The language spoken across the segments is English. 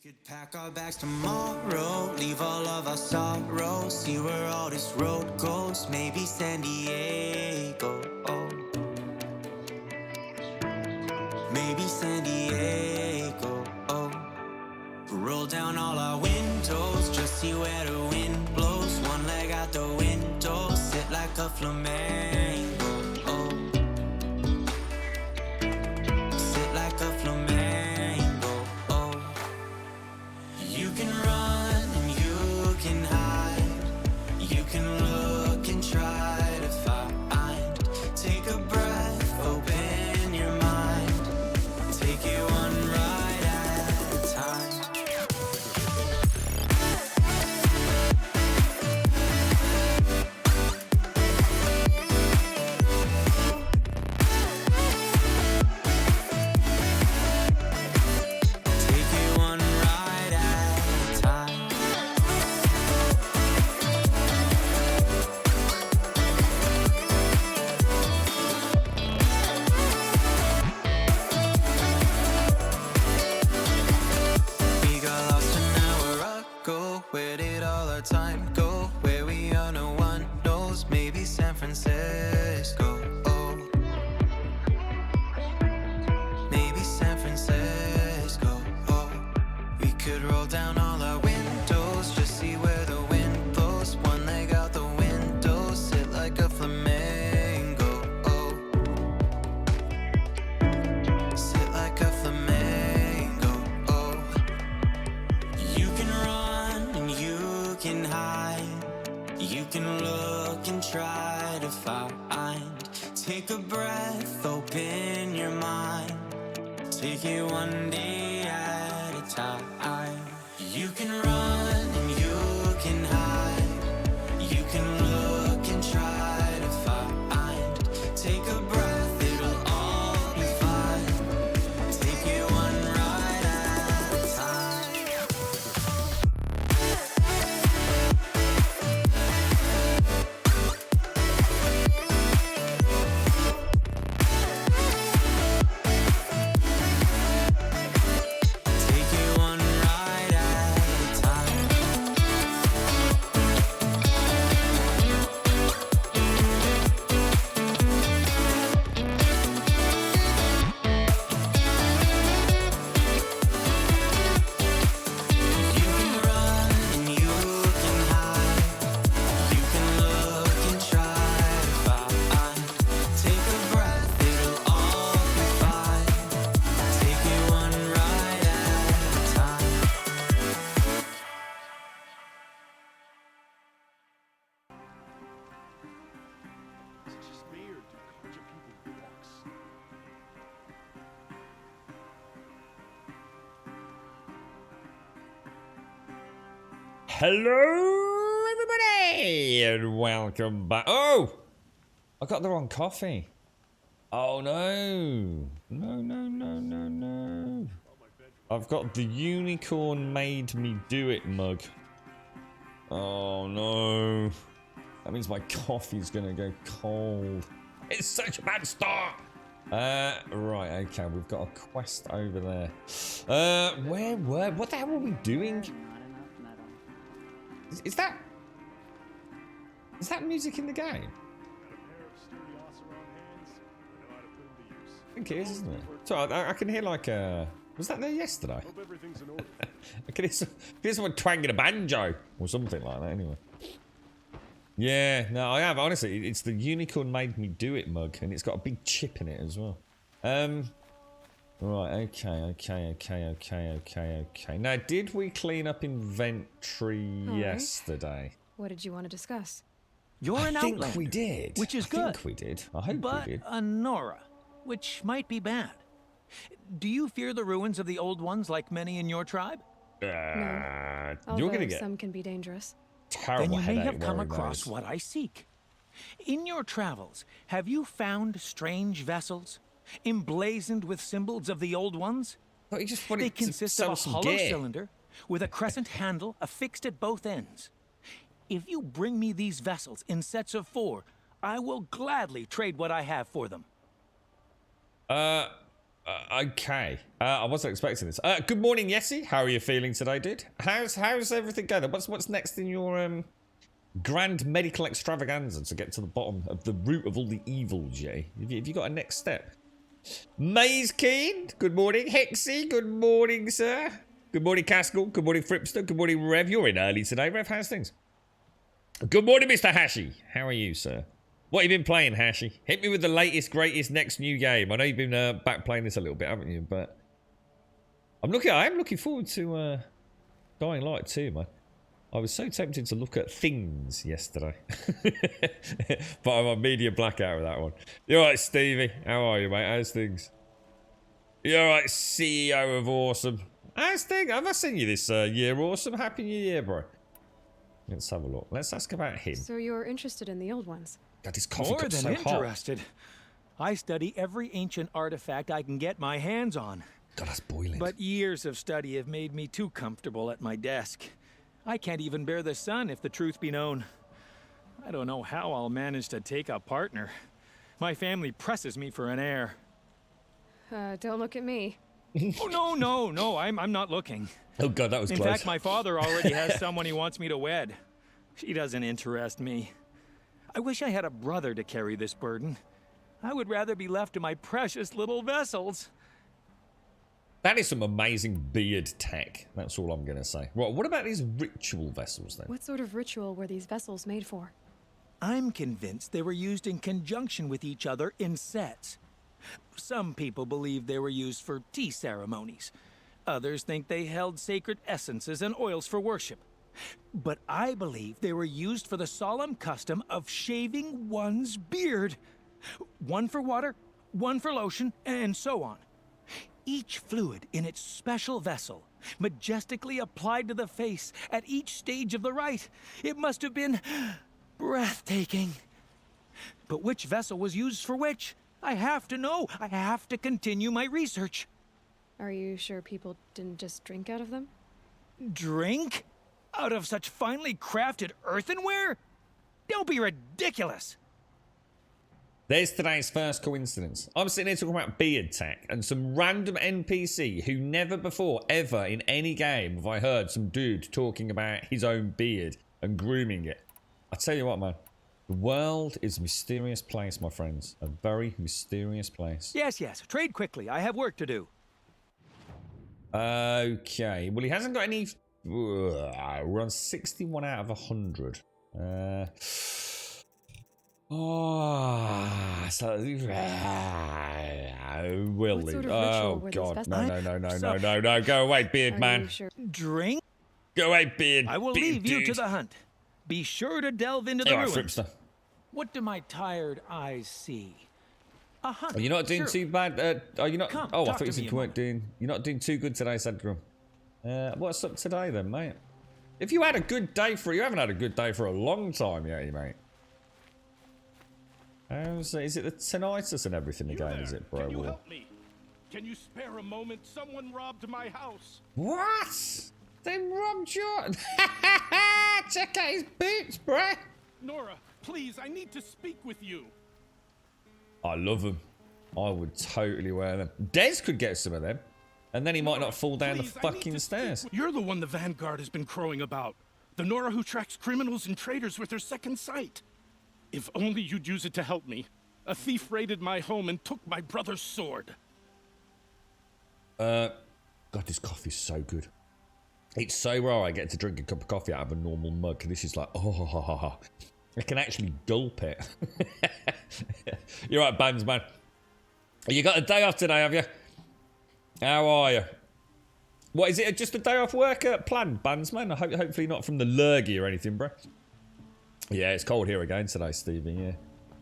could pack our bags tomorrow, leave all of our sorrows, see where all this road goes, maybe San Diego. Oh. Maybe San Diego. Oh. Roll down all our windows, just see where the wind blows, one leg out the window, sit like a flamingo. Oh. Sit like a flamingo. You can run and you can hide, you can look and try to find, take a breath, open your mind, take it one ride at a time. Take it one ride at a time. We got lost an hour ago. Where did all our time go? Where we are, no one knows. Maybe San Francisco. Oh. Maybe San Francisco. Oh. We could roll down all our windows, just see where the wind blows. One leg out the window, sit like a flamingo. Oh. Sit like a flamingo. Oh. You can run and you can hide, you can look and try to find, take a breath, open your mind, take it one day at a time. You can run and you can hide, you can look and try to find, take a breath, it'll all be fine, take it one ride at a time. Take it one ride at a time. You can run and you can hide, you can look and try to find, take a breath, it'll all be fine, take it one ride at a time. Is it just me, or do culture people walks? Hello, everybody, and welcome back. Oh, I got the wrong coffee. Oh no, no. I've got the unicorn made me do it mug. Oh no, that means my coffee's gonna go cold. It's such a bad start. Right, okay, we've got a quest over there. What the hell were we doing? Is that music in the game? Got a pair of sturdy Oseram hands. I know how to put them to use. I think it is, isn't it? So I can hear like was that there yesterday? Hope everything's in order. I can hear someone twanging a banjo or something like that. Anyway. Yeah, no, I have honestly. It's the unicorn made me do it mug, and it's got a big chip in it as well. Right, okay. Now, did we clean up inventory yesterday? What did you want to discuss? You're an I think outlander, we did. which is I good. think we did. I hope But we did. a Nora, which might be bad. Do you fear the ruins of the old ones like many in your tribe? You're Although gonna get some can be dangerous. terrible Then you may headache have come wearing across those. what I seek. In your travels, have you found strange vessels, emblazoned with symbols of the old ones? Oh, you just They wanted to consist sell of a some hollow gear. cylinder with a crescent handle affixed at both ends. If you bring me these vessels in sets of 4, I will gladly trade what I have for them. Okay. I wasn't expecting this. Good morning, Yessie. How are you feeling today, dude? How's everything going? What's next in your grand medical extravaganza to get to the bottom of the root of all the evil, Jay? Have you got a next step? Maze Keen, good morning. Hexy, good morning, sir. Good morning, Caskell. Good morning, Fripster. Good morning, Rev. You're in early today, Rev. How's things? Good morning, Mr. Hashi. How are you, sir? What have you been playing, Hashi? Hit me with the latest, greatest, next new game. I know you've been back playing this a little bit, haven't you? But I am looking forward to Dying Light 2, man. I was so tempted to look at Things yesterday. But I'm on media blackout with that one. You alright, Stevie? How are you, mate? How's things? You alright, CEO of Awesome? How's things? Have I seen you this year, Awesome? Happy New Year, bro. Let's have a look. Let's ask about him. So you're interested in the old ones? God, his coffee More cup's than so hot. interested. I study every ancient artifact I can get my hands on. God, that's boiling. But years of study have made me too comfortable at my desk. I can't even bear the sun, if the truth be known. I don't know how I'll manage to take a partner. My family presses me for an heir. Don't look at me. Oh, no, I'm not looking. Oh God, that was In close. fact, my father already has someone he wants me to wed. She doesn't interest me. I wish I had a brother to carry this burden. I would rather be left to my precious little vessels. That is some amazing beard tech. That's all I'm going to say. Right, what about these ritual vessels then? What sort of ritual were these vessels made for? I'm convinced they were used in conjunction with each other in sets. Some people believe they were used for tea ceremonies. Others think they held sacred essences and oils for worship. But I believe they were used for the solemn custom of shaving one's beard. One for water, one for lotion, and so on. Each fluid in its special vessel, majestically applied to the face at each stage of the rite. It must have been breathtaking. But which vessel was used for which? I have to know. I have to continue my research. Are you sure people didn't just drink out of them? Drink? Out of such finely crafted earthenware? Don't be ridiculous. There's today's first coincidence. I'm sitting here talking about beard tech and some random NPC who never before, ever in any game have I heard some dude talking about his own beard and grooming it. I tell you what, man. The world is a mysterious place, my friends. A very mysterious place. Yes. Trade quickly. I have work to do. Okay. Well, he hasn't got any... We're on 61 out of 100. So... Will What sort leave. of ritual Oh, were these God. vessels? No. Go away, beard Are man. you sure? Drink? Go away, beard. I will beard leave you to dude. the hunt. Be sure to delve into the All right, ruins. Fripster. What do my tired eyes see? A hunt. Are you not doing Sure. too bad? Are you not? Come, Oh, I talk thought you to said me you a weren't doing. You're not doing too good today, Sadgrim. What's up today then, mate? If you had a good day you haven't had a good day for a long time, yet, mate. Is it the tinnitus and everything You again? there. Is it, bro? Can you Or- help me? Can you spare a moment? Someone robbed my house. What? They robbed your... Check out his boots, bro. Nora, please, I need to speak with you. I love them. I would totally wear them. Des could get some of them. And then he might not fall down Please, the I need fucking to stairs. speak with- You're the one the Vanguard has been crowing about. The Nora who tracks criminals and traitors with her second sight. If only you'd use it to help me. A thief raided my home and took my brother's sword. God, this coffee's so good. It's so rare I get to drink a cup of coffee out of a normal mug. This is like, oh, I can actually gulp it. You're right, Bands, man. You got a day off today, have you? How are you? What, is it just a day off work planned, Bands, man? Hopefully not from the lurgy or anything, bro. Yeah, it's cold here again today, Stevie, yeah.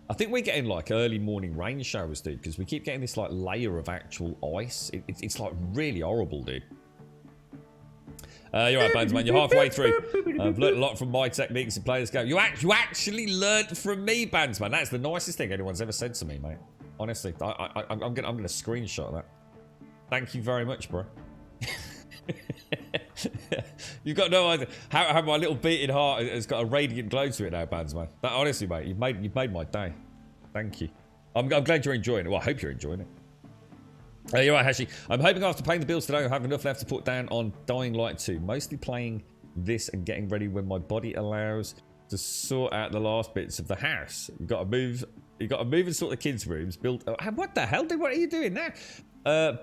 I think we're getting like early morning rain showers, dude, because we keep getting this like layer of actual ice. It's like really horrible, dude. You're right, Bands, man. You're halfway through. I've learned a lot from my techniques in playing this game. You actually learned from me, Bands, man. That's the nicest thing anyone's ever said to me, mate. Honestly, I'm gonna screenshot that. Thank you very much, bro. You've got no idea how my little beating heart has got a radiant glow to it now, Bands, man. That, honestly, mate, you've made my day. Thank you. I'm glad you're enjoying it. Well, I hope you're enjoying it. You're right, Hashi. I'm hoping after paying the bills today, I'll have enough left to put down on Dying Light 2. Mostly playing this and getting ready when my body allows to sort out the last bits of the house. You've got to move. You've got to move and sort the kids' rooms. Build. What the hell? What are you doing now?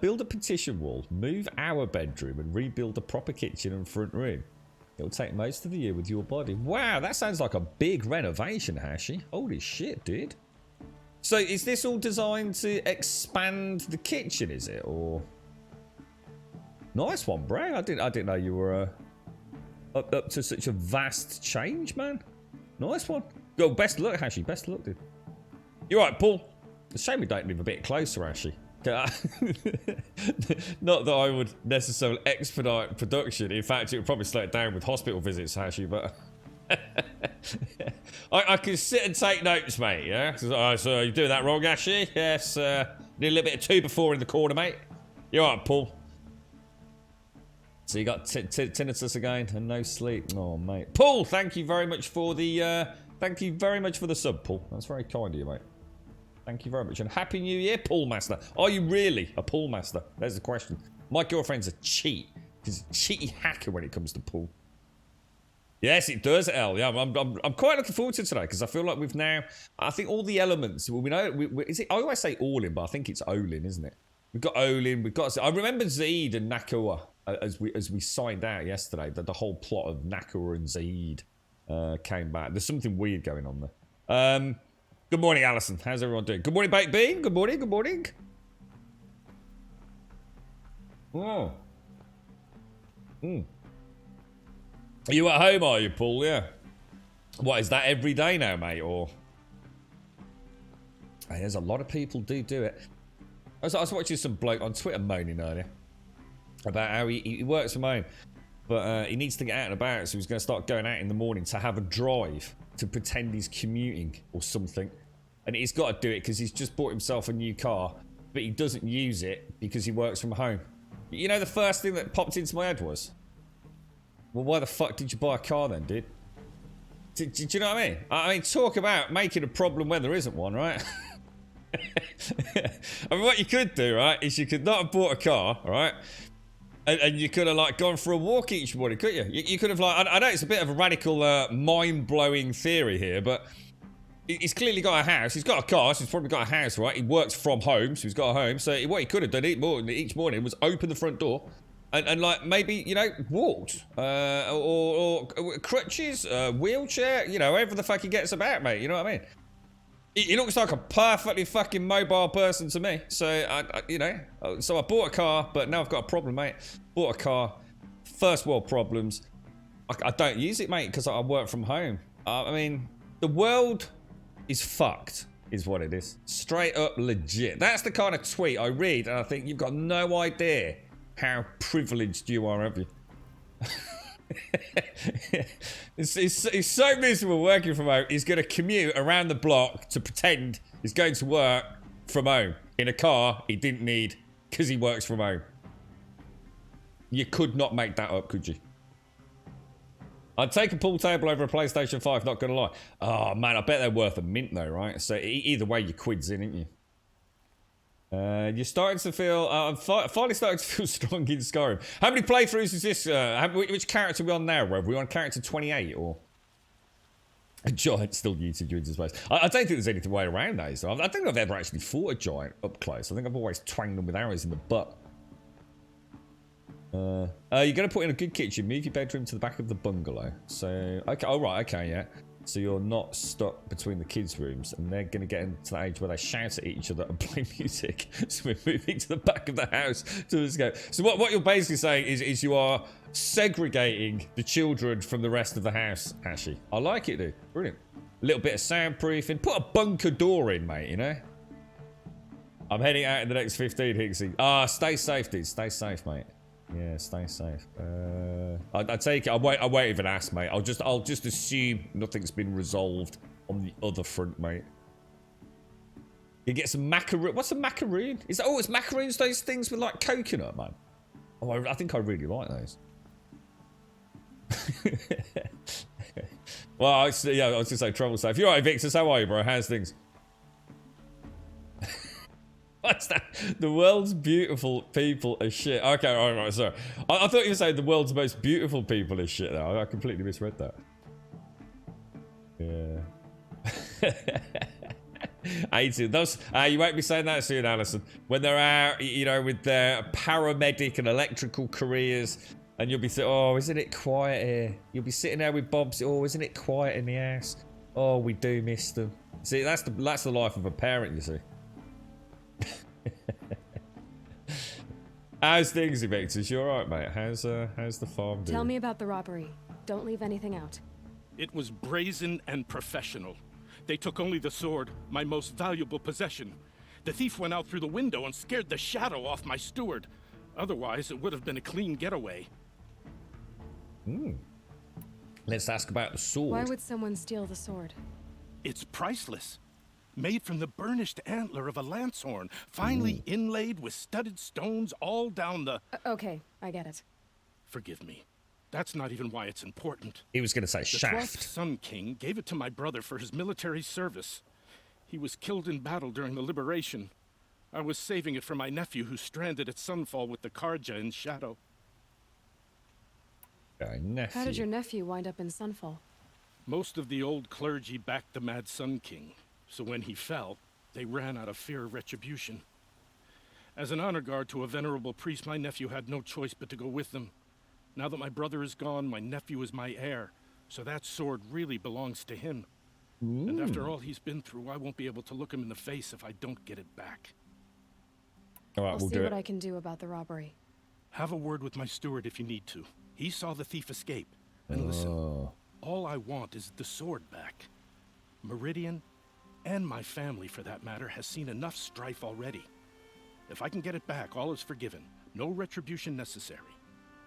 Build a partition wall. Move our bedroom and rebuild a proper kitchen and front room. It'll take most of the year with your body. Wow, that sounds like a big renovation, Hashi. Holy shit, dude. So is this all designed to expand the kitchen, is it? Or nice one, bro. I didn't know you were up to such a vast change, man. Nice one. Go, best luck, Hashi. Best luck, dude. You're right, Paul. It's a shame we don't live a bit closer, Hashi. Not that I would necessarily expedite production. In fact, it would probably slow it down with hospital visits, Hashi, but I can sit and take notes, mate, yeah? So you're doing that wrong, Hashi? Yes, need a little bit of 2 before in the corner, mate. You're right, Paul. So you got tinnitus again and no sleep. Oh, mate. Paul, thank you very much for the sub, Paul. That's very kind of you, mate. Thank you very much. And Happy New Year, Pool Master. Are you really a pool master? There's the question. My girlfriend's a cheat. She's a cheaty hacker when it comes to pool. Yes, it does, El. Yeah, I'm quite looking forward to today because I feel like we've now, I think all the elements, well, we know, is it, I always say all in, but I think it's Olin, isn't it? We've got Olin, we've got, I remember Zaid and Nakua as we signed out yesterday, that the whole plot of Nakua and Zaid came back. There's something weird going on there. Good morning, Alison. How's everyone doing? Good morning, Baked Bean. Good morning, good morning. Oh. Are you at home, are you, Paul? Yeah. What, is that every day now, mate? Or hey, there's a lot of people do it. I was watching some bloke on Twitter moaning earlier about how he works from home, but he needs to get out and about, so he's going to start going out in the morning to have a drive to pretend he's commuting or something. And he's got to do it because he's just bought himself a new car, but he doesn't use it because he works from home. You know, the first thing that popped into my head was, well, why the fuck did you buy a car then, dude? Do you know what I mean? I mean, talk about making a problem when there isn't one, right? I mean, what you could do, right, is you could not have bought a car, right? And you could have, like, gone for a walk each morning, couldn't you? You could have, like, I know it's a bit of a radical, mind-blowing theory here, but he's clearly got a house. He's got a car, so he's probably got a house, right? He works from home, so he's got a home. So what he could have done each morning was open the front door and like, maybe, you know, walked. Or crutches, wheelchair, you know, wherever the fuck he gets about, mate. You know what I mean? He looks like a perfectly fucking mobile person to me. So, you know, so I bought a car, but now I've got a problem, mate. Bought a car, first world problems. I don't use it, mate, because I work from home. I mean, the world is fucked, is what it is. Straight up legit. That's the kind of tweet I read, and I think you've got no idea how privileged you are, have you? He's so miserable working from home, he's going to commute around the block to pretend he's going to work from home in a car he didn't need because he works from home. You could not make that up, could you? I'd take a pool table over a PlayStation 5, not going to lie. Oh, man, I bet they're worth a mint, though, right? So either way, your quid's in, ain't you? You're starting to feel... I'm finally starting to feel strong in Skyrim. How many playthroughs is this? Which character are we on now, Rob? Are we on character 28, or... A giant still YouTube into space. I don't think there's anything way around that. So I don't think I've ever actually fought a giant up close. I think I've always twanged them with arrows in the butt. You're going to put in a good kitchen. Move your bedroom to the back of the bungalow. So, okay, all right, okay, yeah. So you're not stuck between the kids' rooms, and they're going to get into the age where they shout at each other and play music. So we're moving to the back of the house to escape. So what you're basically saying is you are segregating the children from the rest of the house, Ashy. I like it, dude. Brilliant. A little bit of soundproofing. Put a bunker door in, mate, you know? I'm heading out in the next 15, Hicksy. Stay safe, dude. Stay safe, mate. Yeah, stay safe. I take it. I won't even ask, mate. I'll just assume nothing's been resolved on the other front, mate. You get some macaroon. What's a macaroon? It's macaroons. Those things with like coconut, man. Oh, I think I really like those. Well, I was gonna say travel safe. You're right, Victor. How are you, bro? How's things? What's that? The world's beautiful people are shit. Okay, right, sorry. I thought you were saying the world's most beautiful people are shit though. I completely misread that. Yeah. 80. Those, you won't be saying that soon, Alison. When they're out, you know, with their paramedic and electrical careers, and you'll be saying, oh, isn't it quiet here? You'll be sitting there with Bob's, oh, isn't it quiet in the house? Oh, we do miss them. See, that's the life of a parent, you see. How's things, Evictus? You alright, mate? How's the farm doing? Tell me about the robbery. Don't leave anything out. It was brazen and professional. They took only the sword, my most valuable possession. The thief went out through the window and scared the shadow off my steward. Otherwise, it would have been a clean getaway. Let's ask about the sword. Why would someone steal the sword? It's priceless. Made from the burnished antler of a lancehorn, finely inlaid with studded stones all down the... Okay, I get it. Forgive me. That's not even why it's important. He was going to say The shaft. 12th Sun King gave it to my brother for his military service. He was killed in battle during the liberation. I was saving it for my nephew who's stranded at Sunfall with the Karja in Shadow. Nephew. How did your nephew wind up in Sunfall? Most of the old clergy backed the Mad Sun King, so when he fell, they ran out of fear of retribution. As an honor guard to a venerable priest, my nephew had no choice but to go with them. Now that my brother is gone, my nephew is my heir, so that sword really belongs to him. And after all he's been through, I won't be able to look him in the face if I don't get it back. All right, I'll we'll see do what it. I can do about the robbery. Have a word with my steward if you need to. He saw the thief escape. And listen, all I want is the sword back. Meridian, and my family for that matter, has seen enough strife already. If I can get it back, all is forgiven. No retribution necessary.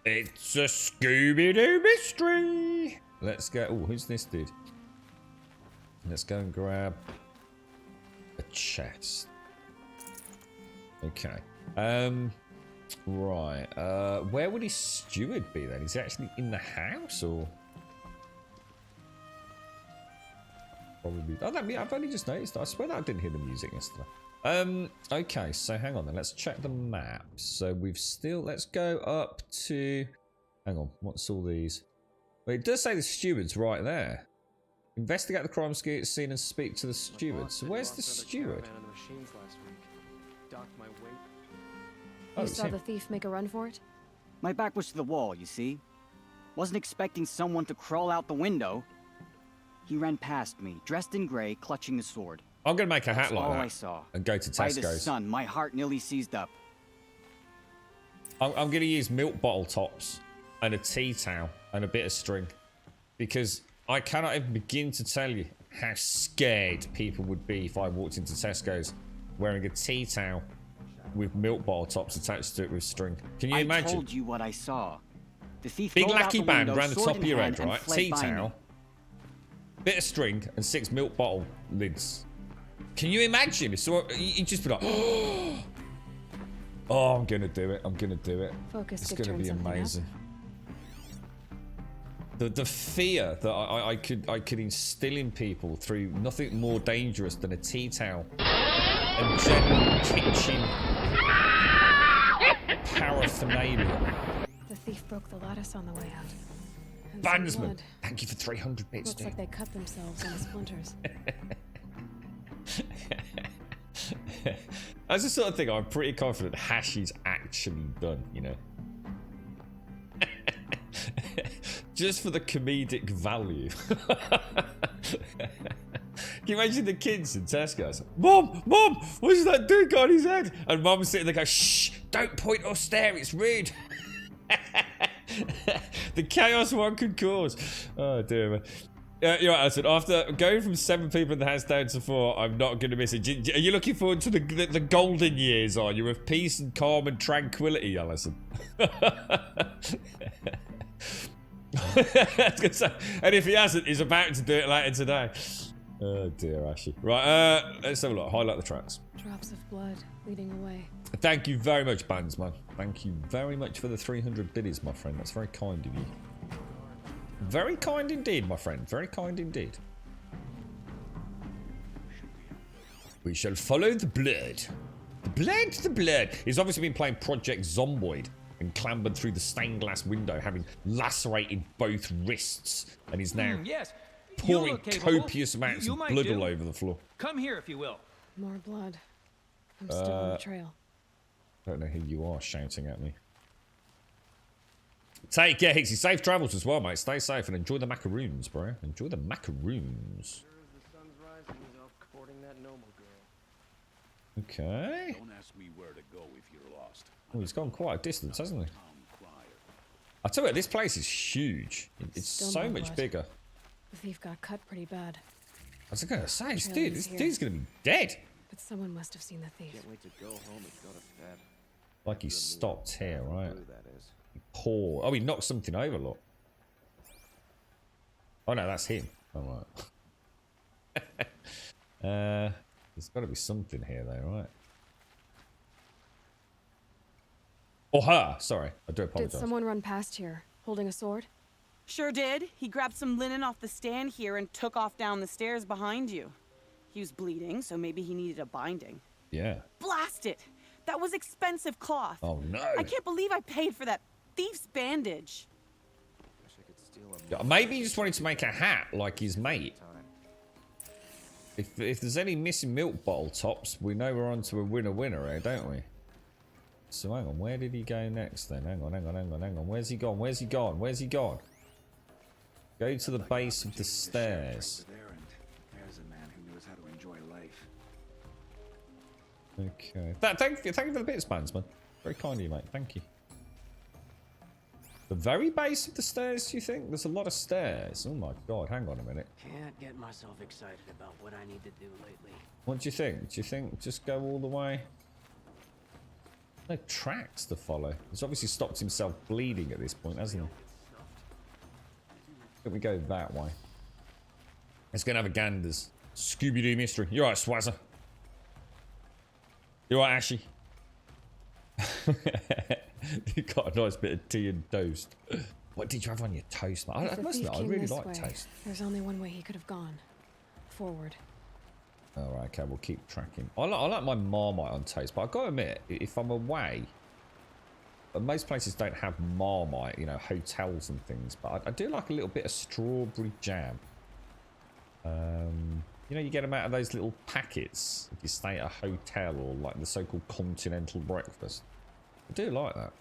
It's a Scooby-Doo mystery. Let's go. Oh, who's this dude? Let's go and grab a chest. Okay. Right. Where would his steward be then? Is he actually in the house or? Probably. Oh, I've only just noticed. I swear that I didn't hear the music yesterday. Okay, so hang on then. Let's check the map. So let's go up to, hang on, what's all these? Well, it does say the steward's right there. Investigate the crime scene and speak to the steward. So where's the steward? You saw the thief make a run for it? My back was to the wall, you see. Wasn't expecting someone to crawl out the window. He ran past me, dressed in gray, clutching the sword. I'm gonna make a hat like all that I saw. and go to By the Tesco's. sun, my heart nearly seized up. I'm gonna use milk bottle tops and a tea towel and a bit of string because I cannot even begin to tell you how scared people would be if I walked into Tesco's wearing a tea towel with milk bottle tops attached to it with string. Can you imagine? I told you what I saw. The thief Big rolled out lackey the band window, around the sword top of in your hand, head, and right? fled Tea by me. towel, bit of string, and 6 milk bottle lids. Can you imagine? So you just be like, oh, I'm gonna do it. I'm gonna do it. Focus It's could gonna turn be something up. amazing. The fear that I could instill in people through nothing more dangerous than a tea towel and general kitchen paraphernalia. The thief broke the lattice on the way out. And some Bandsman, blood. thank you for 300 bits, Looks dude. like they cut themselves on the splinters. That's the sort of thing I'm pretty confident Hashi's actually done, you know. Just for the comedic value. Can you imagine the kids in Tesco's? Mom, what's that dude got on his head? And Mum's sitting there going, shh, don't point or stare, it's rude. The chaos one could cause. Oh dear, man. You're right, Alison. After going from 7 people in the house down to 4, I'm not going to miss it. Are you looking forward to the golden years, are you, of peace and calm and tranquility, Alison? I was gonna say, and if he hasn't, he's about to do it later today. Oh dear, Ashy. Right, let's have a look. Highlight the tracks. Drops of blood leading away. Thank you very much, Bandsman. Thank you very much for the 300 biddies, my friend. That's very kind of you. Very kind indeed, my friend. Very kind indeed. We shall follow the blood. The blood, the blood. He's obviously been playing Project Zomboid and clambered through the stained glass window, having lacerated both wrists, and he's now Yes. pouring copious amounts of blood all over the floor. Come here if you will. More blood. I'm still on the trail. I don't know who you are shouting at me. Take care, Hixie. Safe travels as well, mate. Stay safe and enjoy the macaroons, bro. Enjoy the macaroons. Okay. Don't ask me where to go if you're lost. Oh, he's gone quite a distance, hasn't he? I tell you what, this place is huge. It's Still so no much blood. bigger. The thief got cut pretty bad, I was gonna say, this Trail is dude's gonna be dead. but someone must have seen the thief. Wait to go home and go to bed. Like he stopped here, right? Who that is. Poor. Oh, he knocked something over, look. Oh no, that's him. All right. There's got to be something here, though, right? Or her. Sorry, I do Did apologize. someone run past here, holding a sword? Sure did. He grabbed some linen off the stand here and took off down the stairs behind you. He was bleeding, so maybe he needed a binding. Yeah. Blast it! That was expensive cloth. Oh no. I can't believe I paid for that thief's bandage. Wish I could steal a Yeah, maybe he just wanted to make a hat like his mate. time. If there's any missing milk bottle tops, we know we're on to a winner here, don't we? So hang on, where did he go next then? Hang on. Where's he gone? Where's he gone? Where's he gone? Go to the base of the stairs. There's a man who knows how to enjoy life. Okay. Thank you for the bits, Bandsman. Very kind of you, mate. Thank you. The very base of the stairs, do you think? There's a lot of stairs. Oh my god, hang on a minute. Can't get myself excited about what I need to do lately. What do you think? Do you think just go all the way? No tracks to follow. He's obviously stopped himself bleeding at this point, hasn't he? Can we go that way? Let's go and have a ganders. Scooby-Doo mystery. You alright, Swazzer? You alright, Ashy? You got a nice bit of tea and toast. What did you have on your toast, man? If I the must thief admit, I came really this like way, toast. There's only one way he could have gone. Forward. Alright, okay, we'll keep tracking. I like my Marmite on toast, but I've got to admit, if I'm away, most places don't have Marmite, you know, hotels and things, but I do like a little bit of strawberry jam. You know, you get them out of those little packets if you stay at a hotel or like the so-called continental breakfast. I do like that.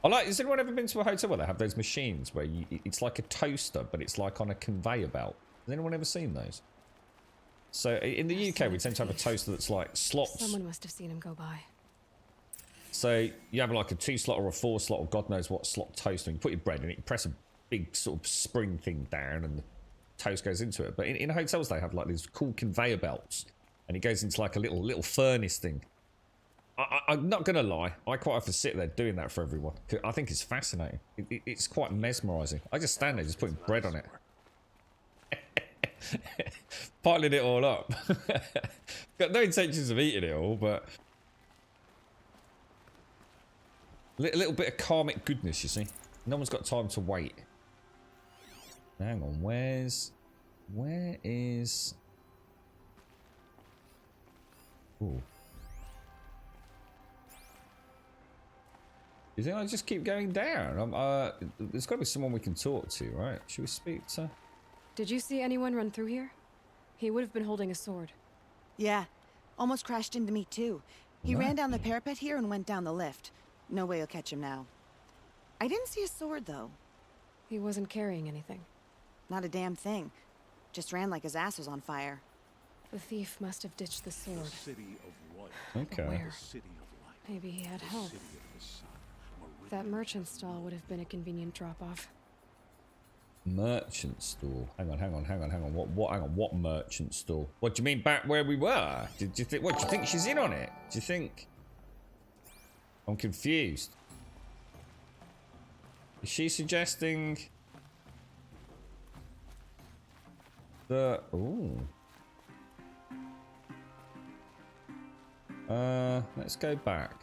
Has anyone ever been to a hotel where they have those machines where it's like a toaster, but it's like on a conveyor belt? Has anyone ever seen those? So in the UK, we tend to have a toaster that's like slots. Someone must have seen him go by. So you have like a 2-slot or a 4-slot or God knows what slot toaster, and you put your bread in it, you press a big sort of spring thing down, and the toast goes into it. But in hotels, they have like these cool conveyor belts, and it goes into like a little furnace thing. I'm not gonna lie, I quite often sit there doing that for everyone. I think it's fascinating. It's quite mesmerising. I just stand there, just putting bread on it. Piling it all up. Got no intentions of eating it all, but a little bit of karmic goodness, you see. No one's got time to wait. Hang on, where is... Ooh. You think I just keep going down? There's got to be someone we can talk to, right? Should we speak to... Did you see anyone run through here? He would have been holding a sword. Yeah, almost crashed into me too. He ran down the parapet here and went down the lift. No way you'll catch him now. I didn't see a sword though. He wasn't carrying anything. Not a damn thing. Just ran like his ass was on fire. The thief must have ditched the sword. City of light. Okay. Where? City of light. Maybe he had help. City of the sun. That merchant stall would have been a convenient drop-off. Merchant stall. Hang on. What merchant stall? What do you mean back where we were? Do you think? What do you think she's in on it? Do you think? I'm confused. Is she suggesting that? Ooh. Let's go back.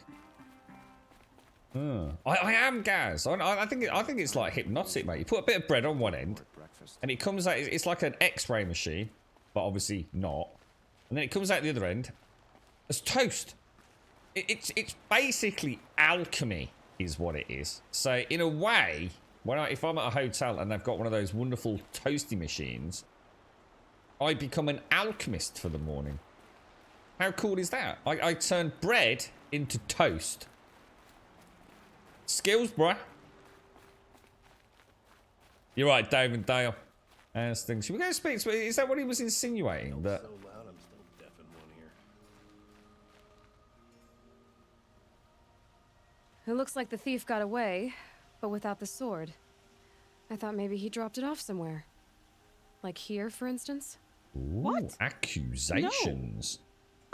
I am Gaz. I think it's like hypnotic, mate. You put a bit of bread on one end, and it comes out. It's like an X-ray machine, but obviously not. And then it comes out the other end, It's toast. It's basically alchemy is what it is. So in a way, if I'm at a hotel and they've got one of those wonderful toasty machines, I become an alchemist for the morning. How cool is that? I turn bread into toast. Skills, bruh. You're right, David Dale. As things. Should we go speak to? Is that what he was insinuating? That. So loud, I'm still deaf in one ear. It looks like the thief got away, but without the sword. I thought maybe he dropped it off somewhere. Like here, for instance? Ooh, What? accusations. No.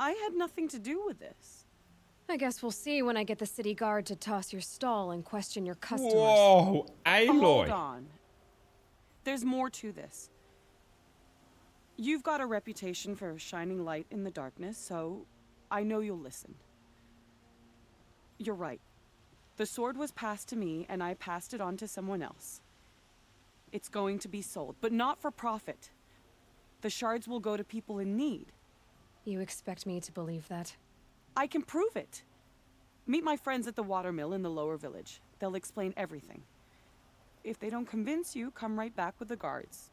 I had nothing to do with this. I guess we'll see when I get the city guard to toss your stall and question your customers. Whoa, Aloy. Hold on. There's more to this. You've got a reputation for shining light in the darkness, so I know you'll listen. You're right. The sword was passed to me, and I passed it on to someone else. It's going to be sold, but not for profit. The shards will go to people in need. You expect me to believe that? I can prove it. Meet my friends at the watermill in the lower village. They'll explain everything. If they don't convince you, come right back with the guards.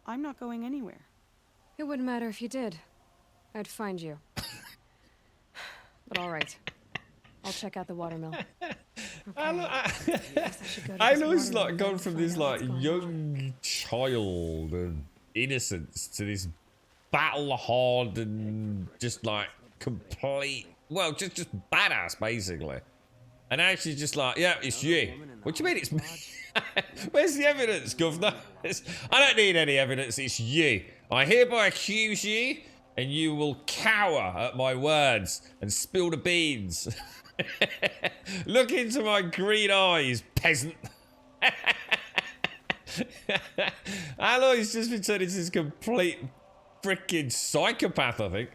I'm not going anywhere. It wouldn't matter if you did. I'd find you. But all right. I'll check out the watermill. Aloy's like gone from this like young child and innocence to this battle hardened, just like complete, well, just badass basically. And now she's just like, yeah, it's you. What do you mean it's me? Where's the evidence, Governor? I don't need any evidence, it's you. I hereby accuse you, and you will cower at my words and spill the beans. Look into my green eyes, peasant. Aloy's just been turned into this complete freaking psychopath, I think.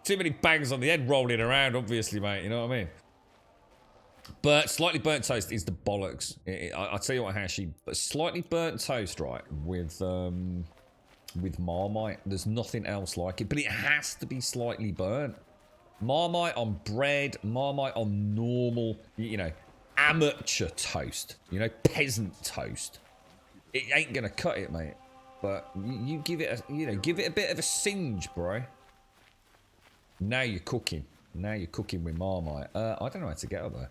Too many bangs on the head rolling around, obviously, mate, you know what I mean? But slightly burnt toast is the bollocks. I'll tell you what, Hashi, but slightly burnt toast, right, with Marmite. There's nothing else like it, but it has to be slightly burnt. Marmite on bread, Marmite on normal, you know, amateur toast, you know, peasant toast. It ain't gonna cut it, mate. But you give it a, you know, give it a bit of a singe, bro. Now you're cooking. Now you're cooking with Marmite. I don't know how to get up there.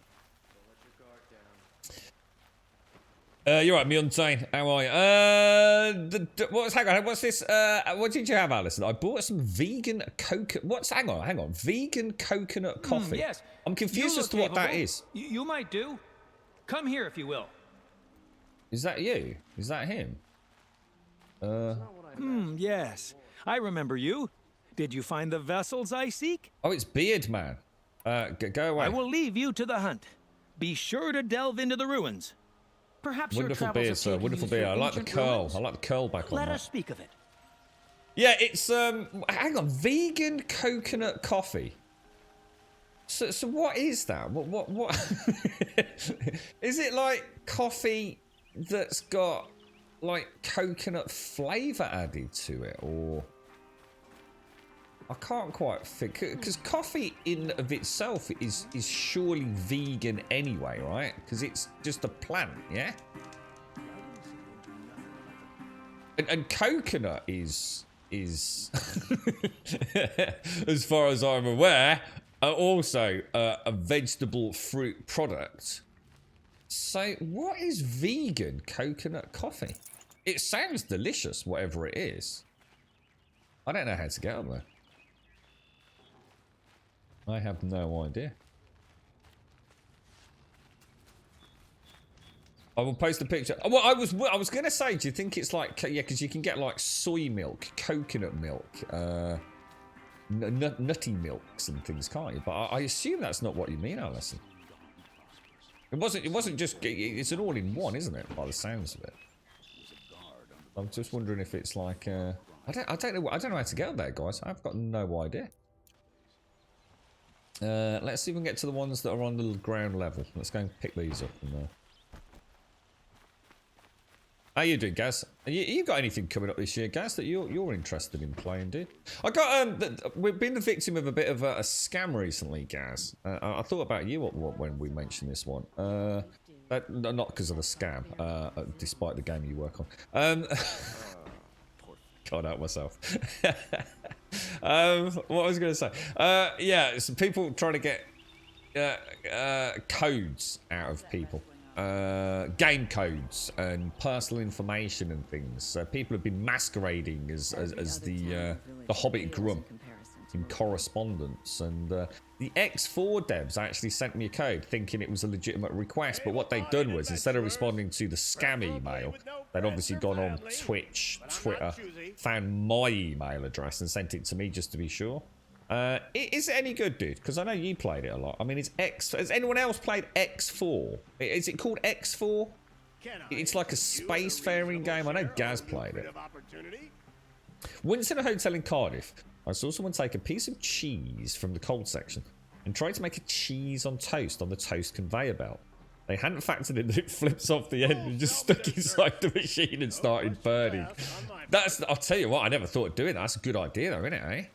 You're right, me Untain. How are you? Hang on, what's this? What did you have, Alison? I bought some vegan coconut. Hang on. Vegan coconut coffee. Yes. I'm confused as to what that is. You might do. Come here, if you will. Is that you? Is that him? Yes. I remember you. Did you find the vessels I seek? Oh, it's Beard Man. Go away. I will leave you to the hunt. Be sure to delve into the ruins. Perhaps wonderful your beard, travels sir. have taken Wonderful you through beard. I like the ancient curl. ruins. I like the curl back on Let that. us speak of it. Yeah, it's hang on, vegan coconut coffee. So what is that? What is it, like coffee that's got like coconut flavor added to it, or I can't quite think, because coffee in of itself is surely vegan anyway, right? Because it's just a plant, yeah. And coconut is as far as I'm aware, also a vegetable fruit product. So what is vegan coconut coffee? It sounds delicious, whatever it is. I don't know how to get up there. I have no idea. I will post a picture. Well, I was gonna say, do you think it's like, yeah, because you can get like soy milk, coconut milk, nutty milks and things, can't you? But I assume that's not what you mean, Alison. It wasn't just. It's an all-in-one, isn't it? By the sounds of it. I'm just wondering if it's like. I don't know how to get up there, guys. I've got no idea. Let's see if we can get to the ones that are on the ground level. Let's go and pick these up. How you doing, Gaz? You got anything coming up this year, Gaz, that you're interested in playing, dude? I got we've been the victim of a bit of a scam recently, Gaz. I thought about you when we mentioned this one. Not because of the scam, despite the game you work on. Can't help myself. What was I going to say? Yeah, some people trying to get codes out of people. Game codes and personal information and things. So people have been masquerading as the Hobbit Grum in correspondence, and the X4 devs actually sent me a code thinking it was a legitimate request, but what they'd done was, instead of responding to the scam email, they'd obviously gone on Twitch, Twitter, found my email address and sent it to me just to be sure. Is it any good, dude? Because I know you played it a lot. I mean, has anyone else played X4? Is it called X4? It's like a spacefaring game. I know Gaz played it. Once in a hotel in Cardiff, I saw someone take a piece of cheese from the cold section and try to make a cheese on toast on the toast conveyor belt. They hadn't factored in that it flips off the end and just stuck inside the machine and started burning. I'll tell you what, I never thought of doing that. That's a good idea though, isn't it, eh?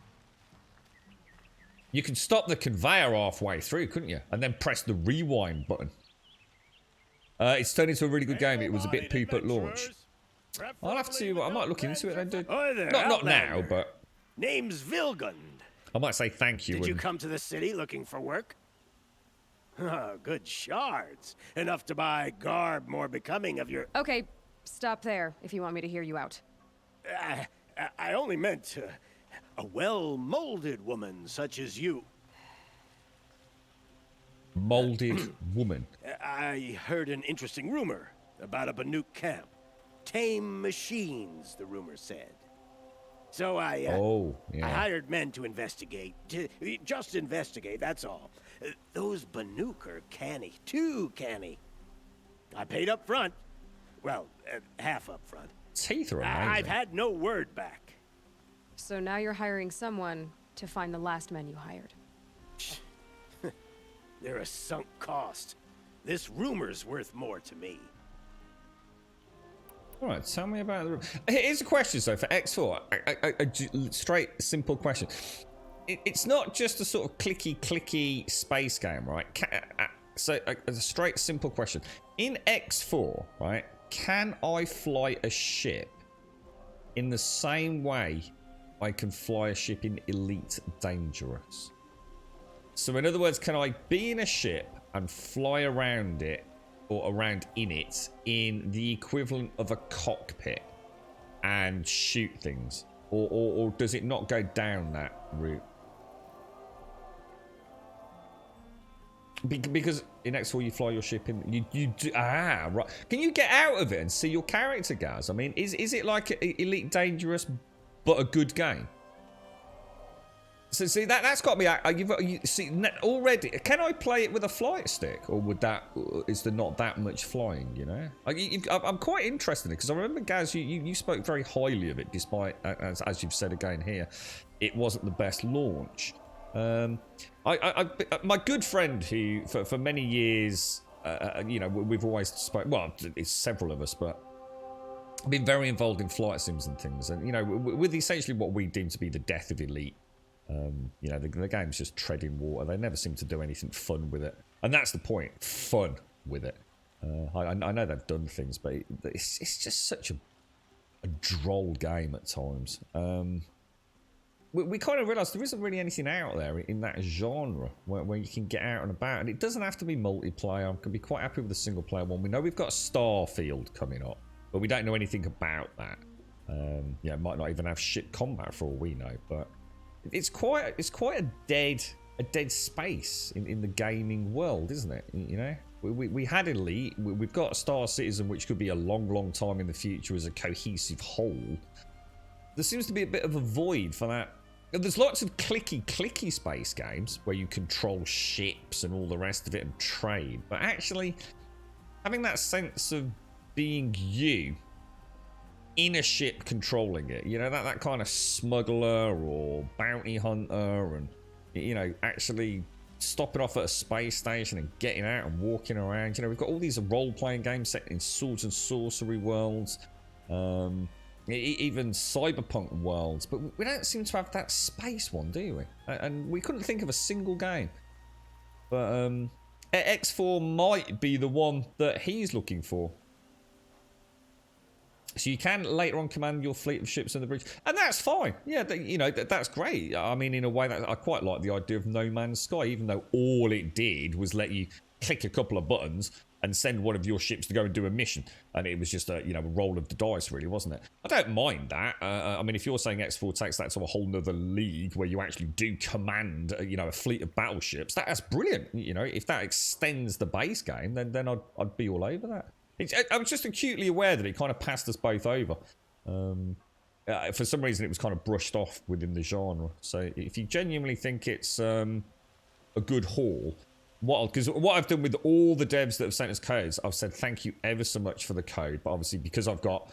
You can stop the conveyor halfway through, couldn't you? And then press the rewind button. It's turned into a really good game. It was a bit poop at launch. I'll have to, I might look into it then, dude. Not now, but... Name's Vilgund. I might say thank you. Did you come to the city looking for work? Oh, good shards. Enough to buy garb more becoming of your... Okay, stop there if you want me to hear you out. I only meant a well-molded woman such as you. Molded woman? I heard an interesting rumor about a Bandit Camp. Tame machines, the rumor said. So I hired men to investigate. Just investigate, that's all. Those Banuk are canny, too canny. I paid up front. Well, half up front. Teeth are amazing. I've had no word back. So now you're hiring someone to find the last men you hired. They're a sunk cost. This rumor's worth more to me. Alright, tell me about the... Here's a question, so for X4. A straight, simple question. It's not just a sort of clicky space game, right? So, a straight, simple question. In X4, right, can I fly a ship in the same way I can fly a ship in Elite Dangerous? So, in other words, can I be in a ship and fly around it, or around in it, in the equivalent of a cockpit and shoot things? Or does it not go down that route? Because in X4 you fly your ship in, you do, right. Can you get out of it and see your character, guys? I mean, is it like Elite Dangerous but a good game? So see, that's got me. You see already. Can I play it with a flight stick, or is there not that much flying? You know, I'm quite interested in it because I remember, Gaz, you spoke very highly of it, despite as you've said again here, it wasn't the best launch. My good friend who for many years, you know, we've always spoke. Well, it's several of us, but I've been very involved in flight sims and things, and you know, with essentially what we deem to be the death of Elite. You know, the game's just treading water. They never seem to do anything fun with it. And that's the point. Fun with it. I know they've done things, but it's just such a droll game at times. We kind of realised there isn't really anything out there in that genre where you can get out and about. And it doesn't have to be multiplayer. I can be quite happy with a single player one. We know we've got Starfield coming up, but we don't know anything about that. Yeah, it might not even have ship combat for all we know, but... It's quite a dead space in the gaming world, isn't it? You know, we had Elite, we've got Star Citizen, which could be a long time in the future as a cohesive whole. There seems to be a bit of a void for that. There's lots of clicky space games where you control ships and all the rest of it and trade, but actually having that sense of being you in a ship controlling it, you know, that kind of smuggler or bounty hunter, and you know, actually stopping off at a space station and getting out and walking around. You know, we've got all these role-playing games set in swords and sorcery worlds, even cyberpunk worlds, but we don't seem to have that space one, do we? And we couldn't think of a single game. But X4 might be the one that he's looking for. So you can later on command your fleet of ships in the bridge, and that's fine. Yeah, you know, that's great. I mean, in a way, that I quite like the idea of No Man's Sky, even though all it did was let you click a couple of buttons and send one of your ships to go and do a mission, and it was just a, you know, a roll of the dice, really, wasn't it? I don't mind that. I mean, if you're saying X4 takes that to a whole nother league where you actually do command, you know, a fleet of battleships, that's brilliant. You know, if that extends the base game, then I'd be all over that. I was just acutely aware that it kind of passed us both over. For some reason, it was kind of brushed off within the genre. So if you genuinely think it's a good haul, because what I've done with all the devs that have sent us codes, I've said thank you ever so much for the code. But obviously, because I've got...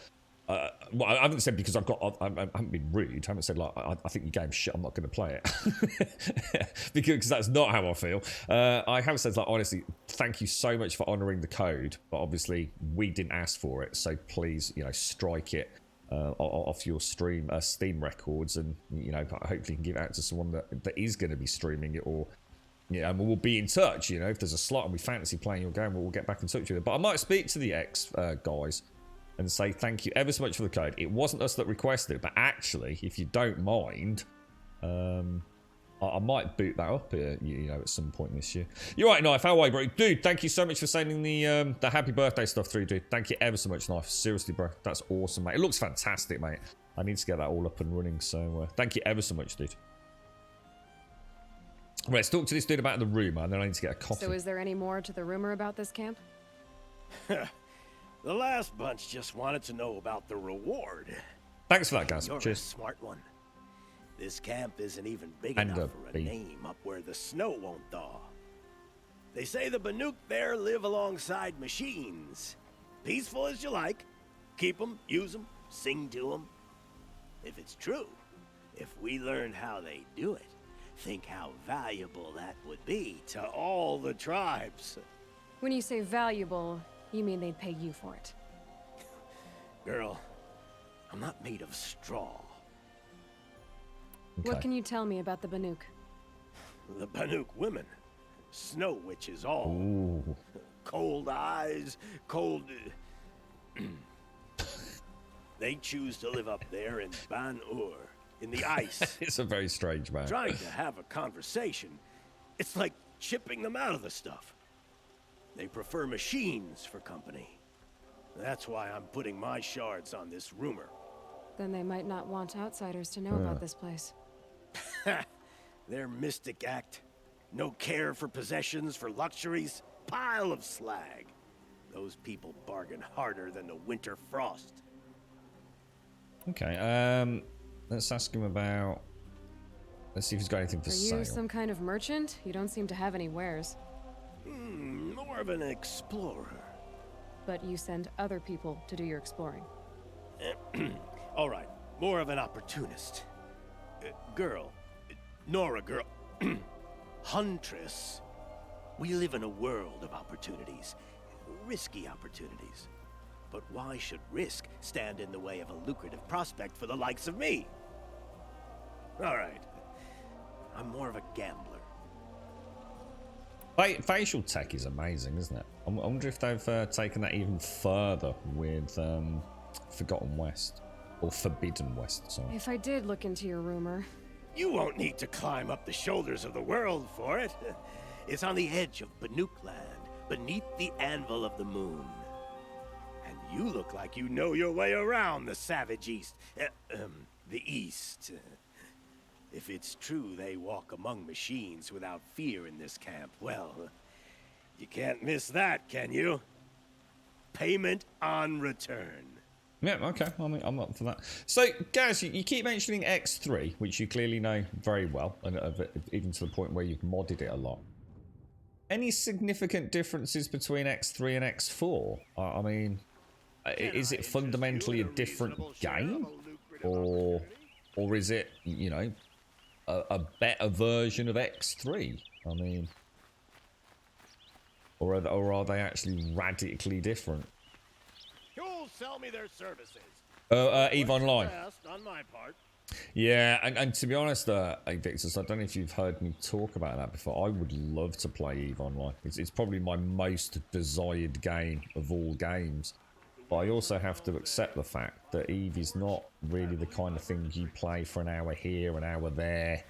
well, I haven't said because I've got... I haven't been rude. I haven't said, like, I think your game's shit, I'm not going to play it. because that's not how I feel. I have said, like, honestly, thank you so much for honouring the code. But obviously, we didn't ask for it. So please, you know, strike it off your Steam records. And, you know, hopefully you can give it out to someone that is going to be streaming it. Or, you know, and we'll be in touch. You know, if there's a slot and we fancy playing your game, we'll get back in touch with you. But I might speak to the X guys and say thank you ever so much for the code. It wasn't us that requested it, but actually, if you don't mind, I might boot that up, you know, at some point this year. You're right, Knife. How are you, bro? Dude, thank you so much for sending the happy birthday stuff through, dude. Thank you ever so much, Knife. Seriously, bro. That's awesome, mate. It looks fantastic, mate. I need to get that all up and running, so thank you ever so much, dude. Right, let's talk to this dude about the rumor, and then I need to get a coffee. So is there any more to the rumor about this camp? The last bunch just wanted to know about the reward. Thanks for that, guys. You're Cheers. a smart one. This camp isn't even big enough for a name up where the snow won't thaw. They say the Banuk there live alongside machines. Peaceful as you like. Keep them, use them, sing to them. If it's true, if we learned how they do it, think how valuable that would be to all the tribes. When you say valuable, you mean they'd pay you for it? Girl, I'm not made of straw. Okay. What can you tell me about the Banuk? The Banuk women. Snow witches all. Ooh. Cold eyes, cold... They choose to live up there in Ban-Ur, in the ice. It's a very strange man. Trying to have a conversation, it's like chipping them out of the stuff. They prefer machines for company. That's why I'm putting my shards on this rumor. Then they might not want outsiders to know about this place. Their mystic act. No care for possessions, for luxuries. Pile of slag. Those people bargain harder than the winter frost. Okay, let's ask him about... Let's see if he's got anything for sale. Are you some kind of merchant? You don't seem to have any wares. More of an explorer. But you send other people to do your exploring. All right, more of an opportunist. Girl. Nora girl. Huntress. We live in a world of opportunities. Risky opportunities. But why should risk stand in the way of a lucrative prospect for the likes of me? All right. I'm more of a gambler. Facial tech is amazing, isn't it? I wonder if they've taken that even further with Forgotten West. Or Forbidden West, sorry. If I did look into your rumor... You won't need to climb up the shoulders of the world for it. It's on the edge of Banuk land, beneath the anvil of the moon. And you look like you know your way around the savage east. The east. If it's true they walk among machines without fear in this camp, well, you can't miss that, can you? Payment on return. Yeah, okay. I mean, I'm up for that. So, Gaz, you keep mentioning X3, which you clearly know very well, and even to the point where you've modded it a lot. Any significant differences between X3 and X4? I mean, is it fundamentally a different game? Or is it, you know, a better version of X3? I mean... Or are they actually radically different? You'll sell me their services. EVE Online. On my part. Yeah, and to be honest, Victus, I don't know if you've heard me talk about that before. I would love to play EVE Online. It's probably my most desired game of all games. But I also have to accept the fact that EVE is not really the kind of thing you play for an hour here, an hour there.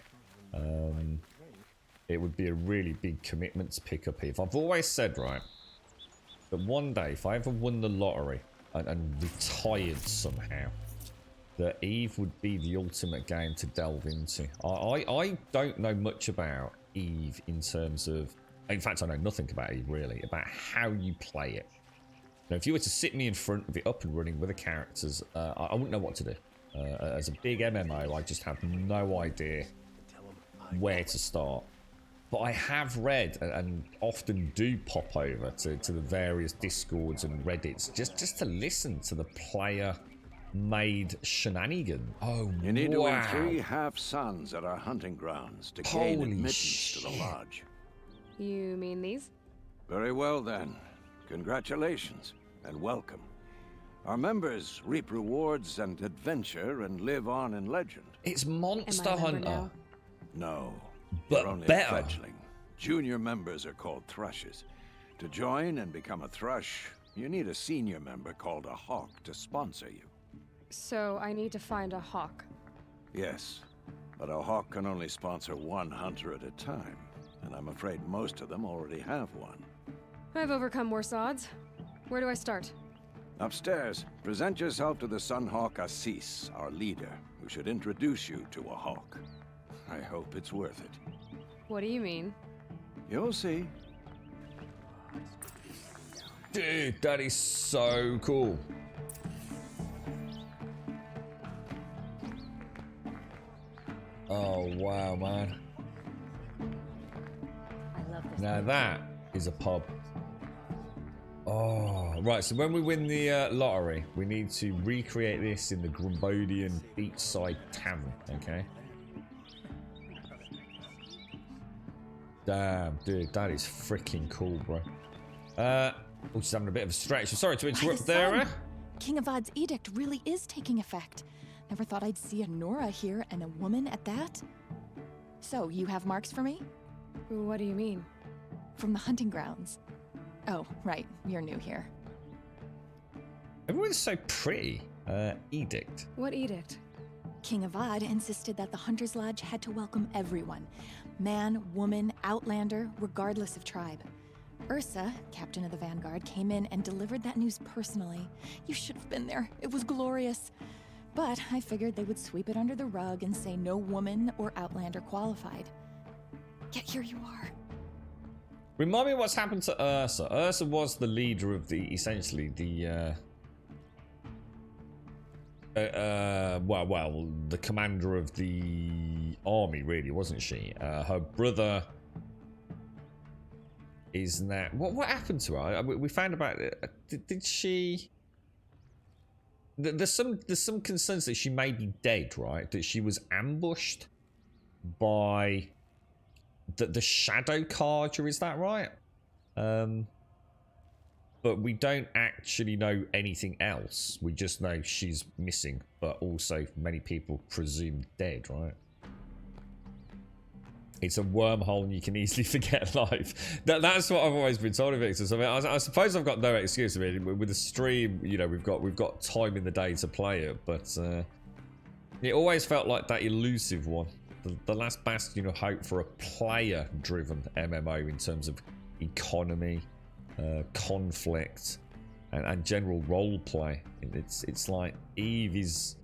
It would be a really big commitment to pick up EVE. I've always said, right, that one day, if I ever won the lottery and retired somehow, that EVE would be the ultimate game to delve into. I don't know much about EVE in terms of... In fact, I know nothing about EVE, really, about how you play it. Now, if you were to sit me in front of it up and running with the characters, I wouldn't know what to do. As a big MMO, I just have no idea where to start. But I have read and often do pop over to the various Discords and Reddits just to listen to the player-made shenanigan. Oh, you need to win 3 half-suns at our hunting grounds to gain admittance to the lodge. You mean these? Very well, then. Congratulations, and welcome. Our members reap rewards and adventure and live on in legend. It's Monster Hunter. No. But you're only better. A fledgling. Junior members are called thrushes. To join and become a thrush, you need a senior member called a hawk to sponsor you. So I need to find a hawk. Yes, but a hawk can only sponsor 1 hunter at a time, and I'm afraid most of them already have one. I've overcome worse odds. Where do I start? Upstairs, present yourself to the Sunhawk Assis, our leader, who should introduce you to a hawk. I hope it's worth it. What do you mean? You'll see. Dude, that is so cool. Oh, wow, man. I love this. Now that is a pub. Oh, right. So when we win the lottery, we need to recreate this in the Grumbodian beachside tavern, okay? Damn, dude, that is freaking cool, bro. Oh, she's having a bit of a stretch. I'm sorry to interrupt there. King Avad's edict really is taking effect. Never thought I'd see a Nora here, and a woman at that. So, you have marks for me? What do you mean? From the hunting grounds. Oh, right, you're new here. Everyone's so pretty. Edict. What edict? King Avad insisted that the Hunter's Lodge had to welcome everyone. Man, woman, outlander, regardless of tribe. Ursa, captain of the Vanguard, came in and delivered that news personally. You should have been there. It was glorious. But I figured they would sweep it under the rug and say no woman or outlander qualified. Yet here you are. Remind me what's happened to Ursa. Ursa was the leader of the, essentially, the, well, the commander of the army, really, wasn't she? Her brother is now... What happened to her? We found about it. Did she... There's some concerns that she may be dead, right? That she was ambushed by the Shadow Carja, is that right? But we don't actually know anything else. We just know she's missing, but also many people presume dead, right? It's a wormhole and you can easily forget life. That's what I've always been told of Victor. So, I mean, I suppose I've got no excuse. I mean, with the stream, you know, we've got time in the day to play it, but it always felt like that elusive one. The last bastion of hope for a player-driven MMO in terms of economy, conflict, and general role play. It's like Eve is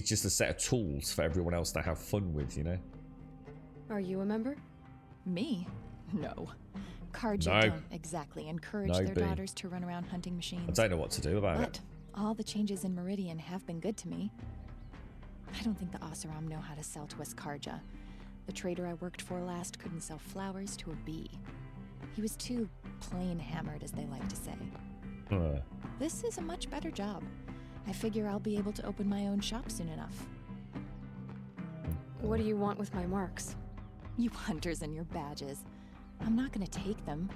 just a set of tools for everyone else to have fun with, you know. Are you a member? Me? No. Carja don't exactly encourage their daughters to run around hunting machines. I don't know what to do about it. But all the changes in Meridian have been good to me. I don't think the Oseram know how to sell to us Carja. The trader I worked for last couldn't sell flowers to a bee. He was too plain hammered, as they like to say. This is a much better job. I figure I'll be able to open my own shop soon enough. What do you want with my marks? You hunters and your badges. I'm not gonna take them.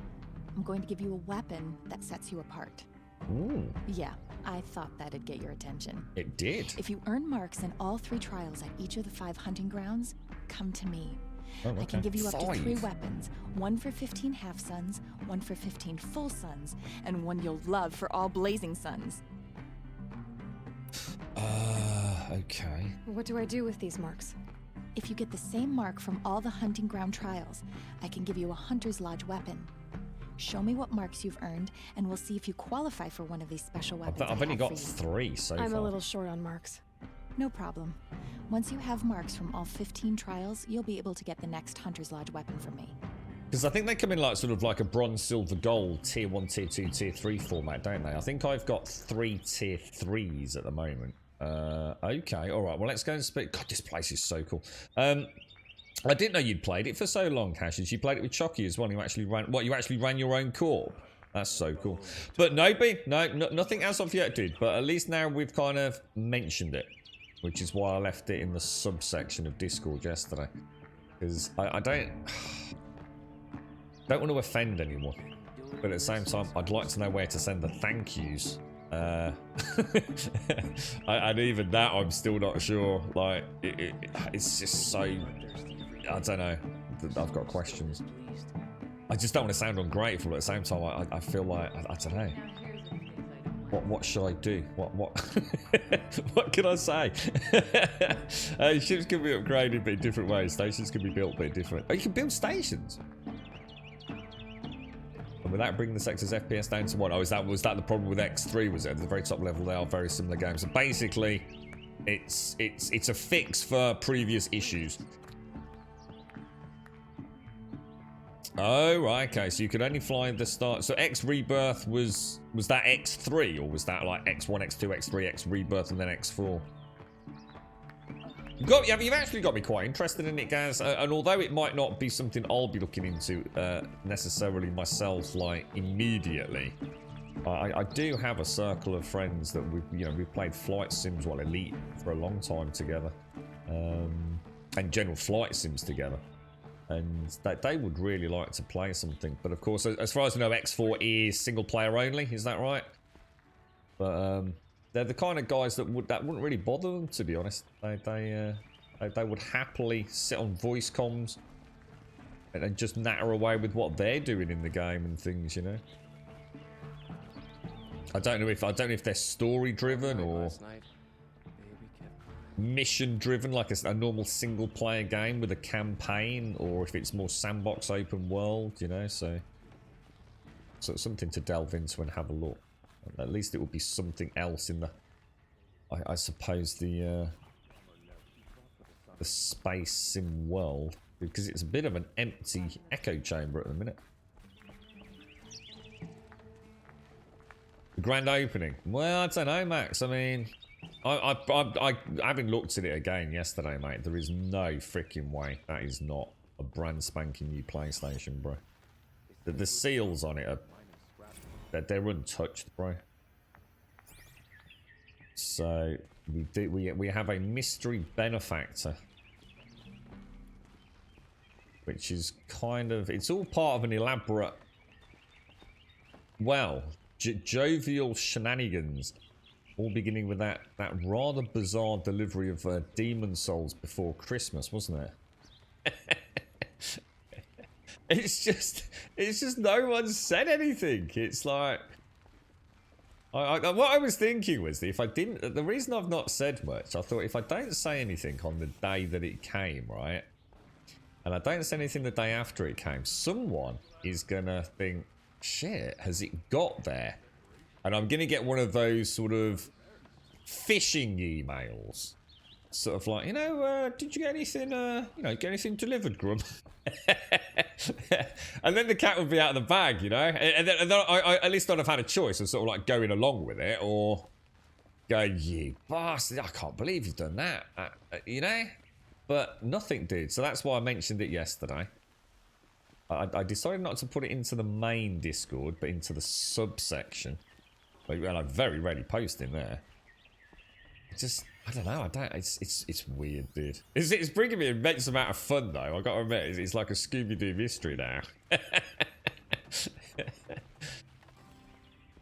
I'm going to give you a weapon that sets you apart. Ooh. Yeah, I thought that'd get your attention. It did. If you earn marks in all 3 trials at each of the 5 hunting grounds, come to me. Oh, okay. I can give you up to 5. 3 weapons. 1 for 15 half-suns, 1 for 15 full suns, and 1 you'll love for all blazing suns. Okay. What do I do with these marks? If you get the same mark from all the hunting ground trials, I can give you a Hunter's Lodge weapon. Show me what marks you've earned, and we'll see if you qualify for one of these special weapons. I've only got 3 so far. I'm a little short on marks. No problem. Once you have marks from all 15 trials, you'll be able to get the next Hunter's Lodge weapon from me. Because I think they come in like sort of like a bronze, silver, gold, tier 1, tier 2, tier 3 format, don't they? I think I've got 3 tier 3s at the moment. Okay, alright, well let's go and speak. God, this place is so cool. I didn't know you'd played it for so long, Cassius. You played it with Chucky as well. You actually ran, you actually ran your own corp? That's so cool. But no, B, no, nothing as of yet did. But at least now we've kind of mentioned it, which is why I left it in the subsection of Discord yesterday. Because I don't want to offend anyone, but at the same time, I'd like to know where to send the thank yous. And even that, I'm still not sure. Like, it's just so. I don't know. I've got questions. I just don't want to sound ungrateful. At the same time, I feel like I don't know. What should I do? What what can I say? Ships can be upgraded but in different ways. Stations can be built but different. Oh, you can build stations. And without bringing the sector's FPS down to 1. Oh, was that the problem with X3? Was it at the very top level? They are very similar games. So basically, it's a fix for previous issues. Oh, right, okay, so you could only fly the start. So X Rebirth was that X3, or was that like X1, X2, X3, X Rebirth, and then X4? You've actually got me quite interested in it, Gaz. And although it might not be something I'll be looking into necessarily myself, like immediately, I do have a circle of friends that we've played flight sims, well, Elite, for a long time together, and general flight sims together. And that they would really like to play something, but of course, as far as I know, X4 is single player only. Is that right? But they're the kind of guys that wouldn't really bother them, to be honest. They would happily sit on voice comms and just natter away with what they're doing in the game and things, you know. I don't know if they're story driven or mission driven, like a normal single player game with a campaign, or if it's more sandbox open world, you know. So it's something to delve into and have a look. At least it would be something else in the I suppose the space sim world, because it's a bit of an empty echo chamber at the minute. The grand opening, well, I don't know, Max. I mean, I having looked at it again yesterday, mate, there is no freaking way that is not a brand spanking new PlayStation, bro. The seals on it are they're untouched, bro. So we have a mystery benefactor, which is kind of, it's all part of an elaborate, well, jovial shenanigans. All beginning with that rather bizarre delivery of demon souls before Christmas, wasn't it? It's just no one said anything. It's like, what I was thinking was that if I didn't, the reason I've not said much, I thought if I don't say anything on the day that it came, right, and I don't say anything the day after it came, someone is gonna think, shit, has it got there? And I'm gonna get one of those sort of phishing emails, sort of like, did you get anything, get anything delivered, Grum? And then the cat would be out of the bag, you know, and then I at least I'd have had a choice of sort of like going along with it or going, you bastard, I can't believe you've done that, you know. But nothing did, so that's why I mentioned it yesterday. I decided not to put it into the main Discord, but into the subsection. Well, I very rarely post in there. I don't know. It's weird, dude. It's bringing me an immense amount of fun, though. I got to admit, it's like a Scooby-Doo mystery now.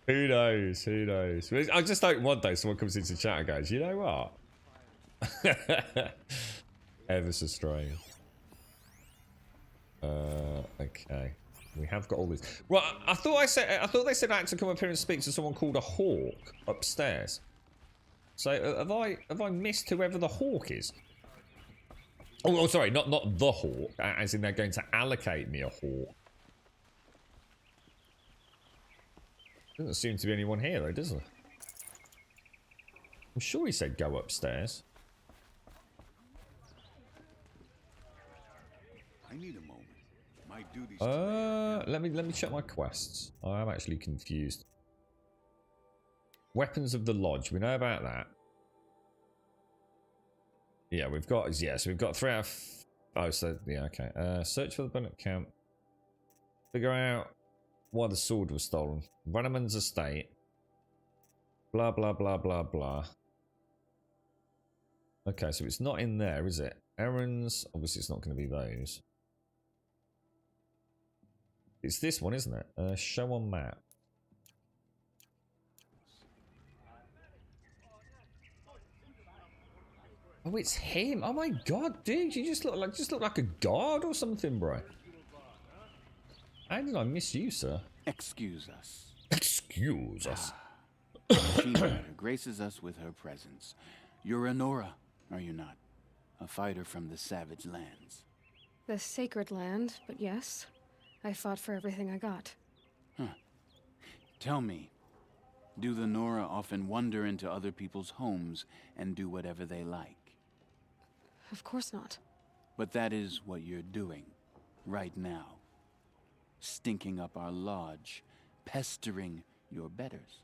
Who knows? Who knows? I just hope one day someone comes into chat and goes, you know what? Ever so strange. Okay. We have got all this. Well, I thought they said I had to come up here and speak to someone called a hawk upstairs. So have I missed whoever the hawk is? Oh, sorry, not the hawk, as in they're going to allocate me a hawk. Doesn't seem to be anyone here though, does there? I'm sure he said go upstairs. I need a moment. My duty's let me check my quests. I am actually confused. Weapons of the Lodge, we know about that. Yeah, we've got 3 out of... Oh, so, yeah, okay. Search for the Bandit Camp. Figure out why the sword was stolen. Runnerman's estate. Blah, blah, blah, blah, blah. Okay, so it's not in there, is it? Errands, obviously it's not going to be those. It's this one, isn't it? Show on map. Oh, it's him! Oh my god, dude, you just look like a god or something, bro. How did I miss you, sir? Excuse us. Excuse us. She graces us with her presence. You're a Nora, are you not? A fighter from the savage lands. The sacred land, but yes. I fought for everything I got. Huh. Tell me, do the Nora often wander into other people's homes and do whatever they like? Of course not. But that is what you're doing, right now. Stinking up our lodge, pestering your betters.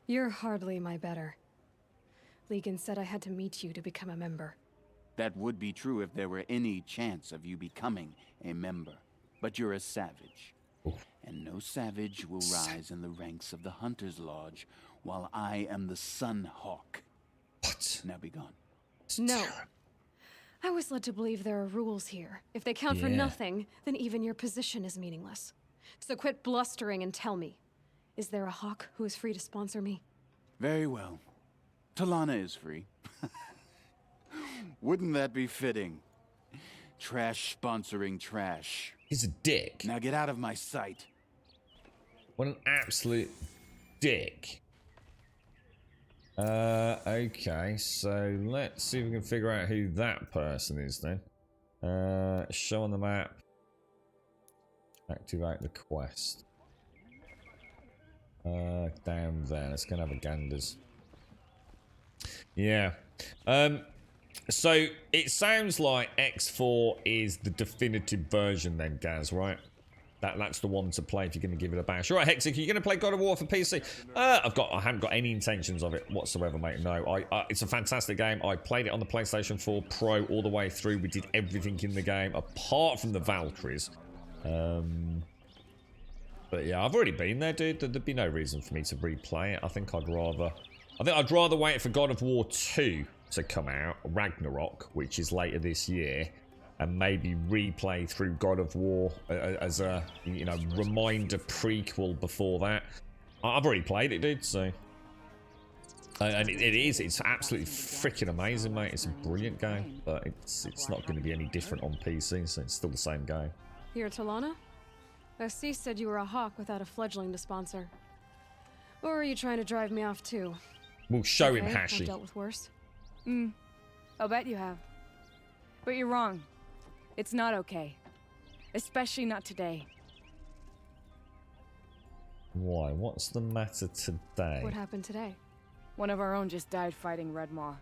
You're hardly my better. Legan said I had to meet you to become a member. That would be true if there were any chance of you becoming a member. But you're a savage. And no savage will rise in the ranks of the Hunter's Lodge while I am the Sun Hawk. What? Now be gone. No. I was led to believe there are rules here. If they count for nothing, then even your position is meaningless. So quit blustering and tell me, is there a hawk who is free to sponsor me? Very well. Talana is free. Wouldn't that be fitting? Trash sponsoring trash. He's a dick. Now get out of my sight. What an absolute dick. Okay, so let's see if we can figure out who that person is then. Show on the map. Activate the quest. Down there. Let's go and have a ganders. Yeah. So it sounds like X4 is the definitive version then, Gaz, right? That's the one to play if you're going to give it a bash. All right, Hexic, are you going to play God of War for PC? I haven't got any intentions of it whatsoever, mate. No, it's a fantastic game. I played it on the PlayStation 4 Pro all the way through. We did everything in the game apart from the Valkyries. But yeah, I've already been there, dude. There'd be no reason for me to replay it. I think I'd rather wait for God of War 2 to come out, Ragnarok, which is later this year, and maybe replay through God of War as a, you know, reminder prequel before that. I've already played it, dude, so... and it's absolutely freaking amazing, mate. It's a brilliant game, but it's not going to be any different on PC, so it's still the same game. You're Talana? Assis said you were a hawk without a fledgling to sponsor. Or are you trying to drive me off too? We'll show him, I've Hashi. dealt with worse. I'll bet you have. But you're wrong. It's not okay. Especially not today. Why? What's the matter today? What happened today? One of our own just died fighting Red Maw.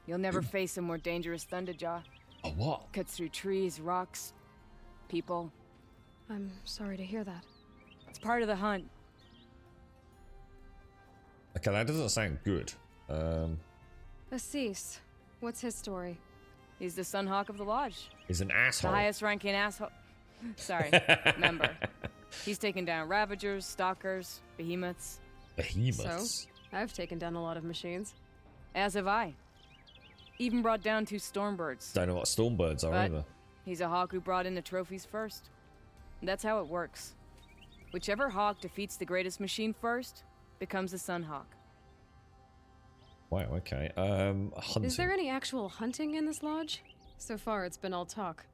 You'll never face a more dangerous Thunderjaw. A what? Cuts through trees, rocks, people. I'm sorry to hear that. It's part of the hunt. Okay, that doesn't sound good. Assis, what's his story? He's the Sunhawk of the Lodge. He's an asshole. The highest ranking asshole. Sorry, member. He's taken down Ravagers, Stalkers, Behemoths. Behemoths? So, I've taken down a lot of machines. As have I. Even brought down 2 Stormbirds. Don't know what Stormbirds are either. He's a hawk who brought in the trophies first. That's how it works. Whichever hawk defeats the greatest machine first becomes a Sunhawk. Wow, okay. Hunting. Is there any actual hunting in this lodge? So far, it's been all talk.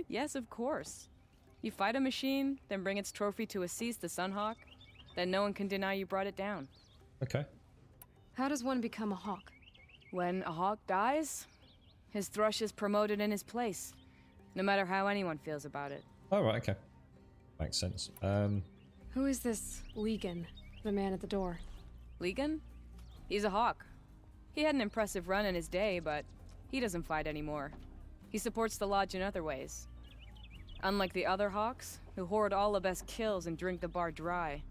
Yes, of course. You fight a machine, then bring its trophy to Assis, the Sunhawk, then no one can deny you brought it down. Okay. How does one become a hawk? When a hawk dies, his thrush is promoted in his place, no matter how anyone feels about it. Oh, right, okay. Makes sense. Who is this Legan, the man at the door? Legan? He's a hawk. He had an impressive run in his day, but he doesn't fight anymore. He supports the lodge in other ways. Unlike the other hawks, who hoard all the best kills and drink the bar dry.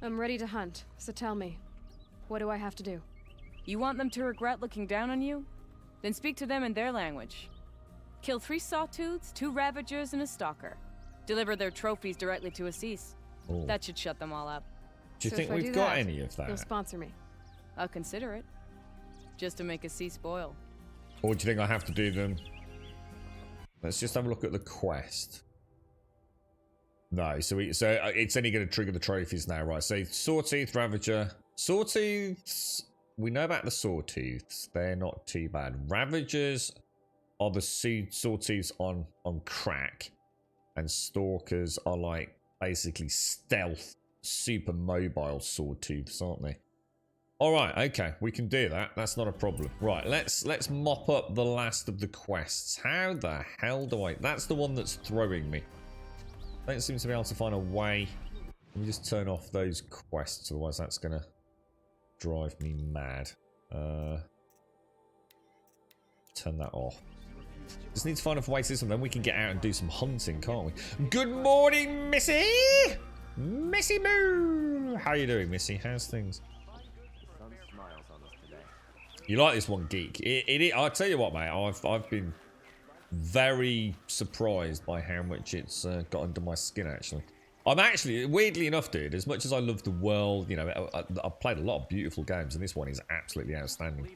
I'm ready to hunt, so tell me, what do I have to do? You want them to regret looking down on you? Then speak to them in their language. Kill 3 sawtooths, 2 ravagers, and a stalker. Deliver their trophies directly to Assis. Oh. That should shut them all up. Do you think we've got any of that? You'll sponsor me. I'll consider it. Just to make Assis spoil. Or do you think I have to do them? Let's just have a look at the quest. No, so it's only going to trigger the trophies now, right? So Sawtooth, Ravager. Sawtooths, we know about the Sawtooths. They're not too bad. Ravagers are the Sawtooths on crack. And Stalkers are like basically stealth, super mobile Sawtooths, aren't they? Alright, okay, we can do that. That's not a problem. Right, let's mop up the last of the quests. How the hell do I... That's the one that's throwing me. I don't seem to be able to find a way. Let me just turn off those quests, otherwise that's going to drive me mad. Turn that off. Just need to find a way to do something, then we can get out and do some hunting, can't we? Good morning, Missy! Missy Moo! How you doing, Missy? How's things? You like this one, Geek? I'll tell you what, mate. I've been very surprised by how much it's got under my skin, actually. I'm actually, weirdly enough, dude, as much as I love the world, you know, I've played a lot of beautiful games, and this one is absolutely outstanding.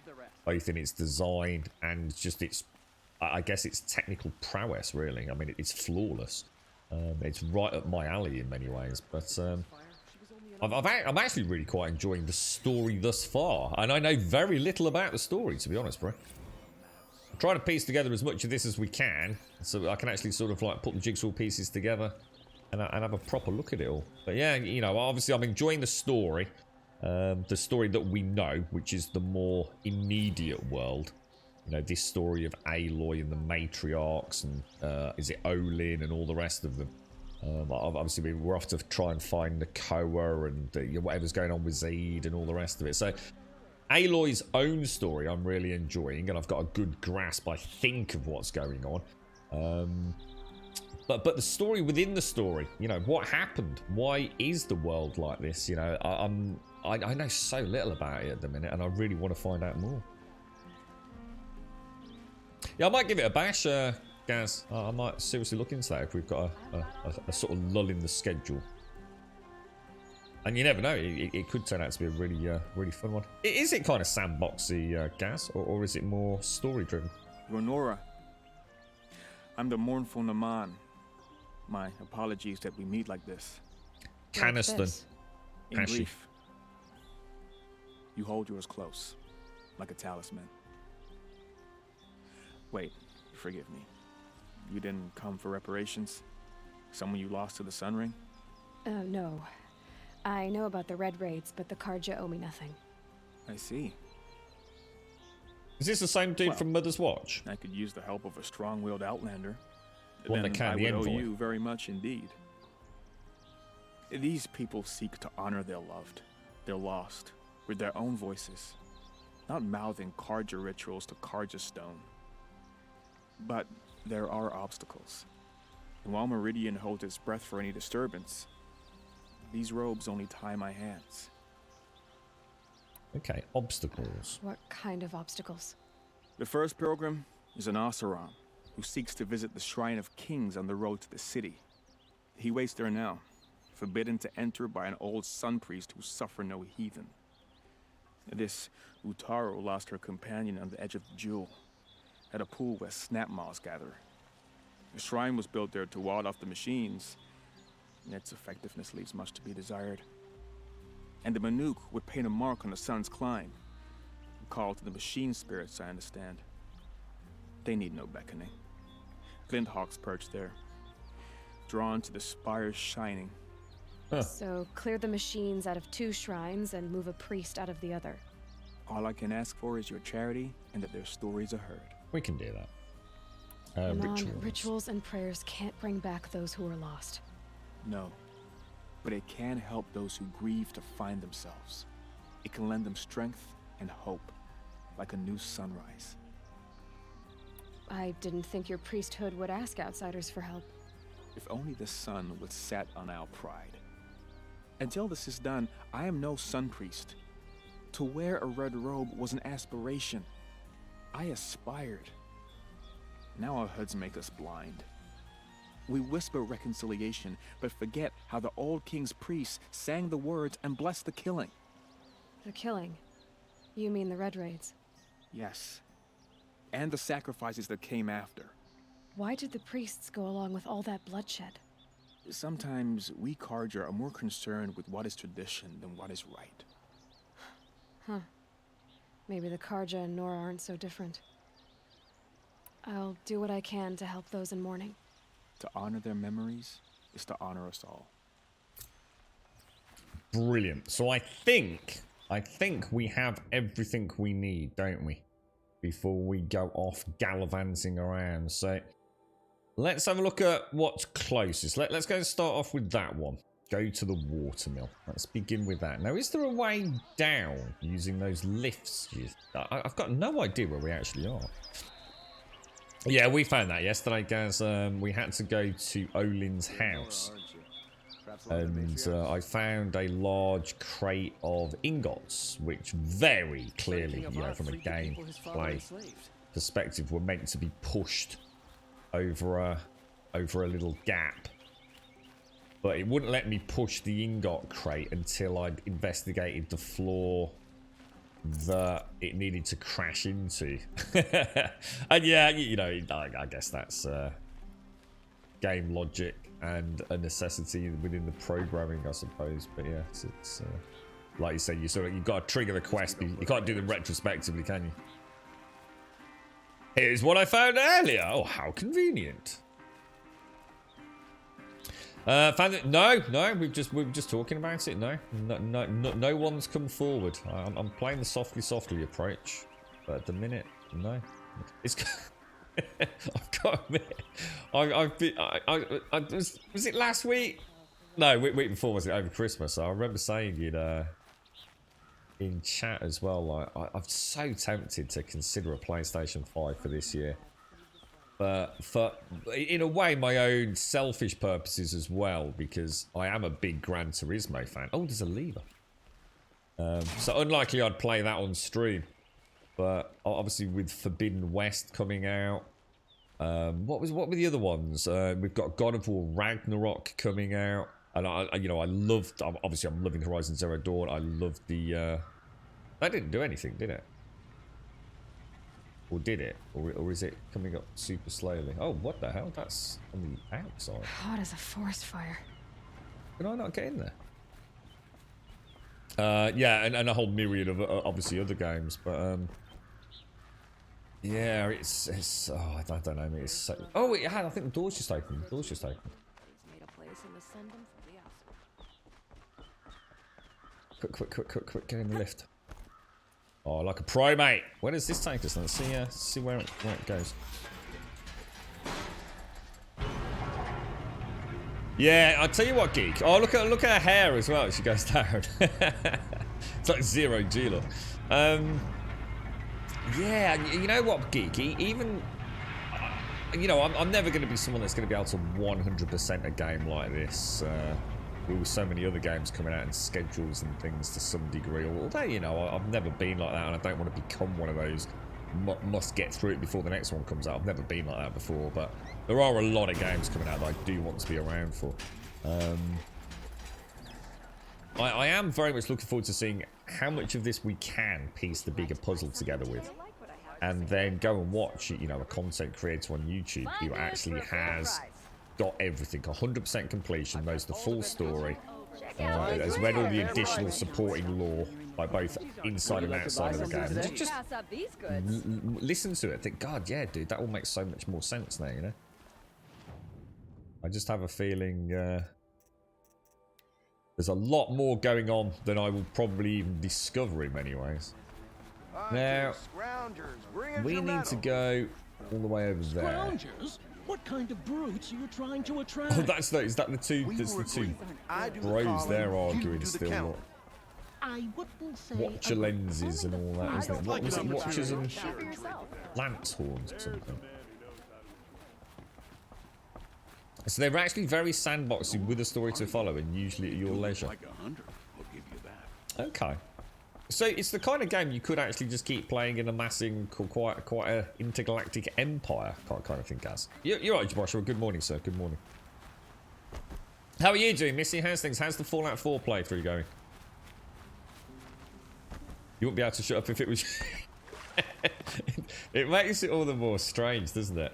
Both in its design and just its, I guess, its technical prowess, really. I mean, it's flawless. It's right up my alley in many ways, but I'm actually really quite enjoying the story thus far, and I know very little about the story, to be honest, bro. I'm trying to piece together as much of this as we can, so I can actually sort of like put the jigsaw pieces together and have a proper look at it all. But yeah, you know, obviously I'm enjoying the story that we know, which is the more immediate world. You know, this story of Aloy and the matriarchs and is it Olin and all the rest of them. Obviously, we're off to try and find the Koa and whatever's going on with Zed and all the rest of it. So, Aloy's own story I'm really enjoying, and I've got a good grasp, I think, of what's going on. But the story within the story, you know, what happened? Why is the world like this? You know, I know so little about it at the minute, and I really want to find out more. Yeah, I might give it a bash, Gaz. I might seriously look into that if we've got a sort of lull in the schedule. And you never know, it could turn out to be a really fun one. Is it kind of sandboxy, Gaz, or is it more story-driven? Ronora, I'm the mournful Naman. My apologies that we meet like this. Caniston. In grief, you hold yours close, like a talisman. Wait, forgive me. You didn't come for reparations? Someone you lost to the Sun Ring? No. I know about the Red Raids, but the Karja owe me nothing. I see. Is this the same dude from Mother's Watch? I could use the help of a strong-willed outlander. One that can, the I would envoy. owe you very much indeed. These people seek to honor their loved, their lost, with their own voices, not mouthing Karja rituals to Karja stone. But there are obstacles. And while Meridian holds its breath for any disturbance, these robes only tie my hands. Okay, obstacles. What kind of obstacles? The first pilgrim is an Oseram who seeks to visit the Shrine of Kings on the road to the city. He waits there now, forbidden to enter by an old sun priest who suffer no heathen. This Utaru lost her companion on the edge of the Jewel, at a pool where snap moths gather. The shrine was built there to ward off the machines, and its effectiveness leaves much to be desired. And the Banuk would paint a mark on the sun's climb. A call to the machine spirits, I understand. They need no beckoning. Glinthawks perch there, drawn to the spires shining. So clear the machines out of 2 shrines and move a priest out of the other. All I can ask for is your charity and that their stories are heard. We can do that. Rituals and prayers can't bring back those who are lost. No, but it can help those who grieve to find themselves. It can lend them strength and hope, like a new sunrise. I didn't think your priesthood would ask outsiders for help. If only the sun would set on our pride. Until this is done, I am no sun priest. To wear a red robe was an aspiration. I aspired. Now our hoods make us blind. We whisper reconciliation, but forget how the old king's priests sang the words and blessed the killing. The killing? You mean the Red Raids? Yes. And the sacrifices that came after. Why did the priests go along with all that bloodshed? Sometimes we Karja are more concerned with what is tradition than what is right. Huh. Maybe the Karja and Nora aren't so different. I'll do what I can to help those in mourning. To honor their memories is to honor us all. Brilliant. So I think we have everything we need, don't we? Before we go off gallivanting around. So let's have a look at what's closest. Let's go and start off with that one. Go to the watermill. Let's begin with that. Now, is there a way down using those lifts? I've got no idea where we actually are. Yeah, we found that yesterday, guys. We had to go to Olin's house. And I found a large crate of ingots, which very clearly, you know, from a gameplay perspective, were meant to be pushed over a little gap. But it wouldn't let me push the ingot crate until I'd investigated the floor that it needed to crash into. And yeah, you know, I guess that's game logic and a necessity within the programming, I suppose. But yeah, it's like you said, you've got to trigger the quest. You can't do them retrospectively, can you? Here's what I found earlier. Oh, how convenient. Found it? No, we were just talking about it. No one's come forward. I'm playing the softly approach, but at the minute, no. It's. I've got to admit, was it last week? No, week before, was it over Christmas? I remember saying it in chat as well. Like, I'm so tempted to consider a PlayStation 5 for this year. But for, in a way, my own selfish purposes as well, because I am a big Gran Turismo fan. Oh, there's a lever. So unlikely I'd play that on stream. But obviously with Forbidden West coming out, what were the other ones? We've got God of War Ragnarok coming out, and I'm loving Horizon Zero Dawn. I loved the. That didn't do anything, did it? Or did it? Or is it coming up super slowly? Oh, what the hell? That's on the outside. Hot as a forest fire. Can I not get in there? Yeah, and a whole myriad of obviously other games, but yeah, it's oh, I don't know. It's so, oh, it had. I think the door's just open. The door's just open. Quick, get in the lift. Oh, like a pro, mate. Where does this take us? Let's see where it goes. Yeah, I'll tell you what, Geek. Oh, look at her hair as well. She goes down. It's like 0 G look. Yeah, you know what, Geek? Even, you know, I'm never going to be someone that's going to be able to 100% a game like this. With so many other games coming out and schedules and things to some degree. Although, you know, I've never been like that, and I don't want to become one of those must get through it before the next one comes out. I've never been like that before, but there are a lot of games coming out that I do want to be around for. I am very much looking forward to seeing how much of this we can piece the bigger puzzle together with, and then go and watch, you know, a content creator on YouTube who actually has got everything 100% completion, knows the full story, Has read all the additional supporting lore, like both inside and outside of the game. Just listen to it. Think, God, yeah, dude, that all makes so much more sense now. You know. I just have a feeling there's a lot more going on than I will probably even discover in many ways. Now, we need to go all the way over there. Scroungers? What kind of brutes are you trying to attract? Oh, that's the, is that the two? That's the two bros there arguing still. I wouldn't say. Watcher lenses and all that, isn't it? What was it? Watchers and lance horns or something. So they're actually very sandboxy with a story to follow, and usually at your leisure. Okay. So it's the kind of game you could actually just keep playing and amassing quite a intergalactic empire kind of thing, Gaz. You're right, Joshua. Good morning, sir. Good morning. How are you doing, Missy? How's things? How's the Fallout 4 playthrough going? You wouldn't be able to shut up if it was... It makes it all the more strange, doesn't it?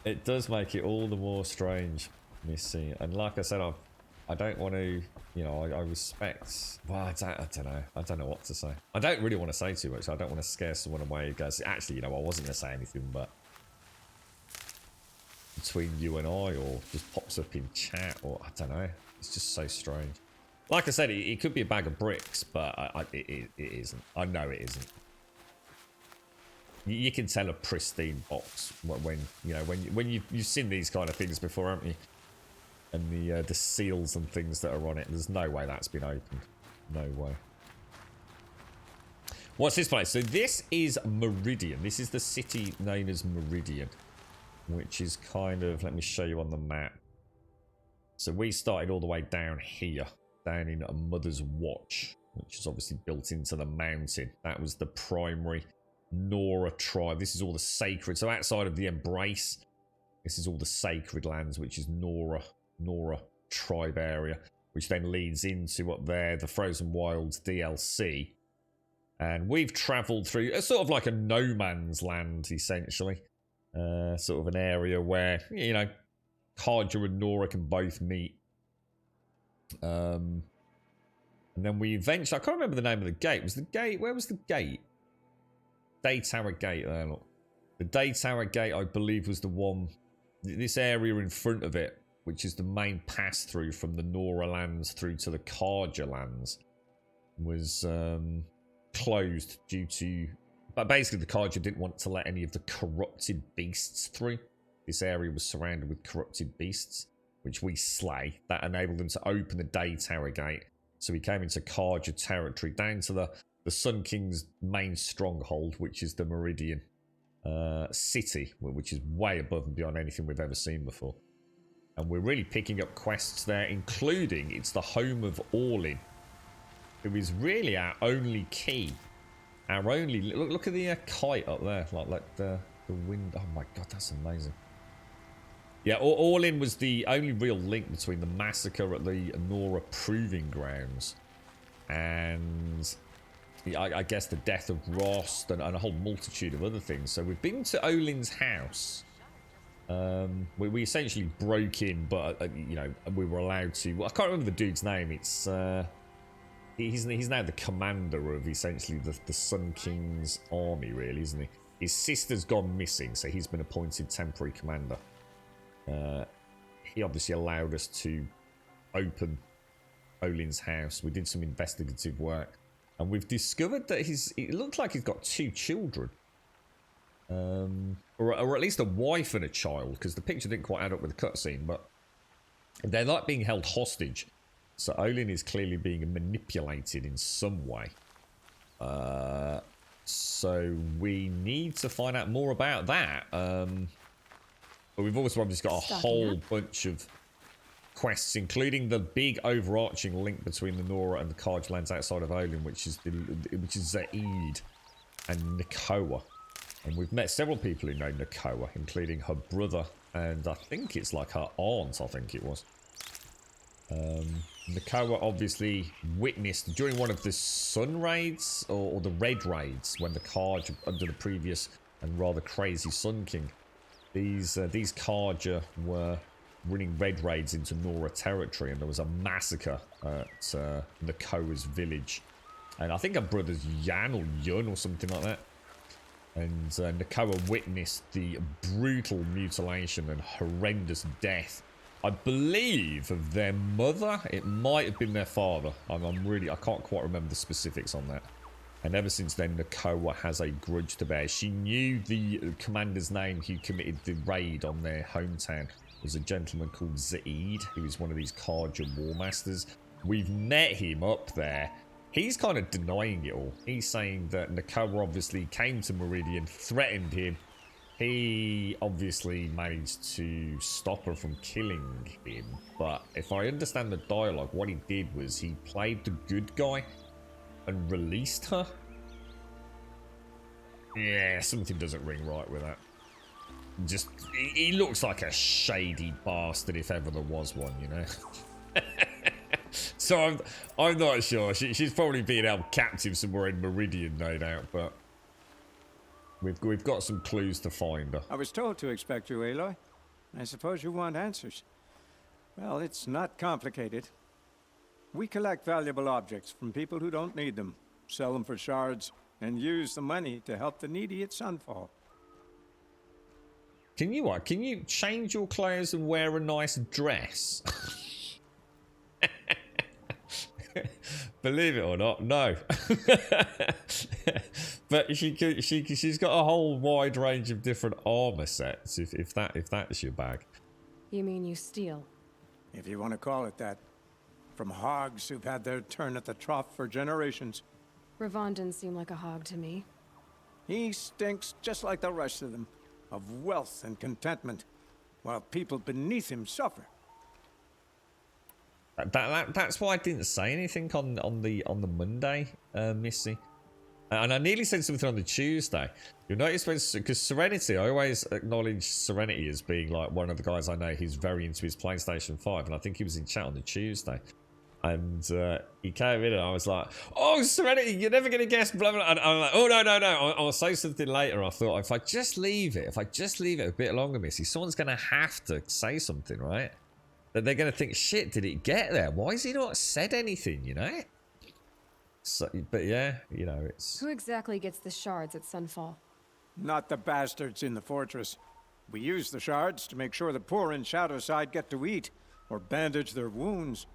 It does make it all the more strange, Missy. And like I said, I don't want to... You know, I respect... Well, I don't know. I don't know what to say. I don't really want to say too much. I don't want to scare someone away who goes, actually, you know, I wasn't going to say anything, but... Between you and I, or just pops up in chat, or I don't know. It's just so strange. Like I said, it could be a bag of bricks, but it isn't. I know it isn't. You can tell a pristine box when you know when you've seen these kind of things before, haven't you? And the seals and things that are on it. There's no way that's been opened. No way. What's this place? So this is Meridian. This is the city known as Meridian, which is kind of, let me show you on the map. So we started all the way down here, down in a Mother's Watch, which is obviously built into the mountain. That was the primary Nora tribe. This is all the sacred. So outside of the Embrace, this is all the sacred lands, which is Nora tribe area, which then leads into up there, the Frozen Wilds DLC. And we've travelled through a sort of like a no man's land, essentially. Sort of an area where, you know, Karja and Nora can both meet. And then we eventually, I can't remember the name of the gate. Was the gate, where was the gate? Day Tower Gate there, look. The Day Tower Gate, I believe, was the one, this area in front of it, which is the main pass through from the Nora lands through to the Karja lands, was closed due to, but basically the Karja didn't want to let any of the corrupted beasts through. This area was surrounded with corrupted beasts, which we slay. That enabled them to open the Day Tower Gate. So we came into Karja territory, down to the Sun King's main stronghold, which is the Meridian city, which is way above and beyond anything we've ever seen before. And we're really picking up quests there, including it's the home of Orlin, who is really our only key. Our only... Look at the kite up there, like the wind. Oh my god, that's amazing. Yeah, Orlin was the only real link between the massacre at the Nora Proving Grounds and... I guess the death of Rost and a whole multitude of other things. So we've been to Olin's house. We essentially broke in, but you know, we were allowed to. Well, I can't remember the dude's name. It's he's now the commander of essentially the Sun King's army, really, isn't he? His sister's gone missing, so he's been appointed temporary commander. He obviously allowed us to open Olin's house. We did some investigative work. And we've discovered that it looks like he's got 2 children. Or at least a wife and a child, because the picture didn't quite add up with the cutscene, but they're like being held hostage. So Olin is clearly being manipulated in some way. So we need to find out more about that. But we've also obviously got a whole bunch of quests, including the big overarching link between the Nora and the Karja lands outside of Olin, which is Zaid and Nakoa. And we've met several people who know Nakoa, including her brother, and I think it's like her aunt, I think it was. Nakoa obviously witnessed during one of the Sun raids, or the Red raids, when the Karja, under the previous and rather crazy Sun King, these Karja were running red raids into Nora territory, and there was a massacre at Nakoa's village. And I think her brother's Yan or Yun or something like that. And Nakoa witnessed the brutal mutilation and horrendous death, I believe, of their mother. It might have been their father. I can't quite remember the specifics on that. And ever since then, Nakoa has a grudge to bear. She knew the commander's name who committed the raid on their hometown. It was a gentleman called Zaid, who is one of these Karja war masters. We've met him up there. He's kind of denying it all. He's saying that Nakoa obviously came to Meridian, threatened him. He obviously managed to stop her from killing him. But if I understand the dialogue, what he did was he played the good guy and released her. Yeah, something doesn't ring right with that. Just, he looks like a shady bastard if ever there was one, you know. So I'm not sure. She's probably being held captive somewhere in Meridian, no doubt. But we've got some clues to find her. I was told to expect you, Aloy. I suppose you want answers. Well, it's not complicated. We collect valuable objects from people who don't need them, sell them for shards, and use the money to help the needy at Sunfall. Can you change your clothes and wear a nice dress? Believe it or not, no. But she's got a whole wide range of different armor sets. If that's your bag. You mean you steal? If you want to call it that. From hogs who've had their turn at the trough for generations. Ravon didn't seem like a hog to me. He stinks just like the rest of them, of wealth and contentment, while people beneath him suffer. That's why I didn't say anything on the Monday, Missy. And I nearly said something on the Tuesday. You'll notice because Serenity, I always acknowledge Serenity as being like one of the guys I know who's very into his PlayStation 5, and I think he was in chat on the Tuesday. And he came in and I was like, oh, Serenity, you're never going to guess, blah, blah, blah. And I'm like, oh, no. I'll say something later. I thought, if I just leave it a bit longer, Missy, someone's going to have to say something, right? That they're going to think, shit, did it get there? Why has he not said anything, you know? So, but yeah, you know, it's... Who exactly gets the shards at Sunfall? Not the bastards in the fortress. We use the shards to make sure the poor in Shadowside get to eat, or bandage their wounds.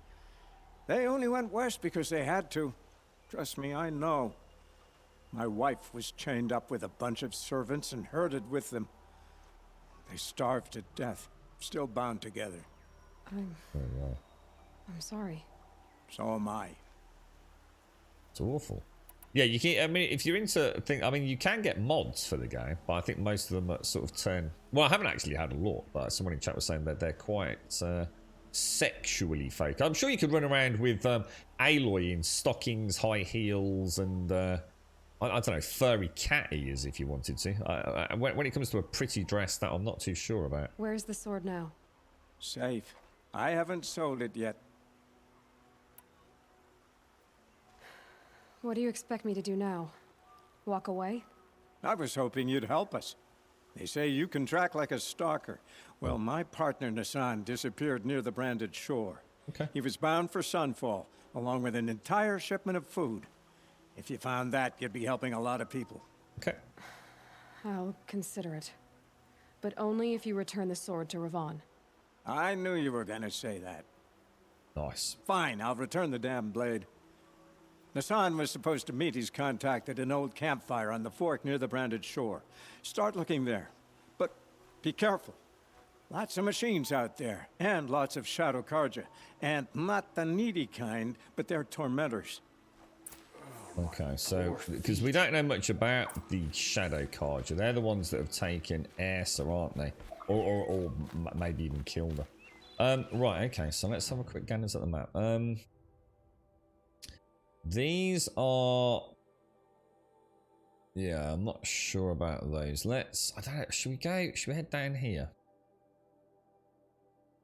They only went west because they had to. Trust me, I know. My wife was chained up with a bunch of servants and herded with them. They starved to death, still bound together. I'm sorry. So am I. It's awful. Yeah, you can. I mean, if you're into thing, I mean, you can get mods for the game, but I think most of them are sort of turn. Well, I haven't actually had a lot, but someone in chat was saying that they're quite sexually fake. I'm sure you could run around with Aloy in stockings, high heels, and I don't know, furry cat ears if you wanted to. When it comes to a pretty dress, that I'm not too sure about. Where's the sword now? Safe. I haven't sold it yet. What do you expect me to do now? Walk away? I was hoping you'd help us. They say you can track like a stalker. Well, my partner Nassan disappeared near the branded shore. Okay. He was bound for Sunfall, along with an entire shipment of food. If you found that, you'd be helping a lot of people. Okay. I'll consider it. But only if you return the sword to Ravon. I knew you were gonna say that. Nice. Fine, I'll return the damn blade. Nassan was supposed to meet his contact at an old campfire on the fork near the branded shore. Start looking there. But be careful. Lots of machines out there, and lots of Shadow Karja. And not the needy kind, but they're tormentors. Okay, so, because we don't know much about the Shadow Karja. They're the ones that have taken Ursa, aren't they? Or maybe even killed her. Right, okay, so let's have a quick gander at the map. These are... Yeah, I'm not sure about those. I don't know, should we head down here?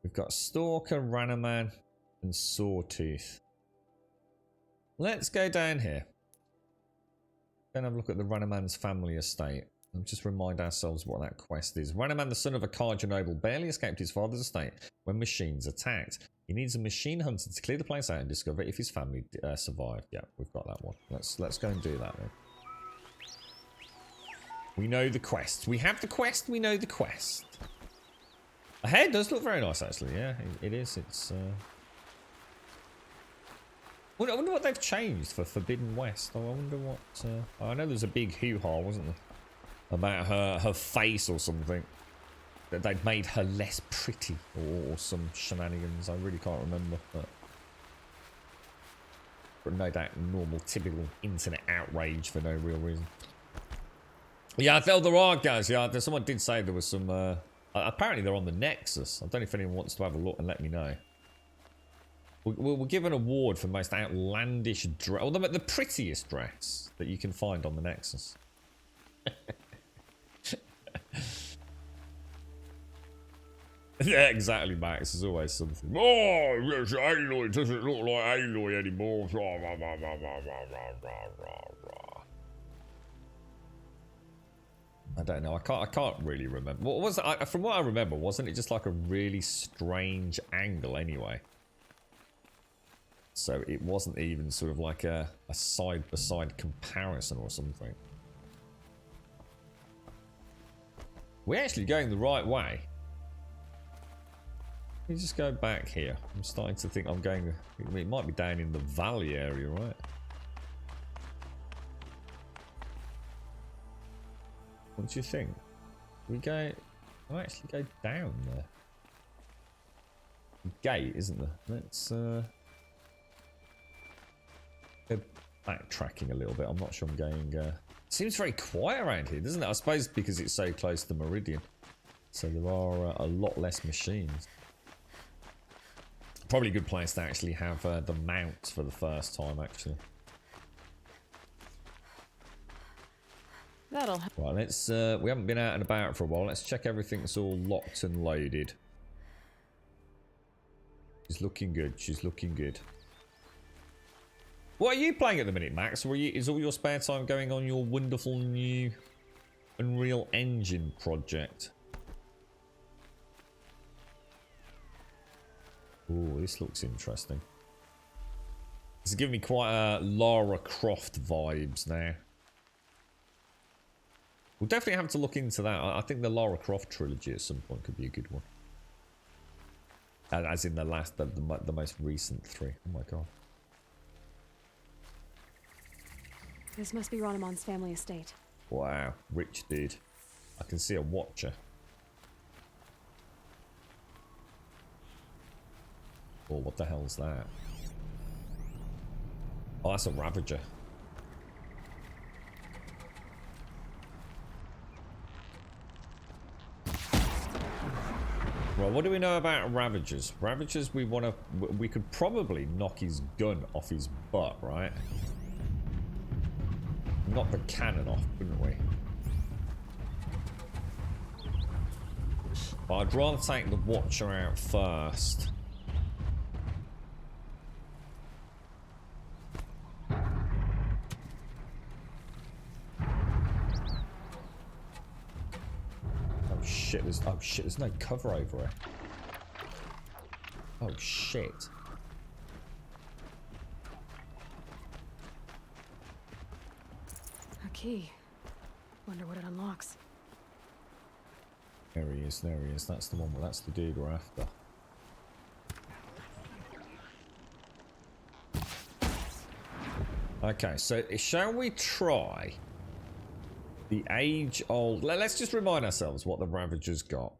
We've got Stalker, Ranaman, and Sawtooth. Let's go down here. Then have a look at the Ranaman's family estate. just remind ourselves what that quest is. Ranaman, the son of a Kaja noble, barely escaped his father's estate when machines attacked. He needs a machine hunter to clear the place out and discover if his family survived. Yeah, we've got that one. Let's go and do that then. We know the quest. We have the quest. We know the quest. The hair does look very nice, actually. Yeah, it is. It's. I wonder what they've changed for Forbidden West. I wonder what. I know there's a big hoo-ha, wasn't there, about her face or something. That they'd made her less pretty or some shenanigans. I really can't remember, but no doubt normal, typical internet outrage for no real reason. Yeah, there are guys. Yeah, someone did say there was some. Apparently, they're on the Nexus. I don't know if anyone wants to have a look and let me know. We'll give an award for most outlandish dress, or the prettiest dress that you can find on the Nexus. Yeah, exactly, Max. There's always something. Oh, yes, Aloy doesn't look like Aloy anymore. I don't know. I can't really remember. What was it? From what I remember, wasn't it just like a really strange angle anyway? So it wasn't even sort of like a side-by-side comparison or something. We're actually going the right way. Let me just go back here. I'm starting to think I'm going... It might be down in the valley area, right? What do you think? We go... I'll actually go down there. Gate, isn't there? Let's... Go backtracking a little bit. I'm not sure I'm going... Seems very quiet around here, doesn't it? I suppose because it's so close to Meridian. So there are a lot less machines. Probably a good place to actually have the mount for the first time, actually. That'll help. Right, let's... we haven't been out and about for a while. Let's check everything's all locked and loaded. She's looking good. She's looking good. What are you playing at the minute, Max? Or is all your spare time going on your wonderful new Unreal Engine project? Oh, this looks interesting. This is giving me quite a Lara Croft vibes now. We'll definitely have to look into that. I think the Lara Croft trilogy at some point could be a good one. As in the most recent three. Oh my god. This must be Ranamon's family estate. Wow, rich dude. I can see a watcher. Oh, what the hell's that? Oh, that's a Ravager. Well, what do we know about Ravagers? Ravagers, we could probably knock his gun off his butt, right? Knock the cannon off, couldn't we? But I'd rather take the Watcher out first. Oh shit, there's no cover over it. Oh shit. A key. Wonder what it unlocks. There he is, there he is. That's the one, that's the dude we're after. Okay, so shall we try the age-old... Let's just remind ourselves what the Ravager's got.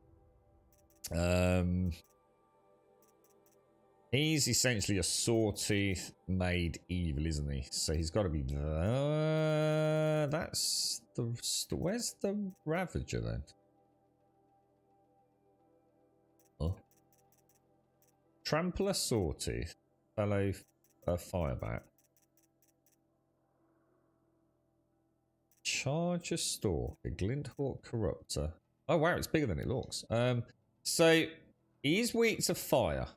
He's essentially a Sawtooth made evil, isn't he? So he's got to be... that's the... Where's the Ravager then? Oh. Trampler Sawtooth. Fellow Firebat. Charger Stalker. Glinthawk Corruptor. Oh wow, it's bigger than it looks. So he is weak to fire.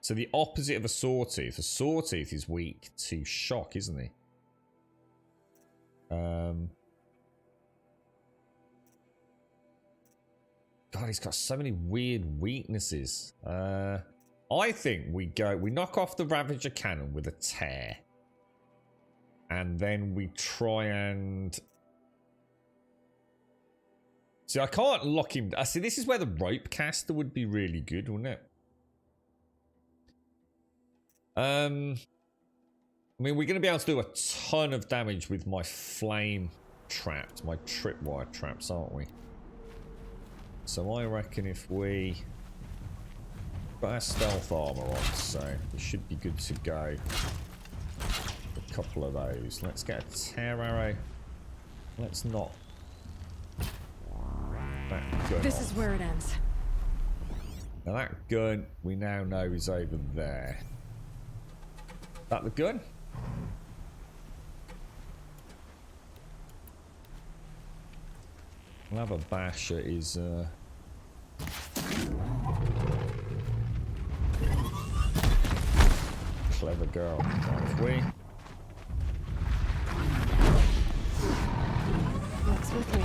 So the opposite of a Sawtooth. A Sawtooth is weak to shock, isn't he? God, he's got so many weird weaknesses. I think we knock off the Ravager cannon with a tear. And then we try and... See, I can't lock him... See, this is where the rope caster would be really good, wouldn't it? I mean, we're going to be able to do a ton of damage with my flame traps, my tripwire traps, aren't we? So I reckon if we put our stealth armor on, so we should be good to go. A couple of those. Let's get a tear arrow. Let's not. This is where it ends. Now that gun we now know is over there. Is that the gun? We'll have a bash at his clever girl. If we What's with me?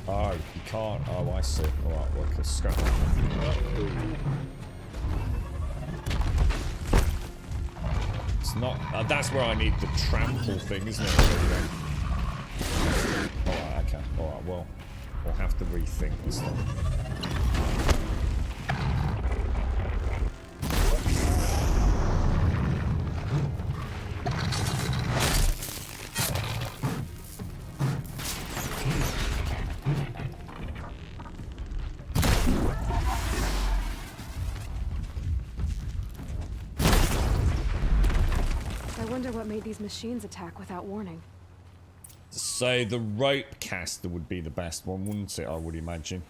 Oh, you can't. Oh, I see. Alright, well, let's scrap. It's not. That's where I need the trample thing, isn't it? Alright, okay. Alright, well, we'll have to rethink this thing. I wonder what made these machines attack without warning. So the rope caster would be the best one, wouldn't it? I would imagine.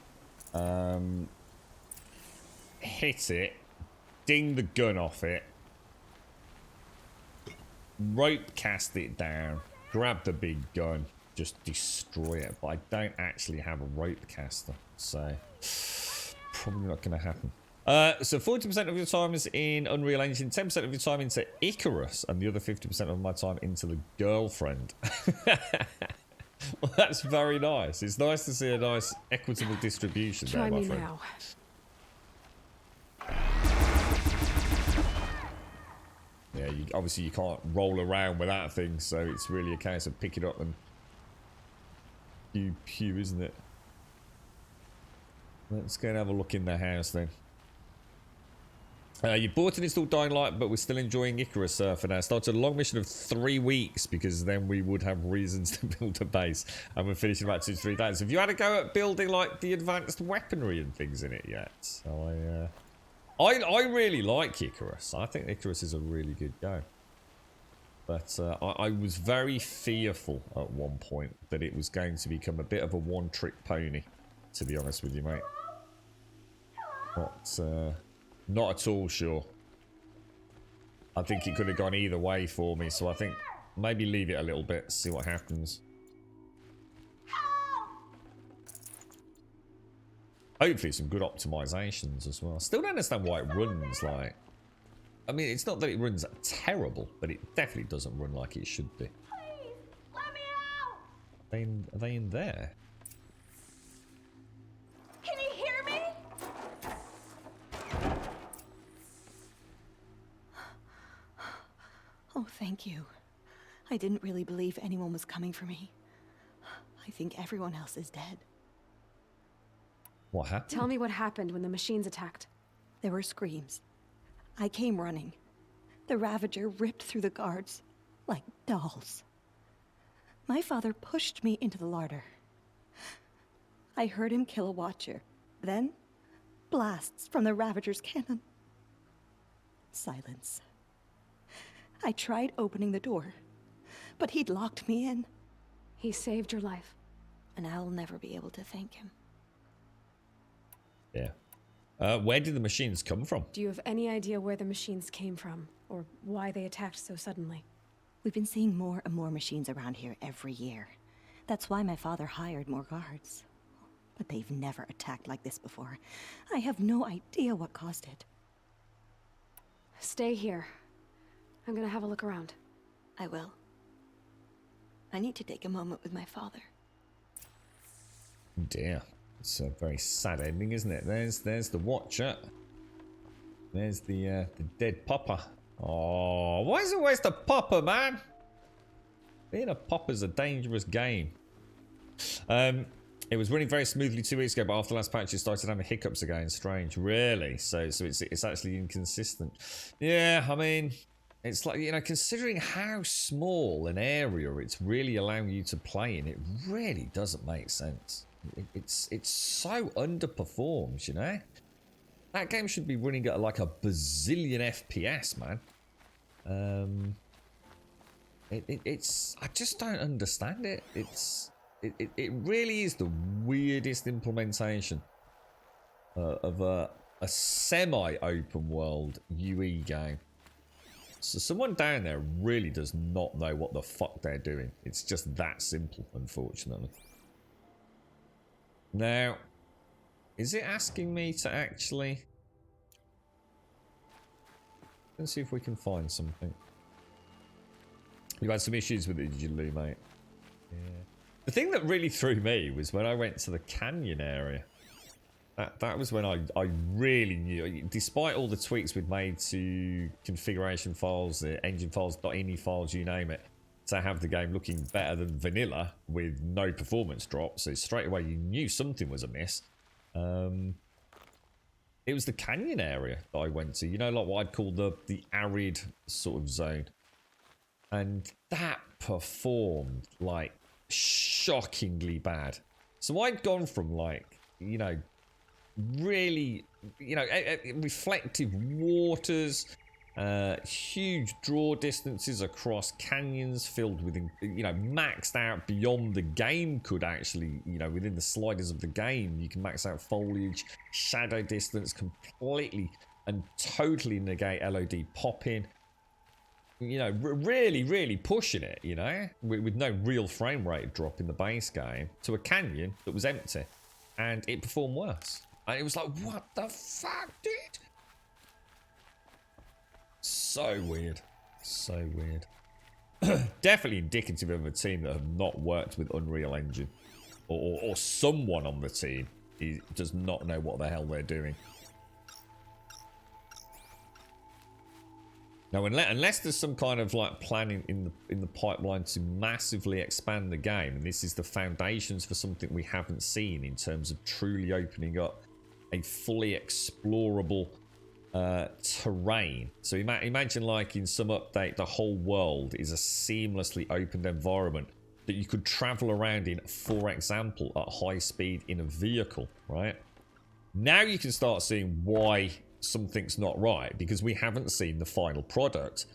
Hit it, ding the gun off it, rope cast it down, grab the big gun, just destroy it. But I don't actually have a rope caster, so probably not going to happen. So 40% of your time is in Unreal Engine, 10% of your time into Icarus, and the other 50% of my time into the girlfriend. Well, that's very nice. It's nice to see a nice equitable distribution there, my friend. Now. Yeah, obviously you can't roll around with that thing, so it's really a case of pick it up and pew pew, isn't it? Let's go and have a look in the house then. You bought and installed Dying Light, but we're still enjoying Icarus for now. Started a long mission of 3 weeks because then we would have reasons to build a base, and we're finishing about 2 to 3 days. Have you had a go at building like the advanced weaponry and things in it yet? So I really like Icarus. I think Icarus is a really good go. But I was very fearful at one point that it was going to become a bit of a one-trick pony, to be honest with you, mate. Not at all sure. I think it could have gone either way for me, so I think maybe leave it a little bit, see what happens. Hopefully some good optimizations as well. Still don't understand why it runs like... I mean, it's not that it runs terrible, but it definitely doesn't run like it should be. Please, let me out! Are they in there? Can you hear me? Oh, thank you. I didn't really believe anyone was coming for me. I think everyone else is dead. What happened? Tell me what happened when the machines attacked. There were screams. I came running. The Ravager ripped through the guards like dolls. My father pushed me into the larder. I heard him kill a watcher. Then, blasts from the Ravager's cannon. Silence. I tried opening the door, but he'd locked me in. He saved your life. And I'll never be able to thank him. Yeah. Where did the machines come from? Do you have any idea where the machines came from, or why they attacked so suddenly? We've been seeing more and more machines around here every year. That's why my father hired more guards. But they've never attacked like this before. I have no idea what caused it. Stay here. I'm gonna have a look around. I will. I need to take a moment with my father. Dear. It's a very sad ending, isn't it? There's the Watcher. There's the dead Popper. Oh, why is it always the Popper, man? Being a Popper's a dangerous game. It was running very smoothly 2 weeks ago, but after the last patch it started having hiccups again. Strange. Really? So it's actually inconsistent. Yeah, I mean, it's like, you know, considering how small an area it's really allowing you to play in, it really doesn't make sense. It's so underperforms, you know? That game should be running at like a bazillion FPS, man. It's I just don't understand it. It really is the weirdest implementation of a semi-open world UE game. So someone down there really does not know what the fuck they're doing. It's just that simple, unfortunately. Now, is it asking me to actually... Let's see if we can find something. You had some issues with it, did you, Lou, mate? Yeah. The thing that really threw me was when I went to the canyon area. That was when I really knew, despite all the tweaks we'd made to configuration files, the engine files, .ini files, you name it, to have the game looking better than vanilla with no performance drop, so straight away you knew something was amiss. It was the canyon area that I went to, you know, like what I'd call the arid sort of zone. And that performed like shockingly bad. So I'd gone from like, you know, really, you know, reflective waters, huge draw distances across canyons filled with, you know, maxed out beyond the game could actually, you know, within the sliders of the game, you can max out foliage, shadow distance completely and totally negate LOD pop-in. You know, really pushing it, you know, with no real frame rate drop in the base game, to a canyon that was empty, and it performed worse. And it was like, what the fuck, dude? So weird. So weird. Definitely indicative of a team that have not worked with Unreal Engine. Or someone on the team does not know what the hell they're doing. Now, unless there's some kind of like planning in the pipeline to massively expand the game, and this is the foundations for something we haven't seen in terms of truly opening up a fully explorable terrain. So imagine like in some update, the whole world is a seamlessly opened environment that you could travel around in, for example, at high speed in a vehicle, right? Now you can start seeing why something's not right, because we haven't seen the final product.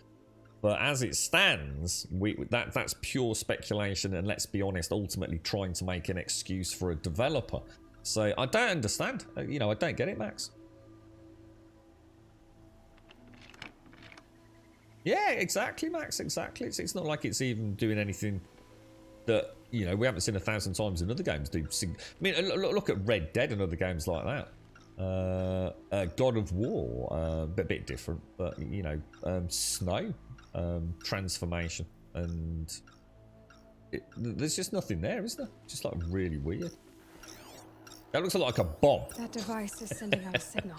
But as it stands, that's pure speculation, and let's be honest, ultimately trying to make an excuse for a developer. So I don't understand. You know, I don't get it, Max. Yeah, exactly, Max, exactly. It's not like it's even doing anything that, you know, we haven't seen 1,000 times in other games do. I mean, look at Red Dead and other games like that. God of War, a bit different, but you know, Snow, transformation, and there's just nothing there, is there? Just like really weird. That looks a lot like a bomb. That device is sending out a signal.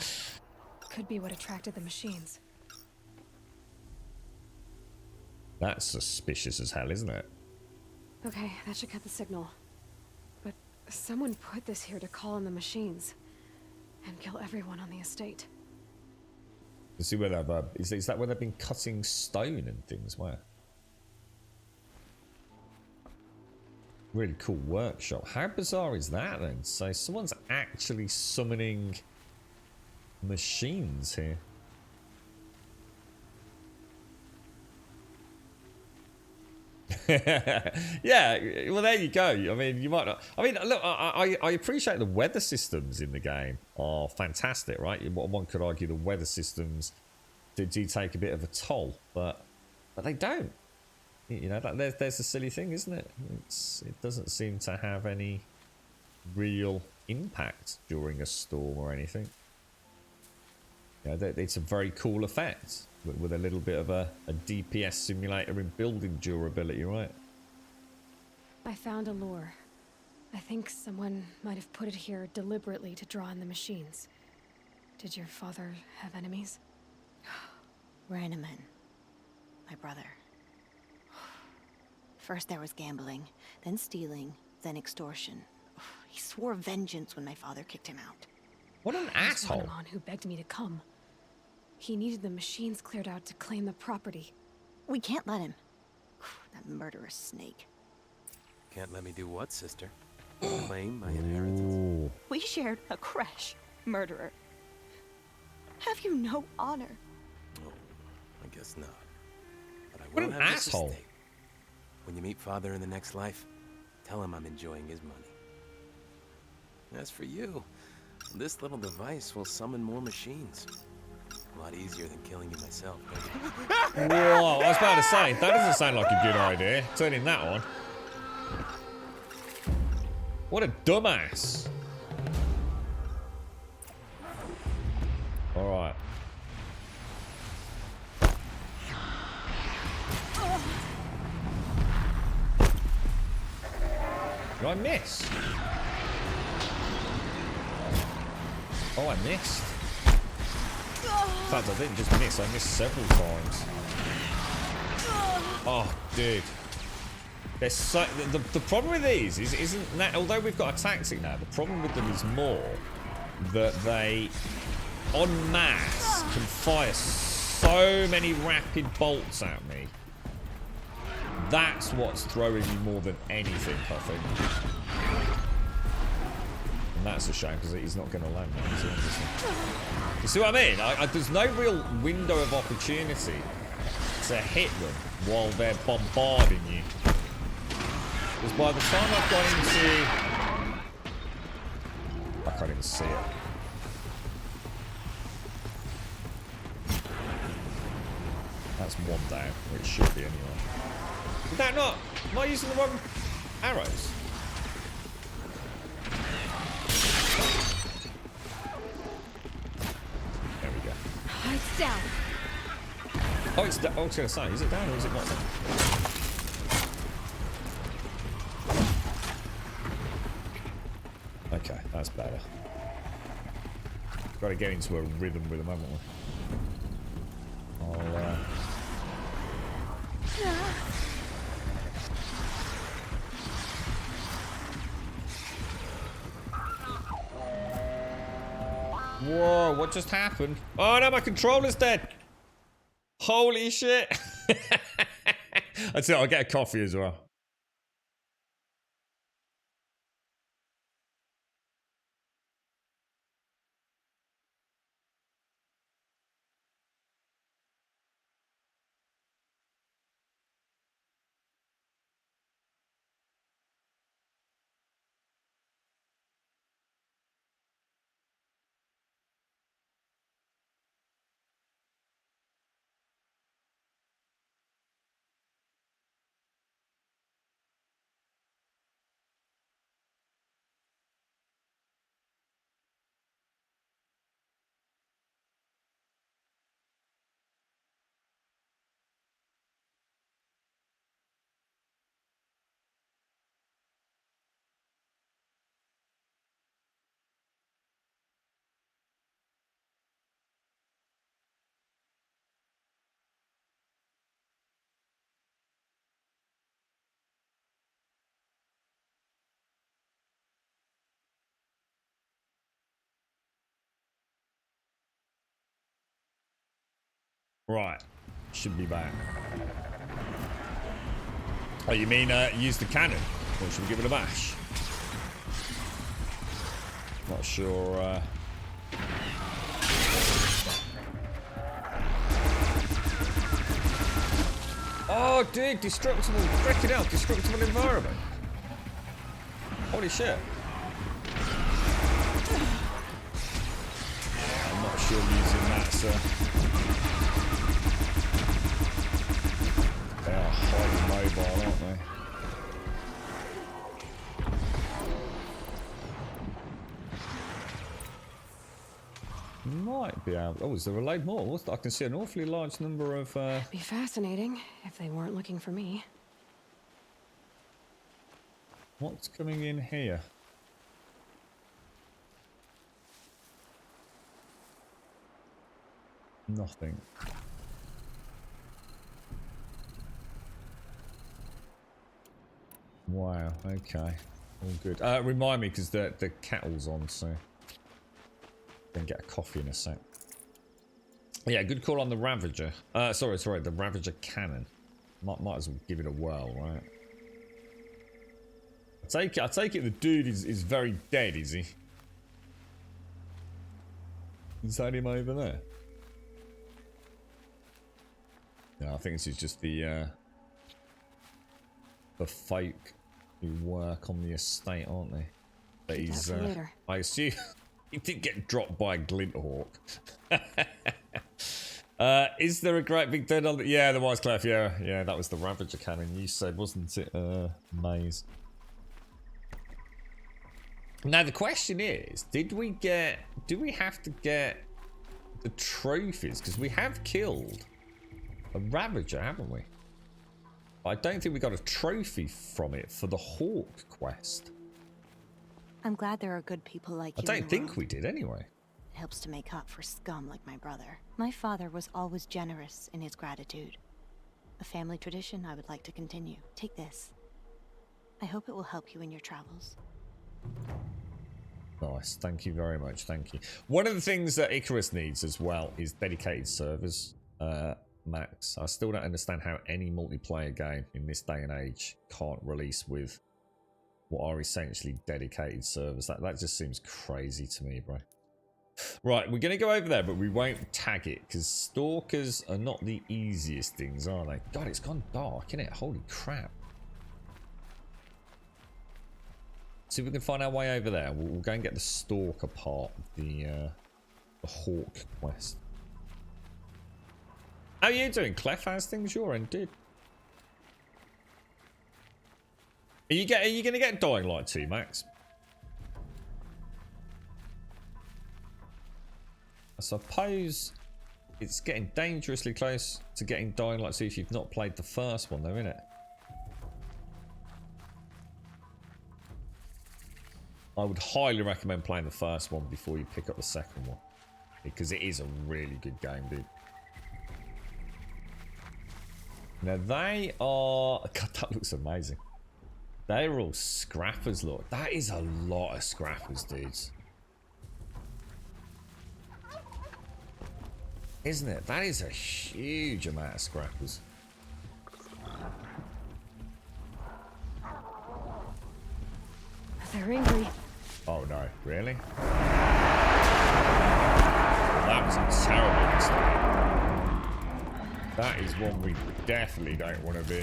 Could be what attracted the machines. That's suspicious as hell, isn't it? Okay, that should cut the signal. But someone put this here to call in the machines and kill everyone on the estate. You see where they've is that where they've been cutting stone and things? Where? Really cool workshop. How bizarre is that then? So someone's actually summoning machines here. Yeah, well there you go. I mean, you might not. I mean, look, I appreciate the weather systems in the game are fantastic, right? One could argue the weather systems do take a bit of a toll, but they don't. You know, there's a silly thing, isn't it? It doesn't seem to have any real impact during a storm or anything. You know, it's a very cool effect with a little bit of a DPS simulator in building durability, right? I found a lure. I think someone might have put it here deliberately to draw in the machines. Did your father have enemies? Ranneman. My brother. First there was gambling, then stealing, then extortion. He swore vengeance when my father kicked him out. What an asshole. Ranneman who begged me to come. He needed the machines cleared out to claim the property. We can't let him. That murderous snake. Can't let me do what, sister? Claim my inheritance? We shared a creche, murderer. Have you no honor? Oh, I guess not. But I What will an have this asshole. estate. When you meet Father in the next life, tell him I'm enjoying his money. As for you, this little device will summon more machines. A lot easier than killing you myself, baby. Whoa, I was about to say, that doesn't sound like a good idea. Turning that on. What a dumbass. Alright. Did I miss? Oh, I missed. In fact, I didn't just miss, I missed several times. Oh, dude. They're so, the problem with these isn't that, although we've got a tactic now, the problem with them is more that they, en masse, can fire so many rapid bolts at me. That's what's throwing me more than anything, I think. And that's a shame, because he's not going to land now, is he, obviously? You see what I mean? There's no real window of opportunity to hit them while they're bombarding you. Because by the time I've got into... I can't even see it. That's one down, or it should be anyway. Is that not? Am I using the wrong arrows? There we go. It's down. Oh, it's down. Oh, I was going to say, is it down or is it not down? Okay, that's better. Got to get into a rhythm with them, haven't we? I'll, Whoa, what just happened? Oh no, my controller's dead! Holy shit! That's it, I'll get a coffee as well. Right, should be back. Oh, you mean use the cannon? Or should we give it a bash? Not sure. Oh, dude, destructible, freaking hell, destructible environment. Holy shit. I'm not sure using that, sir. They are highly mobile, aren't they? Might be able. Oh, is there a load more? What's that? I can see an awfully large number of. It'd be fascinating if they weren't looking for me. What's coming in here? Nothing. Wow, okay. All good. Remind me, because the kettle's on, so... Then get a coffee in a sec. Yeah, good call on the Ravager. Sorry, the Ravager cannon. Might as well give it a whirl, right? I take it the dude is very dead, is he? Is that him over there? No, I think this is just the folk who work on the estate, aren't they? But he's, I assume he did get dropped by a Glinthawk. Is there a great big dead on the... Yeah, the Wise Clef, yeah, that was the Ravager cannon you said, wasn't it, Maze? Now the question is, do we have to get the trophies? Because we have killed a Ravager, haven't we? I don't think we got a trophy from it for the Hawk quest. I'm glad there are good people like you. I don't think we did anyway. It helps to make up for scum like my brother. My father was always generous in his gratitude. A family tradition I would like to continue. Take this. I hope it will help you in your travels. Nice, thank you very much, thank you. One of the things that Icarus needs as well is dedicated servers, Max. I still don't understand how any multiplayer game in this day and age can't release with what are essentially dedicated servers. That just seems crazy to me, bro. Right, we're going to go over there, but we won't tag it, because stalkers are not the easiest things, are they? God, it's gone dark, isn't it? Holy crap. See if we can find our way over there. We'll go and get the stalker part of the Hawk quest. How are you doing, Clef? How's things your end, dude? Are you going to get Dying Light 2, Max? I suppose it's getting dangerously close to getting Dying Light 2 if you've not played the first one, though, isn't it? I would highly recommend playing the first one before you pick up the second one, because it is a really good game, dude. Now they are... God, that looks amazing. They're all scrappers, look. That is a lot of scrappers, dudes. Isn't it? That is a huge amount of scrappers. They're angry. Oh no, really? That was a terrible mistake. That is one we definitely don't want to be.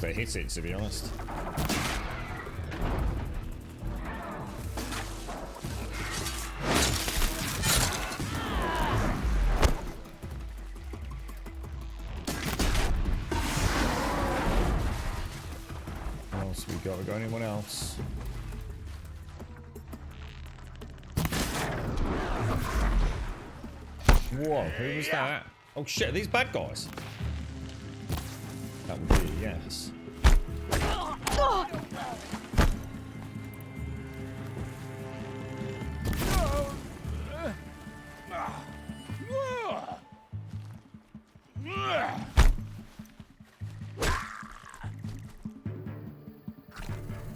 They hit it, to be honest. What else we got? We got anyone else? Whoa, who was that? Oh shit, are these bad guys? That would be a yes.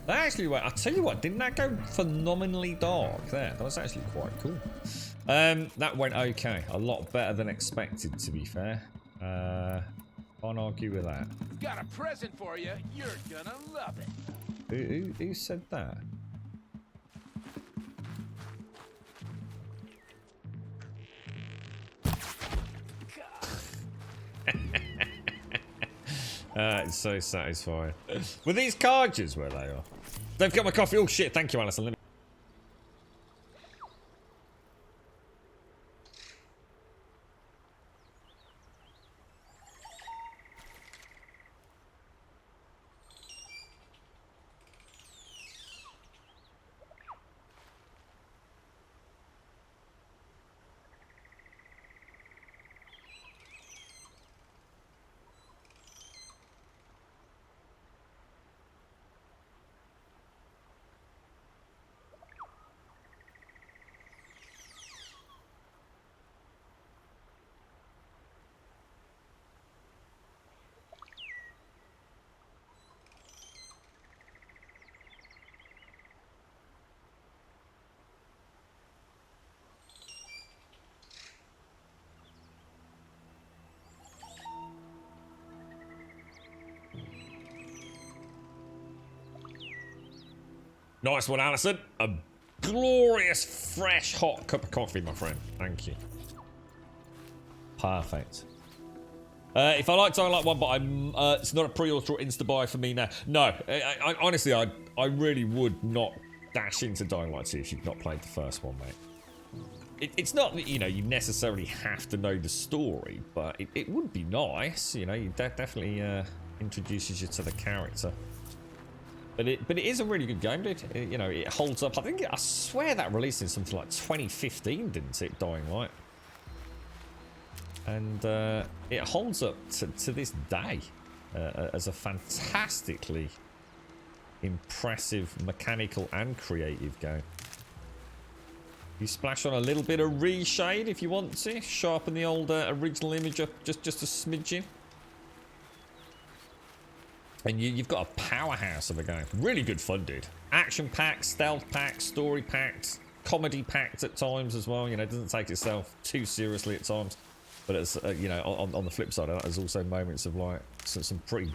That actually went, I'll tell you what, didn't that go phenomenally dark there? That was actually quite cool. That went okay. A lot better than expected, to be fair. Can't argue with that. Got a present for you. You're gonna love it. Who said that? It's so satisfying. Were these cartridges where they are? They've got my coffee. Oh shit, thank you, Alison. Let me... Nice one, Alison. A glorious, fresh, hot cup of coffee, my friend. Thank you. Perfect. If I like Dying Light 1, but I'm, it's not a pre-order or insta-buy for me now. No, honestly, I really would not dash into Dying Light 2 if you've not played the first one, mate. It's not that, you know, you necessarily have to know the story, but it would be nice, you know, it definitely introduces you to the character. But it is a really good game, dude. You know, it holds up. I swear that released in something like 2015, didn't it, Dying Light? And it holds up to this day as a fantastically impressive mechanical and creative game. You splash on a little bit of reshade if you want to. Sharpen the old original image up just a smidgen. And you've got a powerhouse of a game. Really good fun, dude. Action-packed, stealth-packed, story-packed, comedy-packed at times as well. You know, it doesn't take itself too seriously at times. But it's, you know, on the flip side of that, there's also moments of, like, some pretty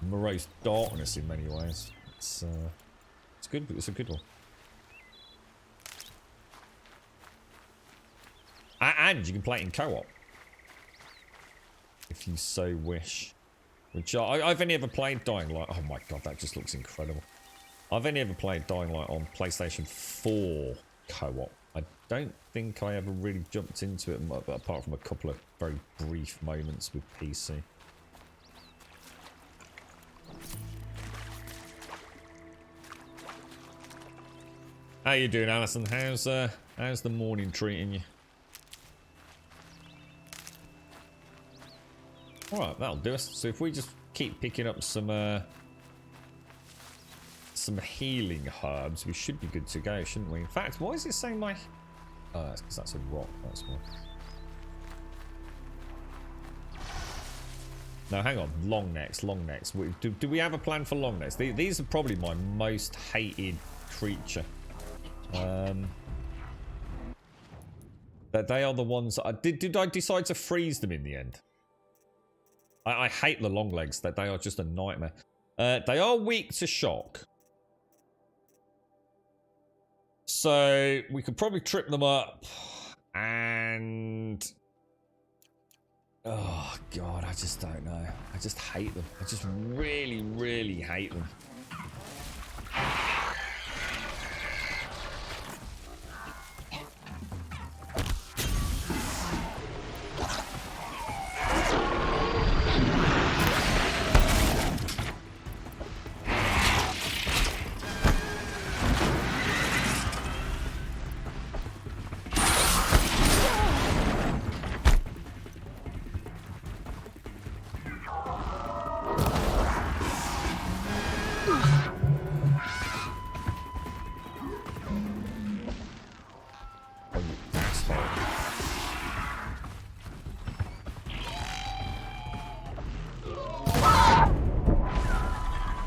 morose darkness in many ways. It's good. It's a good one. And you can play it in co-op. If you so wish. Which I've only ever played Dying Light. Oh my god, that just looks incredible. I've only ever played Dying Light on PlayStation 4 co-op. I don't think I ever really jumped into it, apart from a couple of very brief moments with PC. How you doing, Alison? How's the morning treating you? Alright, that'll do us. So if we just keep picking up some healing herbs, we should be good to go, shouldn't we? In fact, why is it saying my... Oh, that's because that's a rock, that's why. No, hang on. Long necks. Do we have a plan for long necks? These are probably my most hated creature. They are the ones... Did I decide to freeze them in the end? I hate the long legs. That they are just a nightmare. They are weak to shock. So we could probably trip them up. And... Oh, God, I just don't know. I just hate them. I just really, really hate them.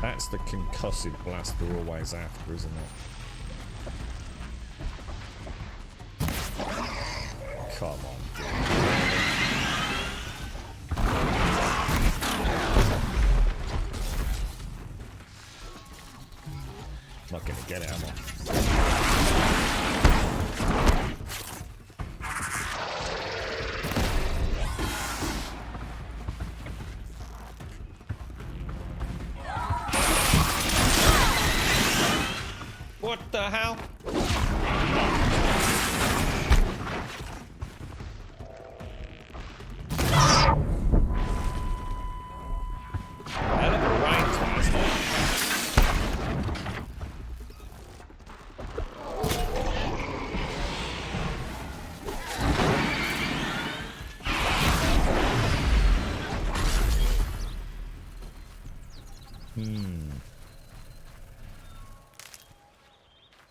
That's the concussive blast we're always after, isn't it? Come on, dude. Not gonna get it, am I? What the hell? Hell of a range, man, isn't it?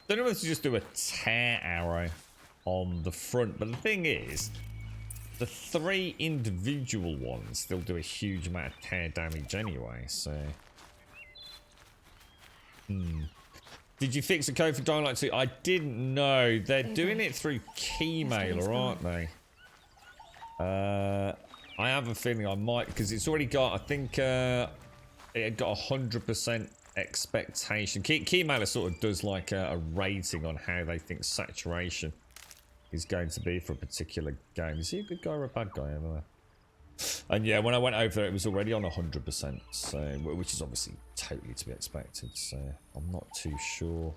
Don't know whether to just do a tear arrow on the front, but the thing is, the 3 individual ones still do a huge amount of tear damage anyway, so... Did you fix the code for Dying Light 2? I didn't know. They're doing it through Keymailer, aren't they? I have a feeling I might, because it's already got, I think, it had got 100% expectation. Keymailer sort of does like a rating on how they think saturation is going to be for a particular game. Is he a good guy or a bad guy over there? And yeah, when I went over there, it was already on 100%, so which is obviously totally to be expected. So I'm not too sure.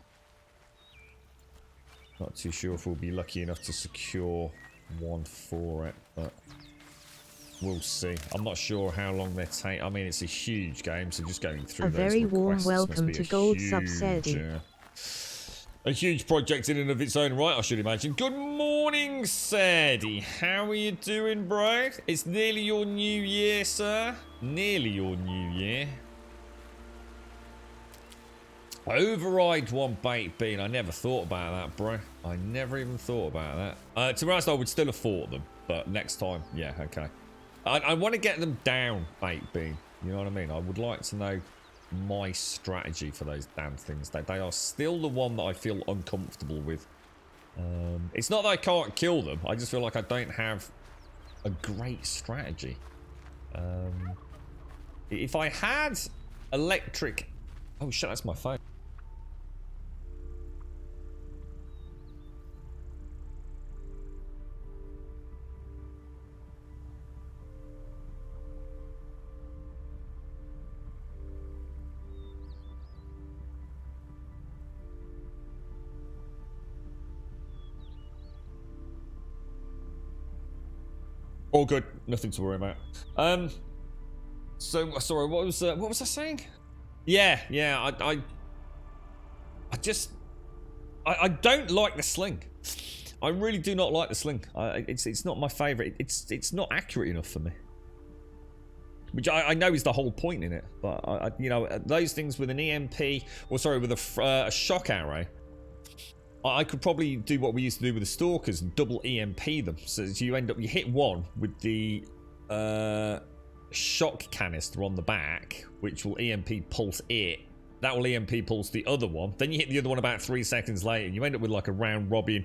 Not too sure if we'll be lucky enough to secure one for it, but we'll see. I'm not sure how long they take. I mean, it's a huge game, so just going through those very warm requests welcome must be to Gold Sub Sadie. A huge project in and of its own right, I should imagine. Good morning, Sadie. How are you doing, bro? It's nearly your new year, sir. Nearly your new year. Override one baked bean. I never thought about that, bro. I never even thought about that. To be honest, I would still have fought them, but next time, yeah, okay. I want to get them down, baked bean. You know what I mean? I would like to know my strategy for those damn things. They are still the one that I feel uncomfortable with. It's not that I can't kill them. I just feel like I don't have a great strategy. If I had electric... Oh shit, that's my phone. All good, nothing to worry about. So sorry, what was I saying? Yeah, I don't like the sling. I really do not like the sling. It's not my favourite. It's not accurate enough for me. Which I know is the whole point in it, but you know, those things with an EMP, or sorry, with a shock arrow, I could probably do what we used to do with the stalkers and double EMP them. So you end up, you hit one with the shock canister on the back, which will EMP pulse it. That will EMP pulse the other one. Then you hit the other one about 3 seconds later. And you end up with like a round robin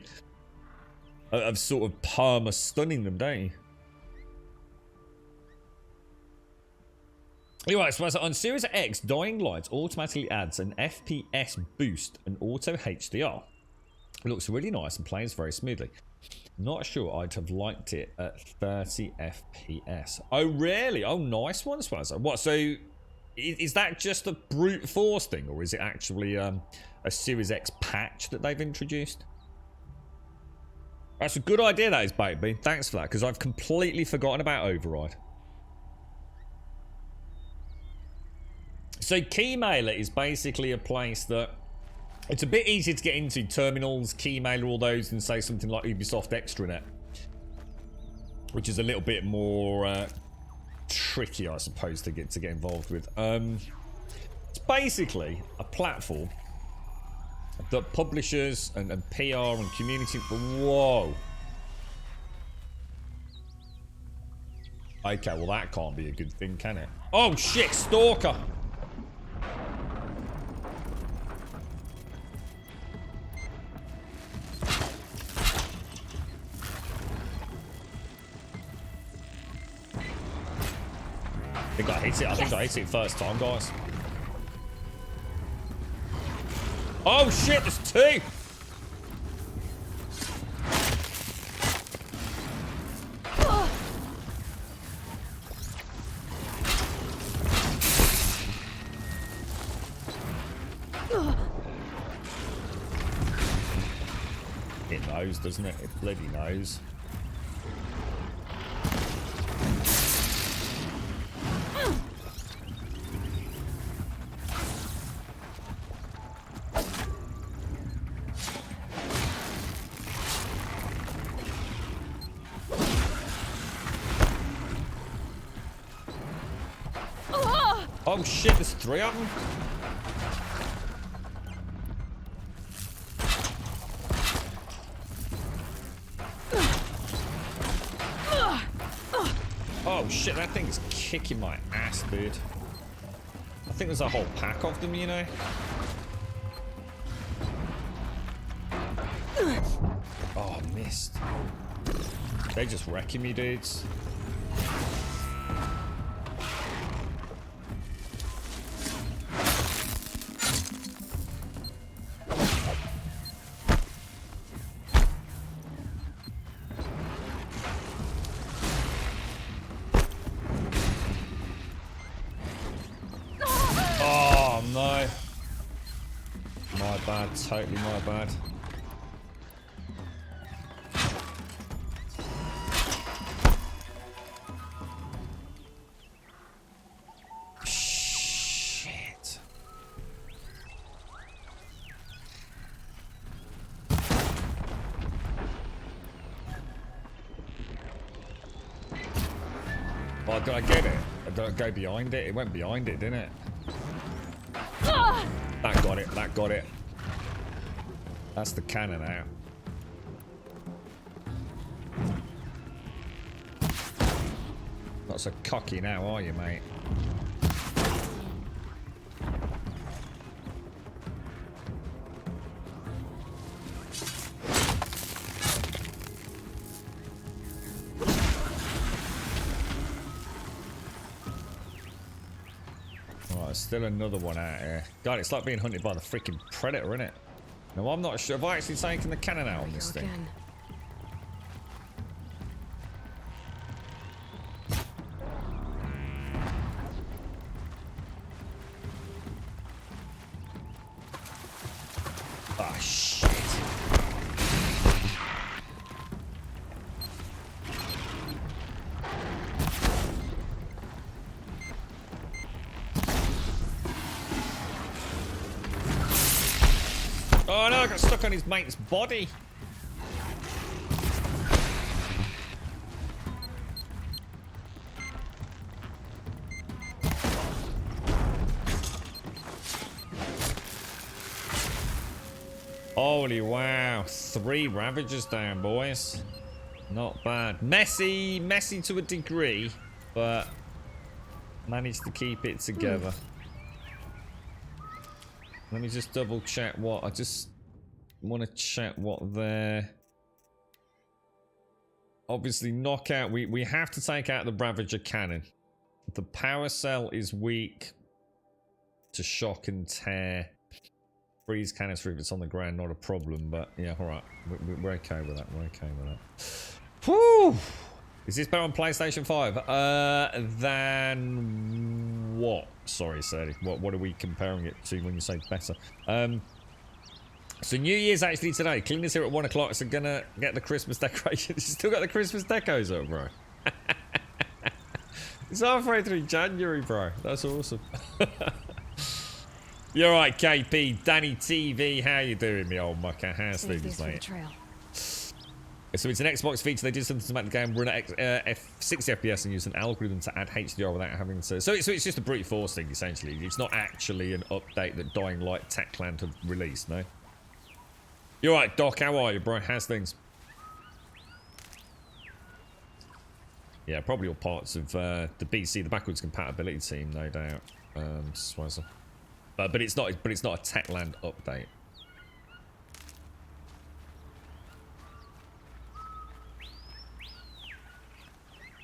of sort of perma stunning them, don't you? Anyway, so on Series X, Dying Light automatically adds an FPS boost and auto HDR. It looks really nice and plays very smoothly. Not sure I'd have liked it at 30 FPS. Oh, really? Oh, nice one, Swazza. What, so is that just a brute force thing, or is it actually a Series X patch that they've introduced? That's a good idea, that is, baby. Thanks for that, because I've completely forgotten about Override. So Keymailer is basically a place that it's a bit easier to get into. Terminals, Keymailer, all those, than say something like Ubisoft Extranet, which is a little bit more tricky, I suppose, to get involved with. It's basically a platform that publishers and PR and community. Whoa. Okay, well that can't be a good thing, can it? Oh shit, Stalker. I think I hit it. I think I hit it first time, guys. Oh shit, there's two! It knows, doesn't it? It bloody knows. Oh shit, there's 3 of them? Oh shit, that thing is kicking my ass, dude. I think there's a whole pack of them, you know? Oh, missed. They're just wrecking me, dudes. Totally my bad. Shit. Oh, did I get it? Did I go behind it? It went behind it, didn't it? That got it. That got it. That's the cannon out. Not so cocky now, are you, mate? Oh, there's still another one out here. God, it's like being hunted by the freaking predator, isn't it? No, I'm not sure. Have I actually taken the cannon out on this thing? Ah, shit. Oh no, I got stuck on his mate's body. Holy wow. 3 Ravagers down, boys. Not bad. Messy to a degree, but managed to keep it together. Let me just double check what, I just want to check what they're... Obviously knockout, we have to take out the Ravager cannon. The power cell is weak to shock and tear. Freeze canister if it's on the ground, not a problem, but yeah, alright. We're okay with that, we're okay with that. Whew! Is this better on PlayStation 5? Than what? Sorry, Sadie. What are we comparing it to when you say better? So New Year's actually today. Cleaners here at 1 o'clock, so gonna get the Christmas decorations. You still got the Christmas decos up, bro. It's halfway through January, bro. That's awesome. You're right, KP. Danny TV, how you doing, me old mucker? How's things, mate? So it's an Xbox feature. They did something to make the game run at 60 FPS and use an algorithm to add HDR without having to... So it's just a brute force thing, essentially. It's not actually an update that Dying Light Techland have released, no? You're right, Doc. How are you, bro? How's things? Yeah, probably all parts of the BC, the backwards compatibility team, no doubt. Swazzer. But it's not a Techland update.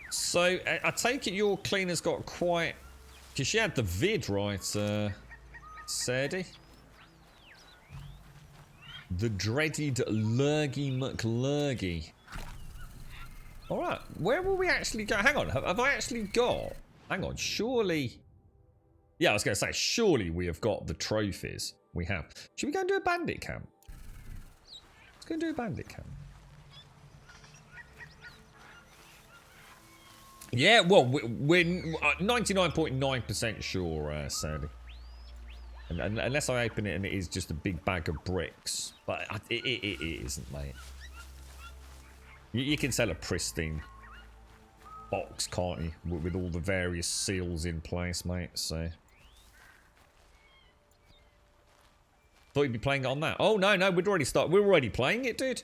So I take it your cleaner's got quite, because she had the vid, right, Sadie? The dreaded Lurgy McLurgy. Alright, where will we actually go? Hang on, have I actually got... Hang on, surely... Yeah, I was going to say, surely we have got the trophies. We have. Should we go and do a bandit camp? Let's go do a bandit camp. Yeah, well, we're 99.9% sure, Sandy. And unless I open it and it is just a big bag of bricks. But it isn't, mate. You can sell a pristine box, can't you? With all the various seals in place, mate, so... Thought you'd be playing it on that. Oh, no, we'd already start. We're already playing it, dude.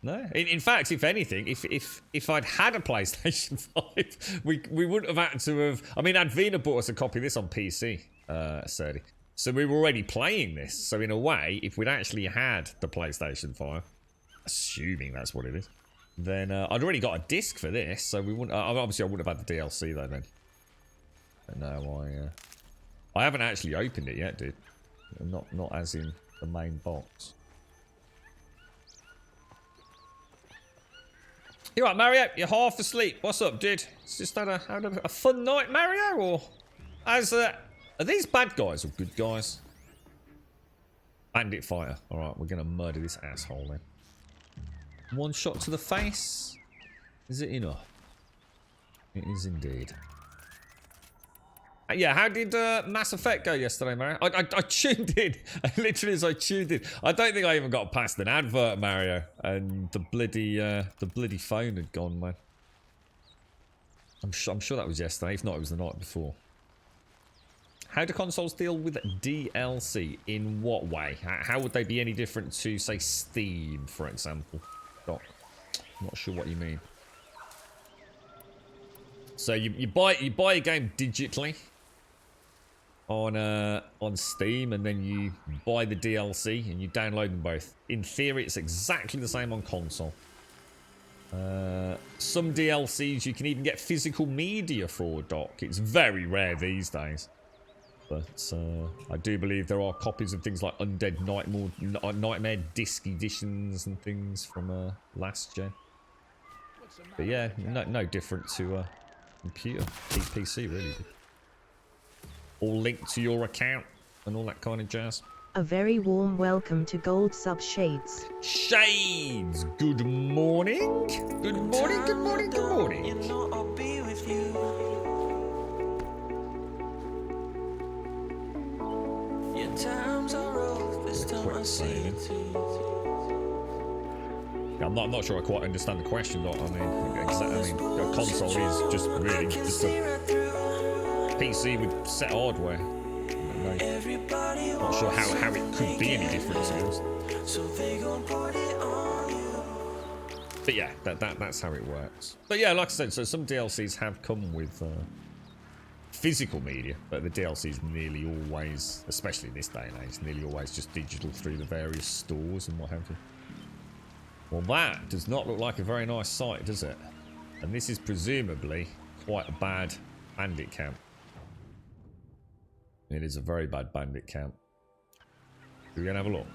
No. In fact, if anything, if I'd had a PlayStation 5, we wouldn't have had to have... I mean, Advina bought us a copy of this on PC, Serdi. So we were already playing this. So in a way, if we'd actually had the PlayStation 5, assuming that's what it is, then I'd already got a disc for this. So we wouldn't... obviously, I wouldn't have had the DLC, though, then. But no, I haven't actually opened it yet, dude. Not as in the main box. You right, Mario? You're half asleep. What's up, dude? It's just had a fun night, Mario, or are these bad guys or good guys? Bandit fighter. All right, we're gonna murder this asshole then. One shot to the face. Is it enough? It is indeed. Yeah, how did Mass Effect go yesterday, Mario? I tuned in. Literally, as I tuned in, I don't think I even got past an advert, Mario, and the bloody phone had gone, man. I'm sure that was yesterday. If not, it was the night before. How do consoles deal with DLC? In what way? How would they be any different to, say, Steam, for example? Doc, I'm not sure what you mean. So you buy a game digitally on Steam, and then you buy the DLC and you download them both. In theory, it's exactly the same on console. Some DLCs you can even get physical media for, Doc. It's very rare these days. But I do believe there are copies of things like Undead Nightmare disc editions and things from last gen. But yeah, no different to computer, PC really. All linked to your account and all that kind of jazz. A very warm welcome to Gold Sub Shades. Shades, good morning. Good morning, good morning, good morning. You know I'll be with you. Your times are rough, this time I see it too. I'm not sure I quite understand the question, though. I mean, a console is just really just a PC with set hardware. Not sure how it could be any different, to be honest. But yeah, that's how it works. But yeah, like I said, so some DLCs have come with physical media, but the DLC is nearly always, especially in this day and age, nearly always just digital through the various stores and what have you. Well, that does not look like a very nice site, does it? And this is presumably quite a bad bandit camp. It is a very bad bandit camp. We're gonna have a look.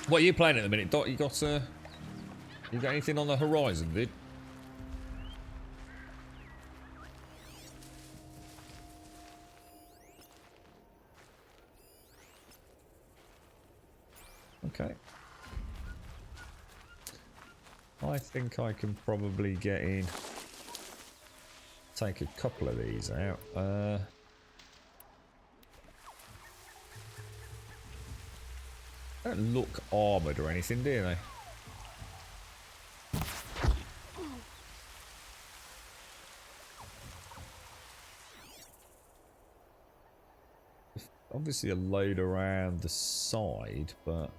What are you playing at the minute, Dot? You got anything on the horizon, dude? Okay. I think I can probably get in. Take a couple of these out. Don't look armoured or anything, do they? Obviously a load around the side, but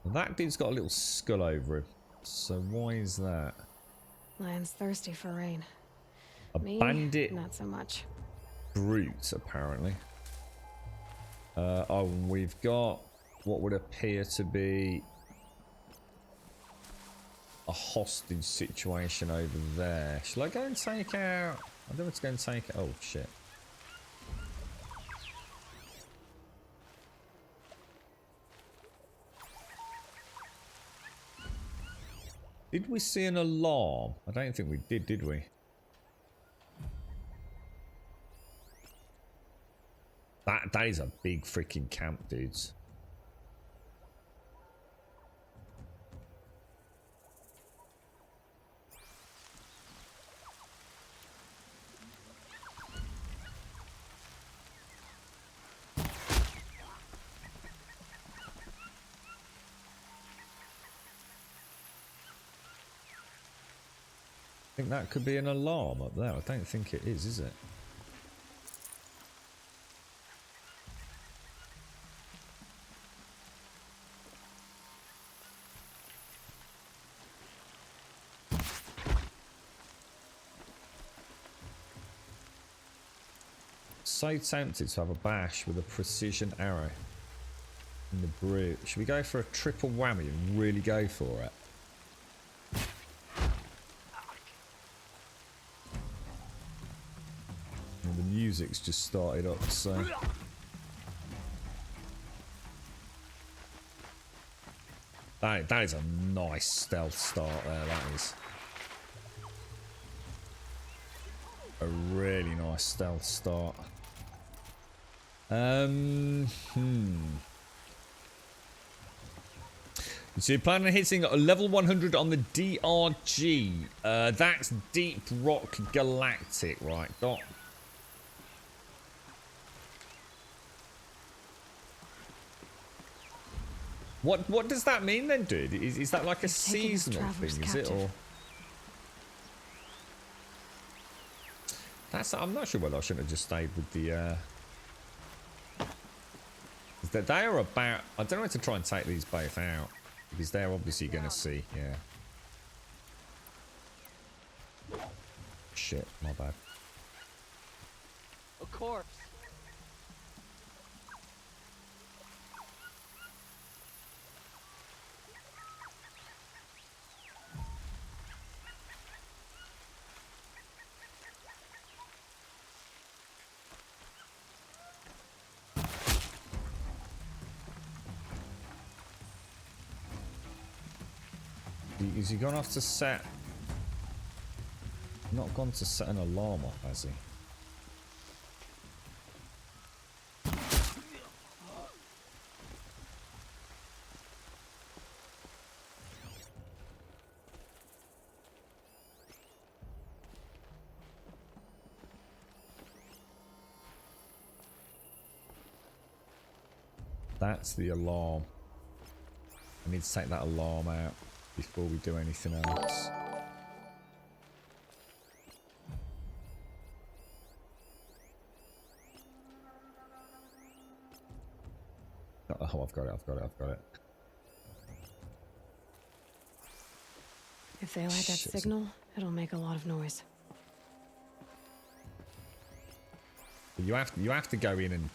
that dude's got a little skull over him. So why is that? Lion's thirsty for rain. A bandit not so much. Brute, apparently. Oh, we've got what would appear to be a hostage situation over there. Shall I go and take out? I don't want to go and take it. Oh shit. Did we see an alarm? I don't think we did we? That is a big freaking camp, dudes. I think that could be an alarm up there. I don't think it is it? So tempted to have a bash with a precision arrow in the brute. Should we go for a triple whammy and really go for it? And the music's just started up, so... That is a nice stealth start there, that is. A really nice stealth start. So you're planning on hitting level 100 on the DRG. That's Deep Rock Galactic, right, Doc? What does that mean then, dude? Is that like a seasonal thing, is it, or? I'm not sure whether I shouldn't have just stayed with the they are about, I don't know how to try and take these both out, because they're obviously going to see, yeah. Shit, my bad. A corpse. Is he gone off to set? Not gone to set an alarm off, has he? That's the alarm. I need to take that alarm out before we do anything else. Oh, I've got it. If they light that signal, it'll make a lot of noise. You have to go in and...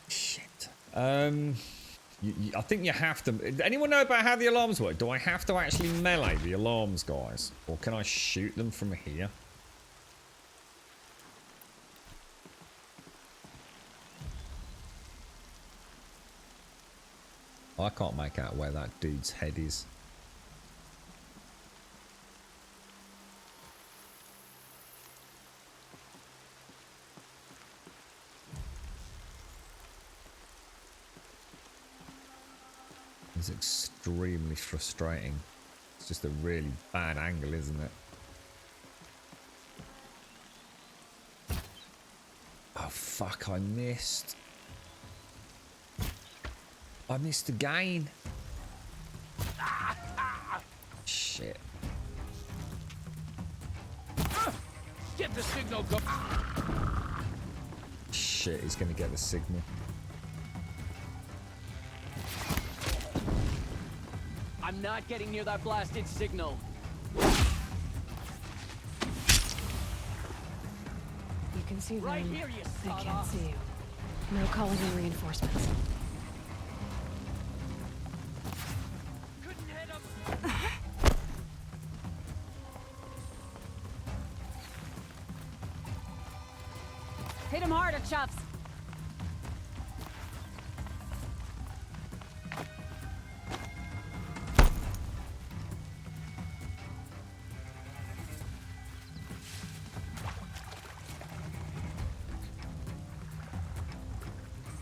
Shit. I think you have to... Anyone know about how the alarms work? Do I have to actually melee the alarms, guys? Or can I shoot them from here? I can't make out where that dude's head is. It's extremely frustrating. It's just a really bad angle, isn't it? Oh fuck, I missed. I missed again. Shit. Get the signal go. Shit, he's gonna get the signal. I'm not getting near that blasted signal. You can see them. Right here, you They can't sawed-off. see you. No calling in reinforcements. Hit him harder, Chops.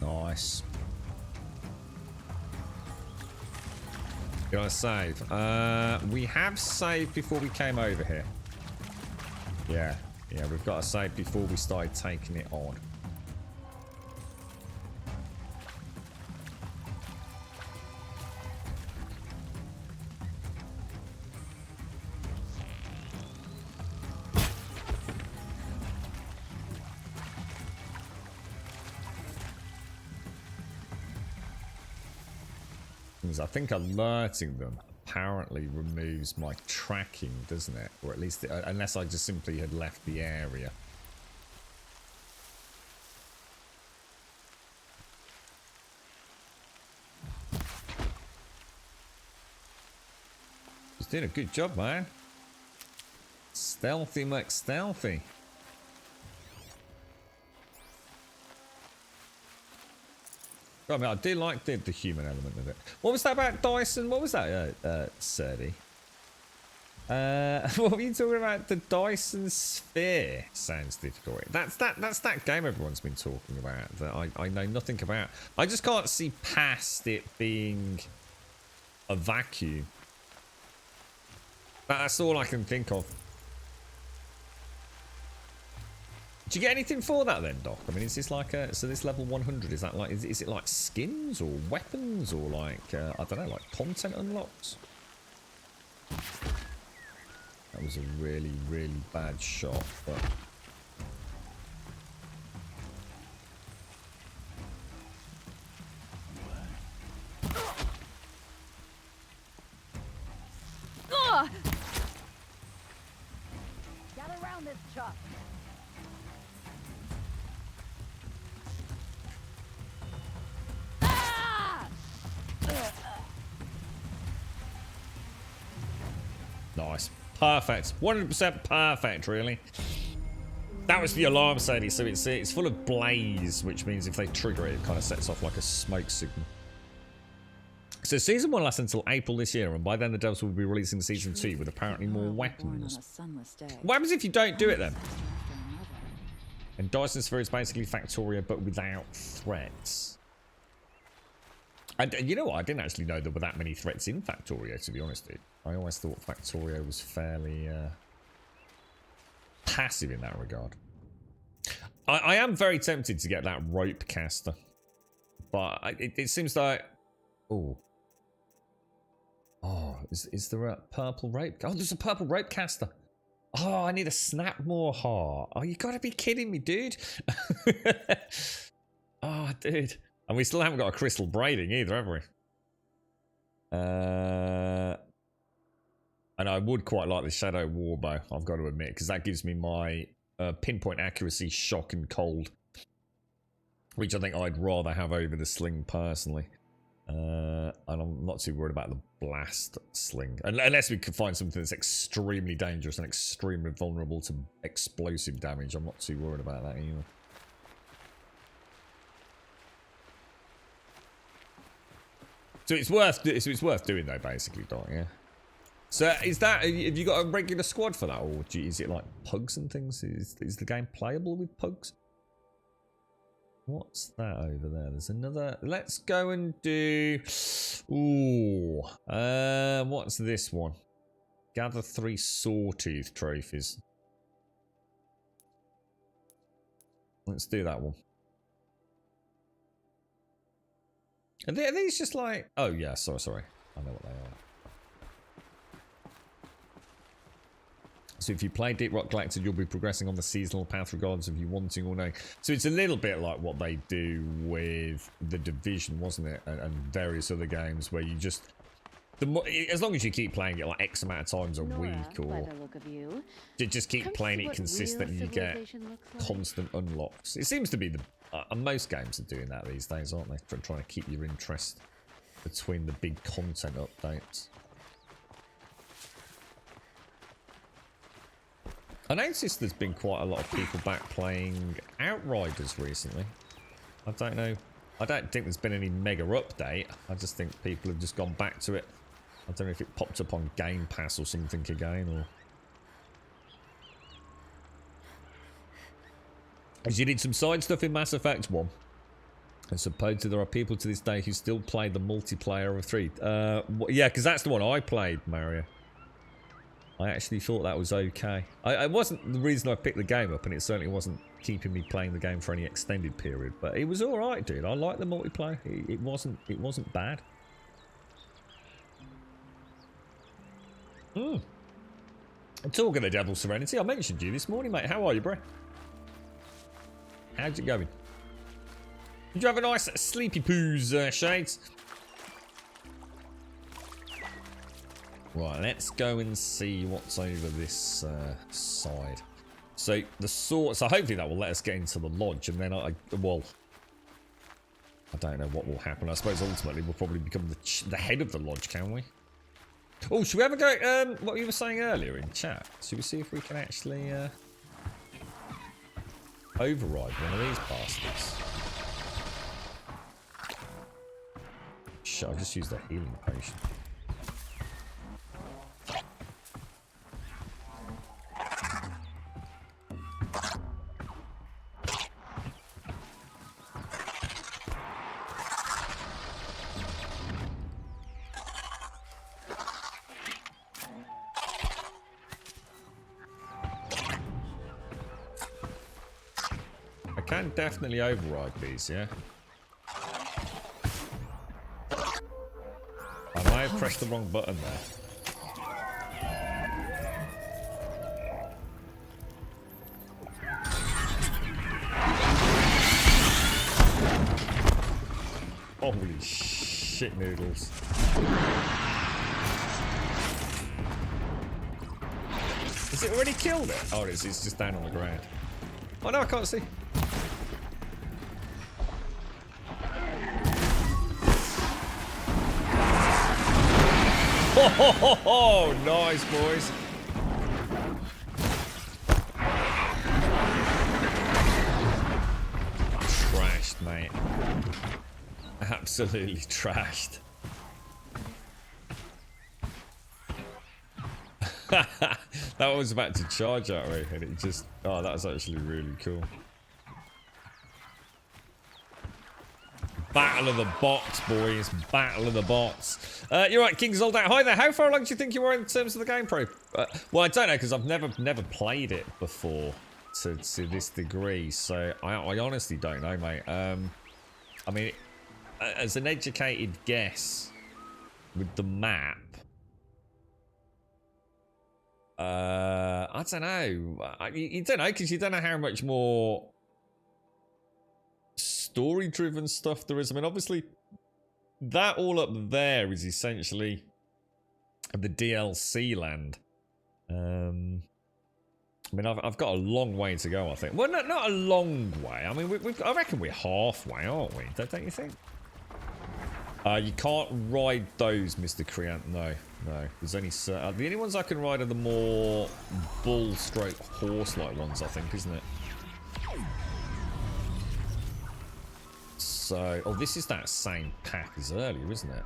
Nice. Gotta save. We have saved before we came over here. Yeah, we've got to save before we started taking it on. I think alerting them apparently removes my tracking, doesn't it? Or at least, unless I just simply had left the area. He's doing a good job, man. Stealthy McStealthy. I mean, I do like the human element of it. What was that about Dyson? What was that, Serdi? What were you talking about? The Dyson Sphere sounds difficult. That's that game everyone's been talking about that I know nothing about. I just can't see past it being a vacuum. That's all I can think of. Do you get anything for that then, Doc? I mean, is this like a... So this level 100, is that like... Is it like skins or weapons or like... I don't know, like content unlocks? That was a really, really bad shot, but... Gather around this chuck. Nice. Perfect. 100% perfect, really. That was the alarm, Sadie. So it's full of blaze, which means if they trigger it, it kind of sets off like a smoke signal. So season 1 lasts until April this year, and by then the devs will be releasing season 2 with apparently more weapons. What happens if you don't do it then? And Dyson Sphere is basically Factorio, but without threats. And you know what? I didn't actually know there were that many threats in Factorio, to be honest, dude. I always thought Factorio was fairly passive in that regard. I am very tempted to get that rope caster, but it seems like... Oh, is there a purple rope? Oh, there's a purple rope caster. Oh, I need a Snapmore heart. Oh, you gotta be kidding me, dude. Oh, dude. And we still haven't got a crystal braiding either, have we? And I would quite like the Shadow Warbow, I've got to admit, because that gives me my pinpoint accuracy, shock, and cold, which I think I'd rather have over the sling personally. And I'm not too worried about the blast sling, unless we could find something that's extremely dangerous and extremely vulnerable to explosive damage. I'm not too worried about that either. So it's worth doing though, basically, Doc. Yeah. So is that, have you got a regular squad for that, or is it like pugs and things? Is the game playable with pugs? What's that over there? There's another. Let's go and do. Ooh. What's this one? Gather 3 Sawtooth trophies. Let's do that one. Are these just like... Oh, yeah, sorry. I know what they are. So if you play Deep Rock Galactic, you'll be progressing on the seasonal path regardless of you wanting or knowing. So it's a little bit like what they do with The Division, wasn't it? And various other games where you just... as long as you keep playing it like X amount of times a week, or just keep playing it consistently, you get constant unlocks. It seems to be the... most games are doing that these days, aren't they? Trying to keep your interest between the big content updates. I noticed there's been quite a lot of people back playing Outriders recently. I don't know. I don't think there's been any mega update. I just think people have just gone back to it. I don't know if it popped up on Game Pass or something again, or... Because you did some side stuff in Mass Effect 1. I suppose there are people to this day who still play the multiplayer of 3. Yeah, because that's the one I played, Mario. I actually thought that was okay. It wasn't the reason I picked the game up, and it certainly wasn't keeping me playing the game for any extended period. But it was all right, dude. I like the multiplayer. It wasn't bad. Talking of Devil Serenity, I mentioned you this morning, mate. How are you, bro? How's it going? Did you have a nice sleepy poos, Shades? Right, let's go and see what's over this side. So the sword. So hopefully that will let us get into the lodge, and then well, I don't know what will happen. I suppose ultimately we'll probably become the head of the lodge, can we? Oh, should we ever go? What you were saying earlier in chat. Should we see if we can actually override one of these bastards? Shit, I'll just use the healing potion. I can definitely override these, yeah? I might have pressed the wrong button there. Holy shit noodles. Has it already killed it? Oh, it's just down on the ground. Oh no, I can't see. Oh, nice, boys. Trashed, mate. Absolutely trashed. That was about to charge at me, and it just... Oh, that was actually really cool. Battle of the bots, boys. Battle of the bots. You're right, King's all out. Hi there. How far along do you think you were in terms of the gameplay? Well, I don't know, because I've never played it before to this degree. So I honestly don't know, mate. I mean, as an educated guess with the map, I don't know. You don't know, because you don't know how much more story-driven stuff there is. I mean, obviously, that all up there is essentially the DLC land. I mean, I've got a long way to go, I think. Well, not a long way. I mean, I reckon we're halfway, aren't we? Don't you think? You can't ride those, Mr. Creant. No. There's only the only ones I can ride are the more bull-stroke horse-like ones, I think, isn't it? So, oh, this is that same pack as earlier, isn't it?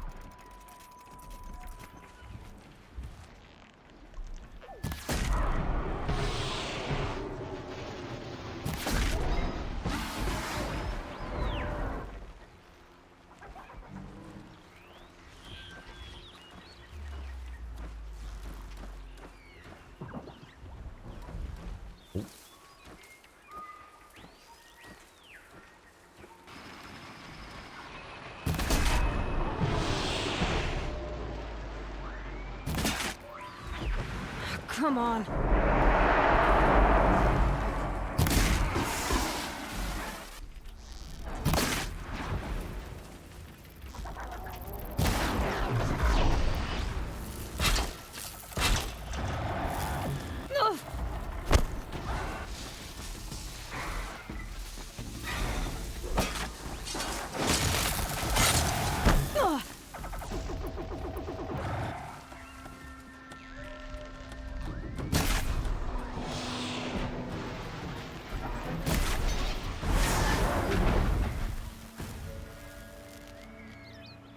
Come on.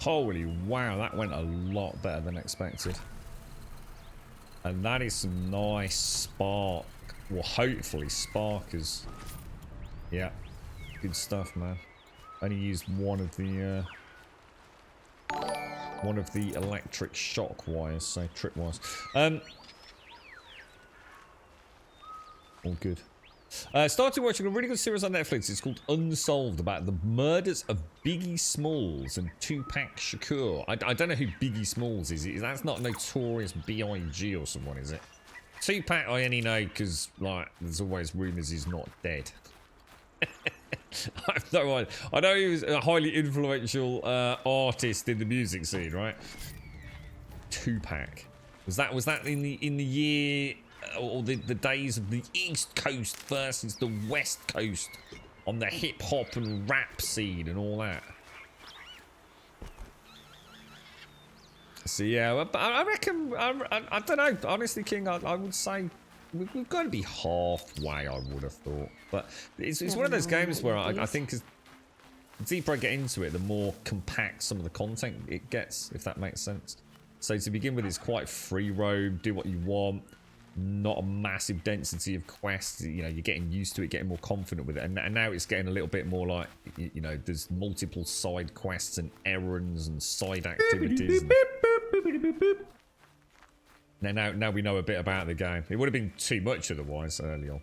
Holy wow, that went a lot better than expected. And that is some nice spark. Well, hopefully sparkers. Yeah, good stuff, man. only used one of the electric shock wires, so tripwires. All good. Started watching a really good series on Netflix. It's called Unsolved, about the murders of Biggie Smalls and Tupac Shakur. I don't know who Biggie Smalls is. That's not Notorious B.I.G. or someone, is it? Tupac I only know because, like, there's always rumours he's not dead. I have no idea. I know he was a highly influential artist in the music scene, right? Tupac. Was that in the year or the days of the East Coast versus the West Coast on the hip hop and rap scene and all that? So yeah, but I reckon I don't know. Honestly, King, I would say we've got to be halfway. I would have thought, but it's one of those games where I think as the deeper I get into it, the more compact some of the content it gets, if that makes sense. So to begin with, it's quite free roam, do what you want, not a massive density of quests. You know, you're getting used to it, getting more confident with it, and now it's getting a little bit more like, you know, there's multiple side quests and errands and side activities. Now we know a bit about the game. It would have been too much otherwise early on.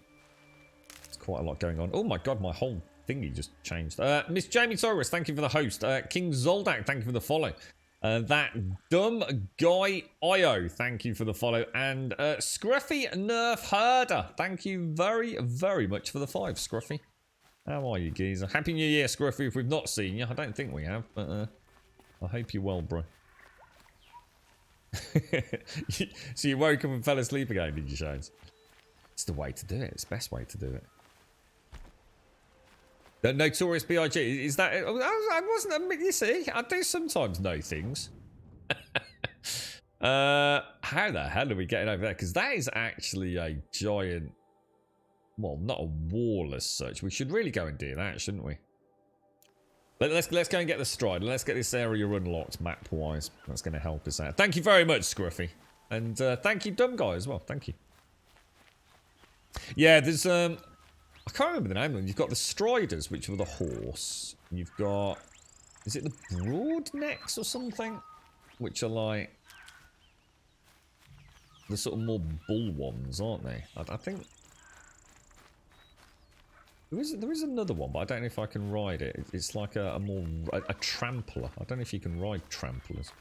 There's quite a lot going on. Oh my god, my whole thingy just changed. Miss Jamie Torres, thank you for the host. King Zoldak, thank you for the follow. That dumb guy Io, thank you for the follow. And Scruffy Nerf Herder, thank you very, very much for the 5, Scruffy. How are you, geezer? Happy New Year, Scruffy, if we've not seen you. I don't think we have, but I hope you're well, bro. So you woke up and fell asleep again, did you, Shades? It's the way to do it. It's the best way to do it. The Notorious B.I.G. Is that... I wasn't... You see, I do sometimes know things. How the hell are we getting over there? Because that is actually a giant... Well, not a wall as such. We should really go and do that, shouldn't we? Let's go and get the stride. Let's get this area unlocked map-wise. That's going to help us out. Thank you very much, Scruffy. And thank you, Dumb Guy, as well. Thank you. Yeah, there's... I can't remember the name of them. You've got the Striders, which are the horse. You've got... Is it the Broadnecks or something? Which are like... the sort of more bull ones, aren't they? I think... There is another one, but I don't know if I can ride it. It's like a trampler. I don't know if you can ride tramplers.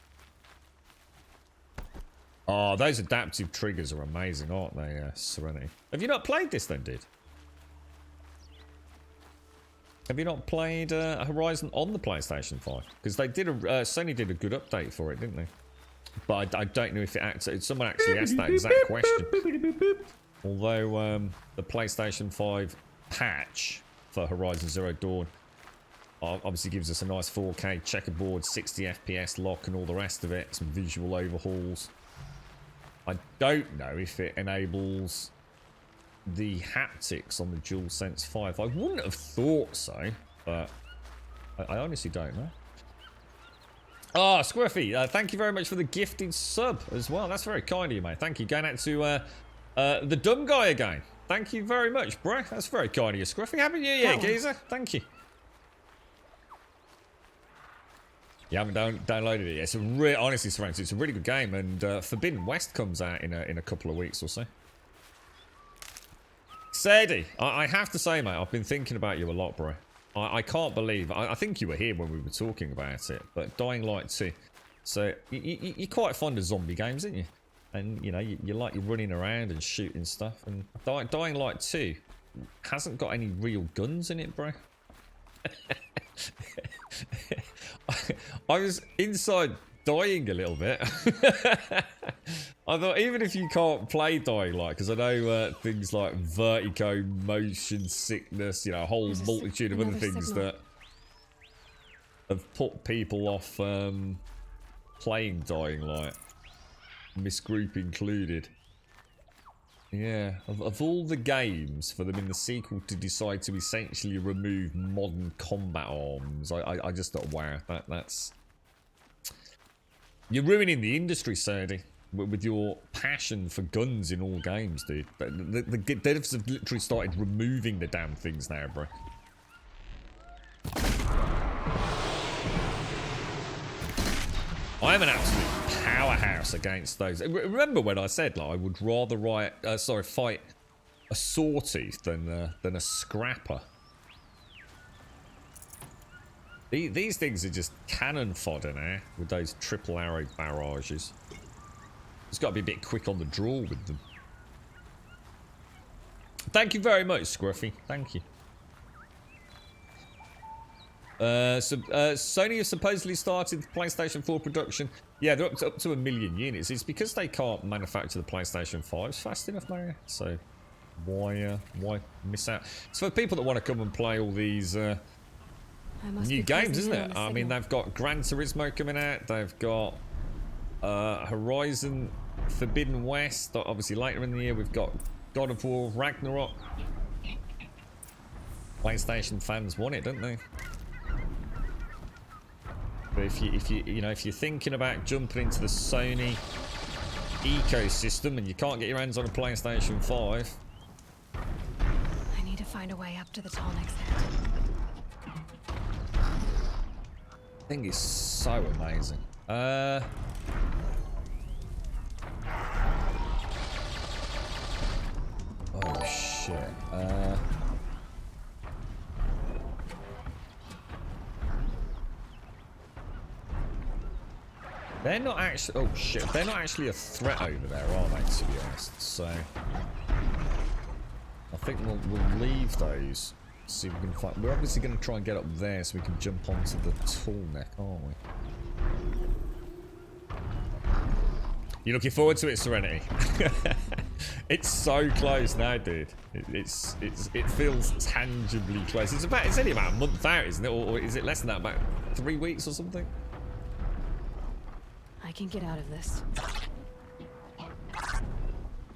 Oh, those adaptive triggers are amazing, aren't they, Serenity? Have you not played this then, dude? Have you not played Horizon on the PlayStation 5? Because they did Sony did a good update for it, didn't they? But I don't know if it actually... Someone actually asked that exact question. Although the PlayStation 5 patch for Horizon Zero Dawn obviously gives us a nice 4K checkerboard, 60 FPS lock and all the rest of it, some visual overhauls. I don't know if it enables the haptics on the DualSense 5. I wouldn't have thought so, but I honestly don't know. Ah, Scruffy, thank you very much for the gifted sub as well. That's very kind of you, mate. Thank you. Going out to the dumb guy again. Thank you very much, bro. That's very kind of you, Scruffy. Happy New Year, geezer. Thank you. You haven't downloaded it yet. It's a honestly, Serenity, it's a really good game, and Forbidden West comes out in a couple of weeks or so. Sadie, I have to say, mate, I've been thinking about you a lot, bro. I can't believe... I think you were here when we were talking about it, but Dying Light 2. So, you're quite fond of zombie games, aren't you? And, you know, you like you're running around and shooting stuff. And Dying Light 2 hasn't got any real guns in it, bro. I was inside dying a little bit. I thought, even if you can't play Dying Light, because I know things like vertigo, motion sickness, you know, a whole multitude of other things that have put people off playing Dying Light. Miss Group included. Yeah, of all the games for them in the sequel to decide to essentially remove modern combat arms, I just thought, wow, that's... You're ruining the industry, Sadie, with your passion for guns in all games, dude. The devs have literally started removing the damn things now, bro. I am an absolute powerhouse against those. Remember when I said like I would rather fight a sawtooth than a scrapper. These things are just cannon fodder now with those triple arrow barrages. It's got to be a bit quick on the draw with them. Thank you very much, Scruffy. Thank you. Sony has supposedly started PlayStation 4 production. Yeah, they're up to 1 million units. It's because they can't manufacture the PlayStation 5s fast enough, Mario. So why miss out? It's for people that want to come and play all these new games, isn't it? I mean, they've got Gran Turismo coming out. They've got Horizon Forbidden West. Obviously, later in the year, we've got God of War Ragnarok. PlayStation fans want it, don't they? But if you're thinking about jumping into the Sony ecosystem and you can't get your hands on a PlayStation 5, I need to find a way up to the tall next head. Thing is so amazing. Oh shit. They're not actually. Oh shit! They're not actually a threat over there, are they? To be honest, so I think we'll leave those. See if we can find. We're obviously going to try and get up there so we can jump onto the tall neck, aren't we? You looking forward to it, Serenity? It's so close now, dude. It feels tangibly close. It's only about a month out, isn't it? Or is it less than that? About 3 weeks or something? I can get out of this.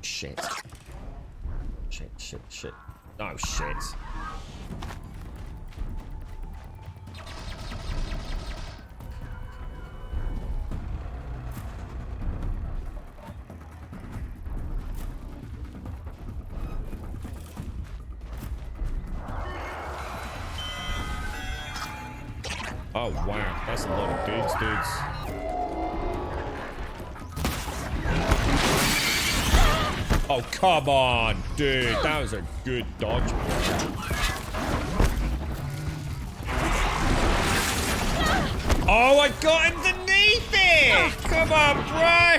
Shit. Shit. Oh, shit. Oh, wow. That's a lot of dudes. Oh, come on, dude. That was a good dodge. Oh, I got underneath it! Come on, bro!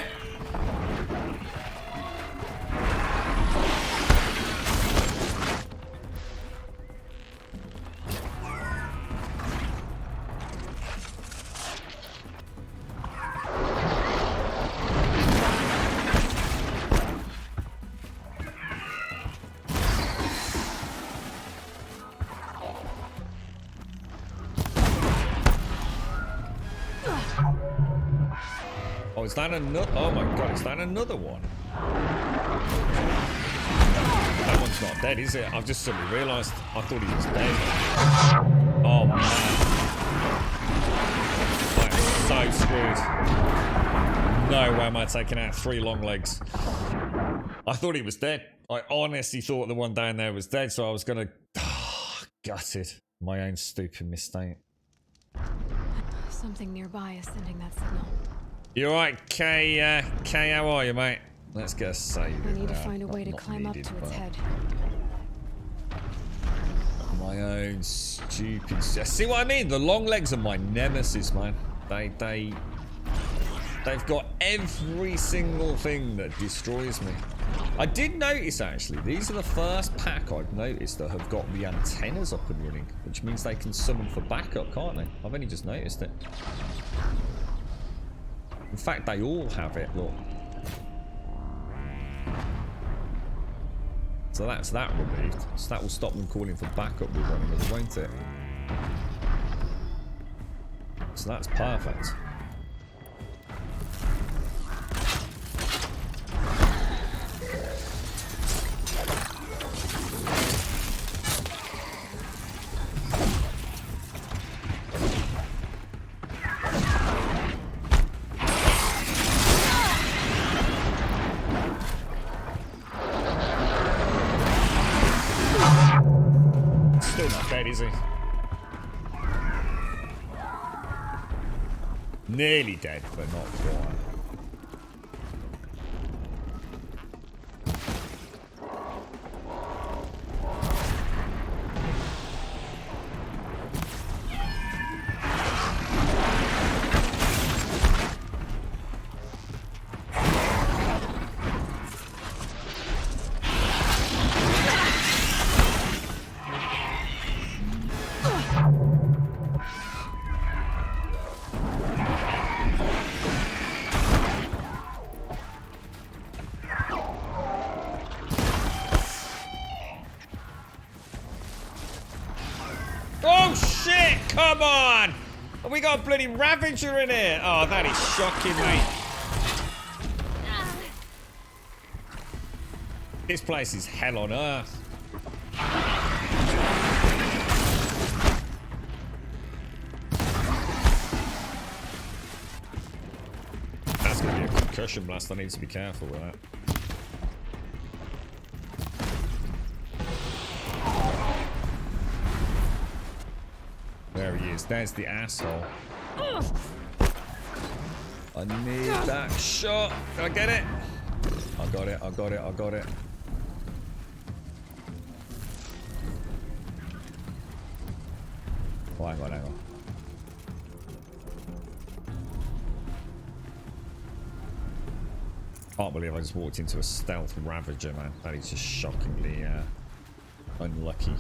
Oh, is that another? Oh my god, is that another one? That one's not dead, is it? I've just suddenly realised. I thought he was dead. Oh man. I am so screwed. No way am I taking out 3 long legs. I thought he was dead. I honestly thought the one down there was dead, so I was gonna... gutted. My own stupid mistake. Something nearby is sending that signal. You alright, K, how are you, mate? Let's get a save. I need to find a way to climb up to its head. My own stupid... See what I mean? The long legs are my nemesis, man. They've got every single thing that destroys me. I did notice, actually, these are the first pack I've noticed that have got the antennas up and running, which means they can summon for backup, can't they? I've only just noticed it. In fact, they all have it, look. So that's that removed. So that will stop them calling for backup with one another, won't it? So that's perfect. Nearly dead, but not quite. Oh shit! Come on! We got a bloody Ravager in here! Oh, that is shocking, mate. This place is hell on earth. That's gonna be a concussion blast. I need to be careful with that. There he is. There's the asshole. I need that shot. Can I get it? I got it. I got it. I got it. Oh, hang on, hang on. Can't believe I just walked into a stealth Ravager, man. That is just shockingly unlucky.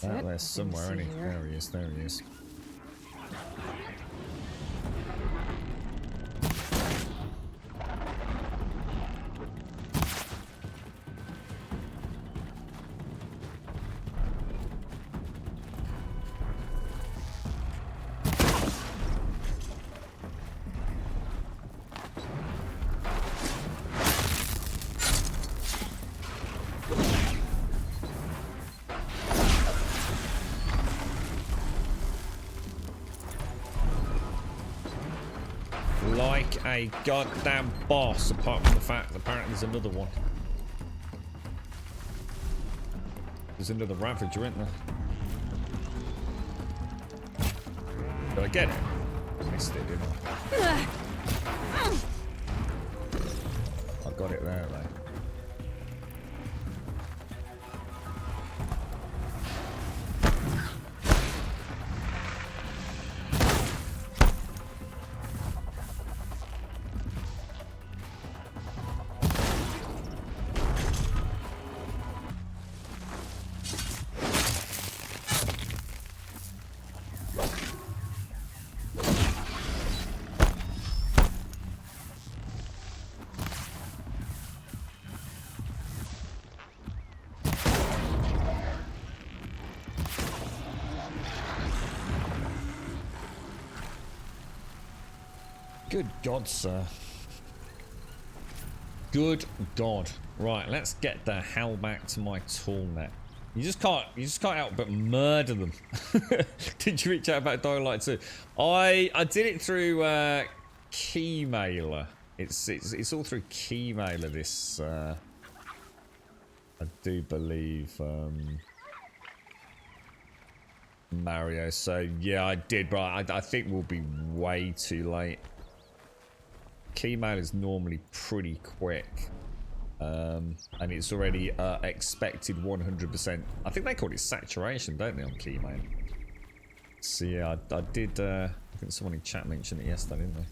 Out there somewhere, isn't he? There he is, there he is. Like a goddamn boss, apart from the fact that apparently there's another one. There's another Ravager, isn't there? Did I get it? I missed it, didn't I? I got it there, though. Good God, sir. Good God. Right, let's get the hell back to my tool net. You just can't help but murder them. Did you reach out about Dying Light 2? I did it through Keymailer. It's all through Keymailer, this I do believe Mario. So yeah, I did, but I think we'll be way too late. Keymail is normally pretty quick, and it's already expected 100%. I think they call it saturation, don't they, on Keymail? So yeah, I did. I think someone in chat mentioned it yesterday, didn't they?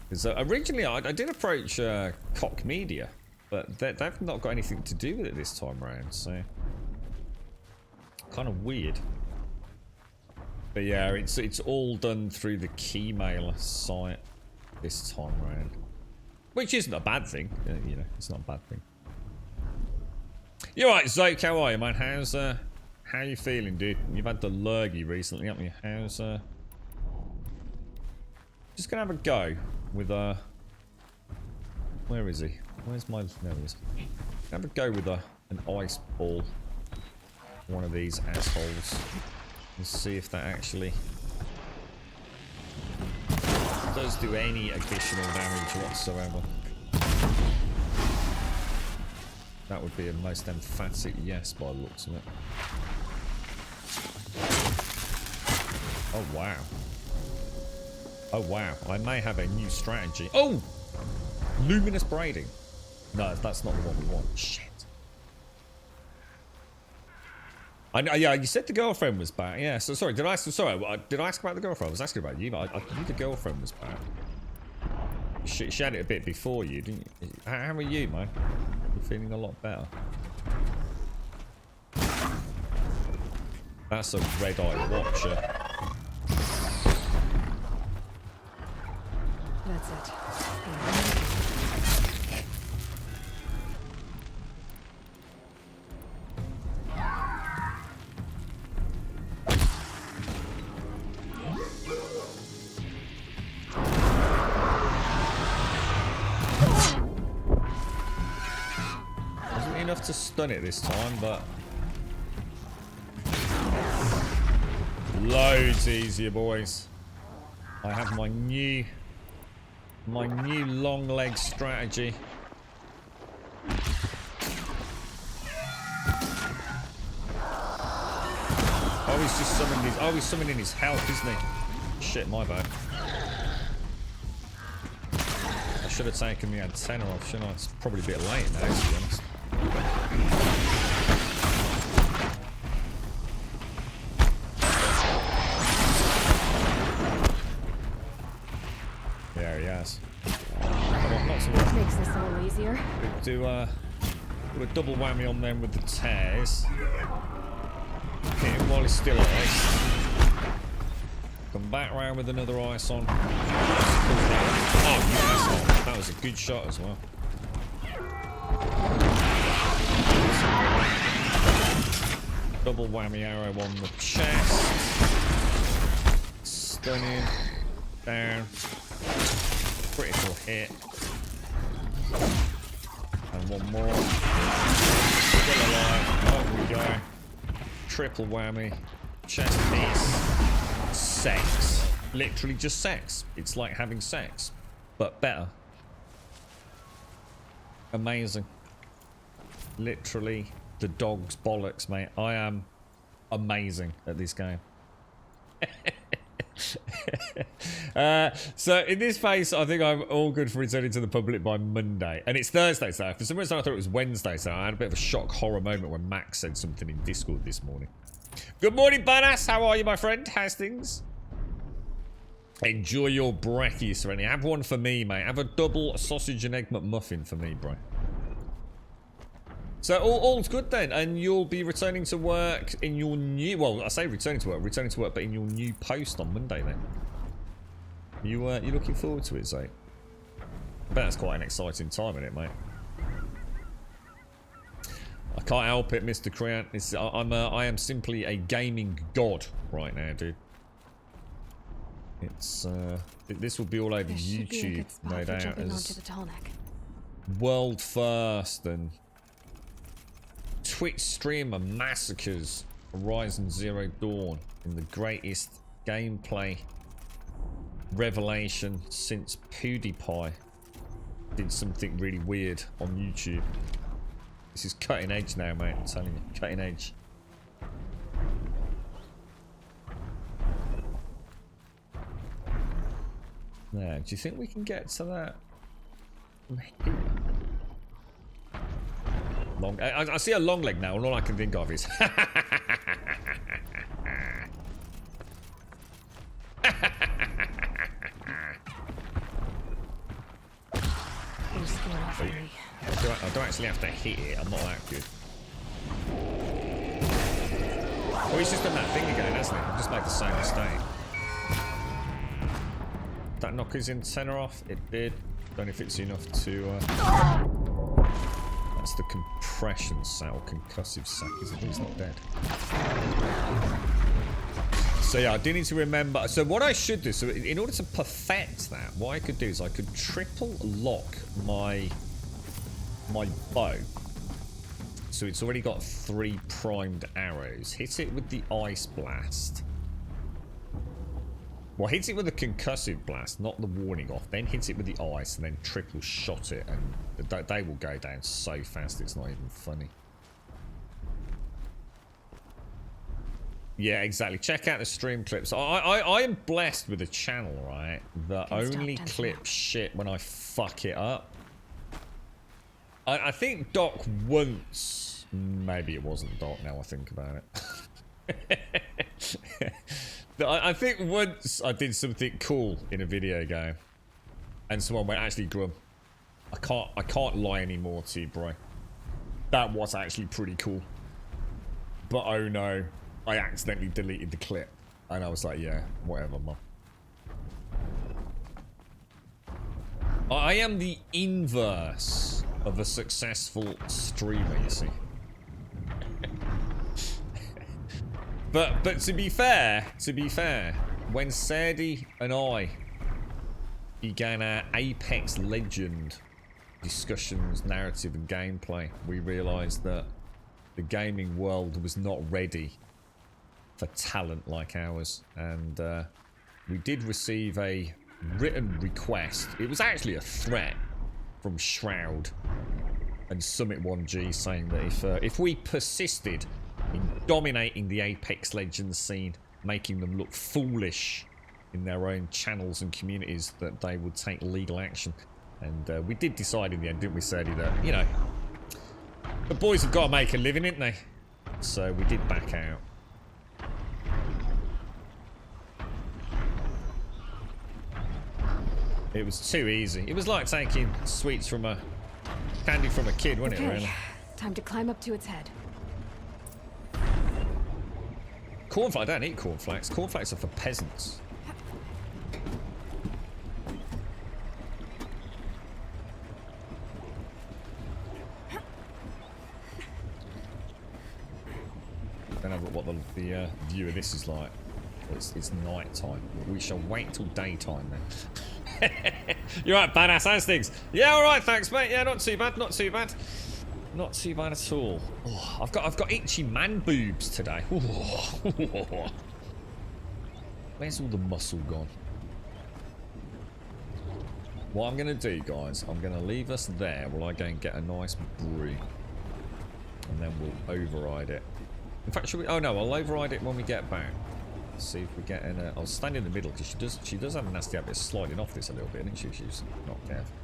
Because originally I did approach Koch Media, but they've not got anything to do with it this time around. So kind of weird. But yeah, it's all done through the Keymailer site this time around, which isn't a bad thing. You know, it's not a bad thing. You're right, Zoke. How are you, man? How you feeling, dude? You've had the lurgy recently, haven't you? How's just gonna have a go with where is he? Where's my? There he is. Have a go with an ice ball. One of these assholes. Let's see if that actually does do any additional damage whatsoever. That would be a most emphatic yes by the looks of it. Oh wow. Oh wow, I may have a new strategy. Oh! Luminous braiding. No, that's not the one we want. Shit. I know, yeah, you said the girlfriend was back. Yeah, so sorry, did I ask about the girlfriend? I was asking about you, but I knew the girlfriend was back. She had it a bit before you, didn't you? How are you, man? You're feeling a lot better. That's a red-eye watcher. That's it. Wasn't enough to stun it this time, but loads easier, boys. I have my new long leg strategy. Oh, he's just summoned his. Oh, he's summoning his health, isn't he? Shit, my bad. I should have taken the antenna off, shouldn't I? It's probably a bit late now, to be honest. There he has. Makes this a little easier. Do a double whammy on them with the tears. Hit him while he's still ice. Come back round with another ice on. Oh, yes. That was a good shot as well. Double whammy arrow on the chest. Stunning. Down. Critical hit. And one more. Still alive. Up we go. Triple whammy. Chest piece. Sex. Literally just sex. It's like having sex. But better. Amazing. Literally the dog's bollocks, mate. I am amazing at this game. So in this phase, I think I'm all good for returning to the public by Monday. And it's Thursday, so for some reason I thought it was Wednesday, so I had a bit of a shock horror moment when Max said something in Discord this morning. Good morning, Badass. How are you, my friend? How's things? Enjoy your brekkie, Serenity. Have one for me, mate. Have a double sausage and egg McMuffin for me, bro. So all's good then, and you'll be returning to work in your new, well, I say returning to work, but in your new post on Monday then. You looking forward to it, Zay? I bet that's quite an exciting time, isn't it, mate? I can't help it, Mr. Creant. I am simply a gaming god right now, dude. It's this will be all over YouTube, no doubt, as world first and Twitch streamer massacres Horizon Zero Dawn in the greatest gameplay revelation since PewDiePie did something really weird on YouTube. This is cutting edge now, mate. I'm telling you, cutting edge. Now, do you think we can get to that? Long. I see a long leg now, and all I can think of is. I don't actually have to hit it. I'm not that good. Oh, he's just done that thing again, hasn't he? I've just made the same mistake. That knock his antenna off. It did. Don't know if it's enough to. That's the compression sack or concussive sack, isn't it? He's not dead. So yeah, I do need to remember. So what I should do, so in order to perfect that, what I could do is I could triple lock my bow. So it's already got 3 primed arrows. Hit it with the ice blast. Well, hits it with a concussive blast, not the warning off, then hits it with the ice, and then triple shot it, and they will go down so fast it's not even funny. Yeah, exactly. Check out the stream clips. I am blessed with a channel, right, that only clips shit when I fuck it up. I think Doc once... Maybe it wasn't Doc, now I think about it. I think once I did something cool in a video game, and someone went, actually, Grum, I can't lie anymore to you, bro. That was actually pretty cool. But oh no, I accidentally deleted the clip. And I was like, yeah, whatever, mum. I am the inverse of a successful streamer, you see. But to be fair, when Sadie and I began our Apex Legend discussions, narrative and gameplay, we realised that the gaming world was not ready for talent like ours, and we did receive a written request. It was actually a threat from Shroud and Summit 1G saying that if we persisted in dominating the Apex Legends scene, making them look foolish in their own channels and communities, that they would take legal action. And we did decide in the end, didn't we, Sadie, that, you know, the boys have got to make a living, ain't they? So we did back out. It was too easy. It was like taking sweets from a... candy from a kid, wasn't it, really? Time to climb up to its head. Cornflakes, I don't eat cornflakes. Cornflakes are for peasants. I don't know what the view of this is like. It's night time. We shall wait till daytime then. You're right, badass as things. Yeah, alright, thanks, mate. Yeah, not too bad, not too bad. Not too bad at all. Oh, I've got itchy man boobs today. Where's all the muscle gone? What I'm gonna do, guys, I'm gonna leave us there while I go and get a nice brew. And then we'll override it. In fact, should we? Oh no, I'll override it when we get back. Let's see if we get in a... I'll stand in the middle because she does have a nasty habit of sliding off this a little bit, doesn't she? She's not careful.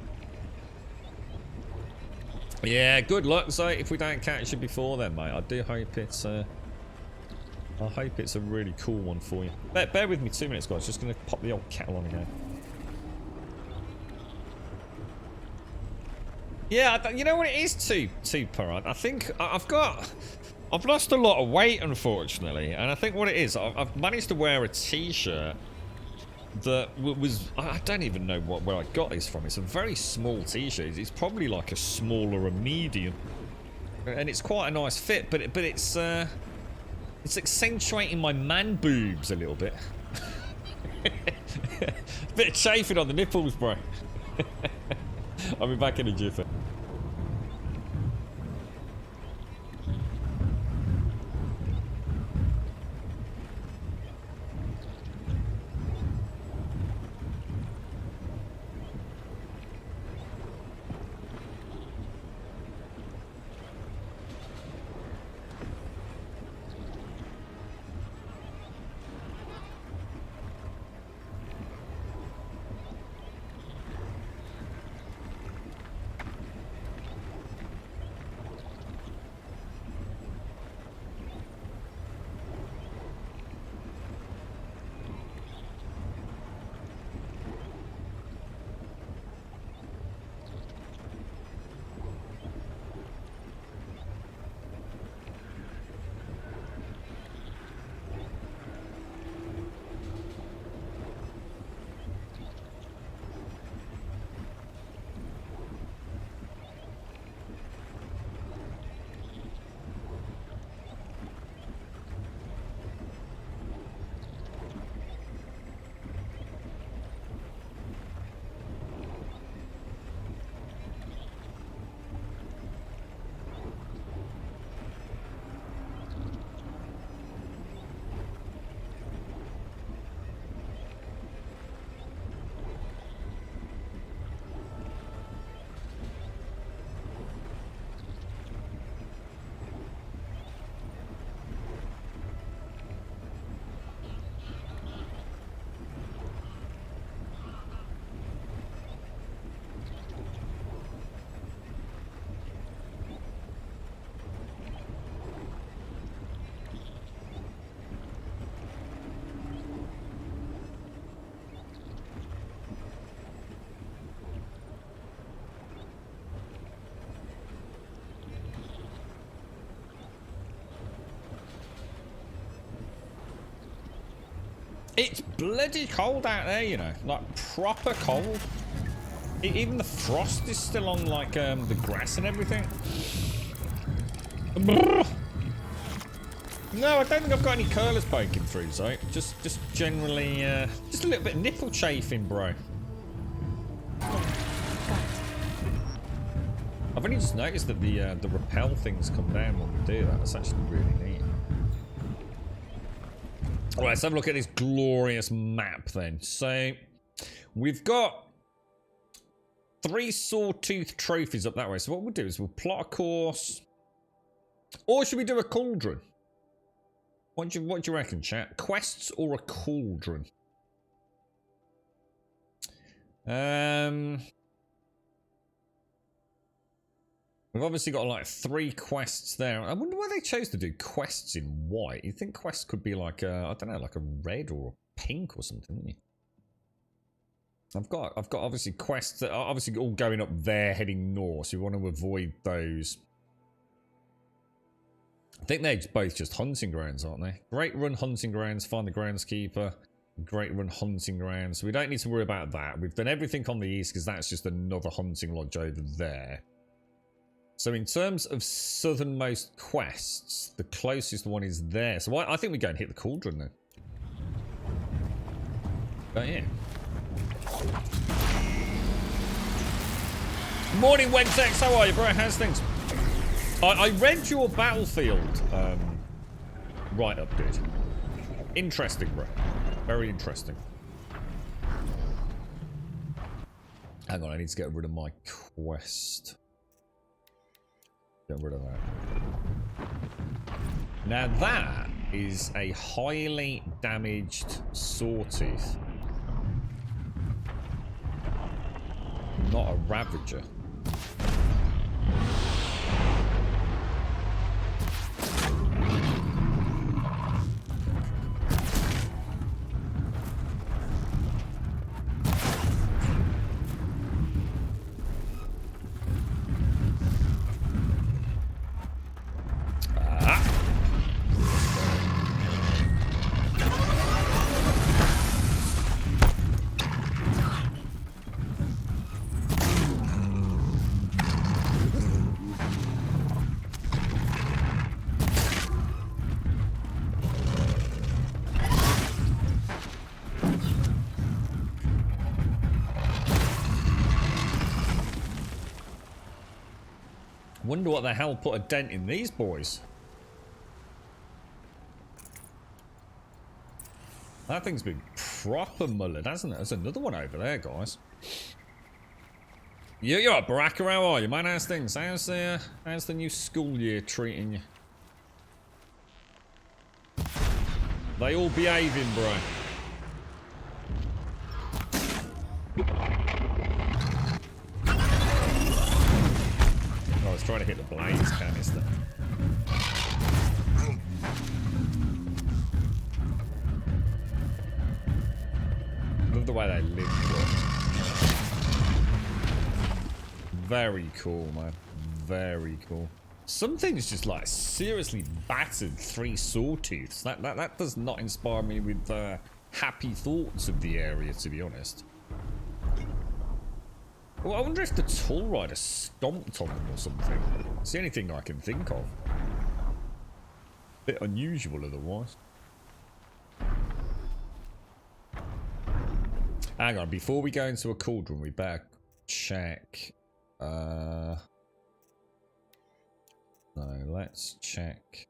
Yeah, good luck. So if we don't catch you before then, mate, I do hope it's I hope it's a really cool one for you. Bear with me 2 minutes, guys. Just gonna pop the old kettle on again. Yeah, you know what it is too, Parad? I think I've lost a lot of weight, unfortunately, and I think what it is, I've managed to wear a t-shirt that was, I don't even know where I got this from. It's a very small t-shirt. It's probably like a small or a medium, and it's quite a nice fit, but it's accentuating my man boobs a little bit. Bit of chafing on the nipples, bro. I'll be back in a jiffy. It's bloody cold out there, you know. Like, proper cold. Even the frost is still on, like, the grass and everything. Brrr. No, I don't think I've got any curlers poking through, so just generally, just a little bit of nipple chafing, bro. I've only just noticed that the rappel things come down when we do that. That's actually really neat. All right, let's have a look at this glorious map then. So we've got 3 sawtooth trophies up that way. So what we'll do is we'll plot a course, or should we do a cauldron? What do you reckon, chat? Quests or a cauldron? We've obviously got like 3 quests there. I wonder why they chose to do quests in white. You think quests could be like a, I don't know, like a red or a pink or something, wouldn't you? I've got obviously quests that are obviously all going up there, heading north. So you want to avoid those. I think they're both just hunting grounds, aren't they? Great Run hunting grounds, find the groundskeeper. Great Run hunting grounds. So we don't need to worry about that. We've done everything on the east because that's just another hunting lodge over there. So in terms of southernmost quests, the closest one is there. So I think we go and hit the cauldron then. Oh yeah. Morning, Wentex. How are you, bro? How's things? I read your Battlefield write-up, dude. Interesting, bro. Very interesting. Hang on, I need to get rid of my quest. Get rid of that. Now that is a highly damaged sawtooth. Not a ravager. Wonder what the hell put a dent in these boys. That thing's been proper mullered, hasn't it? There's another one over there, guys. You're right, Baraka. How are you, man? How's things? How's the new school year treating you? They all behaving, bro. I was trying to hit the blaze canister. Love the way they live. Very cool, man. Very cool. Some things just like seriously battered 3 sawtooths. That does not inspire me with happy thoughts of the area, to be honest. Well, I wonder if the Tall Rider stomped on them or something. It's the only thing I can think of. Bit unusual otherwise. Hang on, before we go into a cauldron, we better check. No, let's check.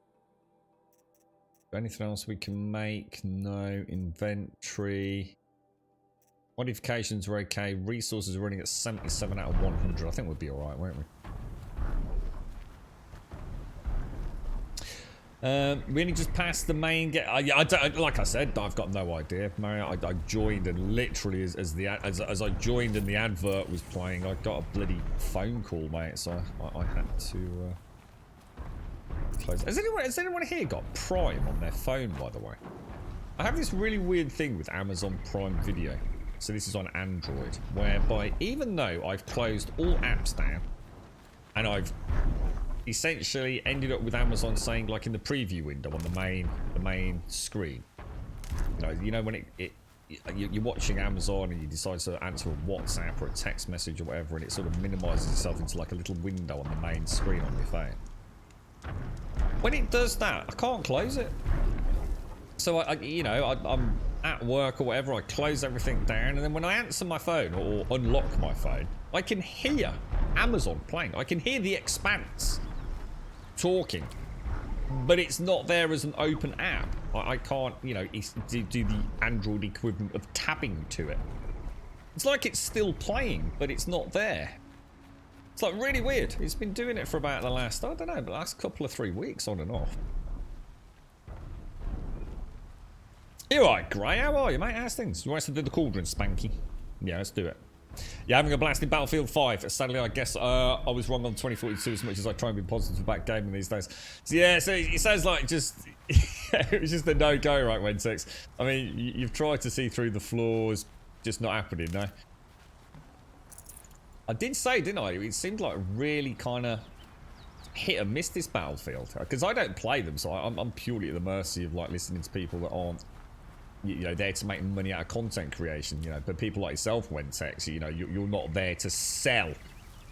Anything else we can make? No. Inventory. Modifications are okay. Resources are running at 77 out of 100. I think we'll be alright, won't we? We only just passed the main gate. Like I said, I've got no idea, Mario. I joined, and literally as I joined and the advert was playing, I got a bloody phone call, mate. So I had to close. Has anyone here got Prime on their phone, by the way? I have this really weird thing with Amazon Prime Video. So this is on Android, whereby even though I've closed all apps down, and I've essentially ended up with Amazon saying, like in the preview window on the main screen, You know when you're watching Amazon and you decide to answer a WhatsApp or a text message or whatever, and it sort of minimises itself into like a little window on the main screen on your phone. When it does that, I can't close it. So I'm at work or whatever, I close everything down, and then when I answer my phone or unlock my phone, I can hear Amazon playing. I can hear The Expanse talking, but it's not there as an open app. I can't, do the Android equivalent of tabbing to it. It's like it's still playing, but it's not there. It's like really weird. It's been doing it for about the last, the last couple of 3 weeks on and off. You alright, Gray? How are you, mate? How's things? You want us to do the cauldron, Spanky? Yeah, let's do it. Yeah, having a blast in Battlefield 5. Sadly, I guess I was wrong on 2042 as much as I try and be positive about gaming these days. So yeah, so it sounds like just... it was just a no-go, right, Wentex? I mean, you've tried to see through the flaws, just not happening, no? I did say, didn't I? It seemed like really kind of hit and miss this Battlefield. Because I don't play them, so I'm purely at the mercy of like listening to people that aren't there to make money out of content creation, but people like yourself, Wentex, you're not there to sell,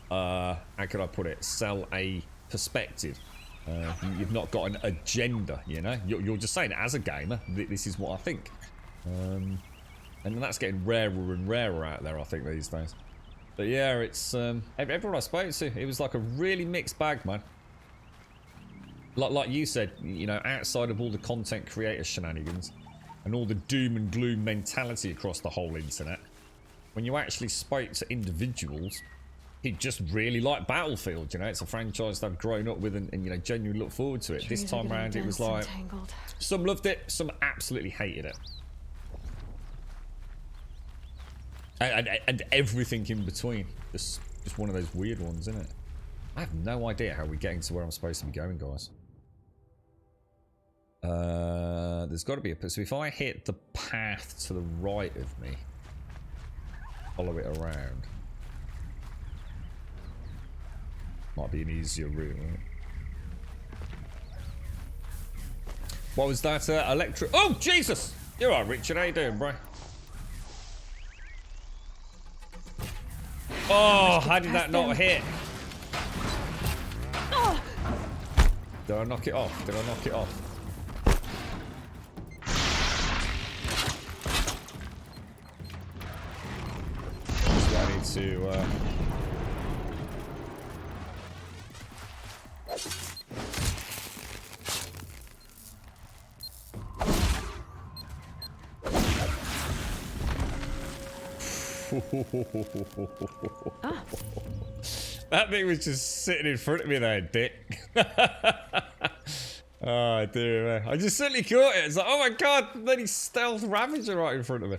how can I put it, sell a perspective. You've not got an agenda, you're just saying, as a gamer, this is what I think. And that's getting rarer and rarer out there, I think, these days. But yeah, it's, everyone I spoke to, it was like a really mixed bag, man. Like you said, outside of all the content creator shenanigans, and all the doom and gloom mentality across the whole internet, when you actually spoke to individuals who just really like Battlefield, it's a franchise they've grown up with and genuinely look forward to it. This time around it was like, some loved it, some absolutely hated it. And everything in between. Just one of those weird ones, isn't it? I have no idea how we're getting to where I'm supposed to be going, guys. There's got to be a... So if I hit the path to the right of me, follow it around, might be an easier route, right? What was that? Oh, Jesus! You're alright, Richard. How you doing, bro? Oh, how did that not hit? Did I knock it off? Did I knock it off? To That thing was just sitting in front of me there, dick. Oh dear, man. I just suddenly caught it. It's like, oh my god, bloody stealth Ravager right in front of me.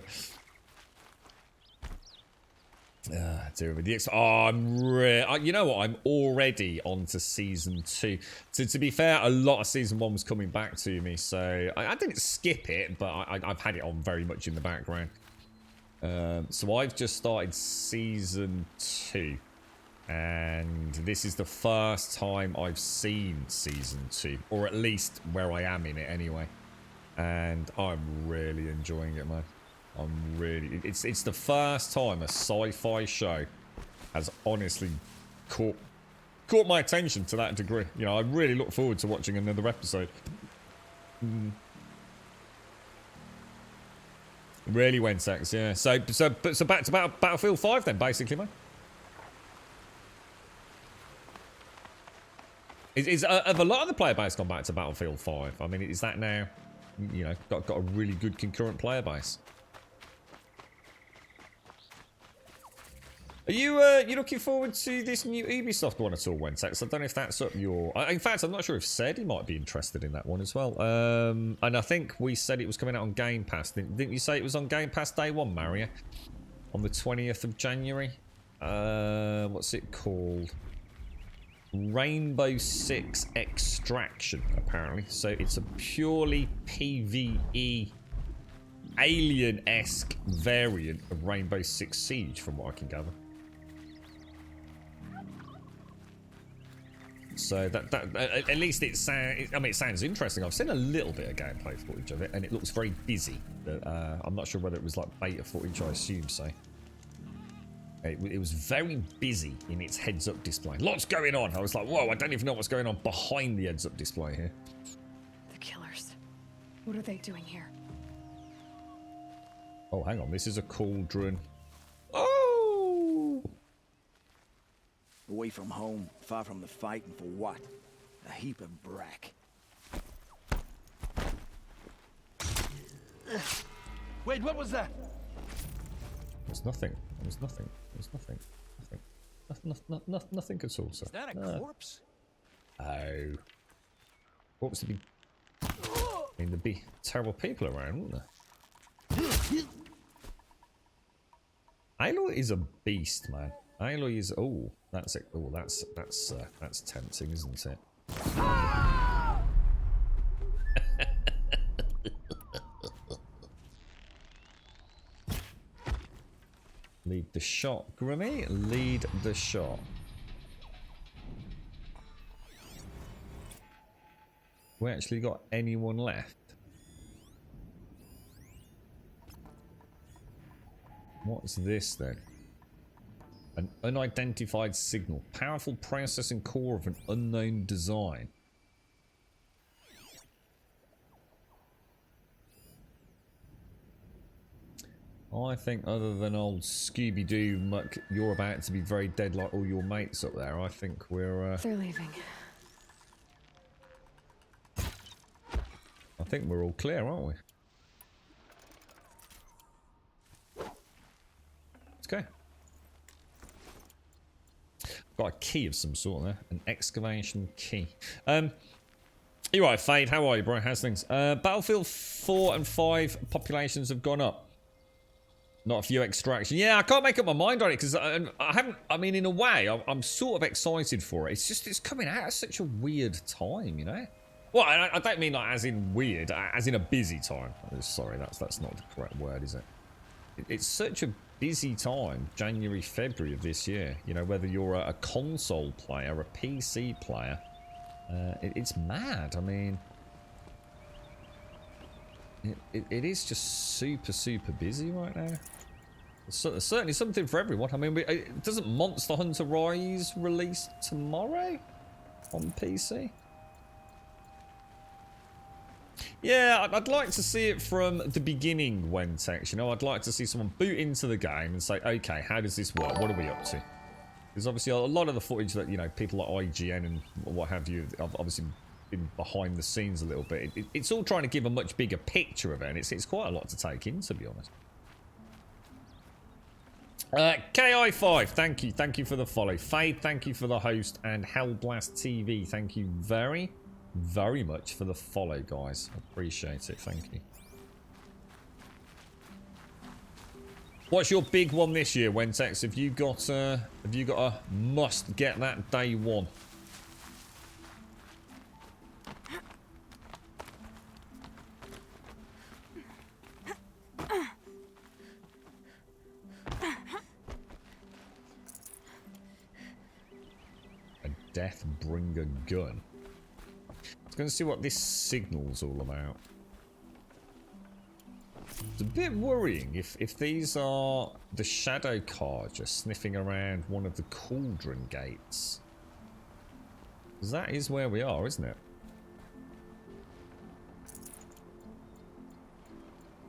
Dear me. You know what? I'm already on to season 2. To be fair, a lot of season 1 was coming back to me, so I didn't skip it, but I've had it on very much in the background. So I've just started season 2, and this is the first time I've seen season 2, or at least where I am in it anyway. And I'm really enjoying it, man. It's the first time a sci-fi show has honestly caught my attention to that degree. I really look forward to watching another episode. Really went sex, yeah. So back to Battlefield 5 then, basically, man. Have a lot of the player base gone back to Battlefield 5? I mean, is that now, got a really good concurrent player base? Are you looking forward to this new Ubisoft one at all, Wentex? I don't know if that's up your... In fact, I'm not sure if Sadie might be interested in that one as well. And I think we said it was coming out on Game Pass. Didn't you say it was on Game Pass day 1, Mario? On the 20th of January? What's it called? Rainbow Six Extraction, apparently. So it's a purely PvE alien-esque variant of Rainbow Six Siege, from what I can gather. So that at least it sounds. I mean, it sounds interesting. I've seen a little bit of gameplay footage of it, and it looks very busy. But I'm not sure whether it was like beta footage. I assume so. It was very busy in its heads-up display. Lots going on. I was like, whoa! I don't even know what's going on behind the heads-up display here. The killers. What are they doing here? Oh, hang on. This is a cauldron. Oh! Away from home, far from the fight, and for what? A heap of brack. Wait, what was that? There's nothing. There's nothing. There's nothing. Nothing. Nothing at all, sir. Is that a corpse? Oh. What was to be? I mean, there'd be terrible people around, wouldn't there? Aloy is a beast, man. Aloy is. Oh, that's it. Oh, that's tempting, isn't it? Lead the shot, Grimmy. Lead the shot. We actually got anyone left? What's this then? An unidentified signal. Powerful processing core of an unknown design. I think other than old Scooby-Doo muck, you're about to be very dead like all your mates up there. I think we're... They're leaving. I think we're all clear, aren't we? Let's go. Got a key of some sort there. An excavation key. You're right, Fade. How are you, bro? How's things? Battlefield 4 and 5 populations have gone up. Not a few extraction. Yeah, I can't make up my mind on it because I haven't. I mean, in a way, I'm sort of excited for it. It's just it's coming out at such a weird time, you know. Well, I don't mean like as in weird, as in a busy time. Sorry, that's not the correct word, is it? It's such a busy time, January, February of this year. You know, whether you're a console player, a PC player, it's mad. I mean, it is just super busy right now. There's certainly something for everyone. I mean, doesn't Monster Hunter Rise release tomorrow on PC? Yeah, I'd like to see it from the beginning, Wentex. You know, I'd like to see someone boot into the game and say, okay, how does this work? What are we up to? Because obviously a lot of the footage that, you know, people like IGN and what have you have obviously been behind the scenes a little bit. It's all trying to give a much bigger picture of it, and it's quite a lot to take in, to be honest. KI5, thank you for the follow. Fade, thank you for the host, and Hellblast TV, thank you very much for the follow, guys. Appreciate it, thank you. What's your big one this year, Wentex? Have you got a must get that day one? Deathbringer gun. I was going to see what this signal's all about. It's a bit worrying if these are the shadow carja sniffing around one of the cauldron gates. Because that is where we are, isn't it?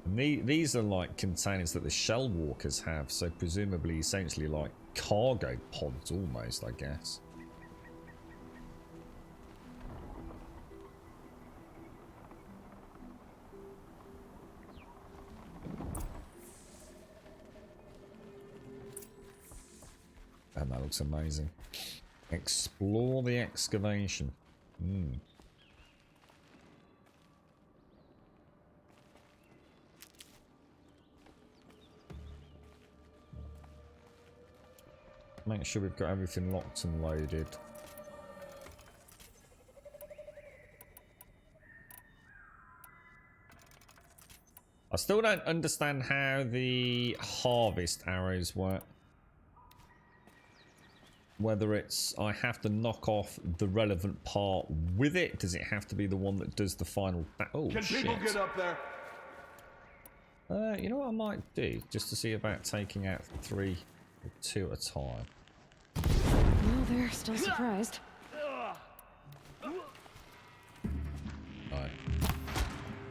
And these are like containers that the shell walkers have, so presumably essentially like cargo pods almost, I guess. And that looks amazing. Explore the excavation. Make sure we've got everything locked and loaded. I still don't understand how the harvest arrows work. whether it's I have to knock off the relevant part with it. Does it have to be the one that does the final... Oh, Can shit. people get up there? You know what I might do? Just to see about taking out 3 or 2 at a time. Well, they're still surprised. No.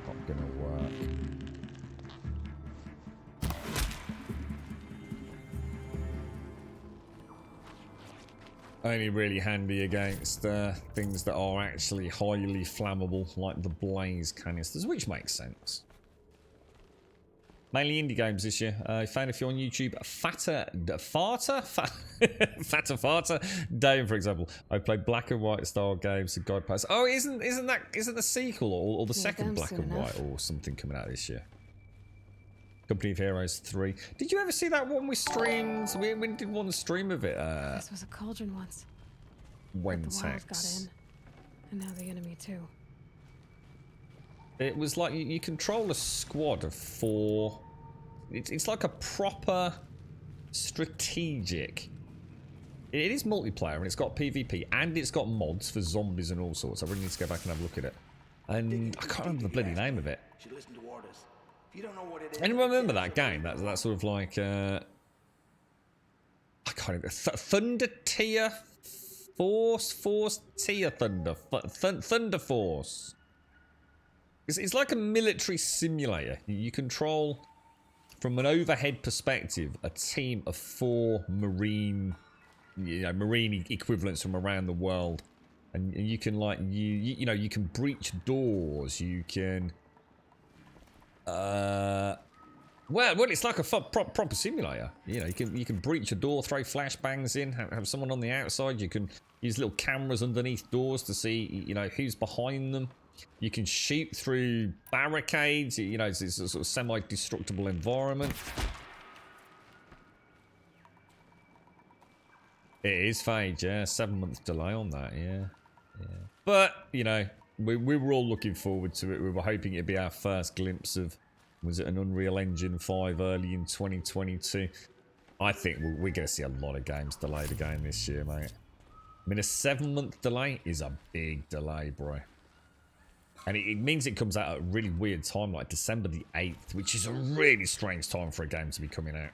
Not gonna work. Only really handy against things that are actually highly flammable, like the blaze canisters, which makes sense. Mainly indie games this year. I found a few on YouTube. Fatter Dave, for example. I played black and white style games and guide pass. Oh, isn't the sequel or the second black and white or something coming out this year? Company of Heroes 3. Did you ever see that one we streamed? We did one stream of it. This was a cauldron once. But the wild got in, and now the enemy too. It was like you control a squad of 4. It's like a proper strategic. It is multiplayer and it's got PvP and it's got mods for zombies and all sorts. I really need to go back and have a look at it. And I can't remember the bloody name of it. Anyone remember that game? That sort of like I can't even. Thunder Tier Force Tier Thunder Force. It's like a military simulator. You control, from an overhead perspective, a team of 4 marine equivalents from around the world, and you can like you know you can breach doors. You can, well, it's like a proper simulator. You know, you can breach a door, throw flashbangs in, have someone on the outside. You can use little cameras underneath doors to see who's behind them. You can shoot through barricades. You know, it's a sort of semi-destructible environment. It is Phage, yeah. 7-month delay on that, yeah. But, we were all looking forward to it. We were hoping it'd be our first glimpse of, was it an Unreal Engine 5 early in 2022? I think we're going to see a lot of games delayed again this year, mate. I mean, a 7-month delay is a big delay, bro. And it means it comes out at a really weird time, like December the 8th, which is a really strange time for a game to be coming out.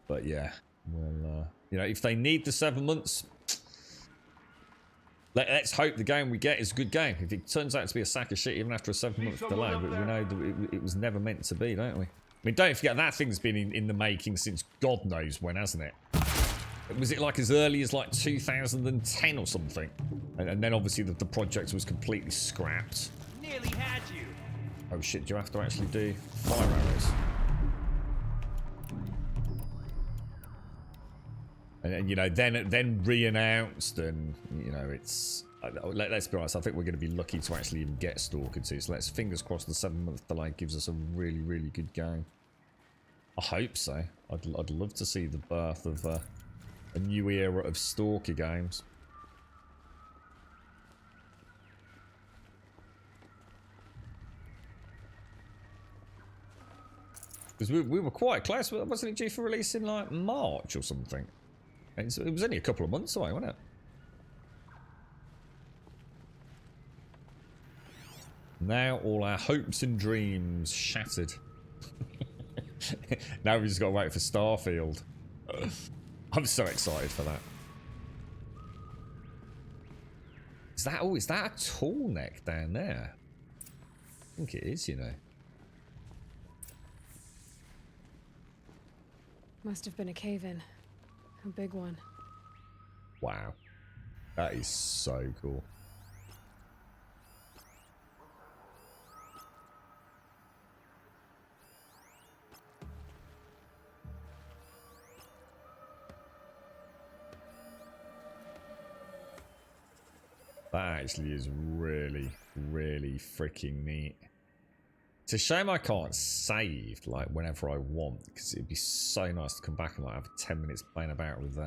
But yeah, well, if they need the 7 months, let's hope the game we get is a good game. If it turns out to be a sack of shit even after a 7-month delay, we know that it was never meant to be, don't we? I mean, don't forget, that thing's been in the making since God knows when, hasn't it? Was it like as early as like 2010 or something? And then obviously the project was completely scrapped. Nearly had you. Oh shit, do you have to actually do fire arrows? And then re-announced, and it's let's be honest, I think we're going to be lucky to actually even get Stalker 2, so let's fingers crossed the 7-month delay gives us a really, really good game. I hope so. I'd love to see the birth of a new era of Stalker games. Because we were quite close. Wasn't it due for release in like March or something? It was only a couple of months away, wasn't it? Now all our hopes and dreams shattered. Now we've just got to wait for Starfield. I'm so excited for that. Is that a tall neck down there? I think it is, Must have been a cave-in. A big one. Wow. That is so cool. That actually is really, really freaking neat. It's a shame I can't save like whenever I want, because it'd be so nice to come back and like have 10 minutes playing about with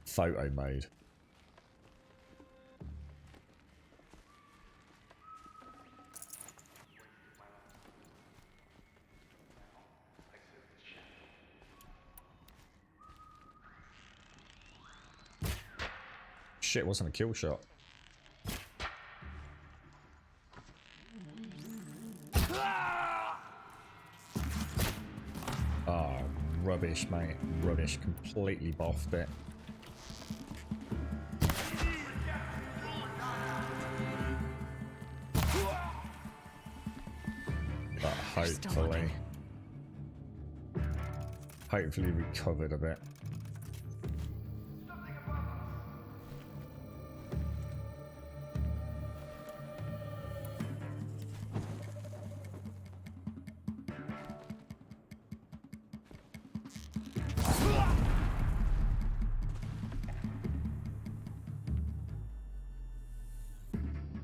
photo mode. shit, wasn't a kill shot. Oh, rubbish, mate. Rubbish. Completely boffed it. But hopefully recovered a bit.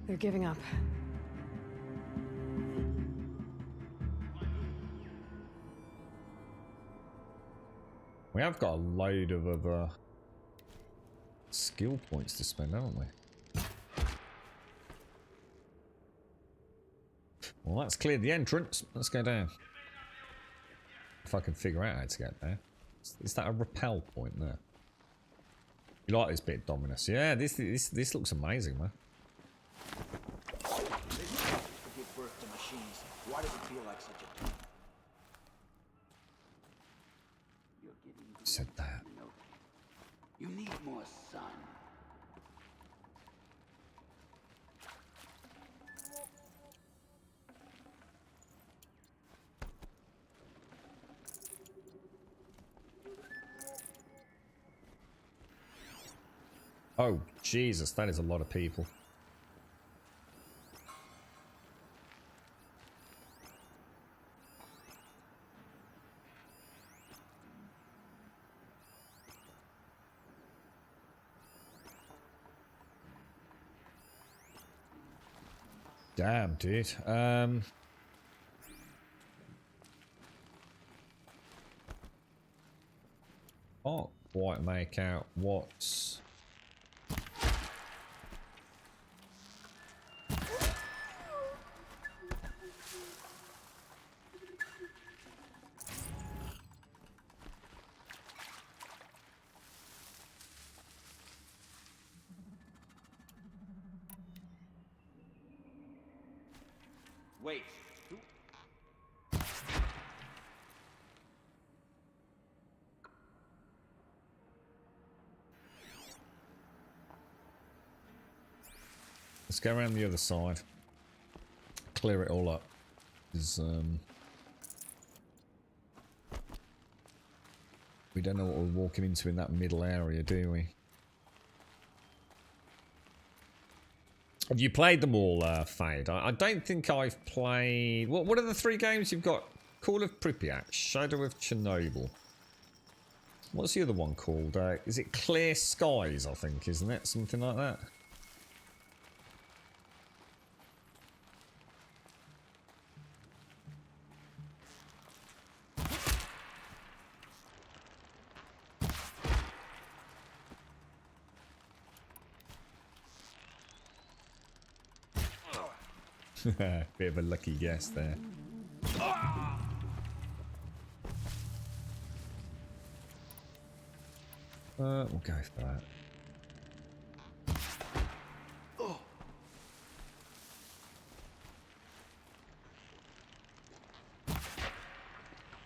They're giving up. We have got a load of other skill points to spend, haven't we? Well, that's cleared the entrance. Let's go down. If I can figure out how to get there. Is that a rappel point there? You like this bit, Dominus? Yeah, this looks amazing, man. Give birth to machines. Why does it feel like such a thing? Said that. You need more sun. Oh, Jesus, that is a lot of people. Damn, dude. Can't quite make out what's... Wait. Let's go around the other side. Clear it all up. 'Cause, we don't know what we're walking into in that middle area, do we? Have you played them all, Fade? I don't think I've played... What are the 3 games you've got? Call of Pripyat, Shadow of Chernobyl. What's the other one called? Is it Clear Skies, I think, isn't it? Something like that. Bit of a lucky guess there. We'll go for that.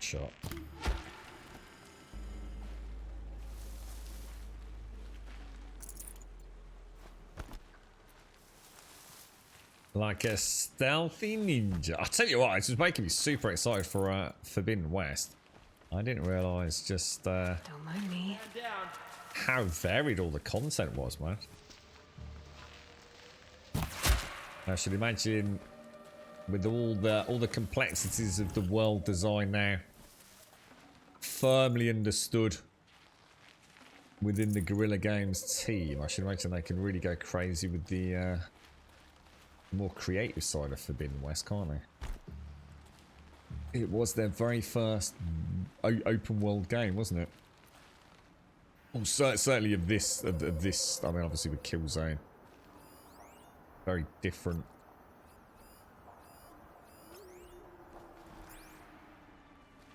Shot. Like a stealthy ninja. I'll tell you what, it's just making me super excited for Forbidden West. I didn't realise just Don't mind me. how varied all the content was, man. I should imagine with all the complexities of the world design now firmly understood within the Guerrilla Games team, I should imagine they can really go crazy with the more creative side of Forbidden West, can't they? It was their very first open world game, wasn't it? Well, certainly of this. I mean, obviously with Killzone, very different.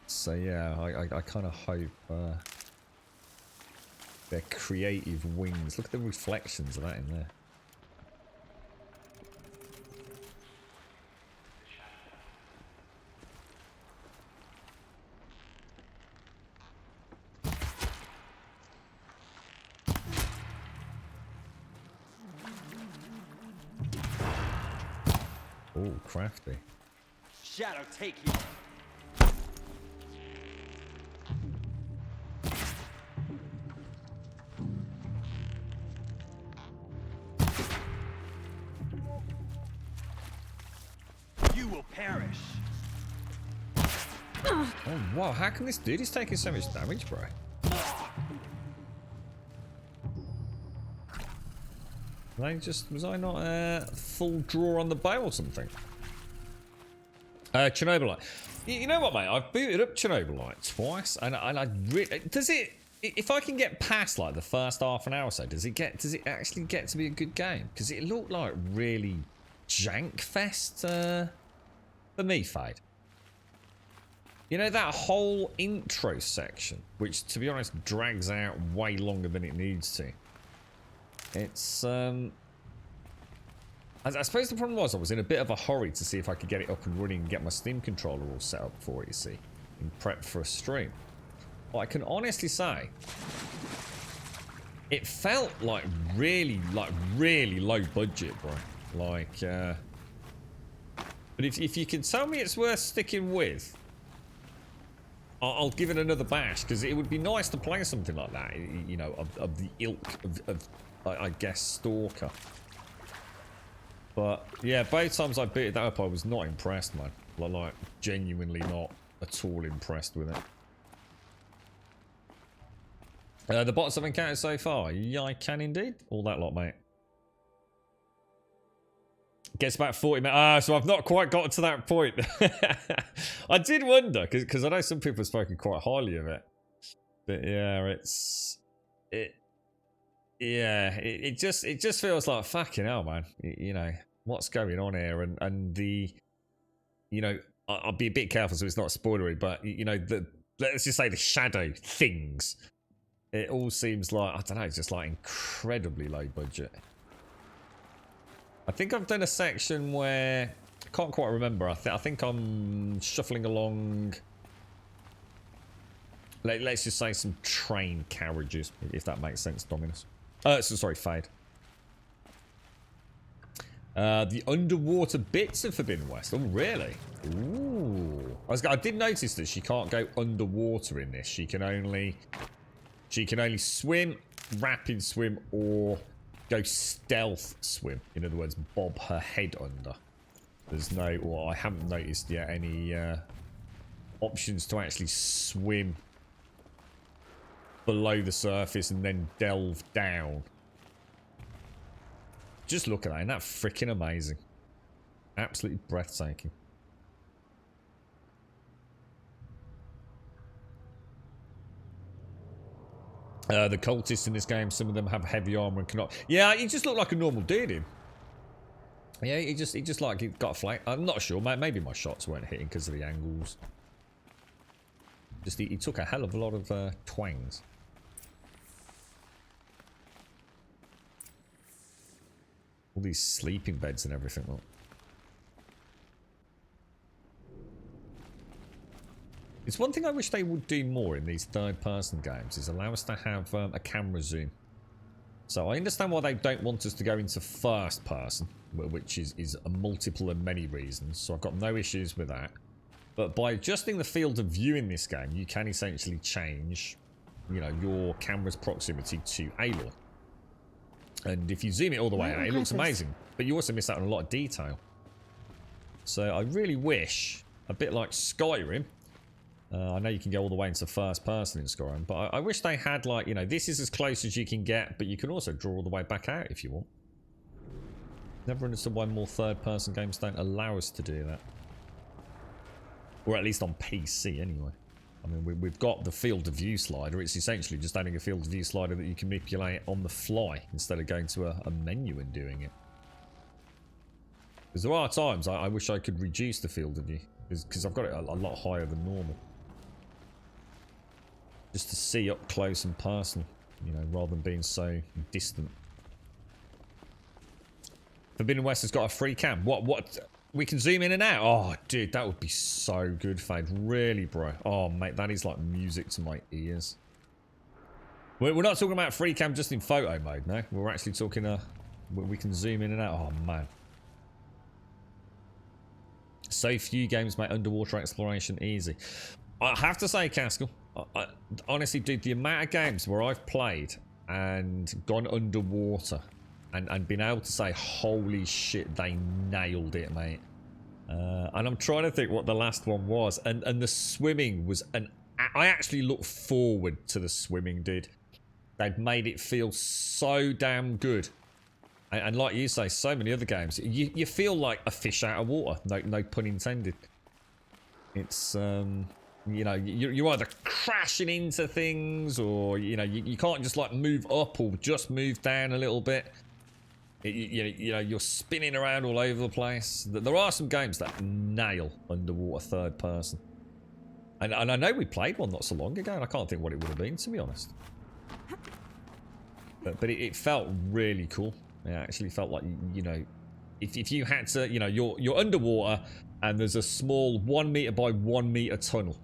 So yeah, I kind of hope their creative wings. Look at the reflections of that in there. Oh, crafty. Shadow, take you. You will perish. Oh, wow. How can this dude is taking so much damage, bro? Was I not full draw on the bow or something? Chernobylite. You know what, mate? I've booted up Chernobylite twice, and I really does it. If I can get past like the first half an hour or so, does it actually get to be a good game? Because it looked like really jank fest for me, Fade. You know, that whole intro section, which to be honest drags out way longer than it needs to. It's I suppose the problem was I was in a bit of a hurry to see if I could get it up and running and get my Steam controller all set up for it, you see, in prep for a stream. But I can honestly say it felt like really low budget, bro. Like but if you can tell me it's worth sticking with, I'll give it another bash, because it would be nice to play something like that, you know, of the ilk of I guess Stalker. But yeah, both times I booted that up, I was not impressed, man. Like genuinely not at all impressed with it. The bots I've encountered so far, yeah, I can indeed. All that lot, mate. Gets about 40 minutes. So I've not quite got to that point. I did wonder, because I know some people have spoken quite highly of it. But yeah, it just feels like fucking hell, man. You know, what's going on here? And the, you know, I'll be a bit careful so it's not spoilery, but you know, let's just say the shadow things. It all seems like, I don't know, just like incredibly low budget. I think I've done a section where I can't quite remember. I think I'm shuffling along. Let's just say some train carriages, if that makes sense, Dominus. Sorry, Fade. The underwater bits of Forbidden West. Oh, really? Ooh. I did notice that she can't go underwater in this. She can only swim, rapid swim, or go stealth swim. In other words, bob her head under. There's no, or I haven't noticed yet any options to actually swim below the surface and then delve down. Just look at that, isn't that freaking amazing? Absolutely breathtaking. The cultists in this game, some of them have heavy armor and cannot. Yeah, he just looked like a normal dude. Him. Yeah, he just like he got a flank. I'm not sure. Maybe my shots weren't hitting because of the angles. Just he took a hell of a lot of twangs. All these sleeping beds and everything. Look. It's one thing I wish they would do more in these third-person games is allow us to have a camera zoom. So I understand why they don't want us to go into first-person, which is a multiple and many reasons. So I've got no issues with that. But by adjusting the field of view in this game, you can essentially change, you know, your camera's proximity to Aloy. And if you zoom it all the way out, it looks amazing. But you also miss out on a lot of detail. So I really wish, a bit like Skyrim, I know you can go all the way into first person in Skyrim, but I wish they had, like, you know, this is as close as you can get, but you can also draw all the way back out if you want. Never understood why more third person games don't allow us to do that. Or at least on PC anyway. I mean, we've got the field of view slider. It's essentially just adding a field of view slider that you can manipulate on the fly instead of going to a menu and doing it. Because there are times I wish I could reduce the field of view, because I've got it a lot higher than normal. Just to see up close and personal. You know, rather than being so distant. Forbidden West has got a free camp. What? We can zoom in and out? Oh, dude, that would be so good, Fade. Really, bro. Oh, mate, that is like music to my ears. We're not talking about free cam just in photo mode, no? We're actually talking, we can zoom in and out. Oh, man. So few games make underwater exploration easy. I have to say, Caskell, honestly, dude, the amount of games where I've played and gone underwater and been able to say, holy shit, they nailed it, mate. And I'm trying to think what the last one was. And the swimming was I actually look forward to the swimming, dude. They've made it feel so damn good. And like you say, so many other games, you feel like a fish out of water. No pun intended. It's, you know, you're either crashing into things or, you know, you can't just like move up or just move down a little bit. You know, you're spinning around all over the place. There are some games that nail underwater third person. And I know we played one not so long ago, and I can't think what it would have been, to be honest. But it felt really cool. It actually felt like, you know, if you had to, you know, you're underwater and there's a small 1 meter by 1 meter tunnel,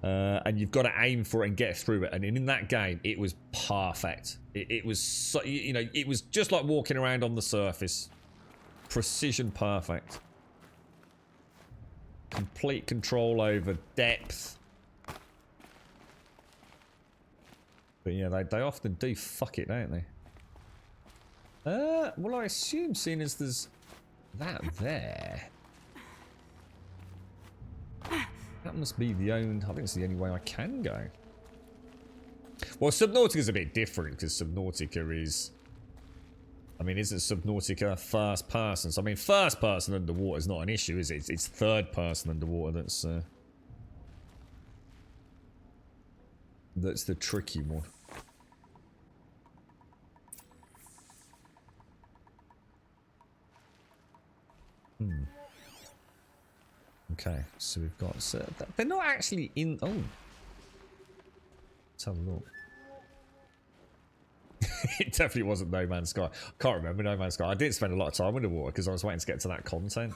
and you've got to aim for it and get through it. And in that game, it was perfect. It was, so, you know, it was just like walking around on the surface. Precision perfect. Complete control over depth. But yeah, they often do fuck it, don't they? Well, I assume, seeing as there's that there, that must be the only, I think it's the only way I can go. Well, Subnautica's a bit different, because Subnautica is, I mean, isn't Subnautica first person? So, I mean, first person underwater is not an issue, is it? It's third person underwater that's the tricky one. Okay, so we've got, so they're not actually in, oh. Let's have a look. It definitely wasn't No Man's Sky. Can't remember No Man's Sky. I didn't spend a lot of time underwater because I was waiting to get to that content.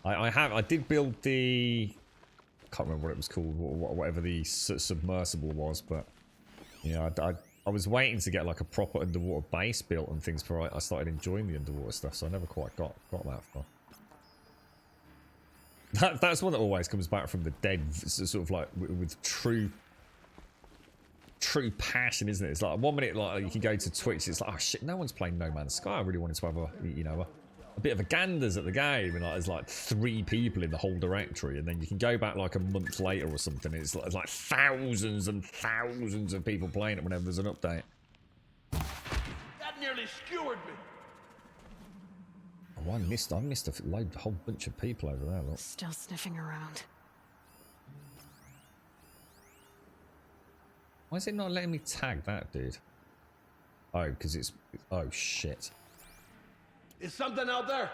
I did build the, I can't remember what it was called, whatever the submersible was, but yeah, I was waiting to get like a proper underwater base built and things before I started enjoying the underwater stuff, so I never quite got that far. That's one that always comes back from the dead, sort of like with true passion, isn't it? It's like 1 minute, like you can go to Twitch, it's like, oh shit, no one's playing No Man's Sky. I really wanted to have a, you know, a bit of a ganders at the game, and like there's like 3 people in the whole directory, and then you can go back like a month later or something. It's like thousands and thousands of people playing it whenever there's an update. That nearly skewered me. Oh, I missed a whole bunch of people over there. Look. Still sniffing around. Why is it not letting me tag that, dude? Oh, because it's, oh shit. Is something out there?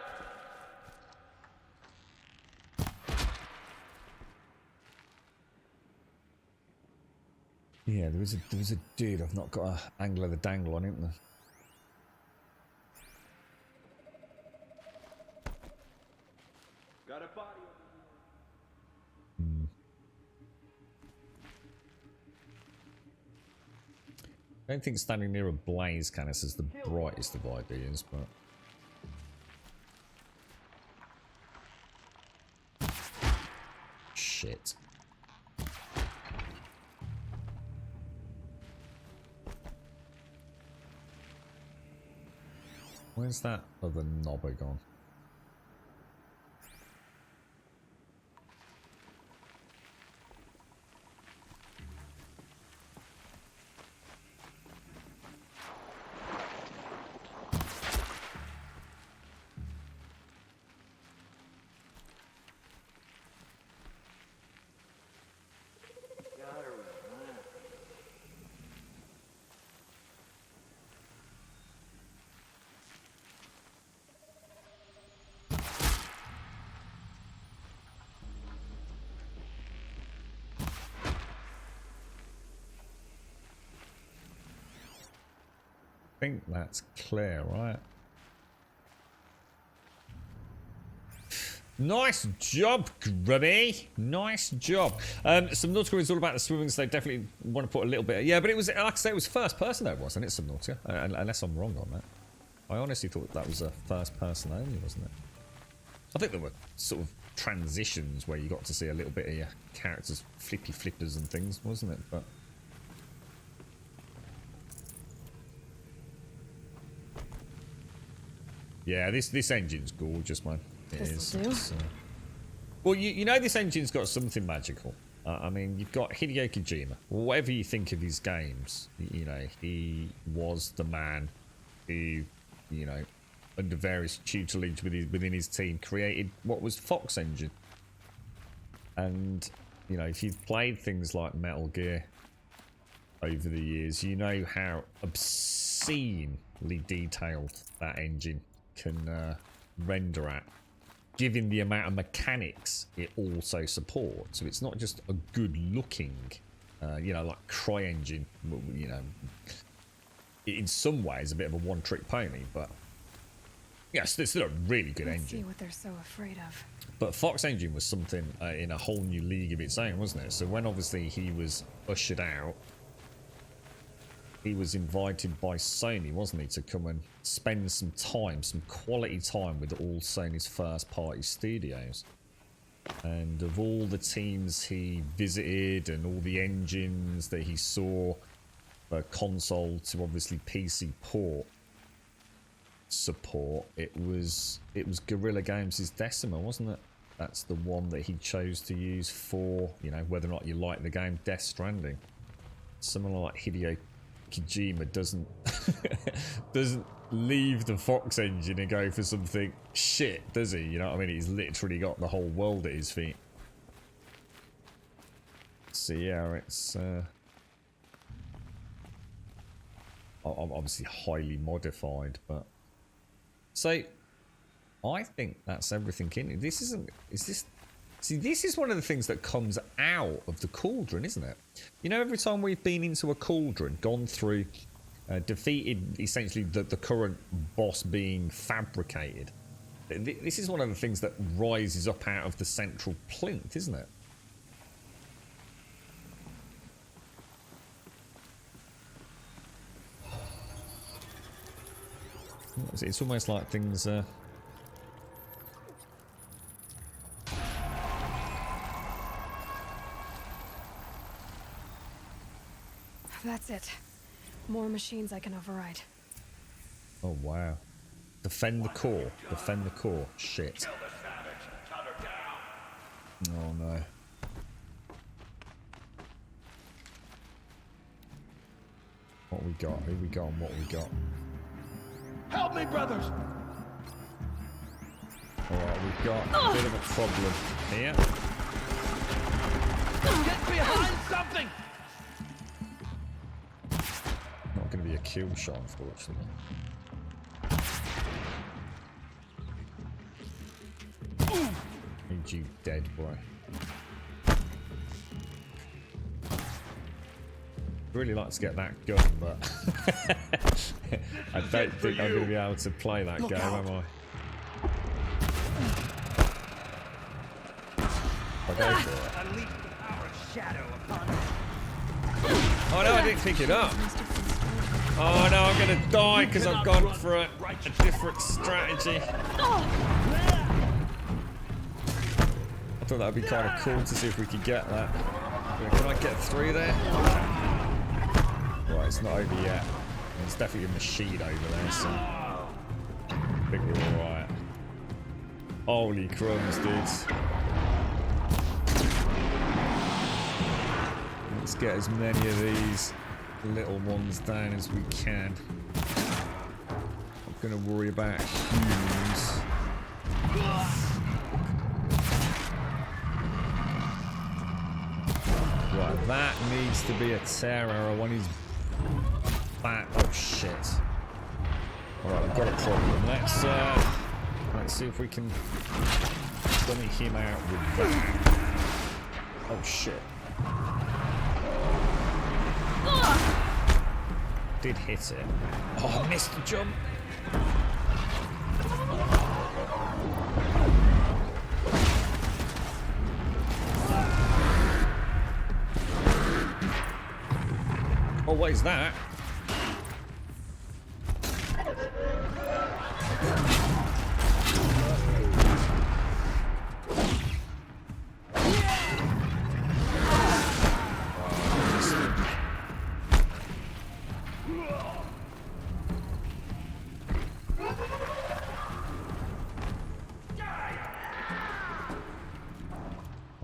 Yeah, there was a dude. I've not got an angle of the dangle on him. There. Got a body. I don't think standing near a blaze canvas is the brightest of ideas, but shit. Where's that other knobber gone? think that's clear, right? Nice job, Grubby. Nice job. Subnautica is all about the swimming, so they definitely want to put a little bit. Yeah, but it was, like I say, it was first person though, wasn't it, Subnautica? Unless I'm wrong on that. I honestly thought that was a first person only, wasn't it? I think there were sort of transitions where you got to see a little bit of your characters' flippy flippers and things, wasn't it? But yeah, this engine's gorgeous, man. It is. Well, you know this engine's got something magical. I mean, you've got Hideo Kojima. Whatever you think of his games, you know, he was the man who, you know, under various tutelage within his team, created what was Fox Engine. And, you know, if you've played things like Metal Gear over the years, you know how obscenely detailed that engine can render at, given the amount of mechanics it also supports. So it's not just a good looking, you know, like CryEngine, you know, in some ways a bit of a one-trick pony, but yes, it's still a really good engine. See what they're so afraid of. But Fox Engine was something in a whole new league of its own, wasn't it? So when obviously he was ushered out, he was invited by Sony, wasn't he, to come and spend some time, some quality time with all Sony's first-party studios. And of all the teams he visited and all the engines that he saw, console to obviously PC port support, it was Guerrilla Games' Decima, wasn't it? That's the one that he chose to use for, you know, whether or not you like the game Death Stranding. Someone like Hideo Kojima doesn't leave the Fox engine and go for something shit, does he? You know what I mean? He's literally got the whole world at his feet. So yeah, it's obviously highly modified, but so I think that's everything in it. This isn't. See, this is one of the things that comes out of the cauldron, isn't it? You know, every time we've been into a cauldron, gone through, defeated essentially the current boss being fabricated, this is one of the things that rises up out of the central plinth, isn't it? It's almost like things... That's it. More machines I can override. Oh, wow. Defend the core. Defend the core. Shit. Oh, no. What we got? Who we got and what we got? Help me, brothers! Alright, we've got a bit of a problem here. Get behind something! Not going to be a kill shot, unfortunately. Need you dead, boy. Really like to get that gun, but I don't think I'm going to be able to play that game, am I? I'll go for it. Oh no, I didn't pick it up. Oh no, I'm going to die because I've gone for a different strategy. I thought that would be kind of cool to see if we could get that. Can I get through there? Right, it's not over yet. There's definitely a machine over there, so I think we're alright. Holy crumbs, dudes. Let's get as many of these little ones down as we can. I'm gonna worry about humans. Right, that needs to be a tear arrow. One is back. Oh shit! All right, we've got a problem. Let's see if we can dummy him out with that. Oh shit! did hit it. Oh, I missed the jump. Oh, what is that?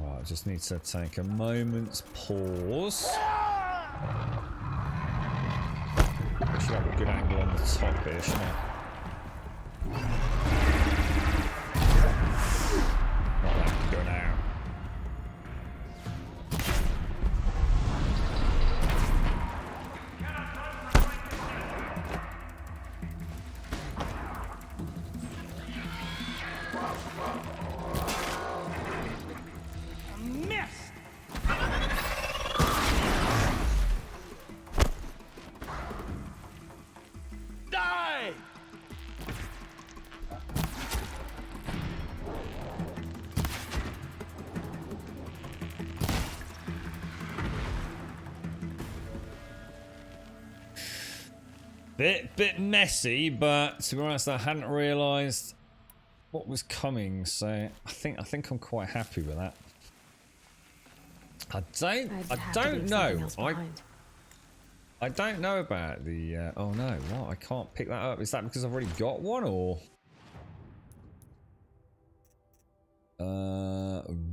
I just need to take a moment's pause. I should have a good angle on the top here, shouldn't I? Not that can go now. Bit messy, but to be honest, I hadn't realised what was coming, so I think I'm quite happy with that. I don't know. I don't know about the. Oh no! What? I can't pick that up. Is that because I've already got one, or?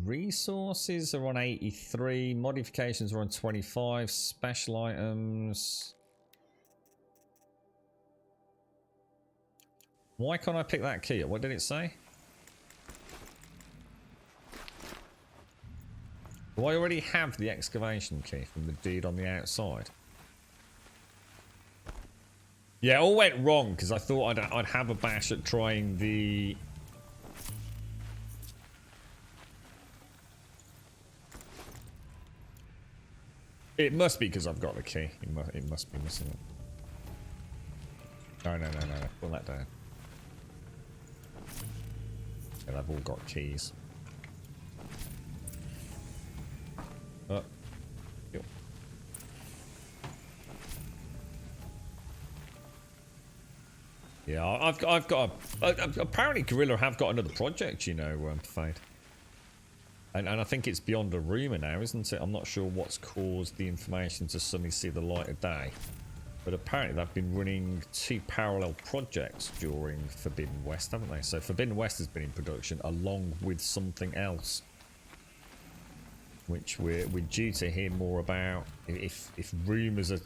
Resources are on 83. Modifications are on 25. Special items. Why can't I pick that key up? What did it say? Do I already have the excavation key from the dude on the outside? Yeah, it all went wrong because I thought I'd have a bash at trying the... It must be because I've got the key. It must be missing it. No. Pull that down. Yeah, they've all got keys. Oh. Yep. Yeah, I've got apparently Guerrilla have got another project, you know, Fade. And I think it's beyond a rumour now, isn't it? I'm not sure what's caused the information to suddenly see the light of day. But apparently they've been running 2 parallel projects during Forbidden West, haven't they? So Forbidden West has been in production along with something else, which we're due to hear more about, if rumours are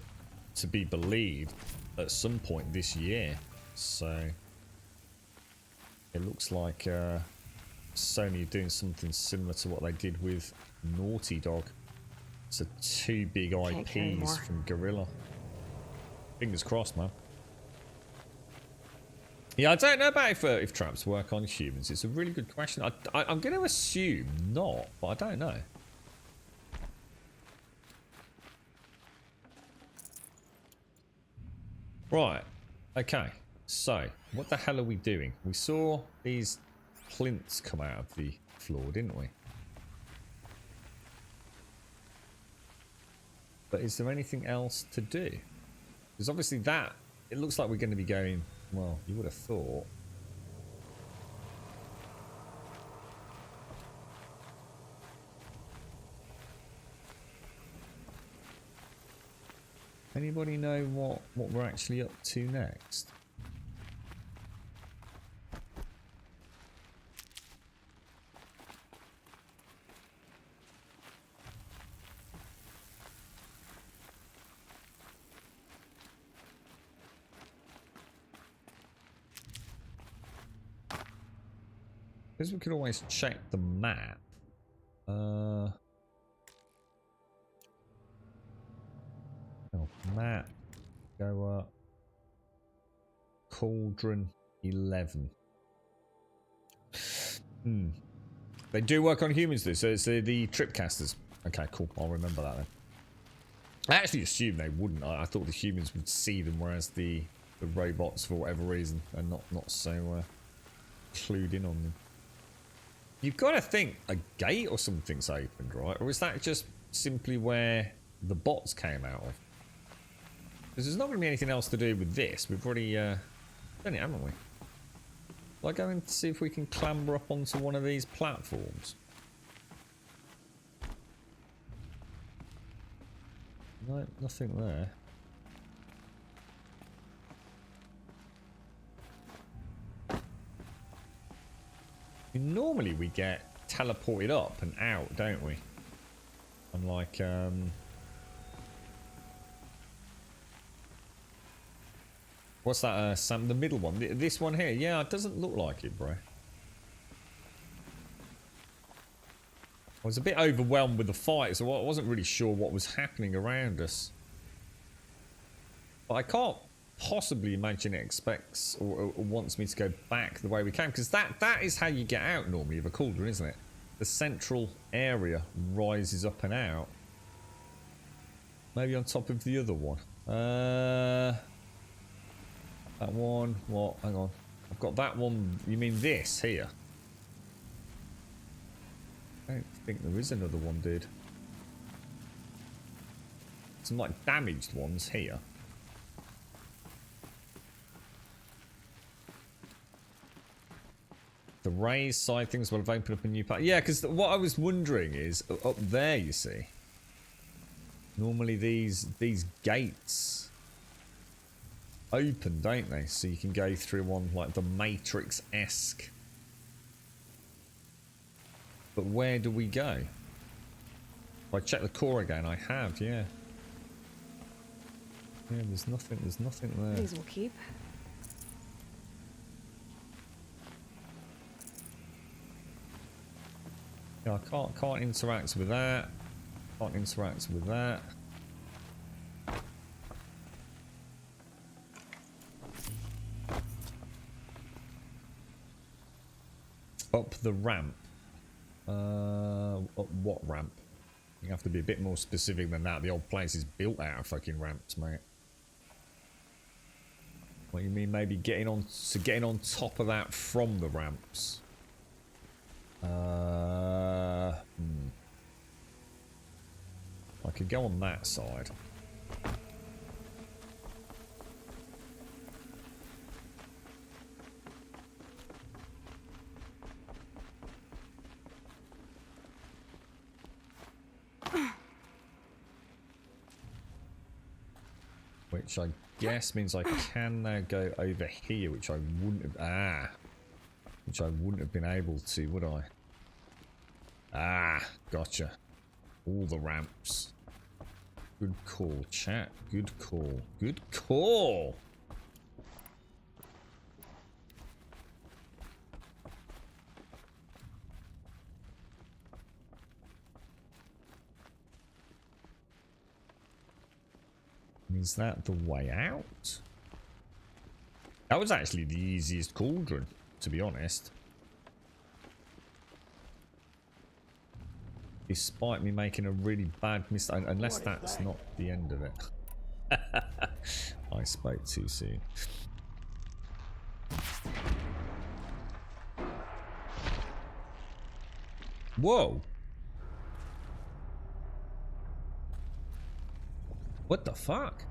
to be believed, at some point this year. So it looks like Sony are doing something similar to what they did with Naughty Dog. So 2 big IPs from Guerrilla. Fingers crossed, man. Yeah, I don't know about if traps work on humans. It's a really good question. I'm going to assume not, but I don't know. Right. Okay. So, what the hell are we doing? We saw these plinths come out of the floor, didn't we? But is there anything else to do? Because obviously that, it looks like we're going to be going, well, you would have thought. Anybody know what we're actually up to next? Because we could always check the map. Oh, map. Go up. Cauldron 11. They do work on humans, though. So it's the tripcasters. Okay, cool. I'll remember that then. I actually assumed they wouldn't. I thought the humans would see them, whereas the robots, for whatever reason, are not so clued in on them. You've got to think a gate or something's opened, right? Or is that just simply where the bots came out of? Because there's not going to be anything else to do with this. We've already done it, haven't we? Will I go and see if we can clamber up onto one of these platforms? No, nothing there. Normally we get teleported up and out, don't we? Unlike, what's that, Sam? The middle one? This one here? Yeah, it doesn't look like it, bro. I was a bit overwhelmed with the fight, so I wasn't really sure what was happening around us. But I can't possibly imagine it expects or wants me to go back the way we came, because that is how you get out normally of a cauldron, isn't it? The central area rises up and out. Maybe on top of the other one. That one. What? Hang on. I've got that one. You mean this here? I don't think there is another one, dude. Some like damaged ones here. The raised side things will have opened up a new path. Yeah, because what I was wondering is up there, you see. Normally these gates open, don't they? So you can go through one like the Matrix-esque. But where do we go? If I check the core again, I have, yeah. Yeah, there's nothing there. These will keep. Yeah, I can't interact with that. Can't interact with that. Up the ramp. Up what ramp? You have to be a bit more specific than that. The old place is built out of fucking ramps, mate. What do you mean? Maybe getting on top of that from the ramps. I could go on that side. Which I guess means I can now go over here, which I wouldn't have... which I wouldn't have been able to, would I? Ah, gotcha. All the ramps. Good call, chat. Good call. Good call! Is that the way out? That was actually the easiest cauldron, to be honest. Despite me making a really bad mistake, unless that's not the end of it. I spoke too soon. Whoa! What the fuck?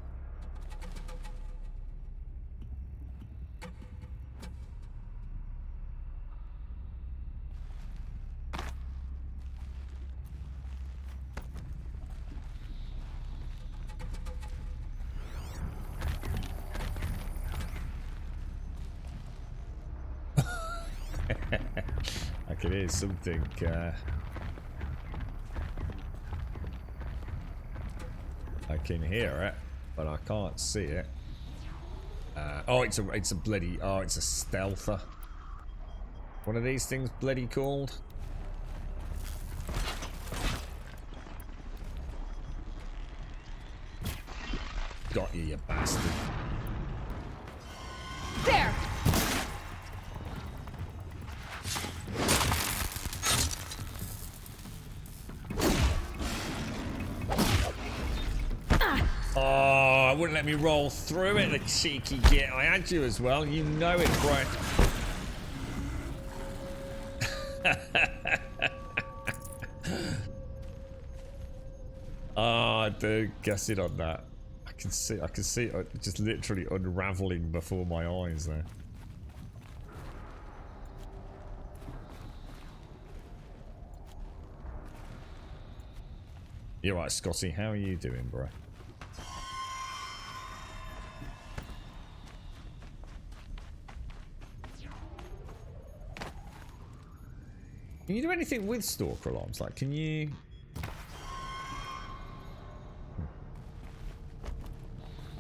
I can hear something. I can hear it, but I can't see it. Oh, it's a bloody. Oh, it's a stealther. What are these things bloody called? Got you, you bastard. There! Oh, it wouldn't let me roll through it, the cheeky git. I had you as well. You know it, bro. Oh, dude, guess it on that. I can see it just literally unraveling before my eyes there. You're right, Scotty. How are you doing, bro? Can you do anything with stalker alarms? Like, can you...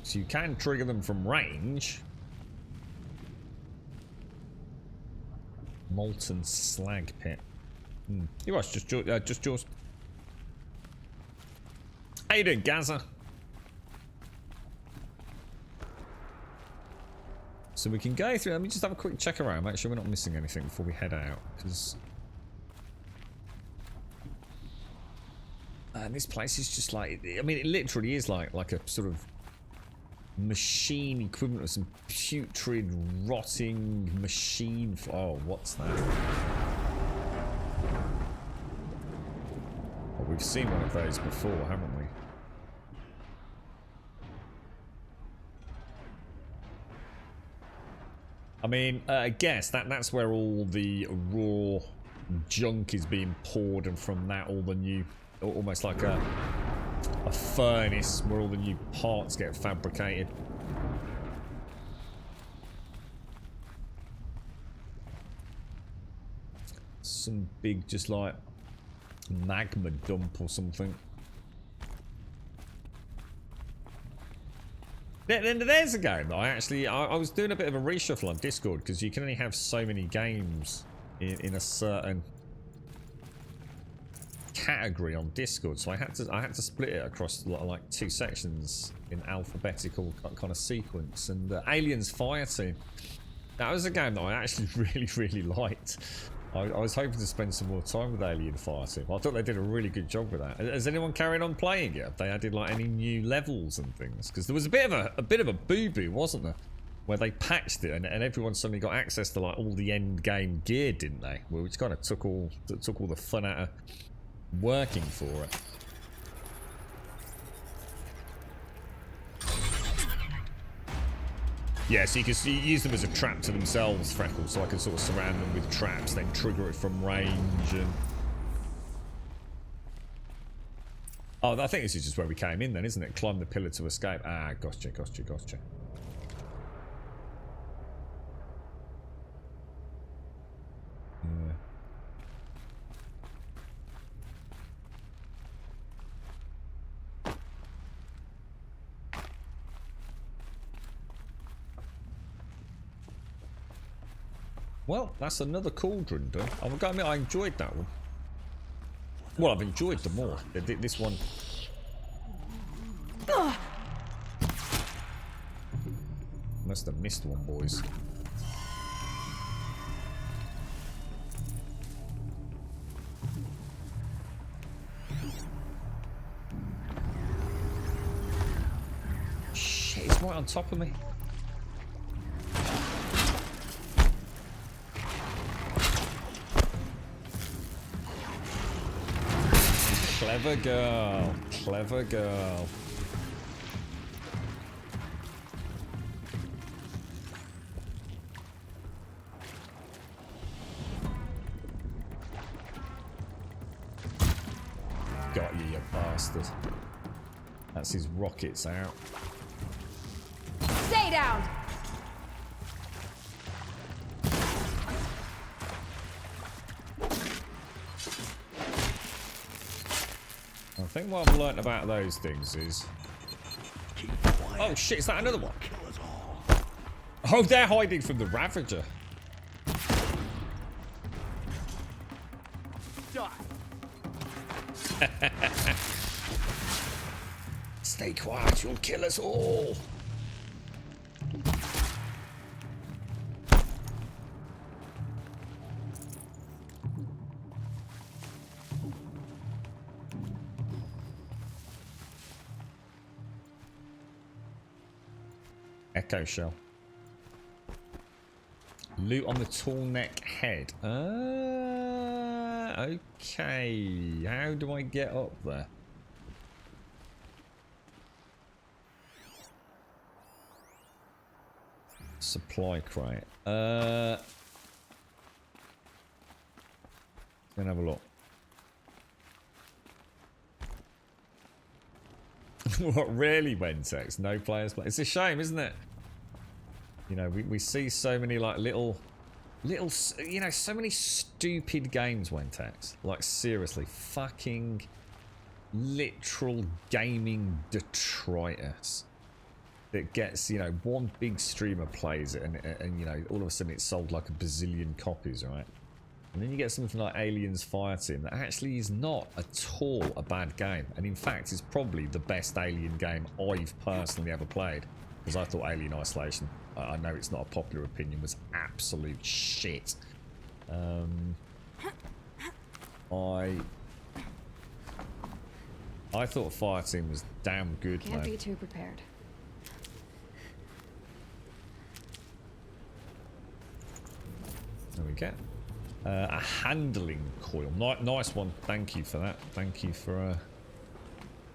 So you can trigger them from range. Molten slag pit. You're right, just yours. How you doing, Gaza? So we can go through. Let me just have a quick check around. Make sure we're not missing anything before we head out, because this place is just like. I mean, it literally is like a sort of machine equivalent of some putrid, rotting machine. Oh, what's that? Well, we've seen one of those before, haven't we? I mean, I guess that's where all the raw junk is being poured, and from that all the new, almost like a furnace where all the new parts get fabricated. Some big, just like magma dump or something. There's a game that I was doing a bit of a reshuffle on Discord, because you can only have so many games in a certain category on Discord, so I had to split it across like 2 sections in alphabetical kind of sequence. And Aliens Fireteam, that was a game that I actually really liked. I was hoping to spend some more time with Alien Fireteam. I thought they did a really good job with that. Has anyone carried on playing it? Have they added like any new levels and things? Because there was a bit of a boo-boo, wasn't there? Where they patched it and everyone suddenly got access to like all the end game gear, didn't they? Which kind of took all the fun out of working for it. Yeah, so you can use them as a trap to themselves, Freckles, so I can sort of surround them with traps, then trigger it from range. And oh, I think this is just where we came in then, isn't it? Climb the pillar to escape. Ah, gotcha. Yeah. Well, that's another cauldron done. I've got to admit, I enjoyed that one. Well, I've enjoyed them more. This one. Must have missed one, boys. Shit, it's right on top of me. Clever girl. Clever girl. Got you, you bastard. That's his rockets out. Stay down! I think what I've learnt about those things is... Oh shit, is that another one? Oh, they're hiding from the Ravager. Stay quiet, you'll kill us all. Echo shell. Loot on the tall neck head. Okay. How do I get up there? Supply crate. Let's have a look. What really Wentex? No players play. It's a shame, isn't it? You know, we see so many like little, you know, so many stupid games, Wentex. Like seriously, fucking literal gaming detritus that gets, you know, one big streamer plays it and you know, all of a sudden it's sold like a bazillion copies, right? And then you get something like Aliens Fireteam that actually is not at all a bad game. And in fact, it's probably the best Alien game I've personally ever played. Because I thought Alien Isolation, I know it's not a popular opinion, was absolute shit. I thought Fireteam was damn good, Can't man. be too prepared. There we go. A handling coil. Nice one. Thank you for that. Thank you for...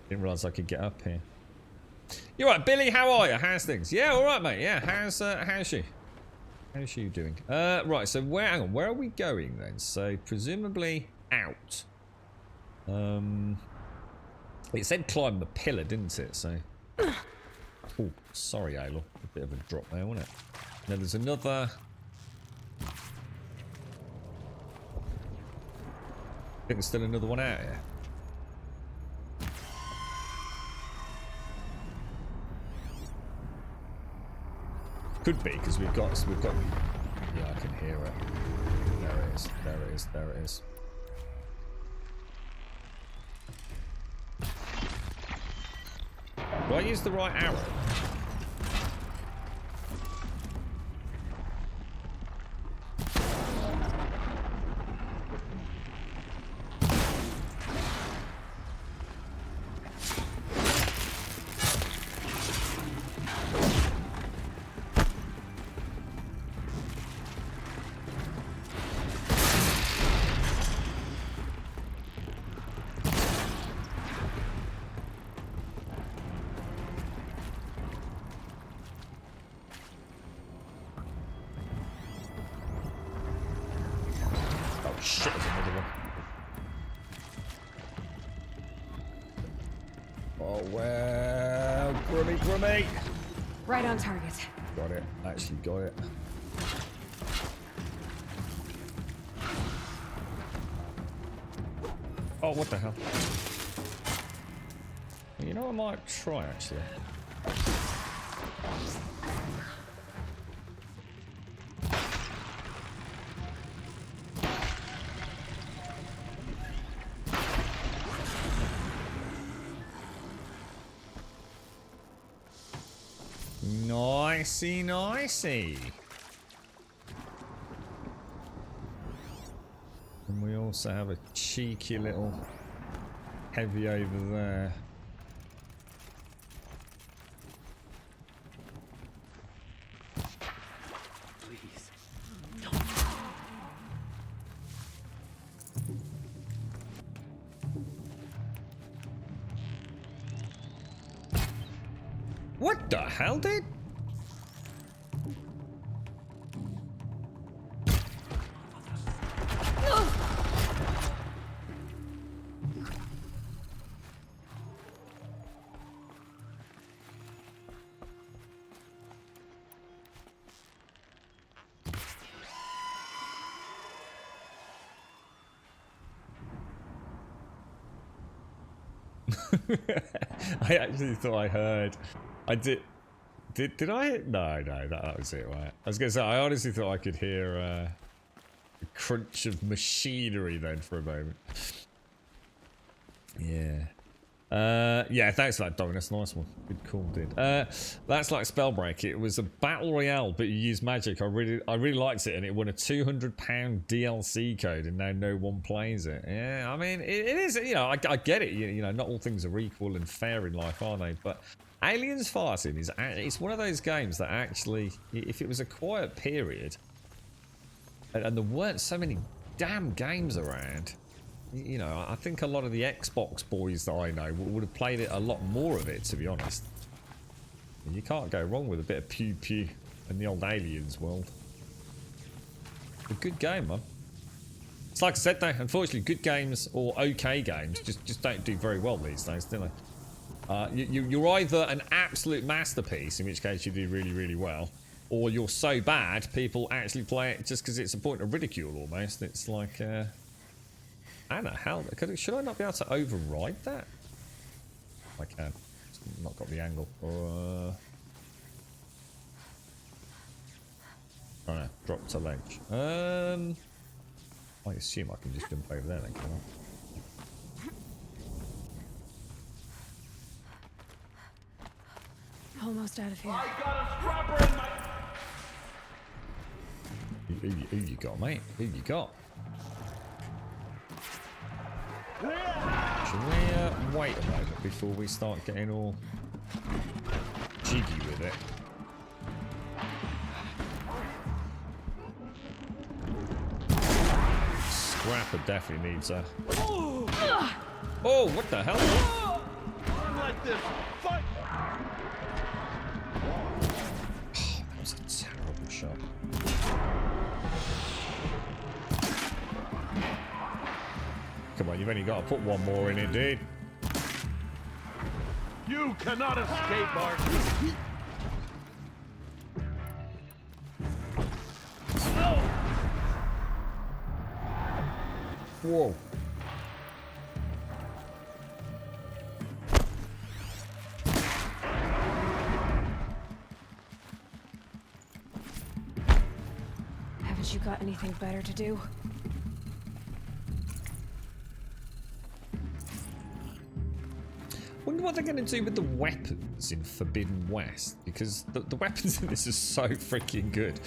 didn't realise I could get up here. You're right, Billy. How are you? How's things? Yeah, all right, mate. Yeah, how's she? How's she doing? Right. So hang on. Where are we going then? So presumably out. It said climb the pillar, didn't it? So. Oh, sorry, Ayla. A bit of a drop there, wasn't it? Now there's another. I think there's still another one out here. Could be, because we've got yeah, I can hear it. There it is, there it is, there it is. Do I use the right arrow? Shit, there's another one. Oh, well, Grummy. Right on target. Got it. Actually got it. Oh, what the hell? You know, I might try, actually. Nicey. And we also have a cheeky little heavy over there. Please. What the hell, dude? I actually thought I heard. I did. Did I? No, that was it, right? I was gonna say, I honestly thought I could hear a crunch of machinery then for a moment. Yeah. Yeah, thanks for that, Dog. That's a nice one. Good call, dude. That's like Spellbreak. It was a battle royale, but you used magic. I really liked it, and it won a £200 DLC code, and now no one plays it. Yeah, I mean, it is. You know, I get it. You know, not all things are equal and fair in life, are they? But Aliens Fireteam is it's one of those games that actually, if it was a quiet period, and there weren't so many damn games around. You know, I think a lot of the Xbox boys that I know would have played it, a lot more of it, to be honest. And you can't go wrong with a bit of pew pew in the old Aliens world. A good game, man. It's like I said though, unfortunately, good games or okay games just don't do very well these days, do they? You're either an absolute masterpiece, in which case you do really, really well, or you're so bad people actually play it just because it's a point of ridicule almost. It's like, I don't know how. Should I not be able to override that? I can. It's not got the angle. Or, oh no, drop to ledge. I assume I can just jump over there then, can I? Almost out of here. I got a scrapper in my... Who you got, mate? Who you got? Should we wait a moment before we start getting all jiggy with it? Scrapper definitely needs a... Oh, what the hell? I'm like this. Fight. Oh, that was a terrible shot. Come on, you've only got to put one more in it, dude. You cannot escape our... Whoa. Haven't you got anything better to do? Wonder what they're going to do with the weapons in Forbidden West, because the weapons in this are so freaking good.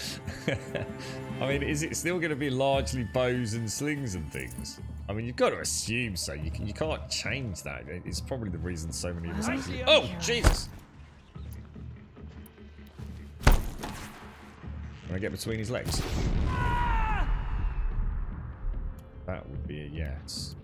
I mean, is it still going to be largely bows and slings and things? I mean, you've got to assume so. You can't change that. It's probably the reason so many of us actually... Oh, Jesus! Can I get between his legs? That would be a yes.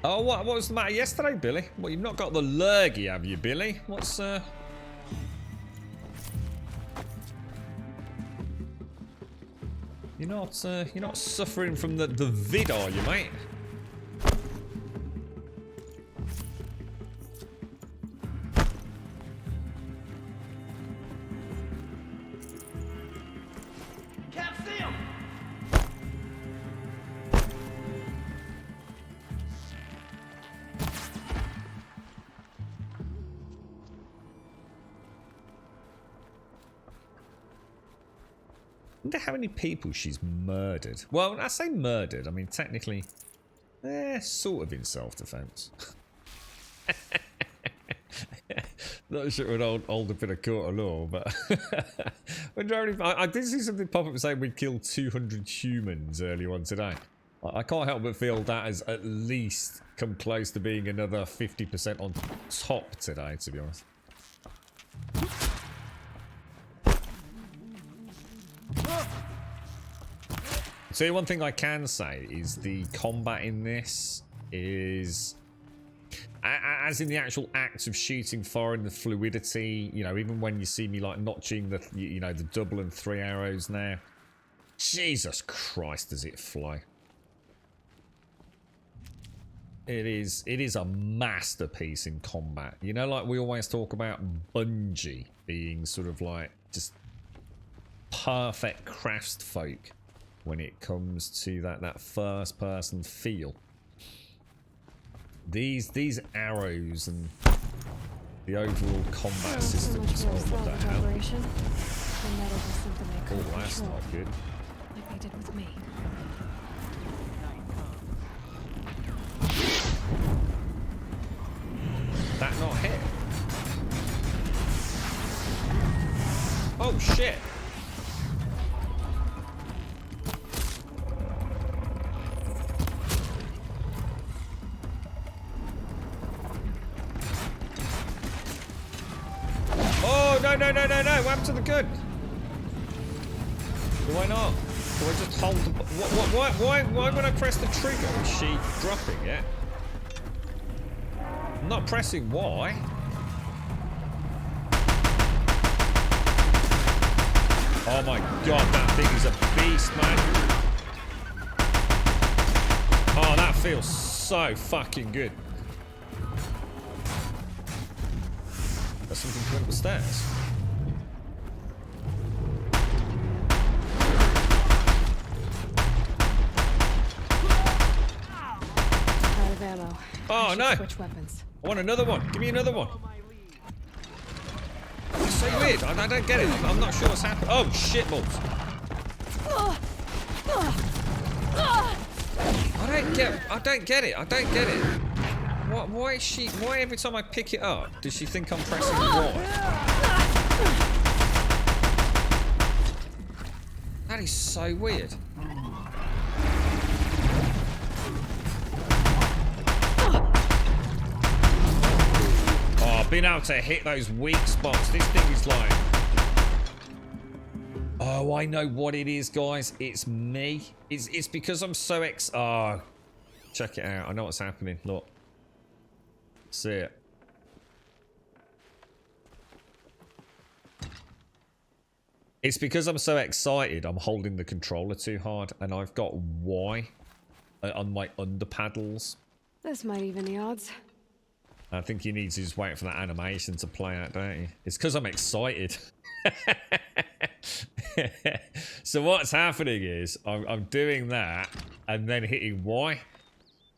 Oh, what was the matter yesterday, Billy? Well, you've not got the lurgy, have you, Billy? What's, You're not suffering from the vid, are you, mate? Can't see him. I wonder how many people she's murdered. Well, I say murdered, I mean technically, sort of in self-defense. Not sure it would hold up in a court of law, but I did see something pop up saying we killed 200 humans earlier on today. I can't help but feel that has at least come close to being another 50% on top today, to be honest. So one thing I can say is the combat in this is, as in the actual act of shooting fire and the fluidity, you know, even when you see me like notching the, you know, the double and 3 arrows now, Jesus Christ, does it fly. It is a masterpiece in combat. You know, like we always talk about Bungie being sort of like just perfect craftsfolk when it comes to that first person feel. These arrows and the overall combat systems. Oh, what the hell? meddled with something they couldn't Oh, that's control, not good. like they did with me. That not hit? Oh shit! Oh no no no no no! What happened to the gun? Do I not? Do I just hold the? Why when I press the trigger is she dropping it? I'm not pressing Y. Oh my god, that thing is a beast, man. Oh, that feels so fucking good. There's something coming up the stairs. Out of ammo. Oh no! Switch weapons. I want another one. Give me another one. It's so weird. I don't get it. I'm not sure what's happening. Oh shit balls. I don't get it. Why is she? Why every time I pick it up, does she think I'm pressing Y? That is so weird. Oh, being able to hit those weak spots. This thing is like... Oh, I know what it is, guys. It's me. It's because I'm so Oh, check it out. I know what's happening. Look. See it. It's because I'm so excited. I'm holding the controller too hard, and I've got Y on my under paddles. This might even the odds. I think you need to just wait for that animation to play out, don't you? It's because I'm excited. So what's happening is I'm doing that and then hitting Y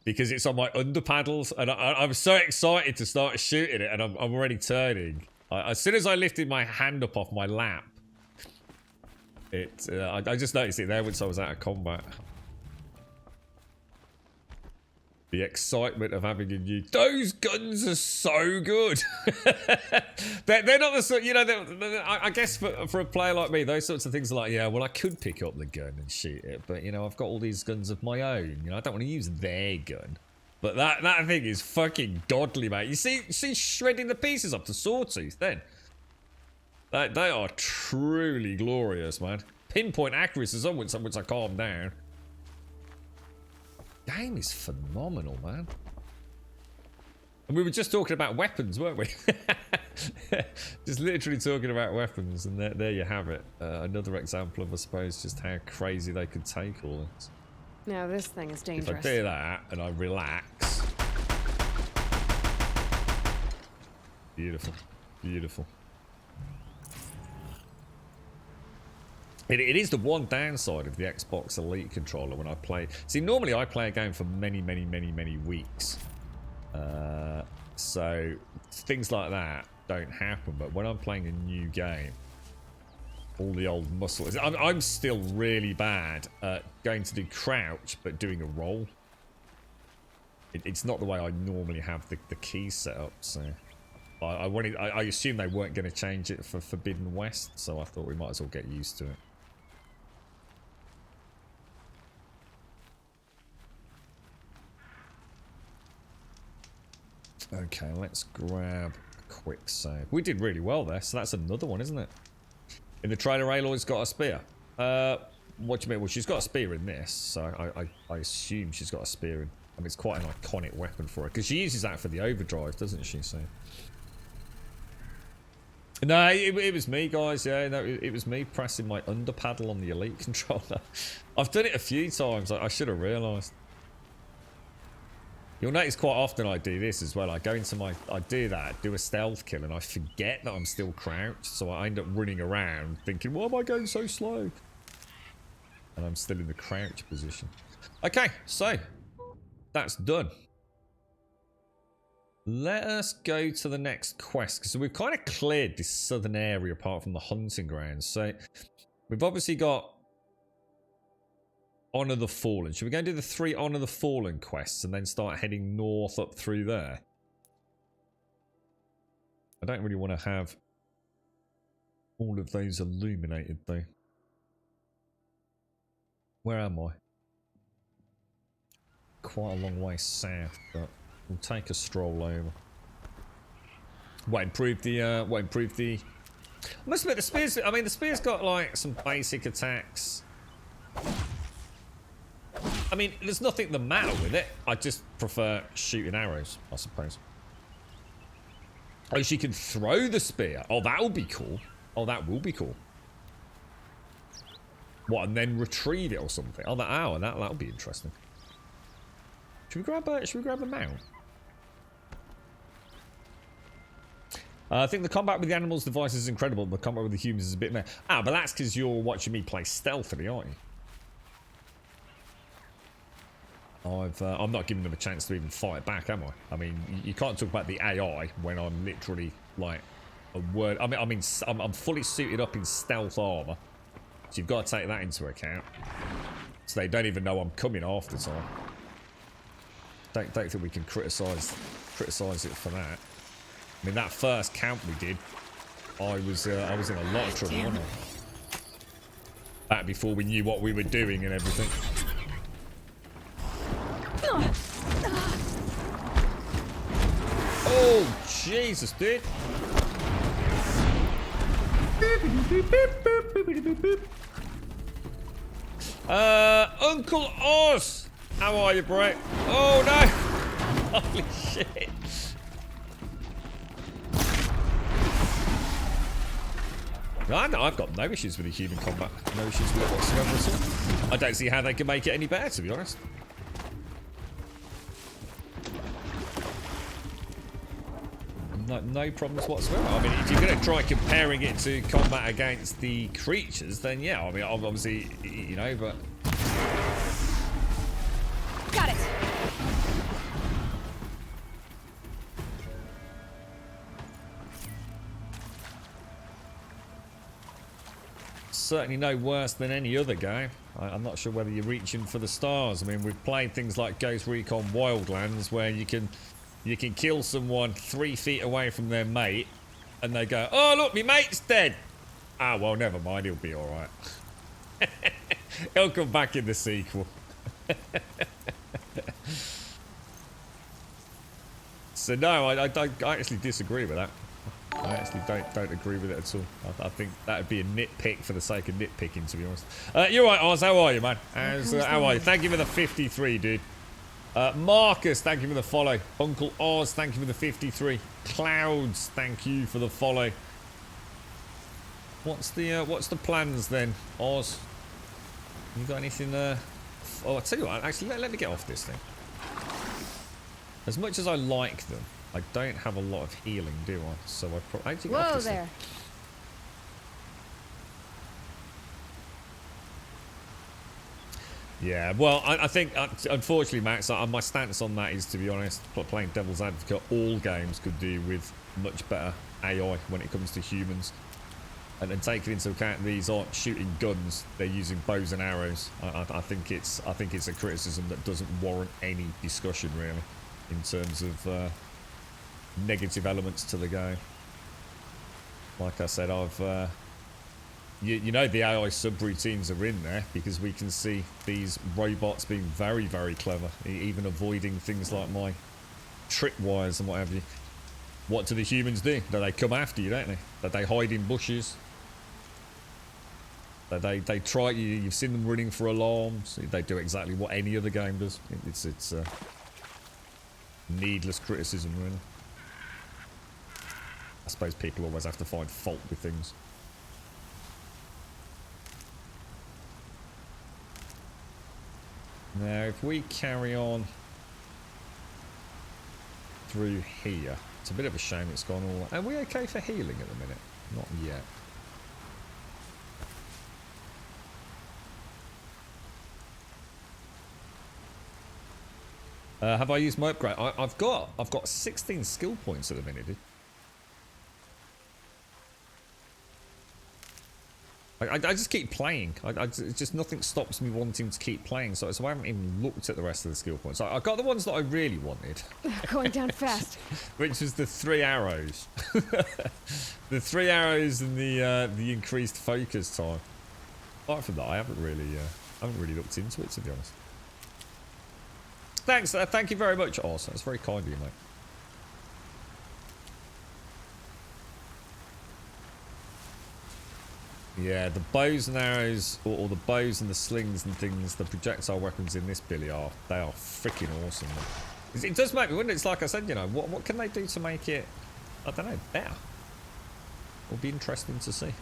because it's on my under paddles, and I'm so excited to start shooting it, and I'm already turning. As soon as I lifted my hand up off my lap, I just noticed it there once I was out of combat. The excitement of having a new... Those guns are so good. they're not the sort... You know, I guess for a player like me, those sorts of things are like, yeah, well, I could pick up the gun and shoot it. But, you know, I've got all these guns of my own. You know, I don't want to use their gun. But that thing is fucking godly, mate. You see shredding the pieces up to Sawtooth then. They are truly glorious, man. Pinpoint accuracy is once I calm down. Game is phenomenal, man. And we were just talking about weapons, weren't we? Just literally talking about weapons, and there you have it. Another example of, I suppose, just how crazy they could take all this. Now this thing is dangerous. If I do that and I relax. Beautiful. Beautiful. It is the one downside of the Xbox Elite controller when I play. See, normally I play a game for many weeks. So things like that don't happen. But when I'm playing a new game, all the old muscles... I'm still really bad at going to do crouch, but doing a roll. It's not the way I normally have the keys set up, so... I assume they weren't going to change it for Forbidden West, so I thought we might as well get used to it. Okay, let's grab a quick save. We did really well there, so that's another one, isn't it? In the trailer, Aloy's got a spear. What do you mean? Well, she's got a spear in this, so I assume she's got a spear in. I mean, it's quite an iconic weapon for her, because she uses that for the overdrive, doesn't she? So. No, it was me, guys. Yeah, no, it was me pressing my under paddle on the Elite controller. I've done it a few times. I should have realised. You'll notice quite often I do this as well. I go into I do that, do a stealth kill, and I forget that I'm still crouched. So I end up running around thinking, why am I going so slow? And I'm still in the crouch position. Okay, so that's done. Let us go to the next quest, because we've kind of cleared this southern area apart from the hunting grounds. So we've obviously got Honor the Fallen. Should we go and do the 3 Honor the Fallen quests and then start heading north up through there? I don't really want to have all of those illuminated though. Where am I? Quite a long way south, but we'll take a stroll over. What improved the I must admit the spears, I mean the spear's got like some basic attacks. I mean, there's nothing the matter with it. I just prefer shooting arrows, I suppose. Oh, she can throw the spear. Oh, that'll be cool. Oh, that will be cool. What, and then retrieve it or something? Oh, that'll be interesting. Should we grab a mount? I think the combat with the animals' device is incredible. The combat with the humans is a bit meh. Ah, but that's because you're watching me play stealthily, aren't you? I'm not giving them a chance to even fight back, am I? I mean, you can't talk about the AI when I'm literally like a word. I'm fully suited up in stealth armor, so you've got to take that into account. So they don't even know I'm coming half the time. Don't think we can criticize it for that. I mean, that first camp we did, I was in a lot of trouble, wasn't I? Back before we knew what we were doing and everything. Oh, Jesus, dude. Uncle Oz! How are you, bro? Oh, no! Holy shit. No, I've got no issues with the human combat. No issues with it whatsoever at all. I don't see how they can make it any better, to be honest. No problems whatsoever. I mean, if you're going to try comparing it to combat against the creatures, then yeah, I mean, obviously, you know, but... Got it! Certainly no worse than any other game. I'm not sure whether you're reaching for the stars. I mean, we've played things like Ghost Recon Wildlands, where you can kill someone 3 feet away from their mate, and they go, "Oh look, my mate's dead." Ah, well, never mind. He'll be all right. He'll come back in the sequel. So no, I actually disagree with that. I actually don't agree with it at all. I think that would be a nitpick for the sake of nitpicking, to be honest. You're right, Oz. How are you, man? How are you? Thank you for the 53, dude. Marcus, thank you for the follow. Uncle Oz, thank you for the 53. Clouds, thank you for the follow. What's the plans then, Oz? You got anything? Oh, I'll tell you what. Actually, let me get off this thing. As much as I like them, I don't have a lot of healing, do I? So I probably get off this there. Thing. Yeah, well, I think, unfortunately, Max, my stance on that is, to be honest, playing devil's advocate, all games could do with much better AI when it comes to humans. And then taking into account these aren't shooting guns, they're using bows and arrows. I think it's a criticism that doesn't warrant any discussion, really, in terms of negative elements to the game. Like I said, you know the AI subroutines are in there because we can see these robots being very, very clever, even avoiding things like my tripwires and what have you. What do the humans do? Do they come after you, don't they? Do they hide in bushes? They try, you've seen them running for alarms. They do exactly what any other game does. It's needless criticism, really. I suppose people always have to find fault with things. Now, if we carry on through here, it's a bit of a shame it's gone all... Are we okay for healing at the minute? Not yet. Have I used my upgrade? I've got 16 skill points at the minute, dude. I just keep playing. It's just nothing stops me wanting to keep playing. So I haven't even looked at the rest of the skill points. I got the ones that I really wanted. Going down fast. Which is the 3 arrows. The 3 arrows and the increased focus time. Apart from that, I haven't really looked into it, to be honest. Thanks. Thank you very much, Oz. That's very kind of you, mate. Yeah, the bows and arrows, or the bows and the slings and things, the projectile weapons in this Billy they are freaking awesome. Man. It does make me wonder. It's like I said, you know, what can they do to make it, I don't know, better? It'll be interesting to see.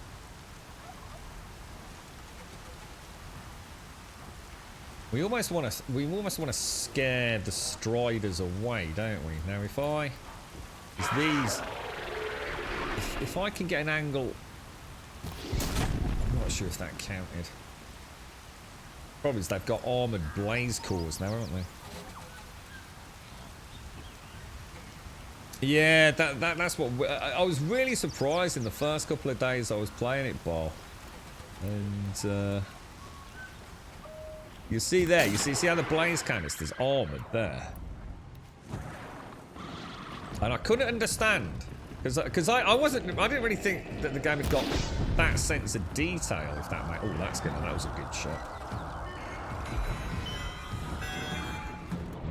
We almost want to scare the Striders away, don't we? Now, if I can get an angle. I'm not sure if that counted. Problem is they've got armoured blaze cores now, haven't they? Yeah, that's what I was really surprised in the first couple of days I was playing it, Ball. And you see there, you see how the blaze canister's armoured there. And I couldn't understand. Because I didn't really think that the game had got that sense of detail, if that might. Oh, that was a good shot.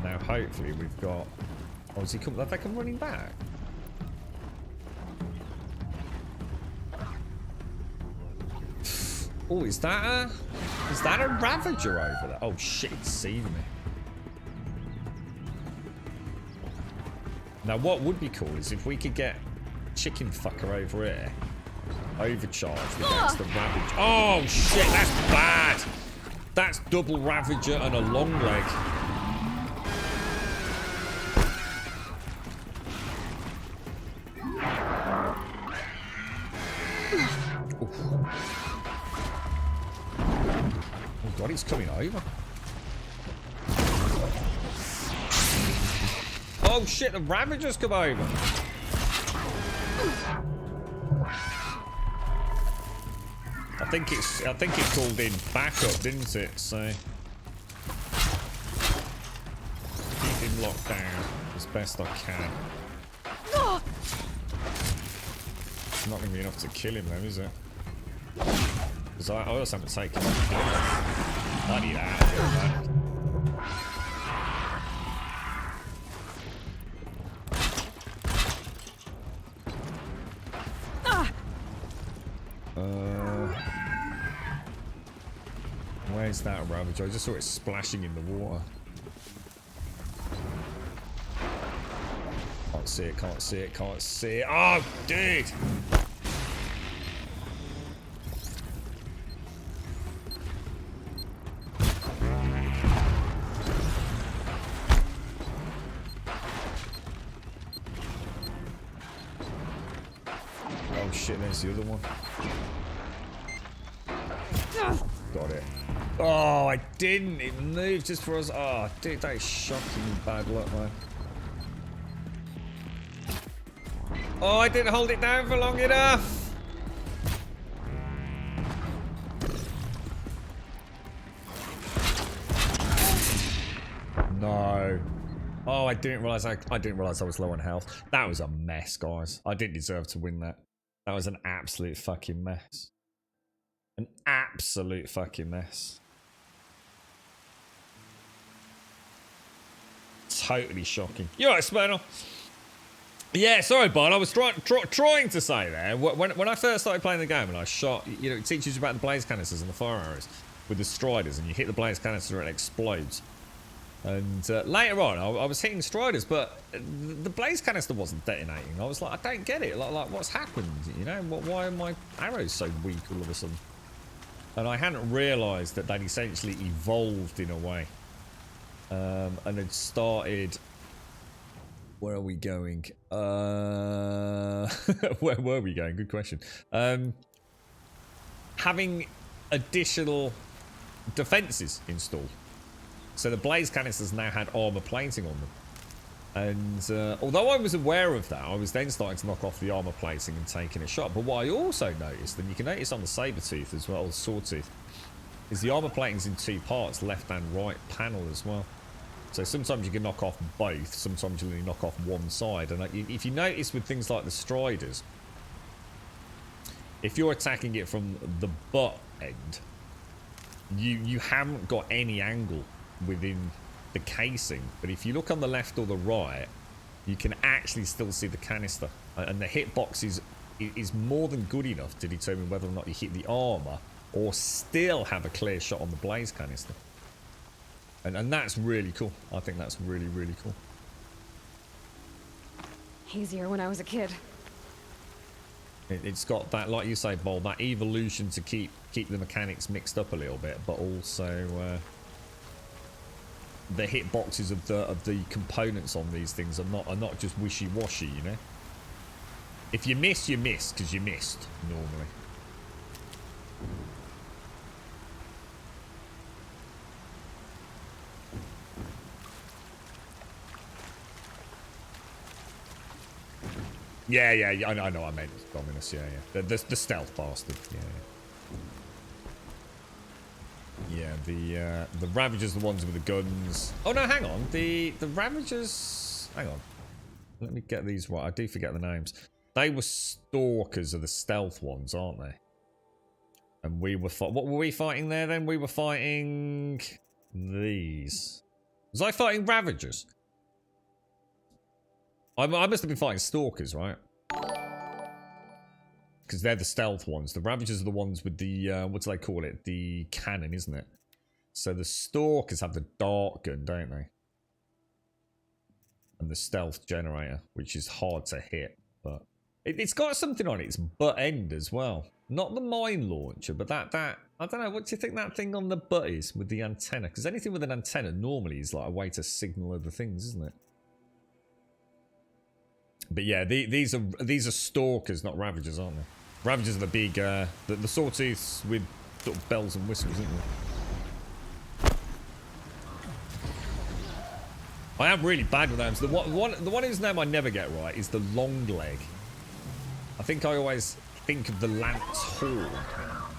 Now, hopefully, we've got. Oh, has he come? Have they come running back? Oh, is that a Ravager over there? Oh shit, it's seen me. Now, what would be cool is if we could get chicken fucker over here overcharged against the Ravager. Oh shit, that's bad. That's double Ravager and a long leg. Oh god, he's coming over. Oh shit, the Ravager's come over. I think it called in backup, didn't it? So keep him locked down as best I can. It's not going to be enough to kill him, though, is it? Because I also haven't taken him. I need that. Where's that Ravager? I just saw it splashing in the water. Can't see it, can't see it, can't see it. Oh, dude! Oh shit, there's the other one. Got it. Oh, I didn't. It moved just for us. Oh, dude, that is shocking bad luck, man. Oh, I didn't hold it down for long enough. No. Oh, I didn't realize I was low on health. That was a mess, guys. I didn't deserve to win that. That was an absolute fucking mess. An absolute fucking mess. Totally shocking. You're right, Spinal. Yeah, sorry, Bart. I was trying to say there, when I first started playing the game and I shot, you know, it teaches you about the blaze canisters and the fire arrows with the Striders, and you hit the blaze canister and it explodes. And later on, I was hitting Striders, but the blaze canister wasn't detonating. I was like, I don't get it. Like what's happened? You know, why are my arrows so weak all of a sudden? And I hadn't realised that they'd essentially evolved in a way. And had started... Where are we going? Where were we going? Good question. Having additional defences installed. So the blaze canisters now had armor plating on them. And although I was aware of that, I was then starting to knock off the armor plating and taking a shot. But what I also noticed, and you can notice on the Sabertooth as well, the Sawtooth, is the armor plating's in two parts, left and right panel as well. So sometimes you can knock off both, sometimes you only knock off one side. And if you notice with things like the Striders, if you're attacking it from the butt end, you haven't got any angle within the casing. But if you look on the left or the right, you can actually still see the canister. And the hitbox is more than good enough to determine whether or not you hit the armor or still have a clear shot on the blaze canister. And that's really cool. I think that's really, really cool. Easier when I was a kid. It's got that, like you say, Bol, that evolution to keep the mechanics mixed up a little bit, but also the hitboxes of the components on these things are not just wishy-washy, you know. If you miss, you miss because you missed normally. Yeah, I know. I meant Dominus. Yeah. The stealth bastard. Yeah. The Ravagers, are the ones with the guns. Oh no, hang on. The Ravagers. Hang on. Let me get these right. I do forget the names. They were Stalkers, are the stealth ones, aren't they? And we were what were we fighting there then? We were fighting these. Was I fighting Ravagers? I must have been fighting Stalkers, right? Because they're the stealth ones. The Ravagers are the ones with the, what do they call it? The cannon, isn't it? So the Stalkers have the dart gun, don't they? And the stealth generator, which is hard to hit. But it's got something on its butt end as well. Not the mine launcher, but that I don't know, what do you think that thing on the butt is with the antenna? Because anything with an antenna normally is like a way to signal other things, isn't it? But yeah, these are Stalkers, not Ravagers, aren't they? Ravagers are the big, the Sawtooths with sort of bells and whistles, isn't they? I am really bad with names. The one whose name I never get right is the Longleg. I think I always think of the Lance Horde,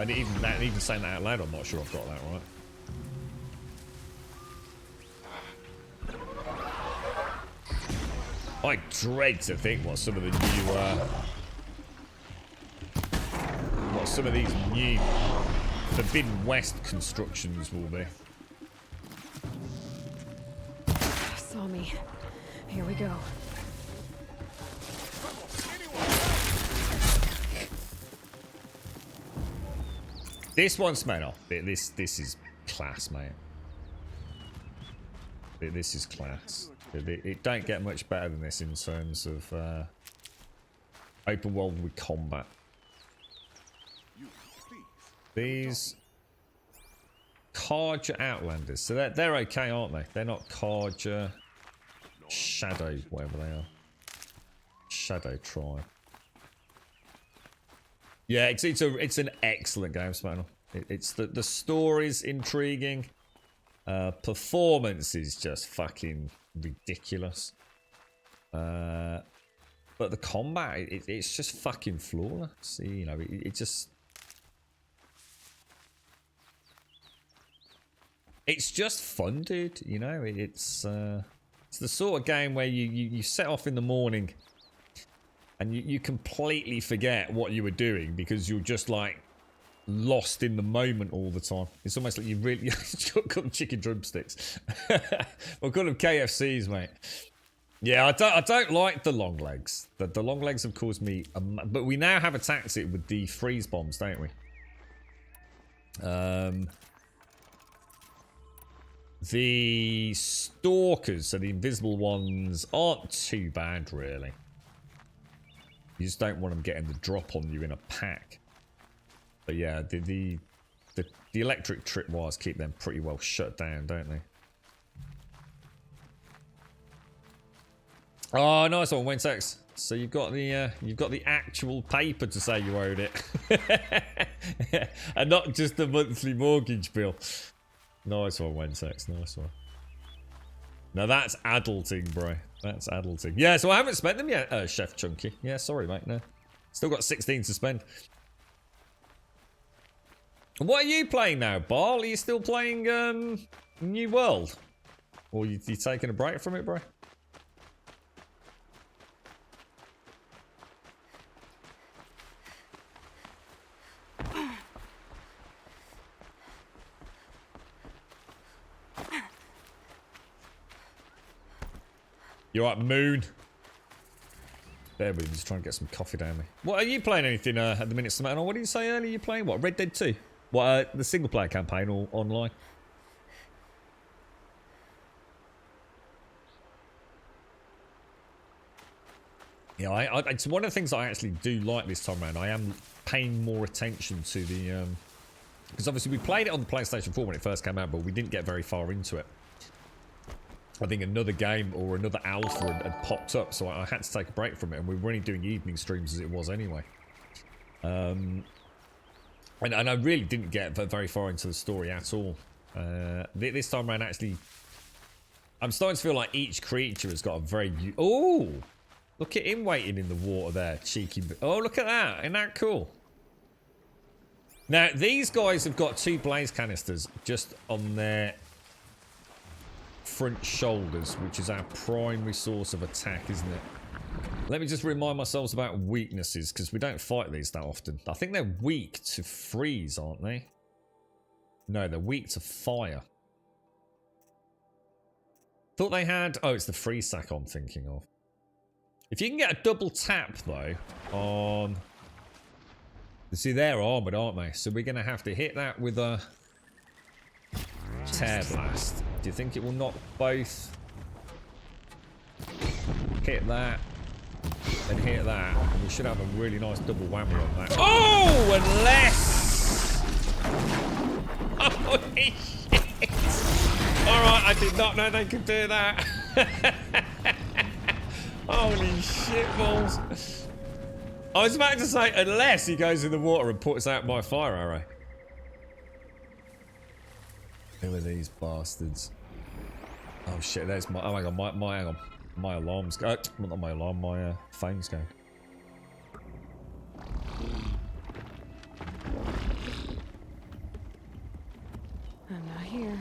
and even saying that out loud, I'm not sure I've got that right. I dread to think what some of the new, what some of these new Forbidden West constructions will be. Saw me. Here we go. This one's made off. This is class, mate. This is class. It don't get much better than this in terms of open world with combat. These Carja Outlanders, so they're okay, aren't they? They're not Carja Shadow, whatever they are. Shadow Tribe. Yeah, it's an excellent game, Spanel. It's the story's intriguing. Performance is just fucking ridiculous. But the combat, it's just fucking flawless. You know, it just... It's just fun, dude. You know, it's the sort of game where you set off in the morning and you completely forget what you were doing because you're just like lost in the moment all the time. It's almost like you really call them chicken drumsticks. We'll call them KFCs, mate. Yeah, I don't like the long legs. The long legs have caused me, but we now have attacked it with the freeze bombs, don't we? The Stalkers, so the invisible ones, aren't too bad, really. You just don't want them getting the drop on you in a pack. But yeah, the electric tripwires keep them pretty well shut down, don't they? Oh, nice one, Wintex. So you've got the actual paper to say you owed it, and not just the monthly mortgage bill. Nice one, Wintex. Nice one. Now that's adulting, bro. That's adulting. Yeah, so I haven't spent them yet, Chef Chunky. Yeah, sorry, mate. No. Still got 16 to spend. What are you playing now, Barl? Are you still playing New World? Or you taking a break from it, bro? You alright, Moon? There we go, just trying to get some coffee down me. What, are you playing anything at the minute, Samantha? What did you say earlier you're playing? What, Red Dead 2? What, the single player campaign or online? Yeah, it's one of the things I actually do like this time around. I am paying more attention to the... because obviously we played it on the PlayStation 4 when it first came out, but we didn't get very far into it. I think another game or another alpha had popped up, so I had to take a break from it, and we were only doing evening streams as it was anyway. And I really didn't get very far into the story at all. This time around, actually, I'm starting to feel like each creature has got a very... Oh! Look at him waiting in the water there, cheeky... Oh, look at that! Isn't that cool? Now, these guys have got 2 blaze canisters just on their... front shoulders, which is our primary source of attack, isn't it? Let me just remind myself about weaknesses, because we don't fight these that often. I think they're weak to freeze, aren't they? No, they're weak to fire. Thought they had... Oh, it's the freeze sack I'm thinking of. If you can get a double tap, though, on... You see, they're armoured, aren't they? So we're going to have to hit that with a... Tear blast. Do you think it will knock both? Hit that and hit that, and we should have a really nice double whammy on that. Oh, unless... Holy shit! Alright, I did not know they could do that. Holy shit balls. I was about to say, unless he goes in the water and puts out my fire arrow. Who are these bastards? Oh shit, there's my... Oh hang on, hang on. My alarm's going... not my alarm, my phone's going. I'm not here.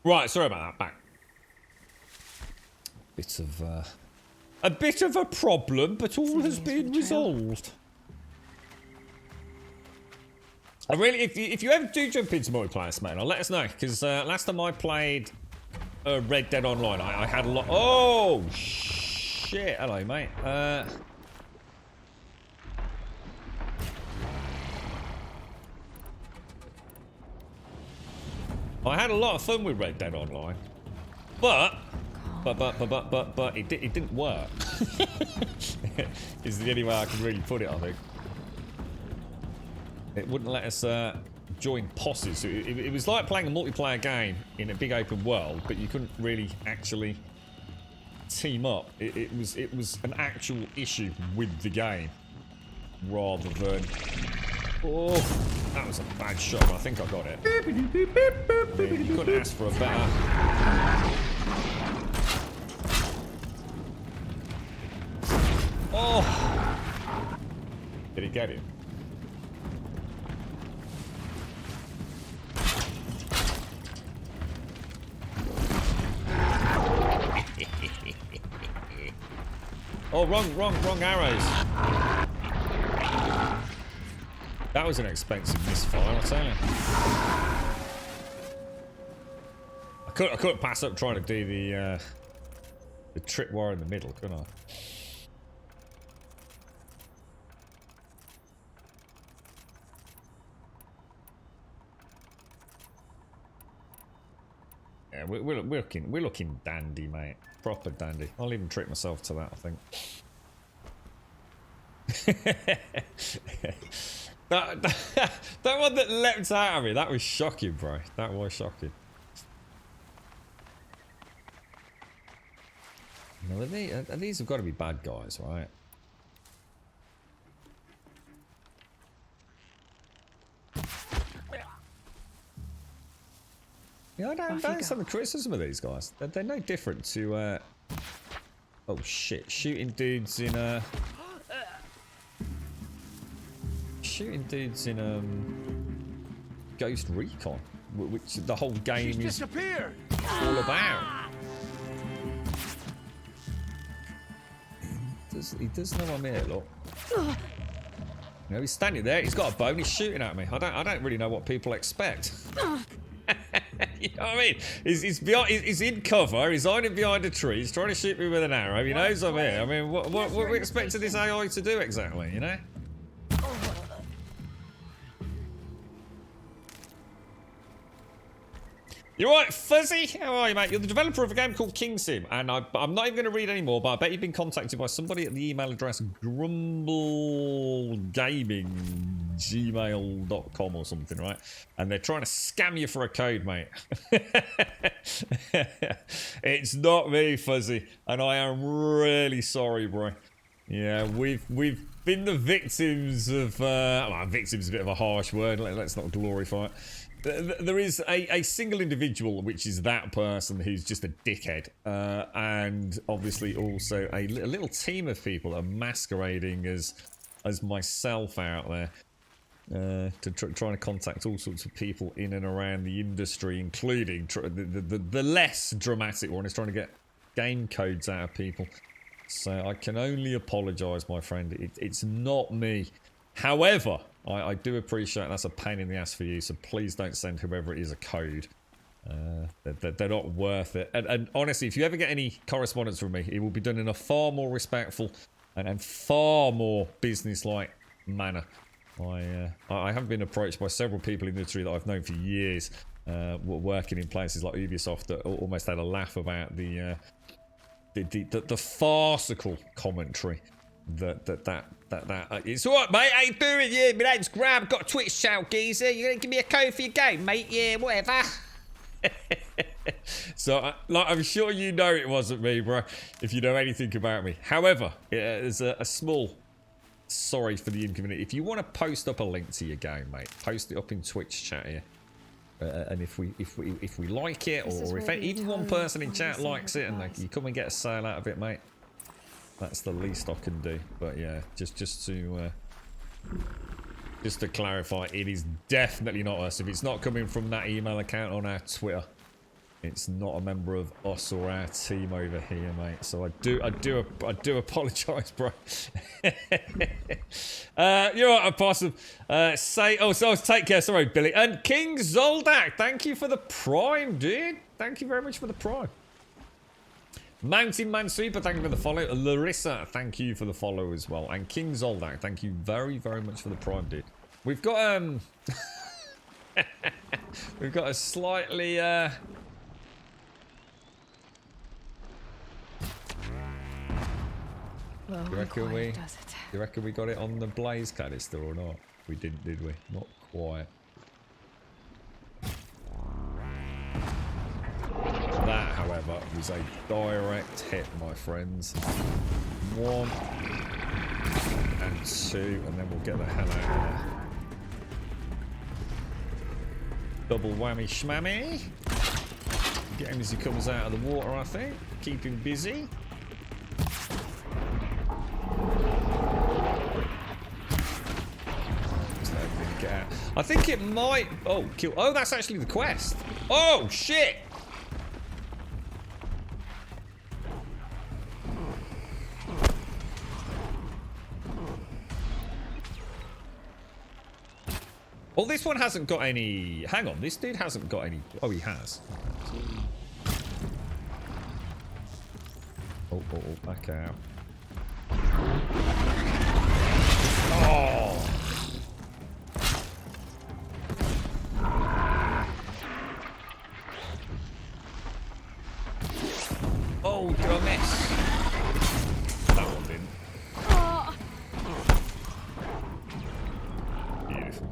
Right, sorry about that. Back. A bit of a problem, but all has been resolved. I really, if you ever do jump into multiplayer, mate, let us know, because last time I played Red Dead Online, I had a lot. Oh shit! Hello, mate. I had a lot of fun with Red Dead Online, but it didn't work. Is the only way I can really put it, I think. It wouldn't let us join posses. It was like playing a multiplayer game in a big open world, but you couldn't really actually team up. It was an actual issue with the game, rather than. Oh, that was a bad shot, but I think I got it. I mean, you couldn't ask for a better. Oh! Did he get him? Oh, wrong arrows. That was an expensive misfire, I'll tell you. I couldn't pass up trying to do the tripwire in the middle, could I? Yeah, we're looking dandy, mate. Proper dandy. I'll even treat myself to that, I think. that one that leapt out of me, that was shocking, bro. That was shocking. Now, these have got to be bad guys, right? Yeah, I don't understand the criticism of these guys. They're no different to, oh shit, shooting dudes in, Ghost Recon, which the whole game is all about. He does know I'm here, look. You know, he's standing there, he's got a bow, and he's shooting at me. I don't really know what people expect. You know what I mean? He's in cover, he's hiding behind a tree, he's trying to shoot me with an arrow, he knows I'm here. I mean, what are we expecting this AI to do exactly, you know? You're right, Fuzzy. How are you, mate? You're the developer of a game called King Sim, and I'm not even going to read any more, but I bet you've been contacted by somebody at the email address grumblegaming@gmail.com or something, right? And they're trying to scam you for a code, mate. It's not me, Fuzzy, and I am really sorry, bro. Yeah, we've been the victims of. Well, victims is a bit of a harsh word. Let's not glorify it. There is a single individual, which is that person who's just a dickhead, and obviously also a little team of people that are masquerading as myself out there, trying to contact all sorts of people in and around the industry, including the less dramatic one is trying to get game codes out of people. So I can only apologise, my friend. It's not me. However, I do appreciate that's a pain in the ass for you, so please don't send whoever it is a code. They're not worth it. And honestly, if you ever get any correspondence from me, it will be done in a far more respectful and far more business-like manner. I have been approached by several people in the industry that I've known for years, working in places like Ubisoft, that almost had a laugh about the farcical commentary that it's alright, mate. How you doing? Yeah, my name's Graham. Got a Twitch channel, geezer. You gonna give me a code for your game, mate? Yeah, whatever. So, I'm sure you know it wasn't me, bro, if you know anything about me. However, there's a small sorry for the inconvenience. If you want to post up a link to your game, mate, post it up in Twitch chat here. And if we like it, or if even one person in chat likes it, and you come and get a sale out of it, mate, that's the least I can do. But yeah, just to clarify, it is definitely not us. If it's not coming from that email account on our Twitter, It's not a member of us or our team over here, mate. So I do apologise, bro. You're right, Opossum. Take care. Sorry, Billy. And King Zoldak, thank you for the prime, dude. Thank you very much for the prime. Mountain Man Super, thank you for the follow. Larissa, thank you for the follow as well. And King Zoldak, thank you very, very much for the prime, dude. We've got we've got a slightly Low you and quiet reckon does it. you reckon we got it on the blaze canister or not? We didn't, did we? Not quite. That, however, was a direct hit, my friends. 1 and 2, and then we'll get the hell out of there. Double whammy schmammy. Get him as he comes out of the water, I think. Keep him busy. I think it might... Oh, kill... Oh, that's actually the quest. Oh, shit! Well, this one hasn't got any... Hang on, this dude hasn't got any... Oh, he has. Oh, back out. Oh! Oh, did I miss? That one didn't. Beautiful.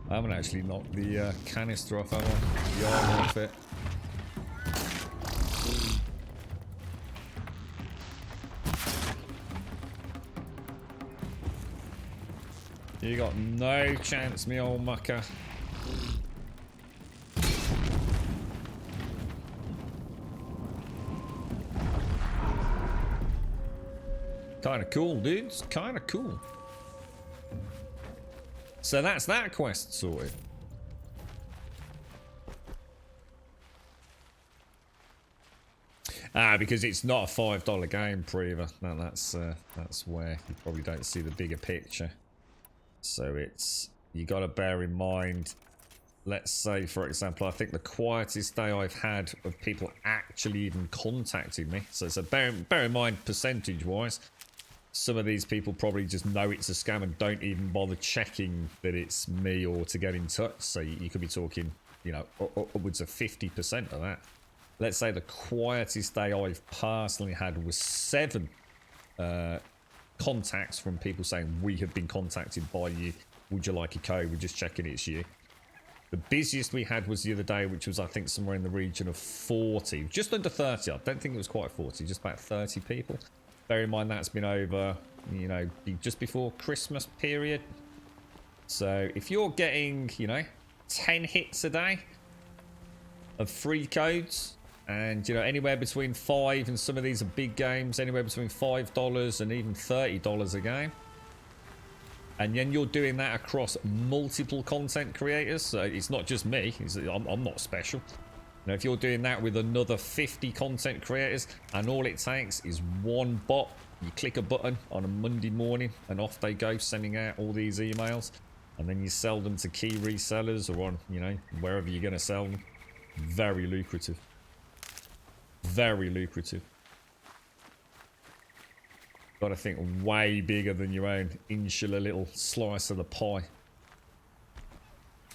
I haven't actually knocked the canister off, have I? The armor off it. You got no chance, me old mucker. Kinda cool, dudes. Kinda cool. So that's that quest sorted. Because it's not a $5 game, Prever. No, that's where you probably don't see the bigger picture. So it's, you got to bear in mind, let's say, for example, I think the quietest day I've had of people actually even contacting me. So bear in mind, percentage-wise, some of these people probably just know it's a scam and don't even bother checking that it's me or to get in touch. So you could be talking, you know, upwards of 50% of that. Let's say the quietest day I've personally had was 7 contacts from people saying, we have been contacted by you. Would you like a code? We're just checking it's you. The busiest we had was the other day, which was, I think, somewhere in the region of 40. Just under 30. I don't think it was quite 40, just about 30 people. Bear in mind that's been over, you know, just before Christmas period. So if you're getting, you know, 10 hits a day of free codes, and, you know, anywhere between 5, and some of these are big games, anywhere between $5 and even $30 a game. And then you're doing that across multiple content creators. So it's not just me. I'm not special. You know, if you're doing that with another 50 content creators, and all it takes is one bot, you click a button on a Monday morning, and off they go, sending out all these emails. And then you sell them to key resellers or on, you know, wherever you're going to sell them. Very lucrative. Very lucrative. Got to think way bigger than your own insular little slice of the pie.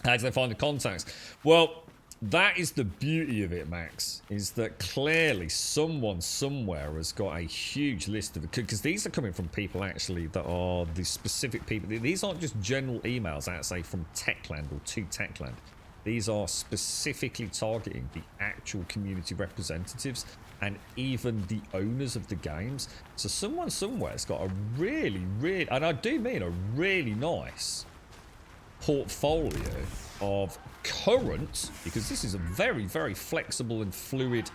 How do they find the contacts? Well, that is the beauty of it, Max, is that clearly someone somewhere has got a huge list of it, because these are coming from people actually that are the specific people. These aren't just general emails out, say, from Techland or to Techland. These are specifically targeting the actual community representatives and even the owners of the games. So someone somewhere's got a really, and I do mean a really nice portfolio of current, because this is a very, very flexible and fluid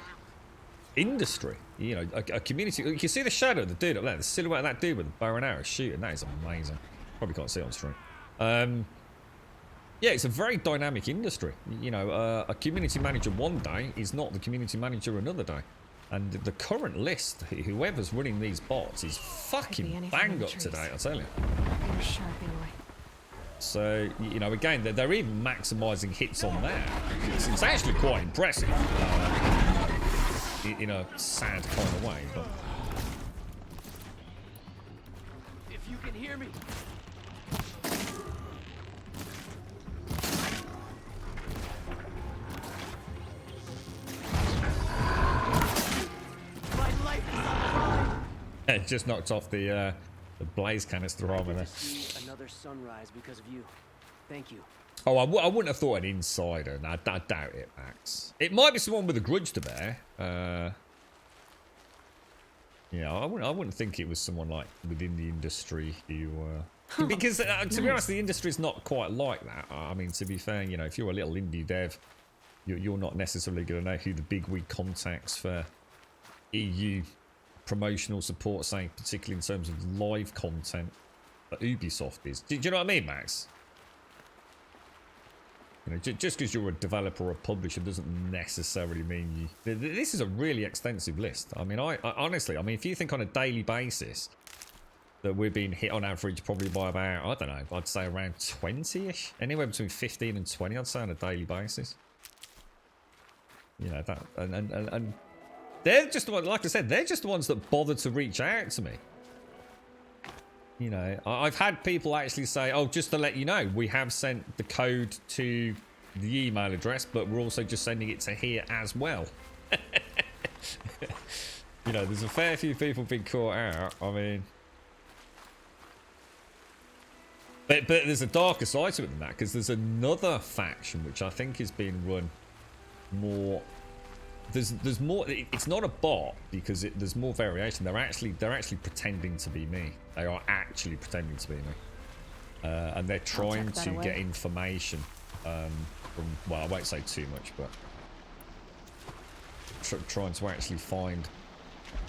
industry. You know, a community. You can see the shadow of the dude up there, the silhouette of that dude with the bow and arrow shooting. That is amazing. Probably can't see it on stream. Yeah, it's a very dynamic industry. You know, a community manager one day is not the community manager another day. And the current list, whoever's running these bots, is fucking bang up to date, I tell you. So, you know, again, they're even maximising hits on there. It's actually quite impressive. In a sad kind of way, but... If you can hear me... It just knocked off the blaze canister armor there. Another sunrise because of you. Thank you. Oh, I wouldn't have thought an insider. No, I doubt it, Max. It might be someone with a grudge to bear. Yeah, I wouldn't think it was someone like within the industry who. Because to be honest, the industry is not quite like that. I mean, to be fair, you know, if you're a little indie dev, you're not necessarily going to know who the bigwig contacts for EU promotional support, saying particularly in terms of live content that Ubisoft is. Do you know what I mean, Max? You know, just because you're a developer or a publisher doesn't necessarily mean you... This is a really extensive list. I mean, I honestly, I mean, if you think on a daily basis that we're being hit on average probably by about, I don't know, I'd say around 20-ish. Anywhere between 15 and 20, I'd say, on a daily basis. You know, that... And they're just the ones, like I said, they're just the ones that bother to reach out to me. You know, I've had people actually say, oh, just to let you know, we have sent the code to the email address, but we're also just sending it to here as well. You know, there's a fair few people being caught out. I mean... But there's a darker side to it than that, because there's another faction which I think is being run more... There's more. It's not a bot because there's more variation. They're actually pretending to be me. They are actually pretending to be me, and they're trying to get information from. Well, I won't say too much, but trying to actually find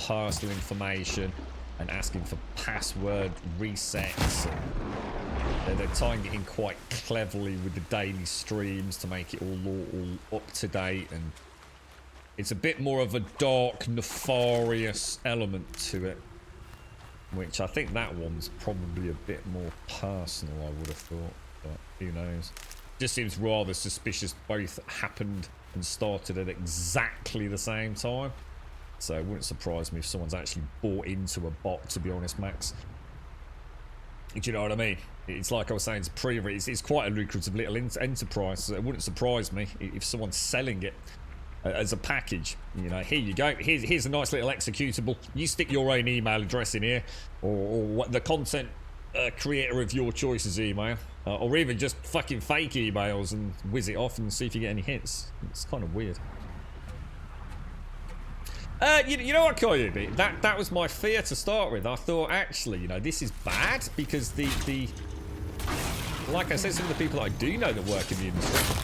personal information and asking for password resets. And they're tying it in quite cleverly with the daily streams to make it all up to date and. It's a bit more of a dark, nefarious element to it. Which I think that one's probably a bit more personal, I would have thought. But who knows. Just seems rather suspicious both happened and started at exactly the same time. So it wouldn't surprise me if someone's actually bought into a bot, to be honest, Max. Do you know what I mean? It's like I was saying to Prever, it's quite a lucrative little enterprise. So it wouldn't surprise me if someone's selling it as a package. You know, here you go, here's a nice little executable, you stick your own email address in here, or what the content creator of your choice's email, or even just fucking fake emails and whiz it off and see if you get any hits. It's kind of weird. You know what, Koyobi? That was my fear to start with. I thought, actually, you know, this is bad because the like I said, some of the people I do know that work in the industry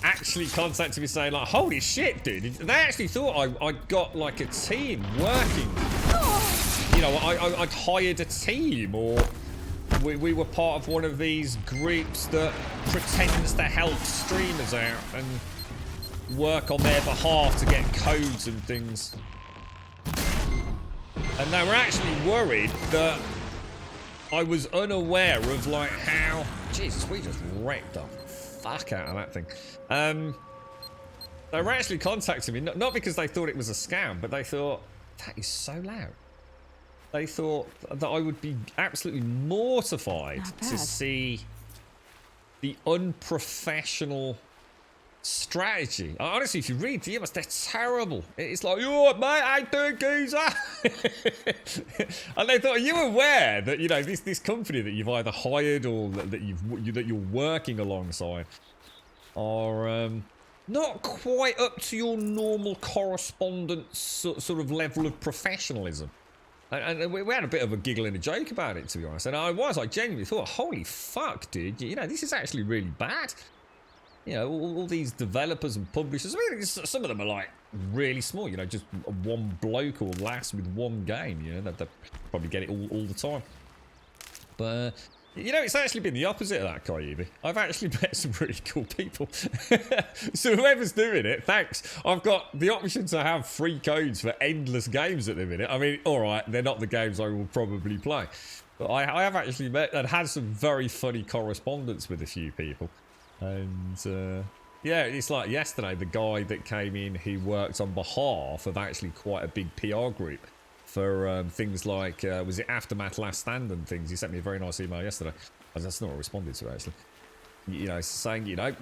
actually contacted me saying, like, holy shit, dude. They actually thought I got, like, a team working. You know, I'd hired a team, or we were part of one of these groups that pretends to help streamers out and work on their behalf to get codes and things. And they were actually worried that I was unaware of, like, how... Jesus, we just wrecked the fuck out of that thing. They were actually contacting me, not because they thought it was a scam, but they thought, that is so loud. They thought that I would be absolutely mortified to see the unprofessional strategy. Honestly, if you read the emails, they're terrible. It's like, you what, mate? I doing, geezer? And they thought, are you aware that, you know, this company that you've either hired or that you're working alongside are not quite up to your normal correspondence sort of level of professionalism? And we had a bit of a giggle and a joke about it, to be honest. And I genuinely thought, holy fuck, dude, you know, this is actually really bad. you know, all these developers and publishers, I mean, some of them are like really small, you know, just one bloke or lass with one game, you know, they probably get it all the time. But, you know, it's actually been the opposite of that, Kaibi. I've actually met some really cool people. So whoever's doing it, thanks. I've got the option to have free codes for endless games at the minute. I mean, alright, they're not the games I will probably play. But I have actually met and had some very funny correspondence with a few people. And, yeah, it's like yesterday, the guy that came in, he worked on behalf of actually quite a big PR group for things like, was it Aftermath Last Stand and things? He sent me a very nice email yesterday. That's not what I responded to, actually. You know, saying, you know,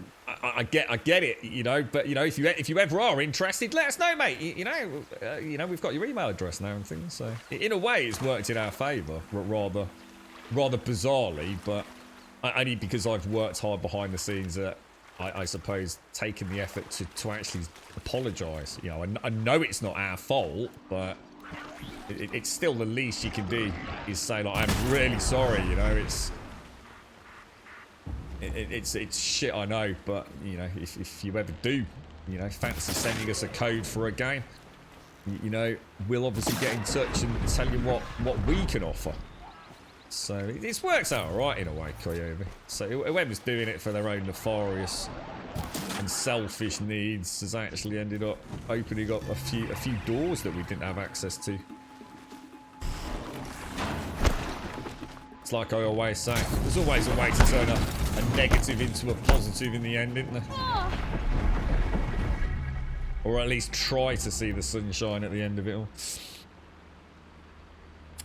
I get it, you know, but, you know, if you ever are interested, let us know, mate. You know, we've got your email address now and things, so in a way, it's worked in our favour, rather bizarrely, but only because I've worked hard behind the scenes that I suppose taken the effort to actually apologise. You know, I know it's not our fault, but it's still the least you can do is say, like, I'm really sorry, you know, it's shit, I know, but, you know, if you ever do, you know, fancy sending us a code for a game, you know, we'll obviously get in touch and tell you what we can offer. So it works out alright in a way, Koyobi. So whoever's doing it for their own nefarious and selfish needs has actually ended up opening up a few doors that we didn't have access to. It's like I always say, there's always a way to turn a negative into a positive in the end, isn't there? Or at least try to see the sunshine at the end of it all.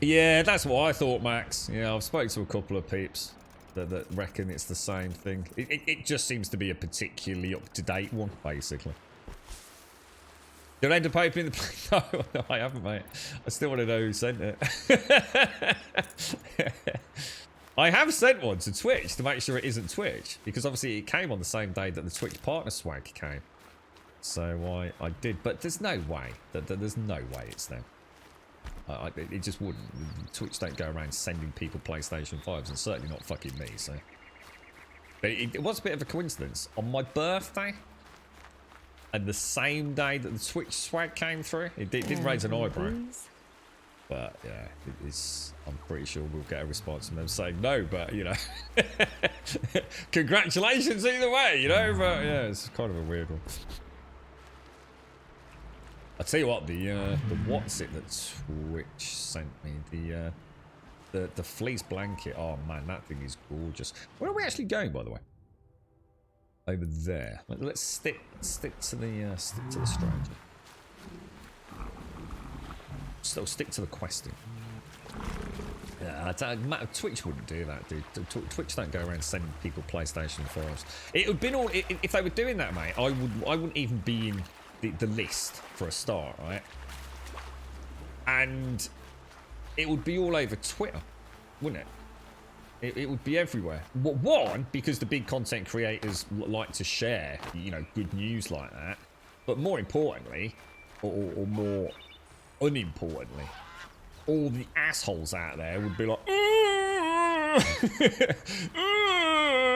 Yeah, that's what I thought, Max. Yeah, I've spoken to a couple of peeps that reckon it's the same thing. It just seems to be a particularly up-to-date one, basically. Did I end up opening the... No, I haven't, mate. I still want to know who sent it. I have sent one to Twitch to make sure it isn't Twitch, because obviously it came on the same day that the Twitch partner swag came. So I did, but there's no way. There's no way it's them. It just wouldn't. Twitch don't go around sending people PlayStation 5s, and certainly not fucking me, so. But it was a bit of a coincidence. On my birthday, and the same day that the Twitch swag came through, it did raise an eyebrow. But yeah, I'm pretty sure we'll get a response from them saying no, but you know. Congratulations either way, you know, but yeah, it's kind of a weird one. I'll tell you what, the what's it that Twitch sent me? The fleece blanket. Oh man, that thing is gorgeous. Where are we actually going, by the way? Over there. Let's stick to the stranger. Still stick to the questing. Yeah, Twitch wouldn't do that, dude. Twitch don't go around sending people PlayStation 4s. It would been all if they were doing that, mate. I wouldn't even be in the list for a start, right? And it would be all over Twitter, wouldn't it? It would be everywhere. One, because the big content creators like to share, you know, good news like that. But more importantly, or more unimportantly, all the assholes out there would be like,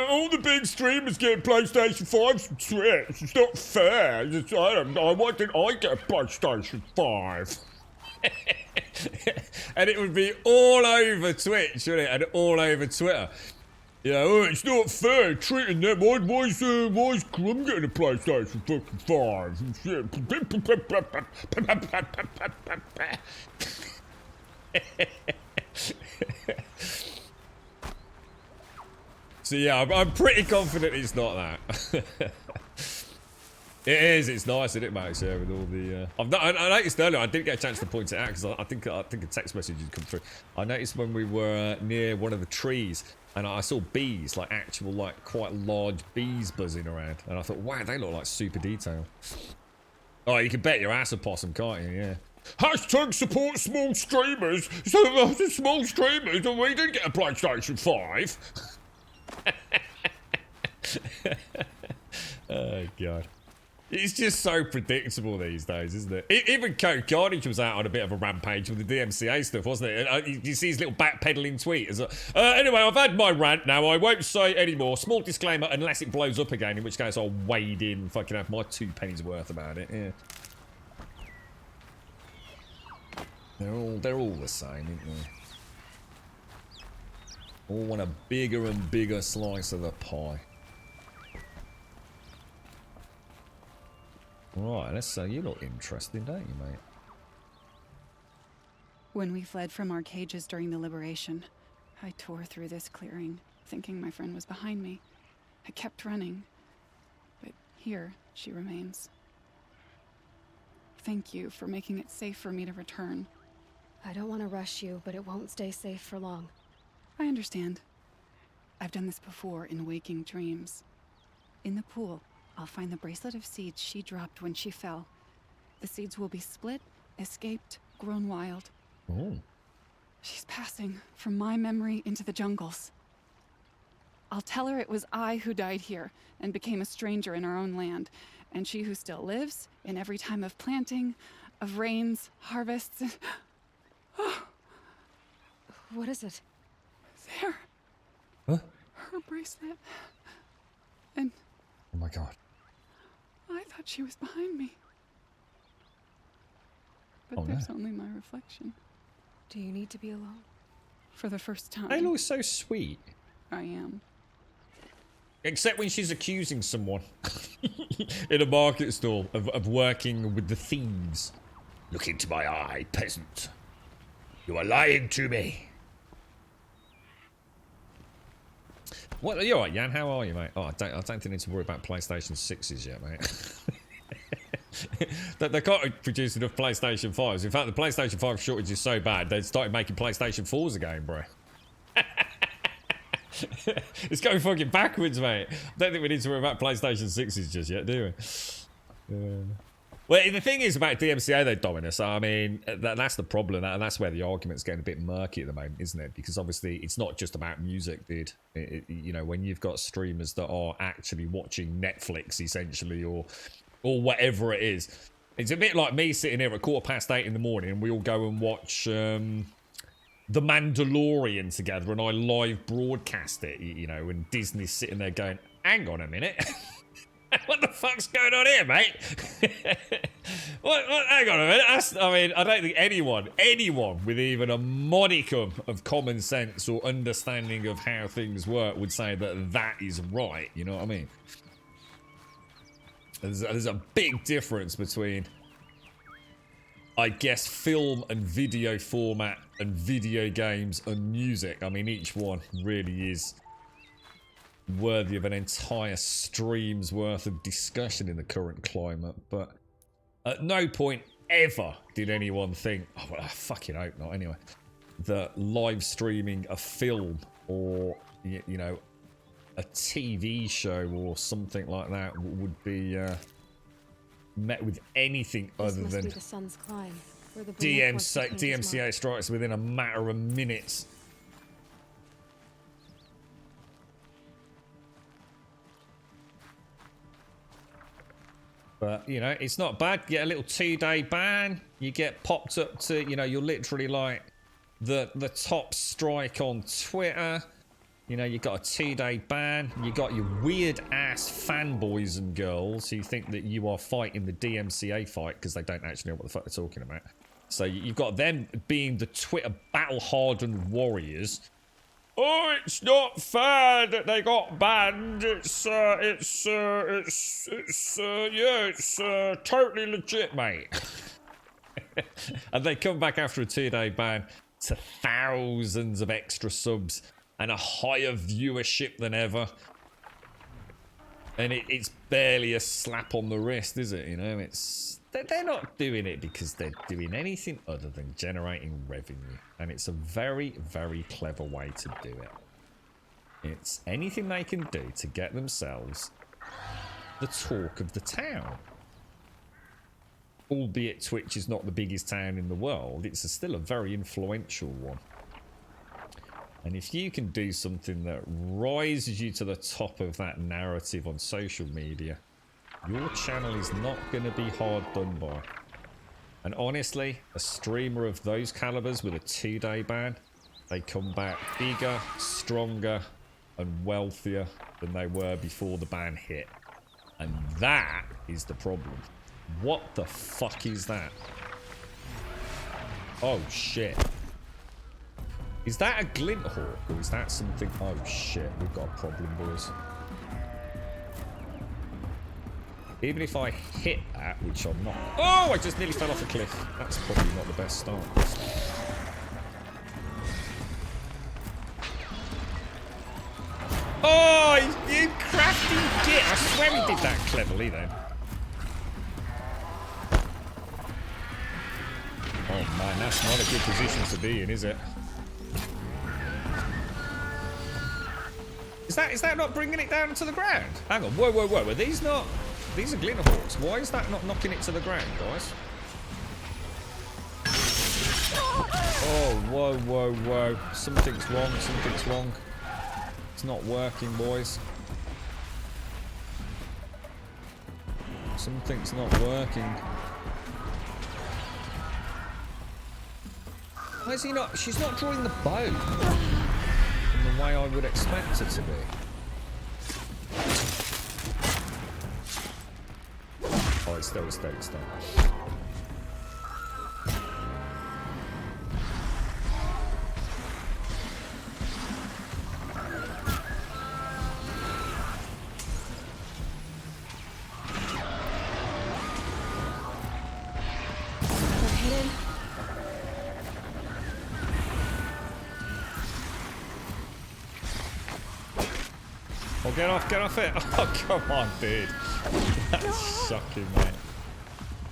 all the big streamers get PlayStation 5s from Twitch. It's not fair. Why didn't I get a PlayStation 5? And it would be all over Twitch, wouldn't it? And all over Twitter. You know, oh, it's not fair treating them. Why's Grum getting a PlayStation fucking 5? And shit. So yeah, I'm pretty confident it's not that. It is. It's nice, isn't it, Max? Yeah, with all the. I noticed earlier. I didn't get a chance to point it out because I think a text message had come through. I noticed when we were near one of the trees, and I saw bees, like actual, like quite large bees buzzing around, and I thought, wow, they look like super detailed. Oh, you can bet your ass a possum, can't you? Yeah. Hashtag support small streamers. So the small streamers, and we didn't get a PlayStation 5. Oh god. It's just so predictable these days, isn't it? Even Code Carnage was out on a bit of a rampage with the DMCA stuff, wasn't it? You see his little backpedaling tweet. Anyway, I've had my rant now. I won't say any more. Small disclaimer, unless it blows up again, in which case I'll wade in and fucking have my 2 pennies worth about it. Yeah. They're all the same, aren't they? All want a bigger and bigger slice of the pie. Right, let's say you look interesting, don't you, mate? When we fled from our cages during the liberation, I tore through this clearing, thinking my friend was behind me. I kept running, but here she remains. Thank you for making it safe for me to return. I don't want to rush you, but it won't stay safe for long. I understand. I've done this before in waking dreams. In the pool, I'll find the bracelet of seeds she dropped when she fell. The seeds will be split, escaped, grown wild. Oh. She's passing from my memory into the jungles. I'll tell her it was I who died here and became a stranger in our own land, and she who still lives in every time of planting, of rains, harvests, and... What is it? There. Huh? Her bracelet. And... Oh my god. I thought she was behind me. But there's only my reflection. Do you need to be alone? For the first time. They look so sweet. I am. Except when she's accusing someone in a market stall of working with the thieves. Look into my eye, peasant. You are lying to me. What? You alright, Jan? How are you, mate? Oh, I don't think I need to worry about PlayStation 6s yet, mate. They can't produce enough PlayStation 5s. In fact, the PlayStation 5 shortage is so bad, they started making PlayStation 4s again, bro. It's going fucking backwards, mate. I don't think we need to worry about PlayStation 6s just yet, do we? Well, the thing is about DMCA, though, Dominus, I mean, that's the problem, and that's where the argument's getting a bit murky at the moment, isn't it? Because obviously, it's not just about music, dude. You know, when you've got streamers that are actually watching Netflix, essentially, or whatever it is, it's a bit like me sitting here at 8:15 in the morning, and we all go and watch The Mandalorian together, and I live broadcast it, you know, and Disney's sitting there going, hang on a minute. What the fuck's going on here, mate? What, hang on a minute. I mean, I don't think anyone with even a modicum of common sense or understanding of how things work would say that that is right. You know what I mean? There's a big difference between, I guess, film and video format and video games and music. I mean, each one really is worthy of an entire stream's worth of discussion in the current climate, but at no point ever did anyone think, oh, well, I fucking hope not anyway, that live streaming a film or, you know, a TV show or something like that would be met with anything other than the sun's climb, where the DMCA strikes within a matter of minutes. But, you know, it's not bad. You get a little 2-day ban. You get popped up to, you know, you're literally like the top strike on Twitter. You know, you got a 2-day ban. You got your weird-ass fanboys and girls who think that you are fighting the DMCA fight because they don't actually know what the fuck they're talking about. So you've got them being the Twitter battle-hardened warriors. Oh, it's not fair that they got banned. It's totally legit, mate. And they come back after a 2-day ban to thousands of extra subs and a higher viewership than ever. And it's barely a slap on the wrist, is it? You know, they're not doing it because they're doing anything other than generating revenue. And it's a very, very clever way to do it. It's anything they can do to get themselves the talk of the town. Albeit Twitch is not the biggest town in the world, it's still a very influential one. And if you can do something that rises you to the top of that narrative on social media, Your channel is not going to be hard done by. And honestly, a streamer of those calibers with a 2-day ban, they come back bigger, stronger, and wealthier than they were before the ban hit. And that is the problem. What the fuck is that? Oh shit. Is that a glint hawk or is that something? Oh shit, we've got a problem, boys. Even if I hit that, which I'm not. Oh, I just nearly fell off a cliff. That's probably not the best start. Oh, you crafty git. I swear he did that cleverly then. Oh man, that's not a good position to be in, is it? Is that not bringing it down to the ground? Hang on, whoa, whoa, whoa. Are these not... These are Glinthawks. Why is that not knocking it to the ground, guys? Oh, whoa, whoa, whoa. Something's wrong, something's wrong. It's not working, boys. Something's not working. Why is he not... She's not drawing the bow in the way I would expect her to be. Oh, it's still. Oh, get off it. Oh, come on, dude. That's shocking, mate.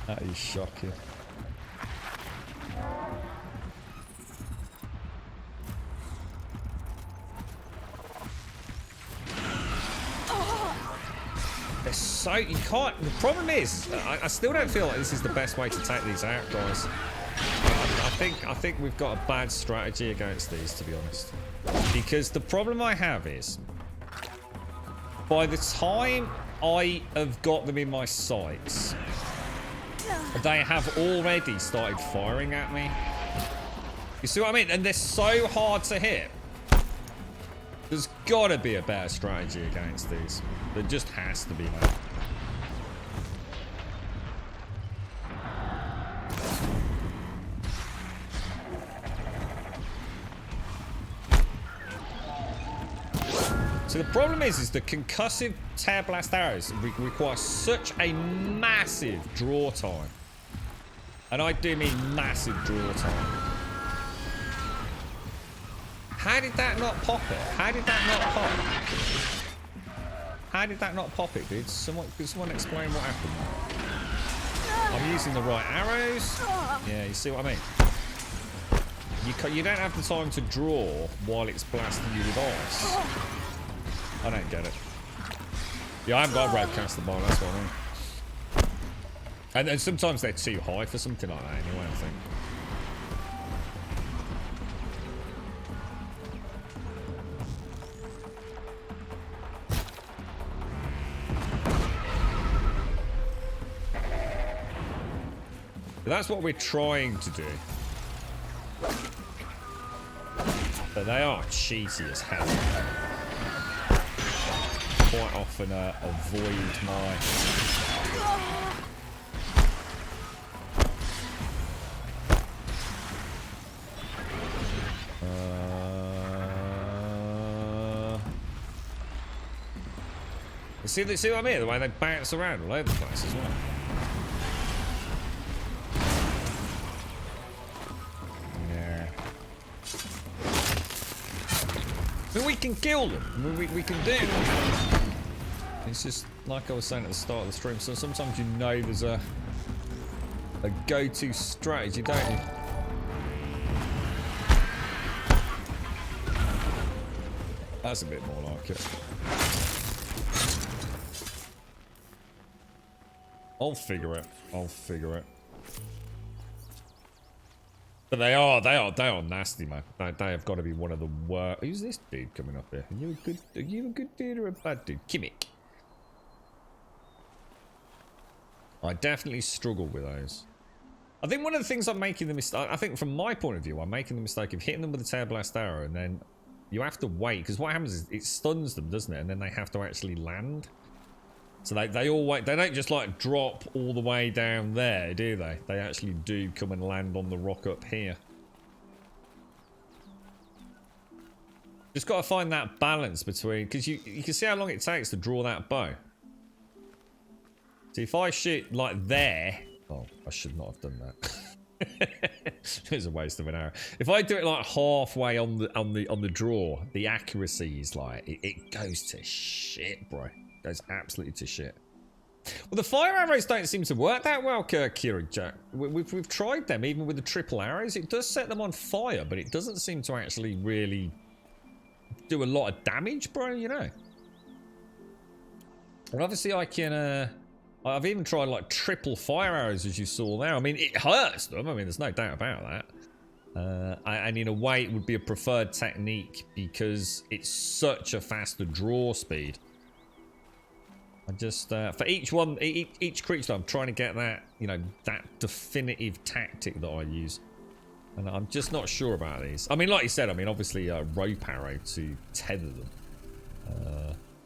That is shocking. They're so... You can't... The problem is, I still don't feel like this is the best way to take these out, guys. I think we've got a bad strategy against these, to be honest. Because the problem I have is... By the time I have got them in my sights, they have already started firing at me. You see what I mean? And they're so hard to hit. There's got to be a better strategy against these. There just has to be, mate. So the problem is the concussive tear blast arrows require such a massive draw time. And I do mean massive draw time. How did that not pop it? How did that not pop? How did that not pop it, dude? Could someone explain what happened? I'm using the right arrows. Yeah, you see what I mean? You don't have the time to draw while it's blasting you with ice. I don't get it. Yeah, I haven't got a ropecaster bar, that's what I mean. And then sometimes they're too high for something like that anyway, I think. But that's what we're trying to do. But they are cheaty as hell. Quite often avoid my... See what I mean? The way they bounce around all over the place as well. Yeah. I mean, we can kill them. I mean, we can do it. It's just like I was saying at the start of the stream. So sometimes you know there's a go-to strategy, don't you? That's a bit more like it. I'll figure it. I'll figure it. But they are nasty, man. They have got to be one of the worst. Who's this dude coming up here? Are you a good dude or a bad dude? Kimmick. I definitely struggle with those. I think one of the things I'm making the mistake, I think from my point of view, I'm making the mistake of hitting them with a tail blast arrow, and then you have to wait, because what happens is it stuns them, doesn't it? And then they have to actually land. So they all wait. They don't just like drop all the way down there, do they? They actually do come and land on the rock up here. Just got to find that balance between, because you can see how long it takes to draw that bow. See, if I shoot like there, oh, I should not have done that. It was a waste of an arrow. If I do it like halfway on the draw, the accuracy is like it goes to shit, bro. It goes absolutely to shit. Well, the fire arrows don't seem to work that well, Kira Jack. We've tried them, even with the triple arrows. It does set them on fire, but it doesn't seem to actually really do a lot of damage, bro. You know. And obviously, I can. I've even tried like triple fire arrows, as you saw there. I mean, it hurts them. I mean, there's no doubt about that. And in a way, it would be a preferred technique because it's such a faster draw speed. I just for each creature, I'm trying to get that, you know, that definitive tactic that I use, and I'm just not sure about these. I mean, like you said, I mean, obviously a rope arrow to tether them,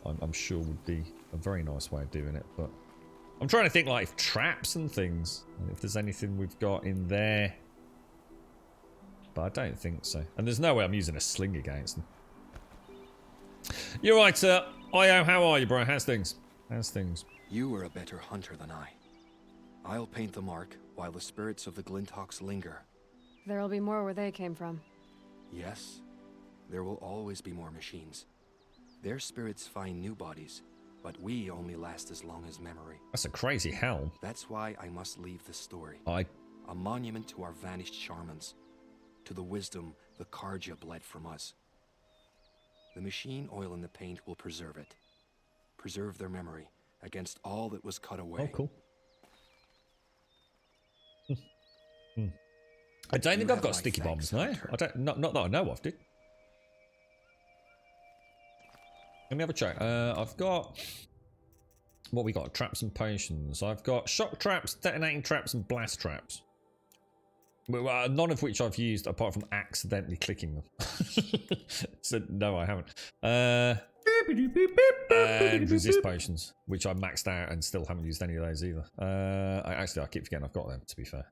I'm sure would be a very nice way of doing it, but. I'm trying to think like if traps and things, if there's anything we've got in there. But I don't think so. And there's no way I'm using a sling against them. You're right, Io, how are you, bro? How's things? How's things? You are a better hunter than I. I'll paint the mark while the spirits of the Glinthawks linger. There'll be more where they came from. Yes, there will always be more machines. Their spirits find new bodies. But we only last as long as memory. That's a crazy helm. That's why I must leave the story. A monument to our vanished shamans. To the wisdom the Karja bled from us. The machine oil in the paint will preserve it. Preserve their memory against all that was cut away. Oh, cool. I don't think I've got sticky bombs, no. I don't, not that I know of, dude. Let me have a check. I've got... What we got? Traps and potions. I've got shock traps, detonating traps, and blast traps. Well, none of which I've used apart from accidentally clicking them. So, no, I haven't. And resist potions, which I maxed out and still haven't used any of those either. Actually, I keep forgetting I've got them, to be fair.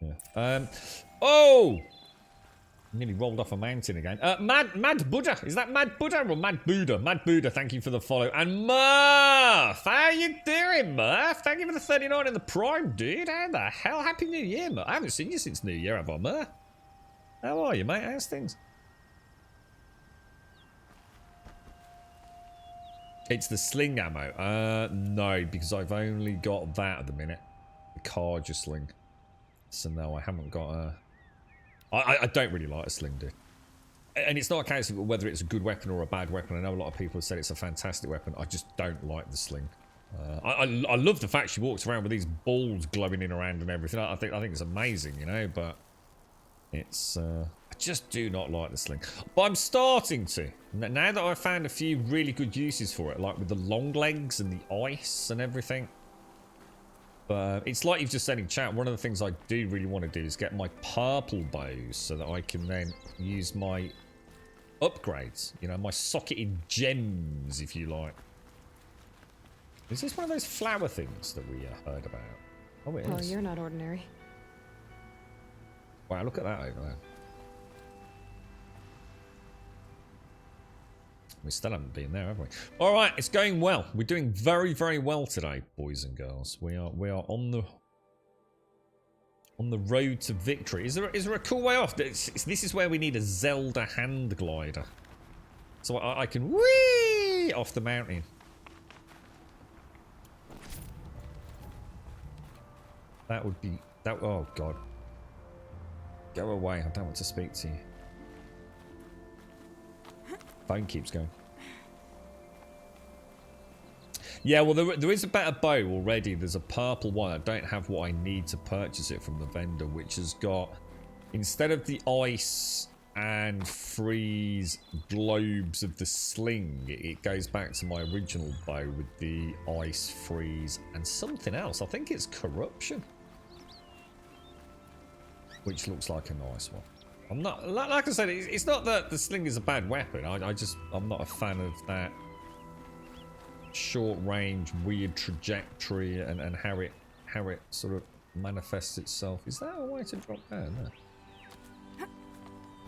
Yeah. Oh! Nearly rolled off a mountain again. Mad Buddha. Is that Mad Buddha or Mad Buddha? Mad Buddha, thank you for the follow. And Murph! How you doing, Murph? Thank you for the 39 in the Prime, dude. How the hell? Happy New Year, Murph. I haven't seen you since New Year, have I, Murph? How are you, mate? How's things? It's the sling ammo. No, because I've only got that at the minute. The Karja sling. So no, I haven't got I don't really like a sling, dude. And it's not a case of whether it's a good weapon or a bad weapon. I know a lot of people have said it's a fantastic weapon. I just don't like the sling. I love the fact she walks around with these balls glowing in around and everything. I think it's amazing, you know, but it's I just do not like the sling. But I'm starting to. Now that I've found a few really good uses for it, like with the long legs and the ice and everything. But it's like you've just said in chat, one of the things I do really want to do is get my purple bows so that I can then use my upgrades. You know, my socketed gems, if you like. Is this one of those flower things that we heard about? Oh, it is. Oh, you're not ordinary. Wow, look at that over there. We still haven't been there, have we? All right, it's going well. We're doing very, very well today, boys and girls. We are on the road to victory. Is there a cool way off? This is where we need a Zelda hand glider, so I can whee off the mountain. That would be that. Oh God, go away! I don't want to speak to you. Phone keeps going. Yeah, well, there is a better bow already. There's a purple one. I don't have what I need to purchase it from the vendor, which has got, instead of the ice and freeze globes of the sling. It goes back to my original bow with the ice, freeze, and something else. I think it's corruption, which looks like a nice one. I'm not, like I said, it's not that the sling is a bad weapon. I'm not a fan of that short range, weird trajectory and how it sort of manifests itself. Is that a way to drop down there?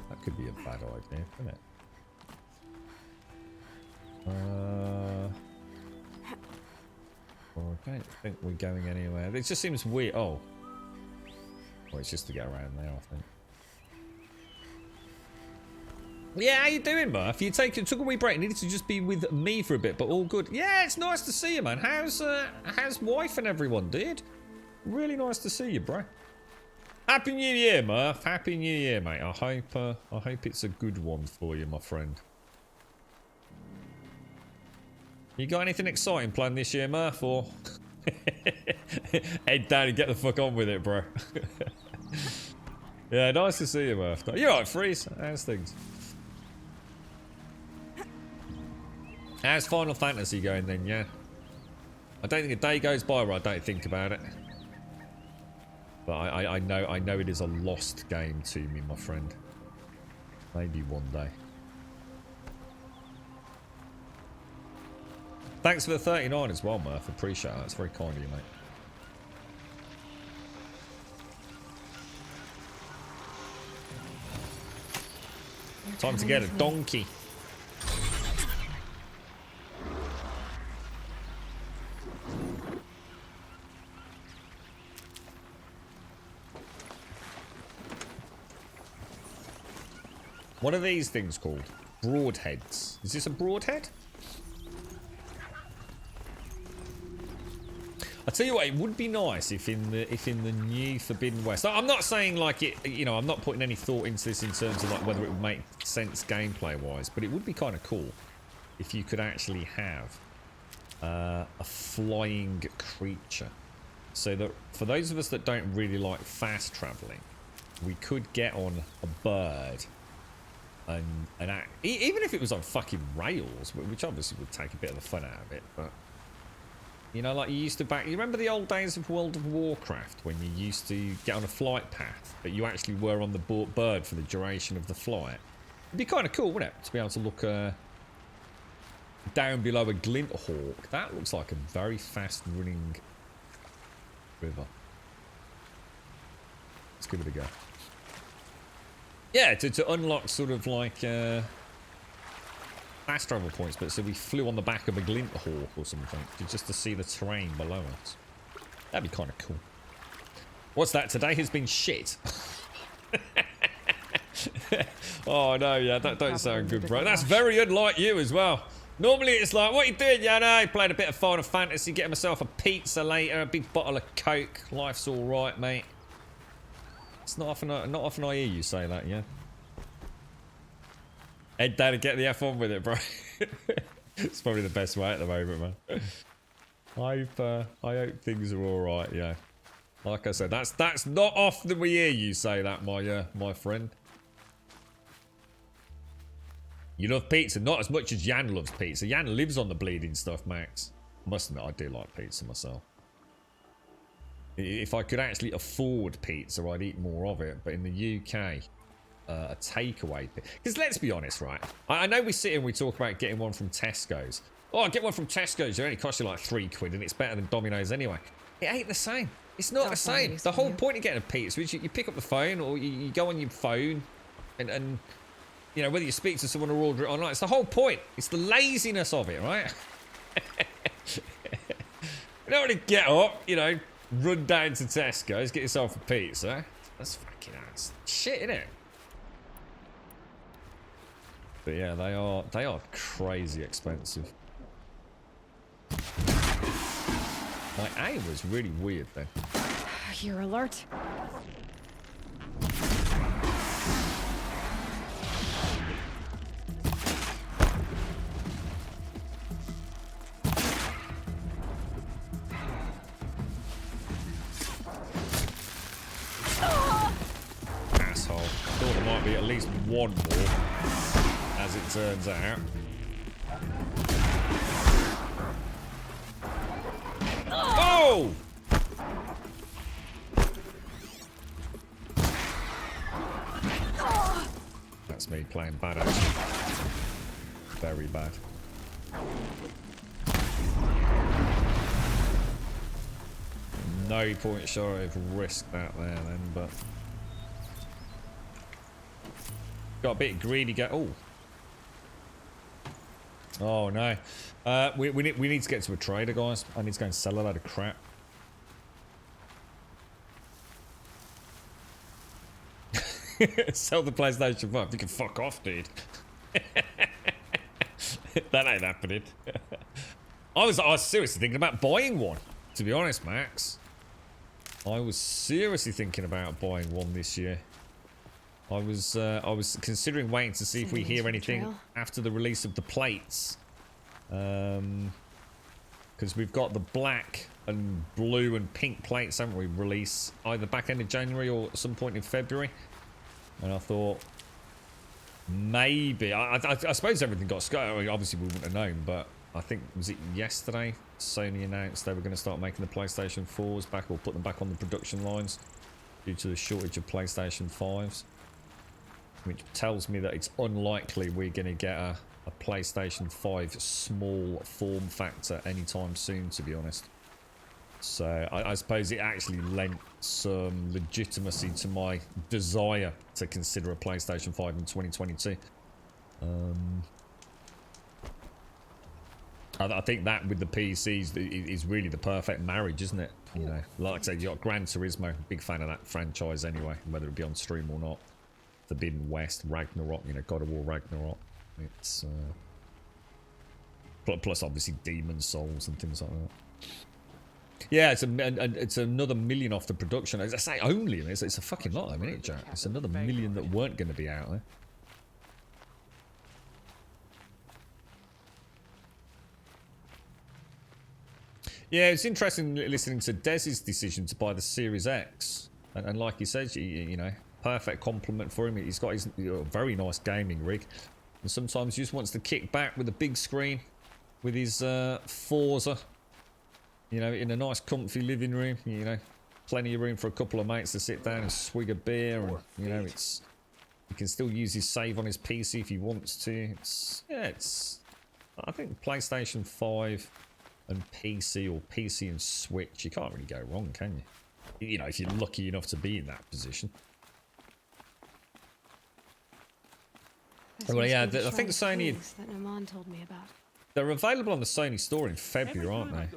That could be a bad idea, couldn't it? I don't think we're going anywhere. It just seems weird. Oh. Well, it's just to get around there, I think. Yeah, how you doing, Murph? You took a wee break. You needed to just be with me for a bit, but all good. Yeah, it's nice to see you, man. How's wife and everyone, dude? Really nice to see you, bro. Happy New Year, Murph. Happy New Year, mate. I hope it's a good one for you, my friend. You got anything exciting planned this year, Murph, or head down and get the fuck on with it, bro? Yeah, nice to see you, Murph. You're right, Freeze. How's things? How's Final Fantasy going then, yeah? I don't think a day goes by where I don't think about it. But I know it is a lost game to me, my friend. Maybe one day. Thanks for the 39 as well, Murph. Appreciate that. It's very kind of you, mate. Time to get a donkey. What are these things called? Broadheads. Is this a broadhead? I tell you what, it would be nice if in the new Forbidden West. I'm not saying like it, you know, I'm not putting any thought into this in terms of like whether it would make sense gameplay wise, but it would be kind of cool if you could actually have a flying creature, so that for those of us that don't really like fast traveling, we could get on a bird and act, even if it was on fucking rails, which obviously would take a bit of the fun out of it, but you know, like you used to you remember the old days of World of Warcraft when you used to get on a flight path, but you actually were on the bird for the duration of the flight? It'd be kind of cool, wouldn't it, to be able to look down below a glint hawk. That looks like a very fast running river. Let's give it a go. Yeah, to unlock sort of like fast travel points, but so we flew on the back of a glint hawk or something, just to see the terrain below us. That'd be kind of cool. What's that? Today has been shit. Oh no, yeah, that don't sound good, bro. That's very unlike you as well. Normally it's like, what you doing? Yeah, no, played a bit of Final Fantasy, getting myself a pizza later, a big bottle of Coke. Life's all right, mate. It's not often I hear you say that, yeah. Head down and get the F on with it, bro. It's probably the best way at the moment, man. I hope things are all right, yeah. Like I said, that's not often we hear you say that, my friend. You love pizza, not as much as Jan loves pizza. Jan lives on the bleeding stuff, Max. Must admit, I do like pizza myself. If I could actually afford pizza, I'd eat more of it. But in the UK, a takeaway... Because let's be honest, right? I know we sit here and we talk about getting one from Tesco's. Oh, get one from Tesco's. It only costs you like £3 and it's better than Domino's anyway. It ain't the same. It's not the same. The whole point of getting a pizza is you pick up the phone or you go on your phone and you know, whether you speak to someone or order it online. It's the whole point. It's the laziness of it, right? You don't want to get up, you know, run down to Tesco's, get yourself a pizza. That's fucking ass shit, innit? But yeah, they are crazy expensive. My aim was really weird then. You're alert. Asshole. I thought there might be at least one more, as it turns out. Oh! That's me playing bad, actually. Very bad. No point sure I've risked that there then, but got a bit greedy. Oh no. We need to get to a trader, guys. I need to go and sell a load of crap. Sell the PlayStation 5. You can fuck off, dude. That ain't happening. I was seriously thinking about buying one, to be honest, Max. I was seriously thinking about buying one this year. I was considering waiting to see if we hear anything after the release of the plates. Because we've got the black and blue and pink plates, haven't we? Release either back end of January or some point in February. And I thought maybe I suppose everything got scattered. I mean, obviously we wouldn't have known, but I think was it yesterday Sony announced they were going to start making the PlayStation 4s back, or put them back on the production lines due to the shortage of PlayStation 5s, which tells me that it's unlikely we're going to get a PlayStation 5 small form factor anytime soon, to be honest. So I suppose it actually lent some legitimacy to my desire to consider a PlayStation 5 in 2022. I think that with the PCs is really the perfect marriage, isn't it? You know, like I said, you got Gran Turismo, big fan of that franchise anyway, whether it be on stream or not. Forbidden West, Ragnarok, you know, God of War Ragnarok. It's plus obviously Demon Souls and things like that. Yeah, it's another million off the production. As I say, only it's a fucking lot, I mean, it, Jack. It's another million that weren't going to be out there. Yeah, it's interesting listening to Dez's decision to buy the Series X, and like he says, you know, perfect compliment for him. He's got his very nice gaming rig, and sometimes he just wants to kick back with a big screen, with his Forza. You know, in a nice comfy living room, you know, plenty of room for a couple of mates to sit down and swig a beer, and you know, it's he can still use his save on his PC if he wants to. I think PlayStation 5 and PC, or PC and Switch, you can't really go wrong, can you? You know, if you're lucky enough to be in that position. Well, yeah, I think Sony. That Naman told me about. They're available on the Sony store in February, aren't they?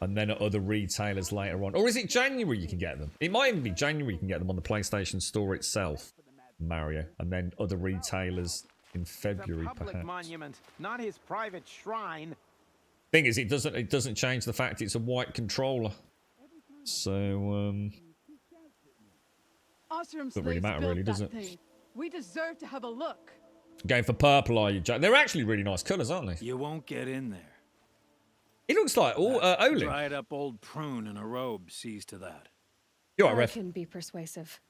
And then at other retailers later on. Or is it January you can get them? It might even be January you can get them on the PlayStation Store itself, Mario. And then other retailers in February, perhaps. Monument, not his private shrine. Thing is, it doesn't change the fact it's a white controller. So, doesn't really matter, really, does it? We deserve to have a look. Going for purple, are you, Jack? They're actually really nice colours, aren't they? You won't get in there. It looks like Olin. Dried up old prune in a robe sees to that. You're right, I Ref. can be persuasive.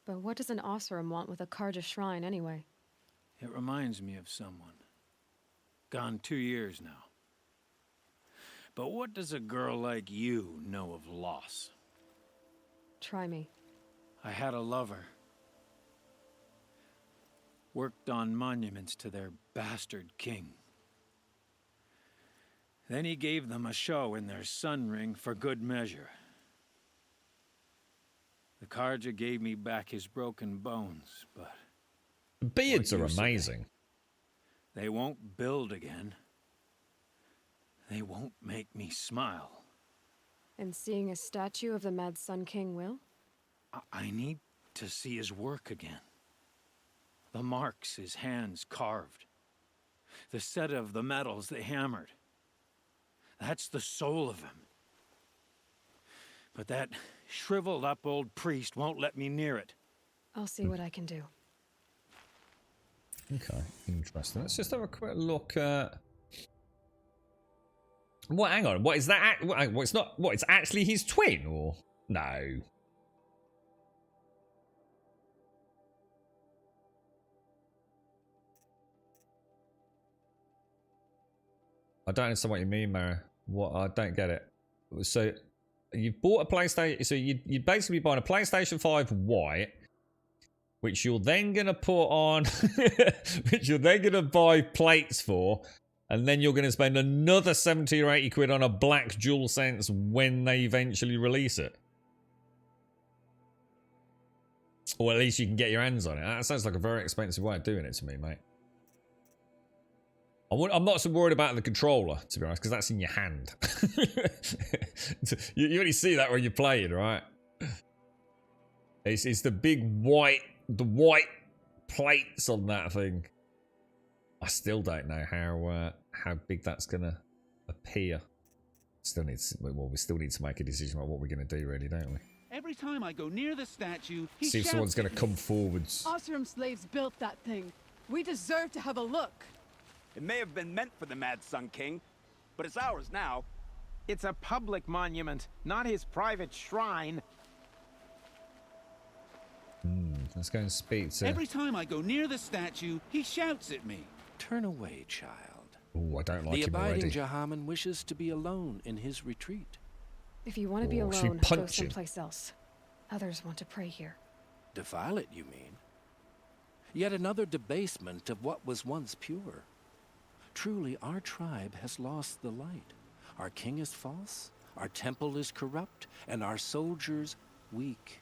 But what does an Oseram want with a Karja shrine anyway? It reminds me of someone. Gone 2 years now. But what does a girl like you know of loss? Try me. I had a lover. Worked on monuments to their bastard king. Then he gave them a show in their sun ring for good measure. The Karja gave me back his broken bones, but... The beards are amazing. They won't build again. They won't make me smile. And seeing a statue of the Mad Sun King will? I need to see his work again. The marks his hands carved. The set of the metals they hammered. That's the soul of him. But that shriveled up old priest won't let me near it. I'll see what I can do. Okay, interesting. Let's just have a quick look at... What? Hang on. What is that? What? It's not. What? It's actually his twin, or no? I don't understand what you mean, Mara. What? I don't get it. So you bought a PlayStation. So you'd basically be buying a PlayStation 5 white, which you're then gonna put on, which you're then gonna buy plates for, and then you're gonna spend another 70 or 80 quid on a black DualSense when they eventually release it. Or at least you can get your hands on it. That sounds like a very expensive way of doing it to me, mate. I'm not so worried about the controller, to be honest, because that's in your hand. You only see that when you're playing, right? It's the big white plates on that thing. I still don't know how big that's gonna appear. We still need to make a decision about what we're gonna do, really, don't we? Every time I go near the statue, See if someone's gonna come forwards. Oseram slaves built that thing. We deserve to have a look. It may have been meant for the Mad Sun King, but it's ours now. It's a public monument, not his private shrine. Let's go and speak to... Every time I go near the statue, he shouts at me. Turn away, child. Oh, I don't like the him abiding already. Jahaman wishes to be alone in his retreat. If you want to be Oh, should we alone, go punch him? someplace else. Others want to pray here. Defile it, you mean? Yet another debasement of what was once pure. Truly, our tribe has lost the light. Our king is false, our temple is corrupt, and our soldiers weak.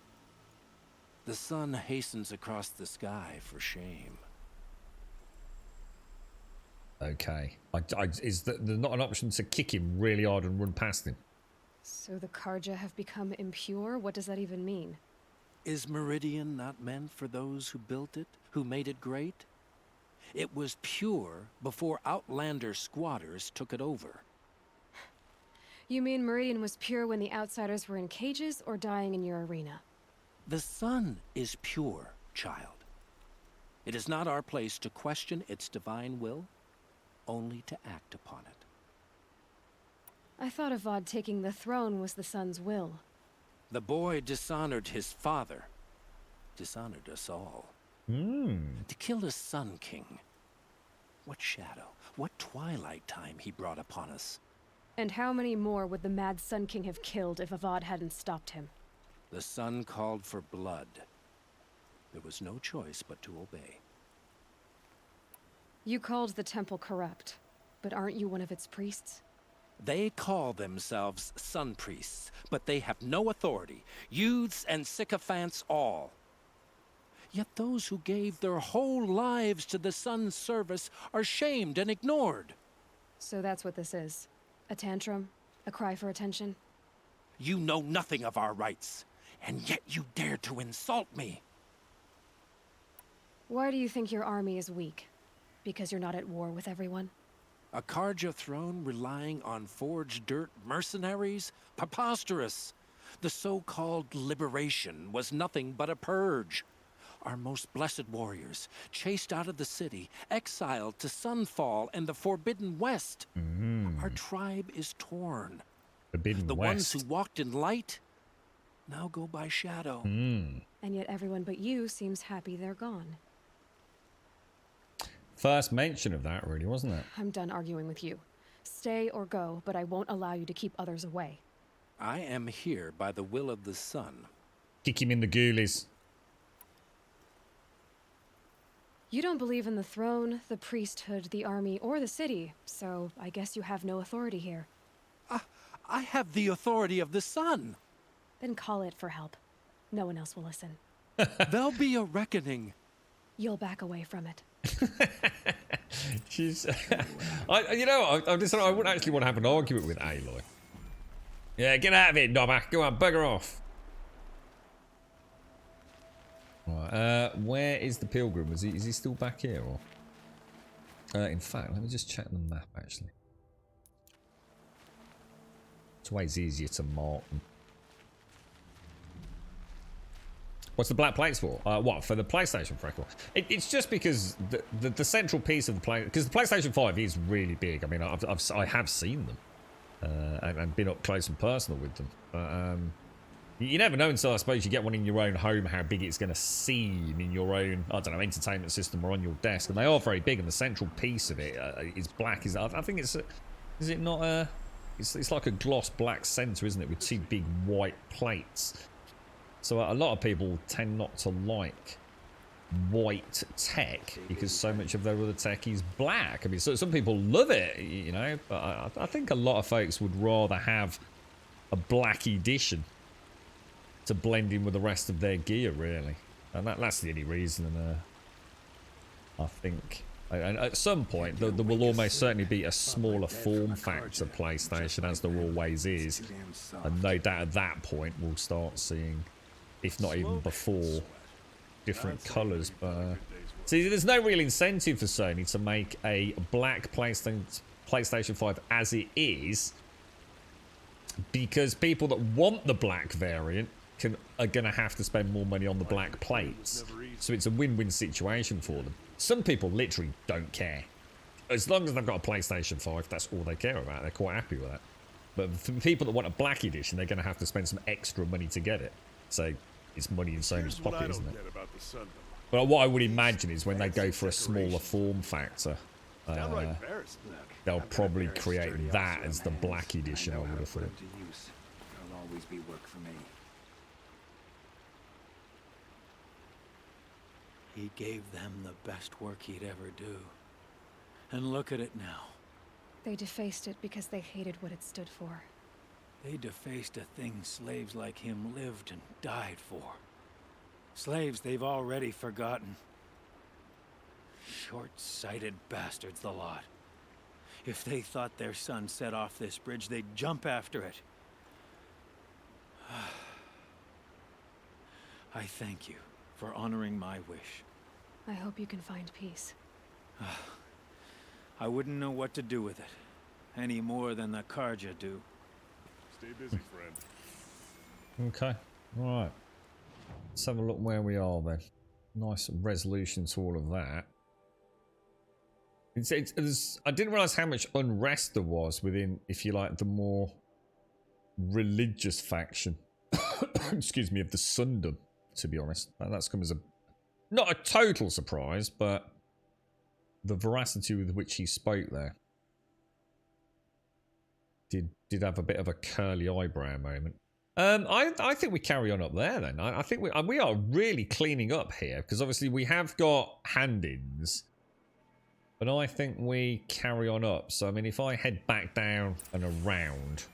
The sun hastens across the sky for shame. Okay. Is there not an option to kick him really hard and run past him? So the Karja have become impure? What does that even mean? Is Meridian not meant for those who built it, who made it great? It was pure before outlander squatters took it over. You mean Meridian was pure when the outsiders were in cages or dying in your arena? The sun is pure, child. It is not our place to question its divine will, only to act upon it. I thought Avad taking the throne was the sun's will. The boy dishonored his father, dishonored us all. To kill a sun king. What shadow, what twilight time he brought upon us. And how many more would the Mad Sun King have killed if Avad hadn't stopped him? The sun called for blood. There was no choice but to obey. You called the temple corrupt, but aren't you one of its priests? They call themselves sun priests, but they have no authority. Youths and sycophants all. Yet those who gave their whole lives to the sun's service are shamed and ignored. So that's what this is. A tantrum? A cry for attention? You know nothing of our rights, and yet you dare to insult me. Why do you think your army is weak? Because you're not at war with everyone? A Karja throne relying on forged dirt mercenaries? Preposterous! The so-called liberation was nothing but a purge. Our most blessed warriors, chased out of the city, exiled to Sunfall and the Forbidden West. Our tribe is torn. Forbidden The West. ones who walked in light now go by shadow. And yet everyone but you seems happy they're gone. First mention of that, really, wasn't it? I'm done arguing with you. Stay or go, but I won't allow you to keep others away. I am here by the will of the sun. Kick him in the ghoulies. You don't believe in the throne, the priesthood, the army, or the city, so I guess you have no authority here. I have the authority of the sun. Then call it for help. No one else will listen. There'll be a reckoning. You'll back away from it. She's... I wouldn't actually want to have an argument with Aloy. Yeah, get out of it, Dobber. Go on, bugger off. Right, where is the pilgrim? Is he still back here? Or? In fact, let me just check the map, actually. It's always easier to mark them. What's the black plates for? What, for the PlayStation record? It's just because the central piece of the play, because the PlayStation 5 is really big. I mean, I have seen them and been up close and personal with them. But you never know until I suppose you get one in your own home how big it's going to seem in your own, I don't know, entertainment system or on your desk. And they are very big, and the central piece of it is black. I think it's Is it not a... It's like a gloss black center, isn't it? With two big white plates. So a lot of people tend not to like white tech because so much of their other tech is black. I mean, so some people love it, you know, but I think a lot of folks would rather have a black edition to blend in with the rest of their gear, really. And that's the only reason, I think. And at some point, there will almost certainly be a smaller form factor PlayStation, as there always is. And no doubt at that point, we'll start seeing, if not even before, different colours. But see, there's no real incentive for Sony to make a black PlayStation 5 as it is, because people that want the black variant are going to have to spend more money on the black plates. So it's a win-win situation for them. Some people literally don't care. As long as they've got a PlayStation 5, that's all they care about. They're quite happy with that. But for people that want a black edition, they're going to have to spend some extra money to get it. So it's money in Sony's pocket, isn't it? But what I would imagine is when they go for a smaller form factor, they'll probably create that as the black edition, I would have thought. There'll always be work for me. He gave them the best work he'd ever do. And look at it now. They defaced it because they hated what it stood for. They defaced a thing slaves like him lived and died for. Slaves they've already forgotten. Short-sighted bastards, the lot. If they thought their son set off this bridge, they'd jump after it. I thank you for honoring my wish. I hope you can find peace. I wouldn't know what to do with it, any more than the Karja do. Stay busy, friend. Okay, alright. Let's have a look where we are then. Nice resolution to all of that. I didn't realise how much unrest there was within, if you like, the more religious faction. Excuse me, of the Sundom, to be honest. That's come as a... not a total surprise, but the veracity with which he spoke there did have a bit of a curly eyebrow moment. I think we carry on up there then. I think we are really cleaning up here, because obviously we have got hand-ins, but I think we carry on up. So I mean, if I head back down and around,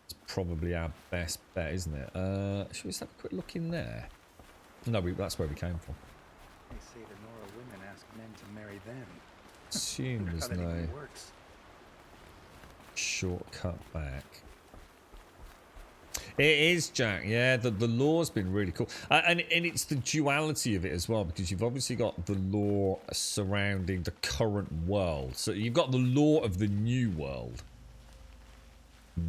it's probably our best bet, isn't it? Should we just have a quick look in there? No, that's where we came from. They say the Nora women ask men to marry them. Assume there's no shortcut back. It is, Jack. Yeah, the lore's been really cool. And it's the duality of it as well, because you've obviously got the lore surrounding the current world. So you've got the lore of the new world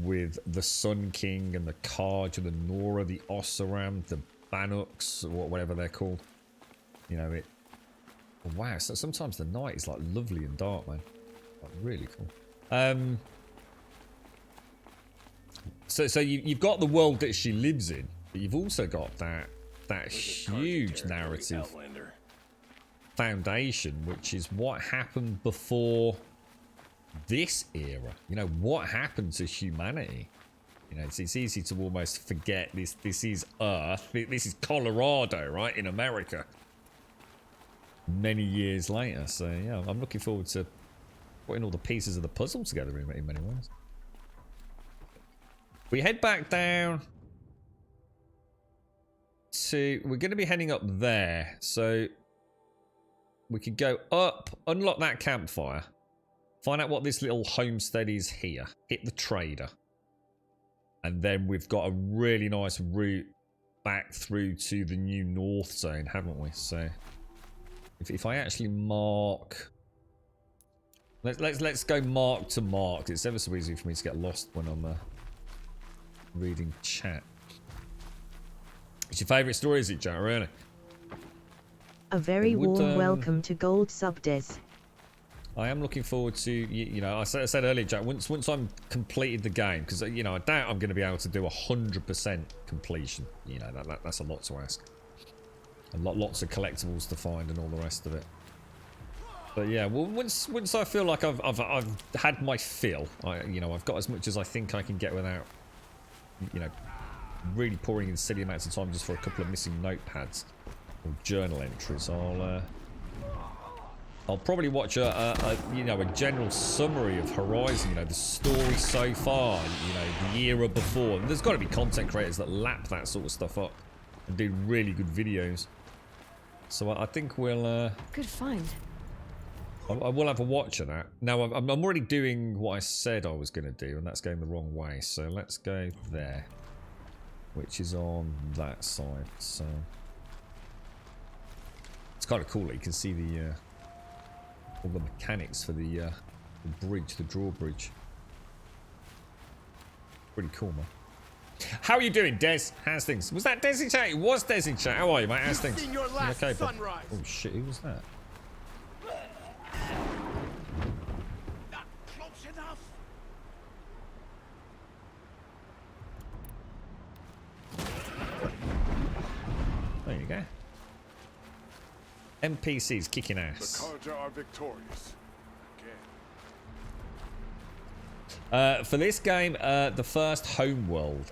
with the Sun King and the Karja, the Nora, the Oseram, the Banuks, or whatever they're called. You know, wow, so sometimes the night is like lovely and dark, man. Like, really cool. So you've got the world that she lives in, but you've also got that huge narrative foundation, which is what happened before this era. You know, what happened to humanity. You know, it's easy to almost forget this is Earth. This is Colorado, right, in America. Many years later. So, yeah, I'm looking forward to putting all the pieces of the puzzle together in many ways. We head back down to... we're going to be heading up there. So, we could go up, unlock that campfire, find out what this little homestead is here, hit the trader. And then we've got a really nice route back through to the new north zone, haven't we? So if I actually mark, let's go mark to mark. It's ever so easy for me to get lost when I'm reading chat. What's your favourite story, is it, Jack? Really? A very warm welcome to Gold Sub Des. I am looking forward to, you know, I said earlier, Jack, once I'm completed the game, because, you know, I doubt I'm going to be able to do 100% completion. You know, that's a lot to ask. And lots of collectibles to find and all the rest of it. But yeah, well, once I feel like I've had my fill, I've got as much as I think I can get without, really pouring in silly amounts of time just for a couple of missing notepads or journal entries. I'll probably watch a general summary of Horizon, the story so far, the era before. There's got to be content creators that lap that sort of stuff up and do really good videos. So I think we'll... Good find. I will have a watch of that. Now, I'm already doing what I said I was going to do, and that's going the wrong way. So let's go there, which is on that side. So it's kind of cool that you can see the all the mechanics for the bridge, the drawbridge. Pretty cool, man. How are you doing, Des? How's things? Was that Des in chat? It was Des in chat. How are you, mate? How's things? Seen your last okay, sunrise. Oh shit, who was that? Not close enough. There you go. NPCs kicking ass. The Karja are victorious. For this game, the first Homeworld.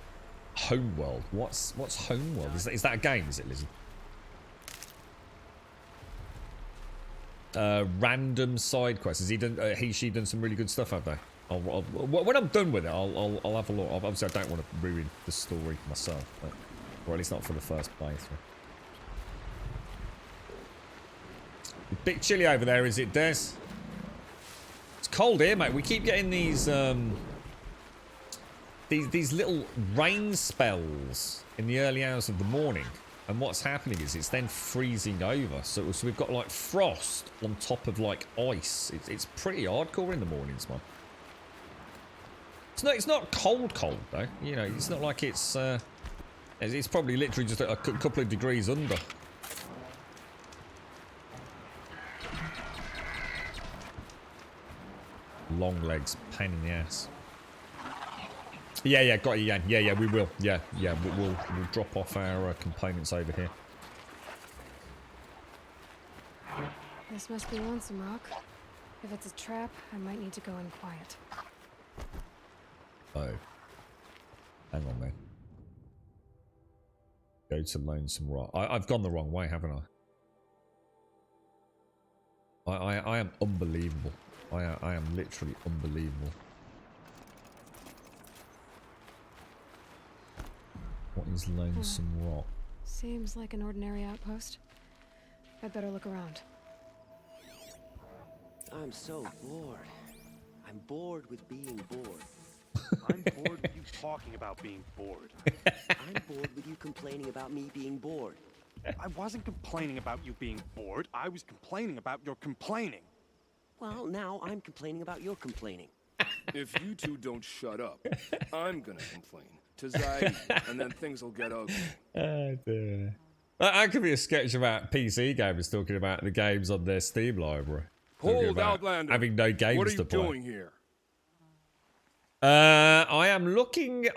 Homeworld. What's Homeworld? Is that a game? Is it, Lizzie? Random side quests. Has he done? She done some really good stuff, have they? When I'm done with it, I'll have a look. Obviously, I don't want to ruin the story myself, or at least not for the first playthrough. A bit chilly over there, is it, Des? It's cold here, mate. We keep getting these little rain spells in the early hours of the morning, and what's happening is it's then freezing over. So we've got like frost on top of like ice. It's pretty hardcore in the mornings, man. It's not cold though. It's not like it's probably literally just a couple of degrees under. Long legs, pain in the ass. Yeah, got you, Yan. Yeah, we will. Yeah, we'll drop off our components over here. This must be Lonesome Rock. If it's a trap, I might need to go in quiet. Oh. Hang on, man. Go to Lonesome Rock. I've gone the wrong way, haven't I? I am unbelievable. I am literally unbelievable. What is Lonesome Rock? Seems like an ordinary outpost. I'd better look around. I'm so bored. I'm bored with being bored. I'm bored with you talking about being bored. I'm bored with you complaining about me being bored. I wasn't complaining about you being bored. I was complaining about your complaining. Well, now I'm complaining about your complaining. If you two don't shut up, I'm gonna complain to Zaid, and then things will get ugly. Oh dear. That could be a sketch about PC gamers talking about the games on their Steam library. Hold, Outlander. Having no games what are you to play. doing here? I am looking.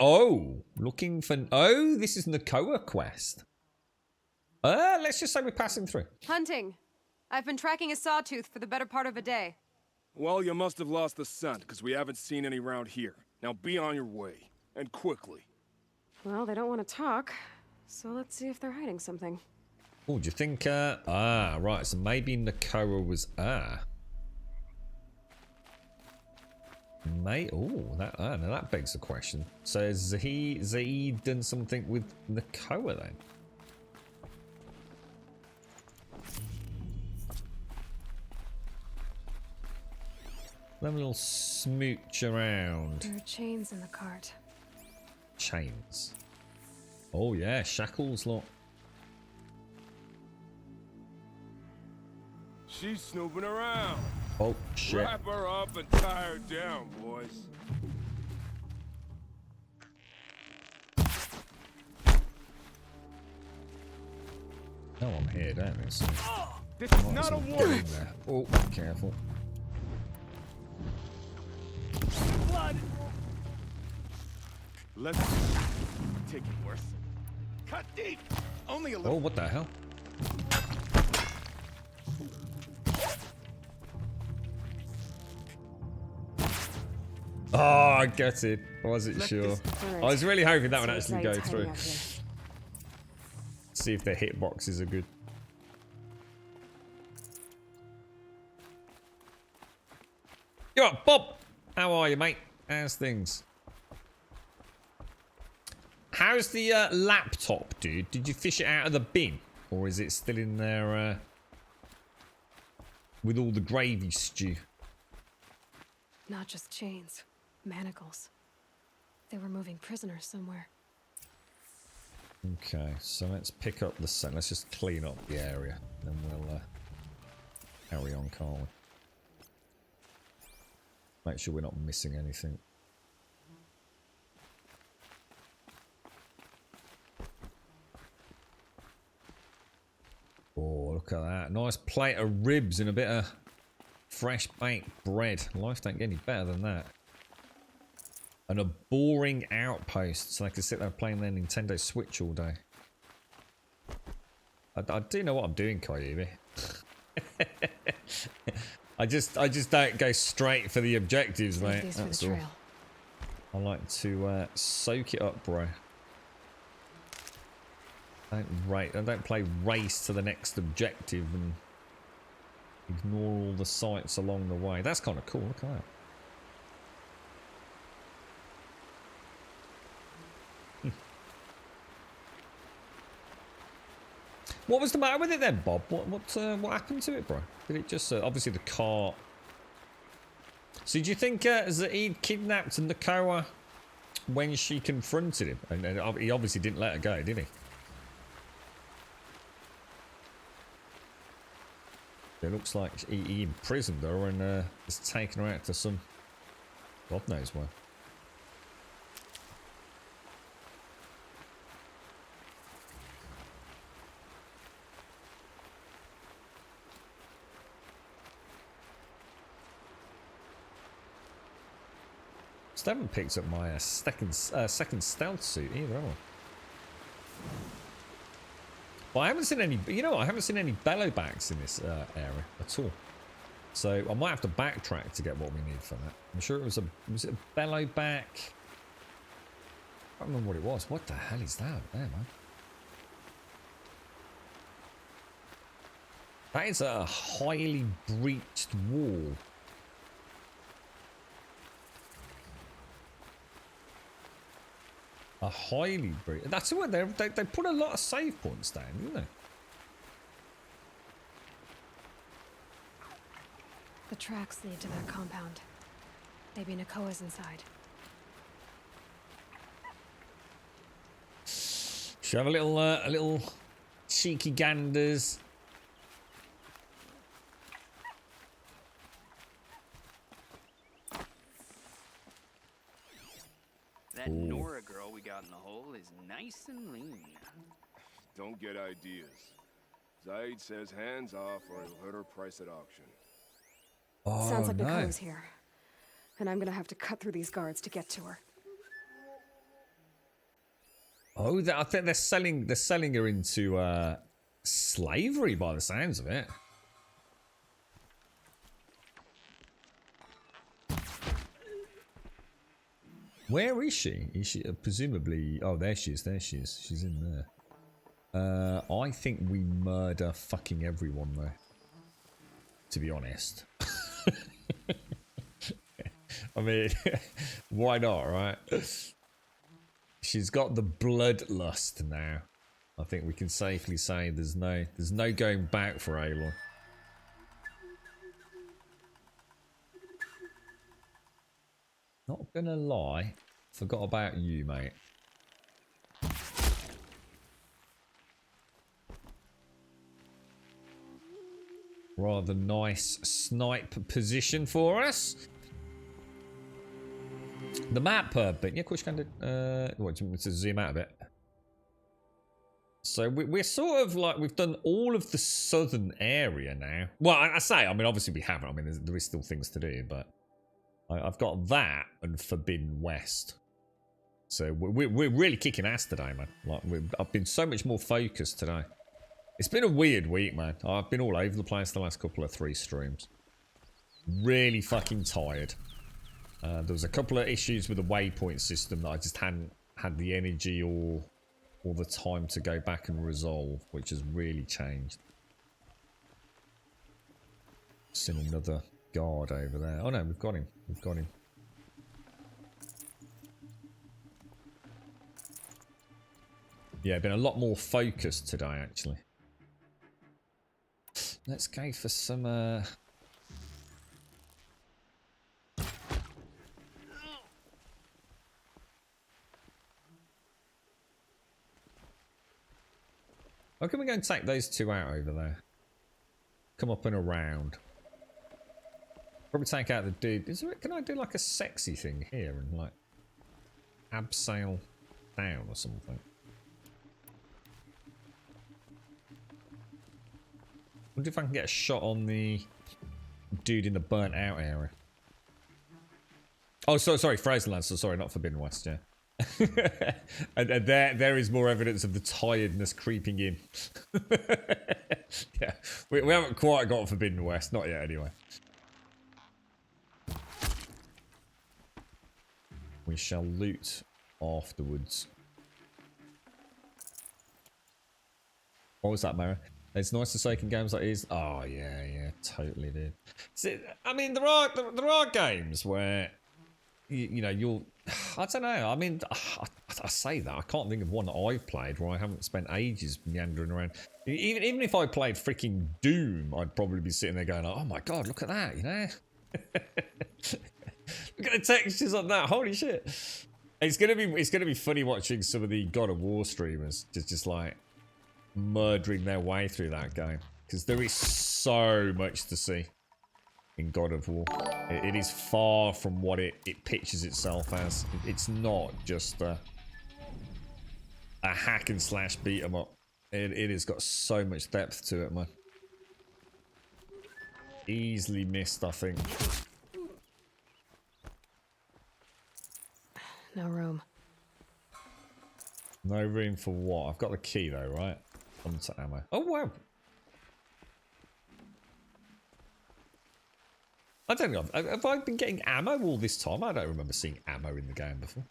Looking for. Oh, this is Nakoa quest. Let's just say we're passing through. Hunting. I've been tracking a sawtooth for the better part of a day. Well, you must have lost the scent, because we haven't seen any around here. Now be on your way, and quickly. Well, they don't want to talk, so let's see if they're hiding something. Oh, do you think? Right. So maybe Nakoa was now that begs the question. So has Zaid done something with Nakoa then? Let me a little smooch around. There are chains in the cart. Chains. Oh yeah, shackles, look. She's snooping around. Oh shit. Wrap her up and tie her down, boys. No, I'm here, don't I? So this is not a warning. Oh, careful. Blood. Let's take it worse. Cut deep. Only a little. Oh, what the hell? Oh, I get it. I wasn't sure. I was really hoping that would actually go through. See if their hitboxes are good. You're up, Bob. How are you, mate? How's things? How's the laptop, dude? Did you fish it out of the bin? Or is it still in there with all the gravy stew? Not just chains, manacles. They were moving prisoners somewhere. Okay, so let's pick up the set. Let's just clean up the area. Then we'll carry on, can't we? Make sure we're not missing anything. Oh, look at that. Nice plate of ribs and a bit of fresh baked bread. Life don't get any better than that. And a boring outpost so they can sit there playing their Nintendo Switch all day. I do know what I'm doing, Koyubi. I just don't go straight for the objectives, mate. That's all. I like to soak it up, bro. I don't play race to the next objective and ignore all the sights along the way. That's kind of cool. Look at that. What was the matter with it then, Bob? What happened to it, bro? Did it just obviously the car? So do you think Zaid kidnapped Nakoa when she confronted him? And he obviously didn't let her go, did he? It looks like he imprisoned her and has taken her out to some God knows where. Still haven't picked up my second stealth suit either, have I? But I haven't seen any, you know what, I haven't seen any bellowbacks in this area at all. So I might have to backtrack to get what we need for that. I'm sure it was was it a bellowback? I can't remember what it was. What the hell is that there, man? That is a highly breached wall. A highly breached. That's what they put a lot of save points down, didn't they? The tracks lead to their compound. Maybe Nakoa's inside. Should have a little cheeky ganders. That Nora girl we got in the hole is nice and lean. Don't get ideas. Zaid says hands off or he'll hurt her price at auction. Oh, Sounds like no. Nakoa's here. And I'm gonna have to cut through these guards to get to her. Oh, I think they're selling her into slavery by the sounds of it. Where is she? Is she presumably? Oh, there she is. There she is. She's in there. I think we murder fucking everyone though. To be honest. I mean, why not, right? She's got the bloodlust now. I think we can safely say there's no going back for Aloy. Not gonna lie, forgot about you, mate. Rather nice snipe position for us. The map, but yeah, of course you can do. What, to zoom out a bit. So we're sort of like, we've done all of the southern area now. Well, I say, I mean, obviously we haven't. I mean, there is still things to do, but I've got that and Forbidden West. So we're really kicking ass today, man. Like I've been so much more focused today. It's been a weird week, man. I've been all over the place the last couple of 3 streams. Really fucking tired. There was a couple of issues with the waypoint system that I just hadn't had the energy or the time to go back and resolve, which has really changed. Seen another guard over there. Oh no, we've got him. We've got him. Yeah, been a lot more focused today, actually. Let's go for some... How can we go and take those two out over there? Come up and around. Probably take out the dude. Can I do like a sexy thing here and like abseil down or something? Wonder if I can get a shot on the dude in the burnt out area. Oh, sorry, Frozen Lands. So sorry, not Forbidden West. Yeah. and there is more evidence of the tiredness creeping in. Yeah, we haven't quite got Forbidden West, not yet anyway. We shall loot afterwards. What was that, Mara? It's nice to say in games like these. Oh yeah, totally, dude. See, I mean, there are games where you know you'll. I don't know. I mean, I say that I can't think of one that I've played where I haven't spent ages meandering around. Even if I played freaking Doom, I'd probably be sitting there going, "Oh my god, look at that!" You know, look at the textures on that. Holy shit! It's gonna be funny watching some of the God of War streamers just like murdering their way through that game, because there is so much to see in God of War. It is far from what it pictures itself as. It's not just a hack and slash beat 'em up. It has got so much depth to it, man. Easily missed, I think. No room. No room for what? I've got the key though, right? Onto ammo. Oh wow. I don't know. Have I been getting ammo all this time? I don't remember seeing ammo in the game before.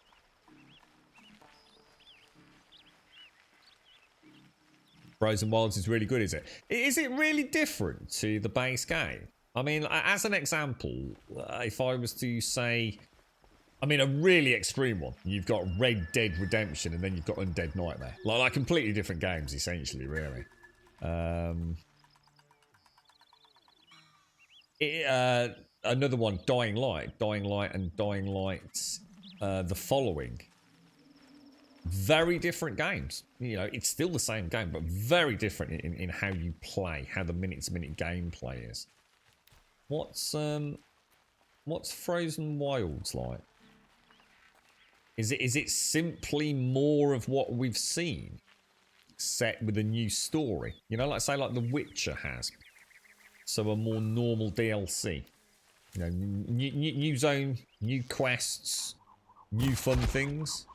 Frozen Wilds is really good, is it? Is it really different to the base game? I mean, as an example, if I was to say, I mean, a really extreme one, you've got Red Dead Redemption and then you've got Undead Nightmare. Like completely different games, essentially, really. Another one, Dying Light and Dying Light The Following. Very different games. You know, it's still the same game, but very different in how you play, how the minute-to-minute gameplay is. What's Frozen Wilds like? Is it simply more of what we've seen, set with a new story? You know, like say like The Witcher has. So a more normal DLC. You know, new zone, new quests, new fun things.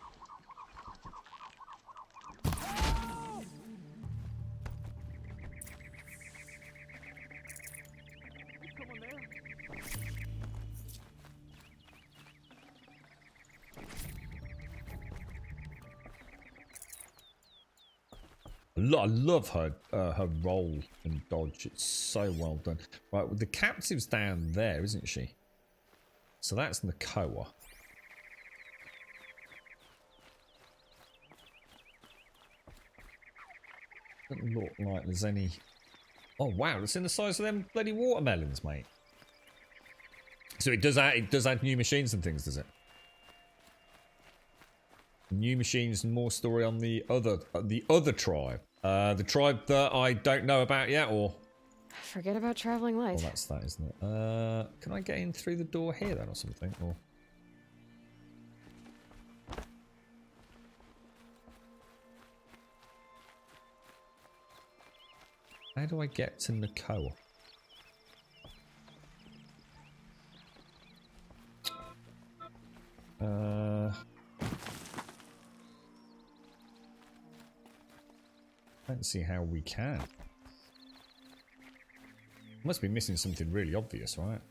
I love her roll and dodge. It's so well done. Right, well, the captive's down there, isn't she? So that's Nakoa. Doesn't look like there's any... Oh wow, it's in the size of them bloody watermelons, mate. So it does add new machines and things, does it? New machines and more story on the other tribe. The tribe that I don't know about yet, or... Forget about traveling light. Oh, that's that, isn't it? Can I get in through the door here then, or something? Or... How do I get to Nakoa? I don't see how we can. Must be missing something really obvious, right?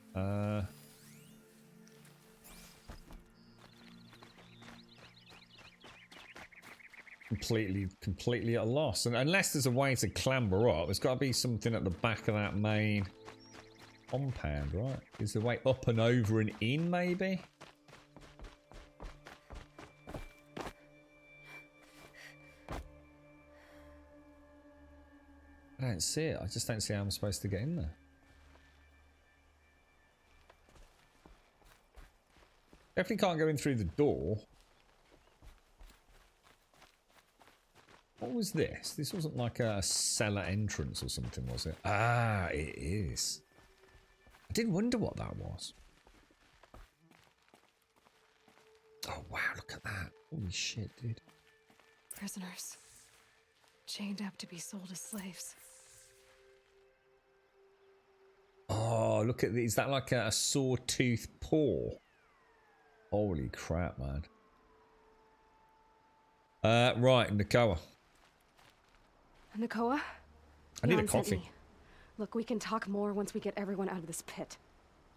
completely at a loss. And unless there's a way to clamber up, there's got to be something at the back of that main compound, right? Is there a way up and over and in, maybe? I don't see it. I just don't see how I'm supposed to get in there. Definitely can't go in through the door. What was this? This wasn't like a cellar entrance or something, was it? Ah, it is. I did wonder what that was. Oh, wow, look at that. Holy shit, dude. Prisoners. Chained up to be sold as slaves. Oh, look at this. Is that like a sawtooth paw? Holy crap, man. Right, Nakoa. Nakoa? I need a Jan sent coffee. me. Look, we can talk more once we get everyone out of this pit.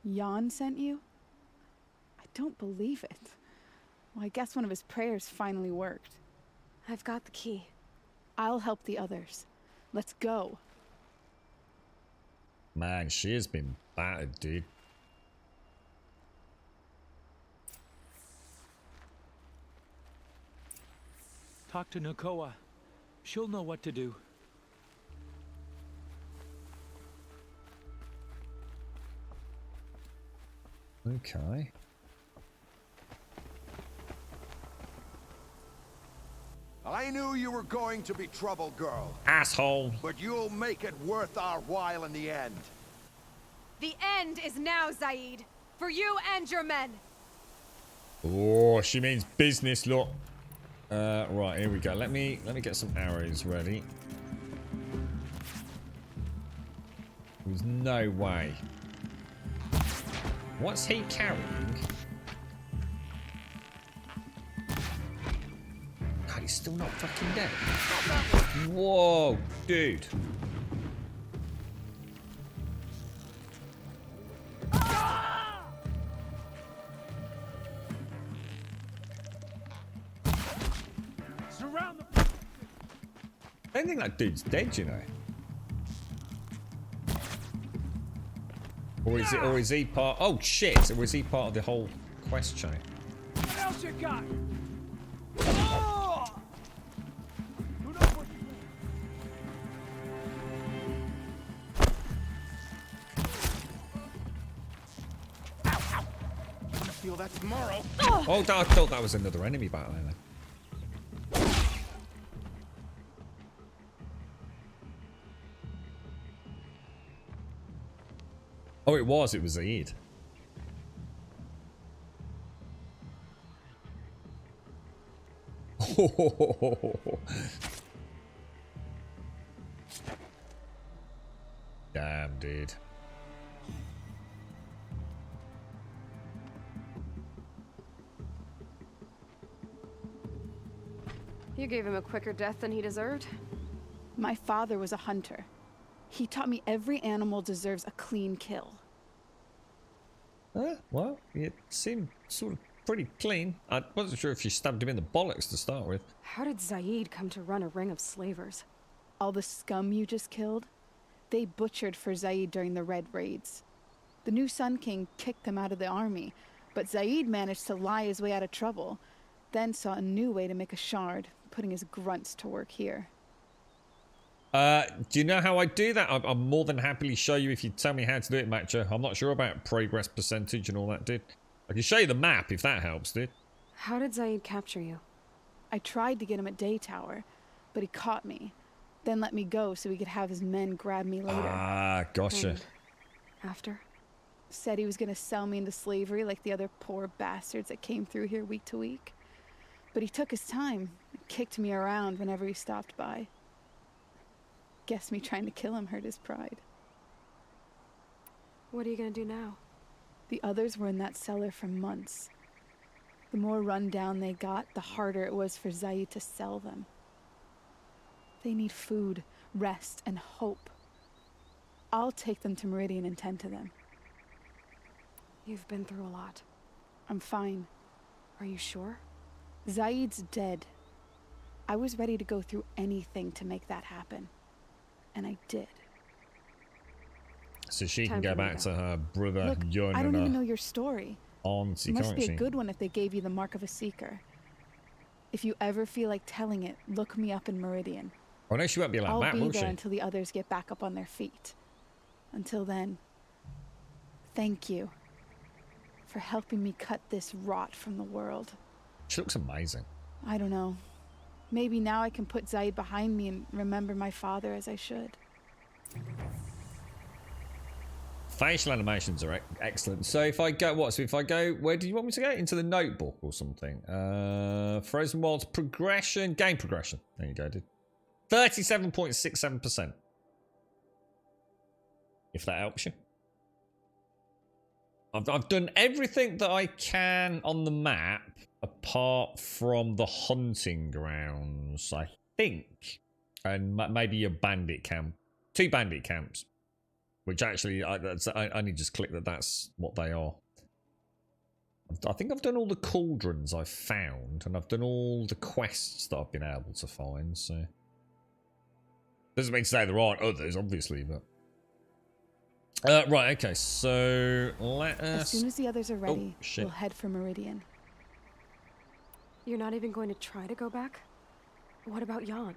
Jan sent you? I don't believe it. Well, I guess one of his prayers finally worked. I've got the key. I'll help the others. Let's go. Man, she has been battered, dude. Talk to Nakoa. She'll know what to do. Okay. I knew you were going to be trouble, girl. Asshole. But you'll make it worth our while in the end. The end is now, Zaid. For you and your men. Oh, she means business, look. Right, here we go. Let me get some arrows ready. There's no way. What's he carrying? God, he's still not fucking dead. Whoa, dude. Surround the... I don't think that dude's dead, you know. Or is he part? Oh shit! Or is he part of the whole quest chain? What else you got? Feel that tomorrow. Oh, I thought that was another enemy back there. Oh, it was Zaid. Damn, dude. You gave him a quicker death than he deserved. My father was a hunter. He taught me every animal deserves a clean kill. Well, it seemed sort of pretty clean. I wasn't sure if you stabbed him in the bollocks to start with. How did Zaid come to run a ring of slavers? All the scum you just killed, they butchered for Zaid during the Red Raids. The new Sun King kicked them out of the army, but Zaid managed to lie his way out of trouble, then saw a new way to make a shard, putting his grunts to work here. Do you know how I do that? I'll more than happily show you if you tell me how to do it, Matcha. I'm not sure about progress percentage and all that, dude. I can show you the map if that helps, dude. How did Zaid capture you? I tried to get him at Day Tower, but he caught me, then let me go so he could have his men grab me later. Ah, gotcha. And after? Said he was gonna sell me into slavery like the other poor bastards that came through here week to week. But he took his time, kicked me around whenever he stopped by. Guess me trying to kill him hurt his pride. What are you gonna do now? The others were in that cellar for months. The more run down they got, the harder it was for Zaid to sell them. They need food, rest, and hope. I'll take them to Meridian and tend to them. You've been through a lot. I'm fine. Are you sure? Zaid's dead. I was ready to go through anything to make that happen. And I did. So she Time can go for me back to to her brother, Look, Yun, I don't and even her know your story. auntie, It must can't be she? a good one if they gave you the mark of a seeker. If you ever feel like telling it, look me up in Meridian. Oh no, she won't be allowed back, I'll be will there she? until the others get back up on their feet. Until then, thank you for helping me cut this rot from the world. She looks amazing. I don't know. Maybe now I can put Zaid behind me and remember my father as I should. Facial animations are excellent. So if I go, so if I go, where do you want me to go? Into the notebook or something? Frozen Wilds progression, game progression. There you go, dude. 37.67%. If that helps you. I've done everything that I can on the map apart from the hunting grounds, I think. And maybe a bandit camp. 2 bandit camps. Which actually, I only just clicked that that's what they are. I think I've done all the cauldrons I've found. And I've done all the quests that I've been able to find, so... Doesn't mean to say there aren't others, obviously, but... right, okay, so let us... As soon as the others are ready, shit. we'll head for Meridian. You're not even going to try to go back? What about Jan?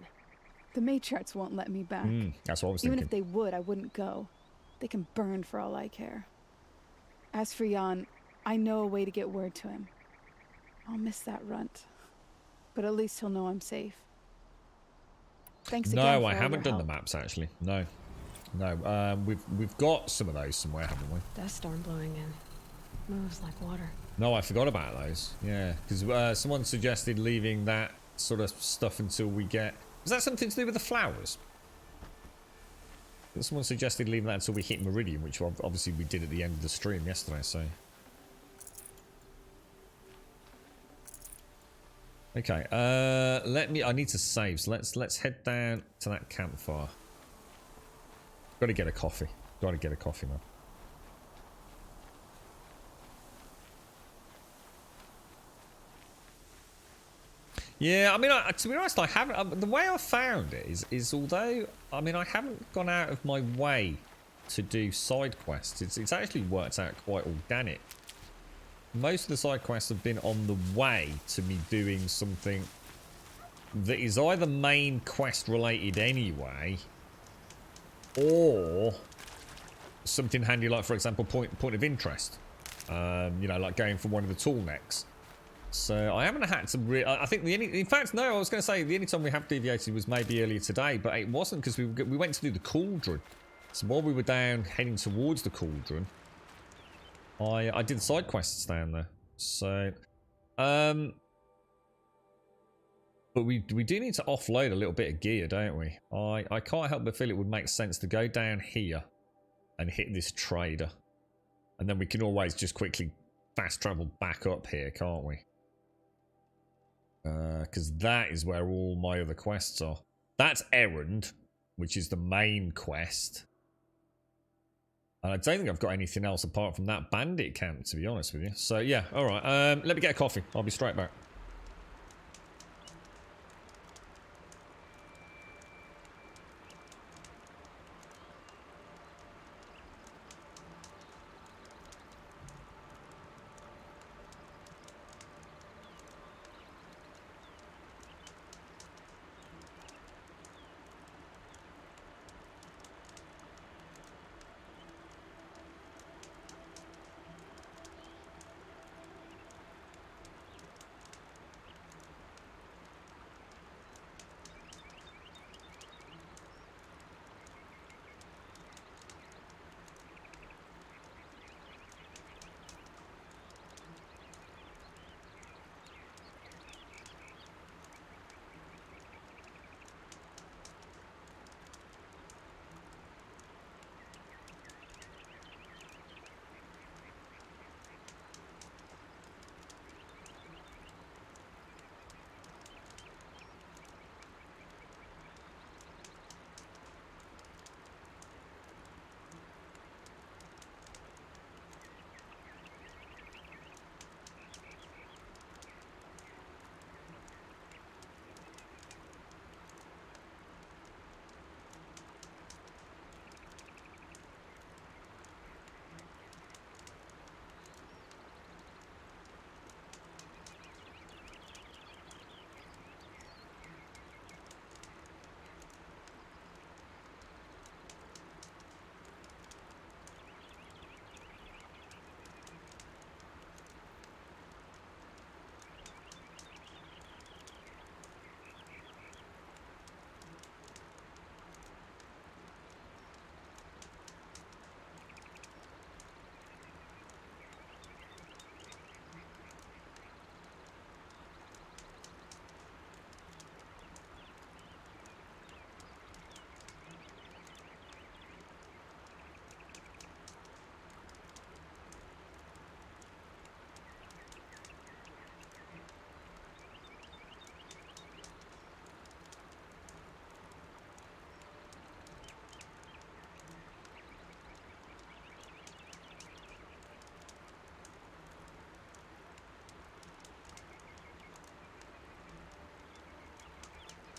The matriarchs won't let me back. That's what I was Even thinking. if they would, I wouldn't go. They can burn for all I care. As for Jan, I know a way to get word to him. I'll miss that runt. But at least he'll know I'm safe. Thanks again for No, I all haven't your done the help. maps, actually. No. No, we've got some of those somewhere, haven't we? Dust storm blowing in. Moves like water. No, I forgot about those. Yeah, because someone suggested leaving that sort of stuff until we get... Was that something to do with the flowers? Someone suggested leaving that until we hit Meridian, which obviously we did at the end of the stream yesterday, so... Okay, I need to save, so let's head down to that campfire. Gotta get a coffee. Gotta get a coffee, man. Yeah, I mean, to be honest, I haven't... the way I found it is although... I mean, I haven't gone out of my way to do side quests. It's actually worked out quite organic. Most of the side quests have been on the way to me doing something that is either main quest related anyway, or something handy like, for example, point of interest. You know, like going for one of the tool necks. So I haven't had to I think in fact, no, I was going to say the only time we have deviated was maybe earlier today, but it wasn't because we went to do the cauldron. So while we were down heading towards the cauldron, I did side quests down there. So, but we do need to offload a little bit of gear, don't we? I can't help but feel it would make sense to go down here and hit this trader, and then we can always just quickly fast travel back up here, can't we? Because that is where all my other quests are. That's Errand, which is the main quest. And I don't think I've got anything else apart from that bandit camp, to be honest with you. So, yeah, alright. Let me get a coffee. I'll be straight back.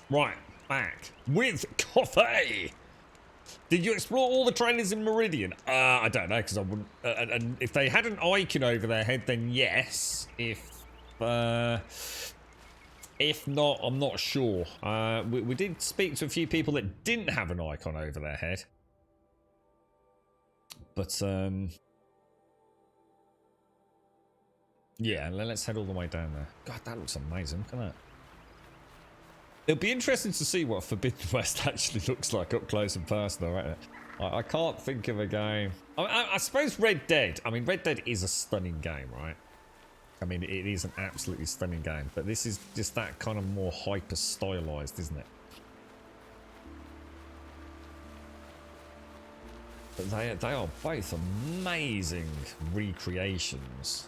Right, back with coffee. Did you explore all the trailers in Meridian? I don't know, because I wouldn't. And if they had an icon over their head, then yes. If not, I'm not sure. We did speak to a few people that didn't have an icon over their head. But, yeah, let's head all the way down there. God, that looks amazing. Look at that. It'll be interesting to see what Forbidden West actually looks like up close and personal, right? I can't think of a game. I suppose Red Dead. I mean, Red Dead is a stunning game, right? I mean, it is an absolutely stunning game. But this is just that kind of more hyper-stylized, isn't it? But they are both amazing recreations.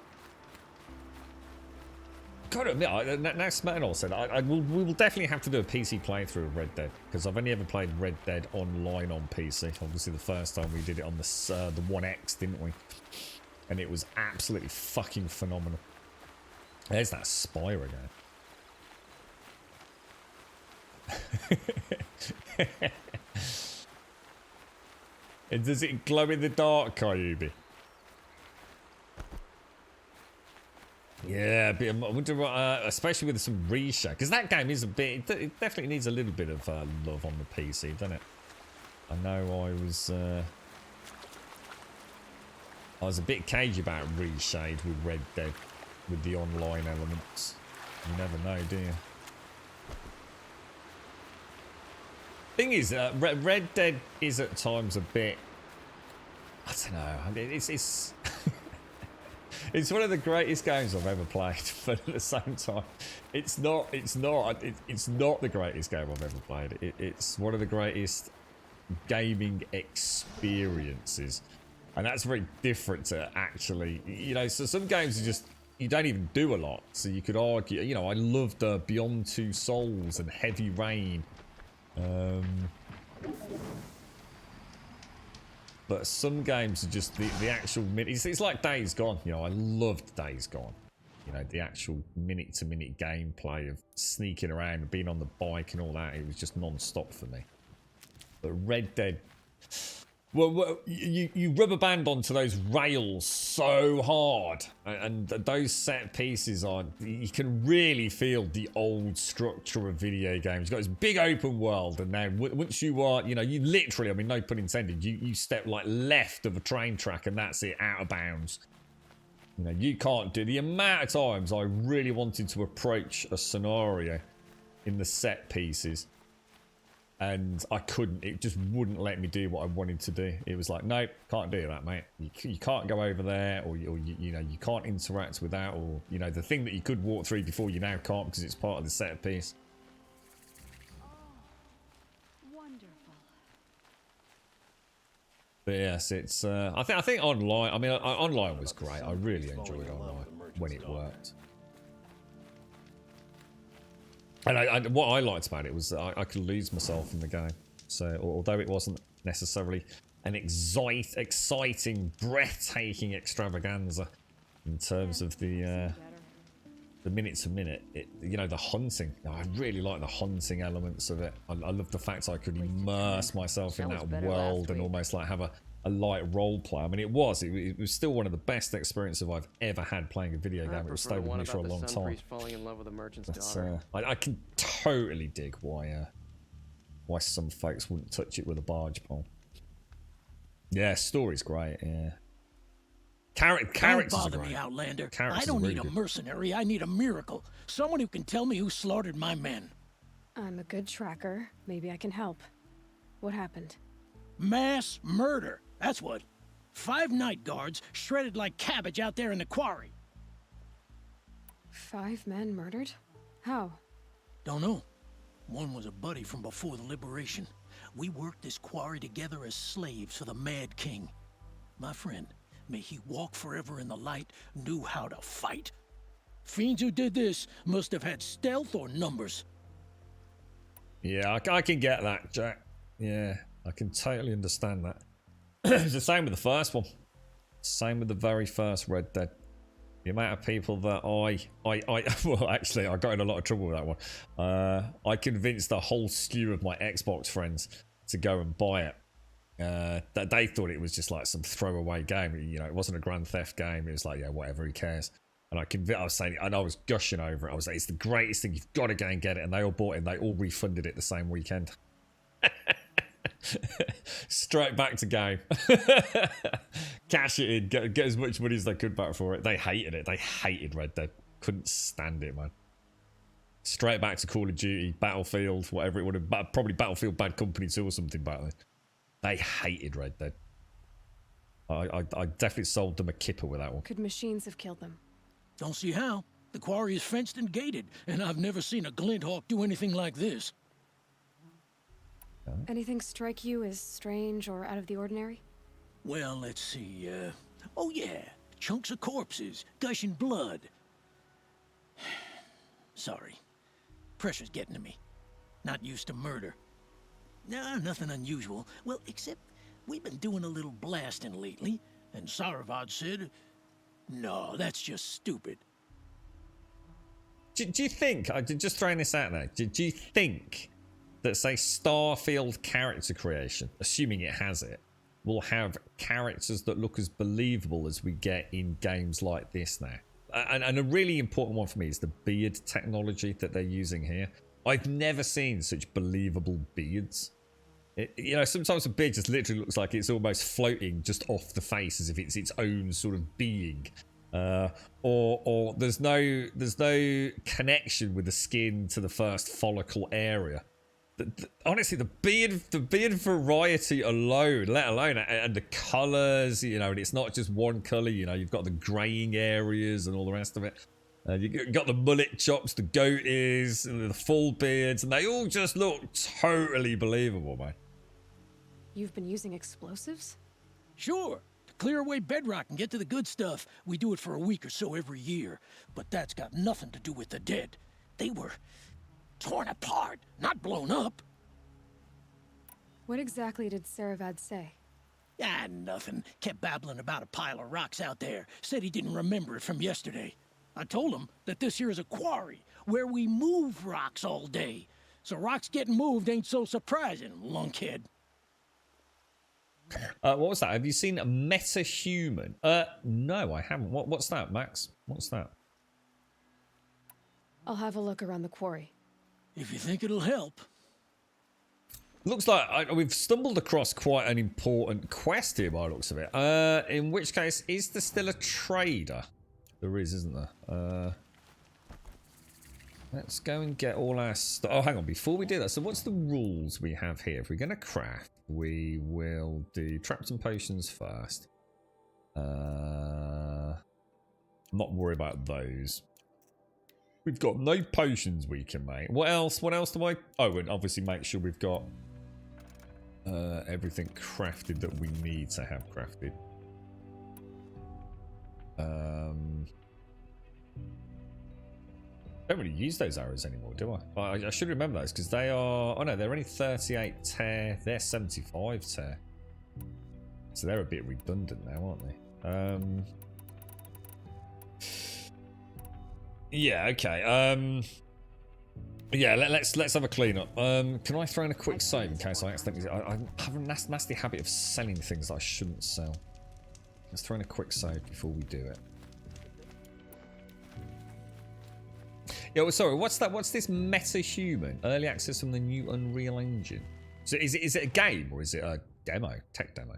Gotta admit, now Smetanoll said, we will definitely have to do a PC playthrough of Red Dead, because I've only ever played Red Dead online on PC. Obviously, the first time we did it on the 1X, didn't we? And it was absolutely fucking phenomenal. There's that spire again. And does it glow in the dark, Kyubi? Yeah, I wonder what, especially with some reshake, because that game is a bit. It definitely needs a little bit of love on the PC, doesn't it? I know I was a bit cagey about reshade with Red Dead, with the online elements. You never know, do you? Thing is, Red Dead is at times a bit. I don't know. I mean, it's. It's one of the greatest games I've ever played, but at the same time, it's not the greatest game I've ever played. It's one of the greatest gaming experiences, and that's very different to actually, you know. So some games are just, you don't even do a lot. So you could argue, you know, I loved Beyond Two Souls and Heavy Rain. But some games are just the actual minute. It's like Days Gone. You know, I loved Days Gone. You know, the actual minute-to-minute gameplay of sneaking around and being on the bike and all that. It was just non-stop for me. But Red Dead... Well, you rubber band onto those rails so hard, and those set pieces are, you can really feel the old structure of video games. You've got this big open world, and now once you are, you know, you literally, I mean, no pun intended, you step like left of a train track and that's it, out of bounds. You know, you can't do the amount of times I really wanted to approach a scenario in the set pieces. And I couldn't, it just wouldn't let me do what I wanted to do. It was like, nope, can't do that, mate. You can't go over there, or you know, you can't interact with that, or, you know, the thing that you could walk through before you now can't because it's part of the set piece. Wonderful. But yes, it's, I think online, I mean, online was great. I really enjoyed online when it worked. And what I liked about it was that I could lose myself in the game. So, although it wasn't necessarily an exciting, breathtaking extravaganza in terms of the minute to minute, you know, the hunting. I really like the hunting elements of it. I love the fact I could immerse myself in that world and almost like have a light role play. I mean, it was still one of the best experiences I've ever had playing a video game. It was stayed with me for a long time. Falling in love with a merchant's But, daughter. I can totally dig why some folks wouldn't touch it with a barge pole. Yeah, story's great. Yeah, characters Don't bother are great. me, Outlander. Characters I don't are need really a good. mercenary. I need a miracle. Someone who can tell me who slaughtered my men. I'm a good tracker. Maybe I can help. What happened? Mass murder. That's what. 5 night guards shredded like cabbage out there in the quarry. 5 men murdered? How? Don't know. One was a buddy from before the liberation. We worked this quarry together as slaves for the Mad King. My friend, may he walk forever in the light, knew how to fight. Fiends who did this must have had stealth or numbers. Yeah, I can get that, Jack. Yeah, I can totally understand that. It's the same with the first one. Same with the very first Red Dead. The amount of people that well, actually, I got in a lot of trouble with that one. I convinced the whole slew of my Xbox friends to go and buy it. That they thought it was just like some throwaway game. You know, it wasn't a Grand Theft game. It was like, yeah, whatever, who cares? And I was saying, and I was gushing over it. I was like, it's the greatest thing. You've got to go and get it. And they all bought it. And they all refunded it the same weekend. Straight back to game. Cash it in, get as much money as they could back for it. They hated it. They hated Red Dead. Couldn't stand it, man. Straight back to Call of Duty, Battlefield, whatever it would have, probably Battlefield Bad Company 2 or something back then. They hated Red Dead. I definitely sold them a kipper with that one. Could machines have killed them? Don't see how. The quarry is fenced and gated, and I've never seen a glint hawk do anything like this. Anything strike you as strange or out of the ordinary? Well, let's see, oh yeah, chunks of corpses, gushing blood. Sorry. Pressure's getting to me. Not used to murder. Nah, nothing unusual. Well, except we've been doing a little blasting lately, and Saravad said, no, that's just stupid. Do you think, just throwing this out there, do you think that, say, Starfield character creation, assuming it has it, will have characters that look as believable as we get in games like this now? And a really important one for me is the beard technology that they're using here. I've never seen such believable beards. You know, sometimes a beard just literally looks like it's almost floating just off the face as if it's its own sort of being. Or there's no connection with the skin to the first follicle area. Honestly, the beard variety alone, let alone and the colours, you know, and it's not just one colour. You know, you've got the greying areas and all the rest of it. You got the mullet chops, the goatees, and the full beards, and they all just look totally believable, man. You've been using explosives? Sure. To clear away bedrock and get to the good stuff, we do it for a week or so every year. But that's got nothing to do with the dead. They were torn apart, not blown up. What exactly did Saravad say? Ah, nothing. Kept babbling about a pile of rocks out there. Said he didn't remember it from yesterday. I told him that this here is a quarry, where we move rocks all day. So rocks getting moved ain't so surprising, lunkhead. What was that? Have you seen Metahuman? No, I haven't. What's that, Max? What's that? I'll have a look around the quarry. If you think it'll help. Looks like we've stumbled across quite an important quest here by the looks of it. In which case, is there still a trader? There is, isn't there? Let's go and get all our stuff. Oh, hang on. Before we do that, so what's the rules we have here? If we're going to craft, we will do traps and potions first. I'm not worried about those. We've got no potions we can make. What else? What else do I... Oh, and obviously make sure we've got everything crafted that we need to have crafted. I don't really use those arrows anymore, do I? I should remember those because they are... Oh no, they're only 38 tear. They're 75 tear. So they're a bit redundant now, aren't they? Yeah, okay. Yeah, let's have a clean up. Can I throw in a quick save in case I accidentally... I have a nasty habit of selling things that I shouldn't sell. Let's throw in a quick save before we do it. Yeah, well, sorry, what's that? What's this Metahuman? Early access from the new Unreal Engine. So is it a game or is it a demo? Tech demo?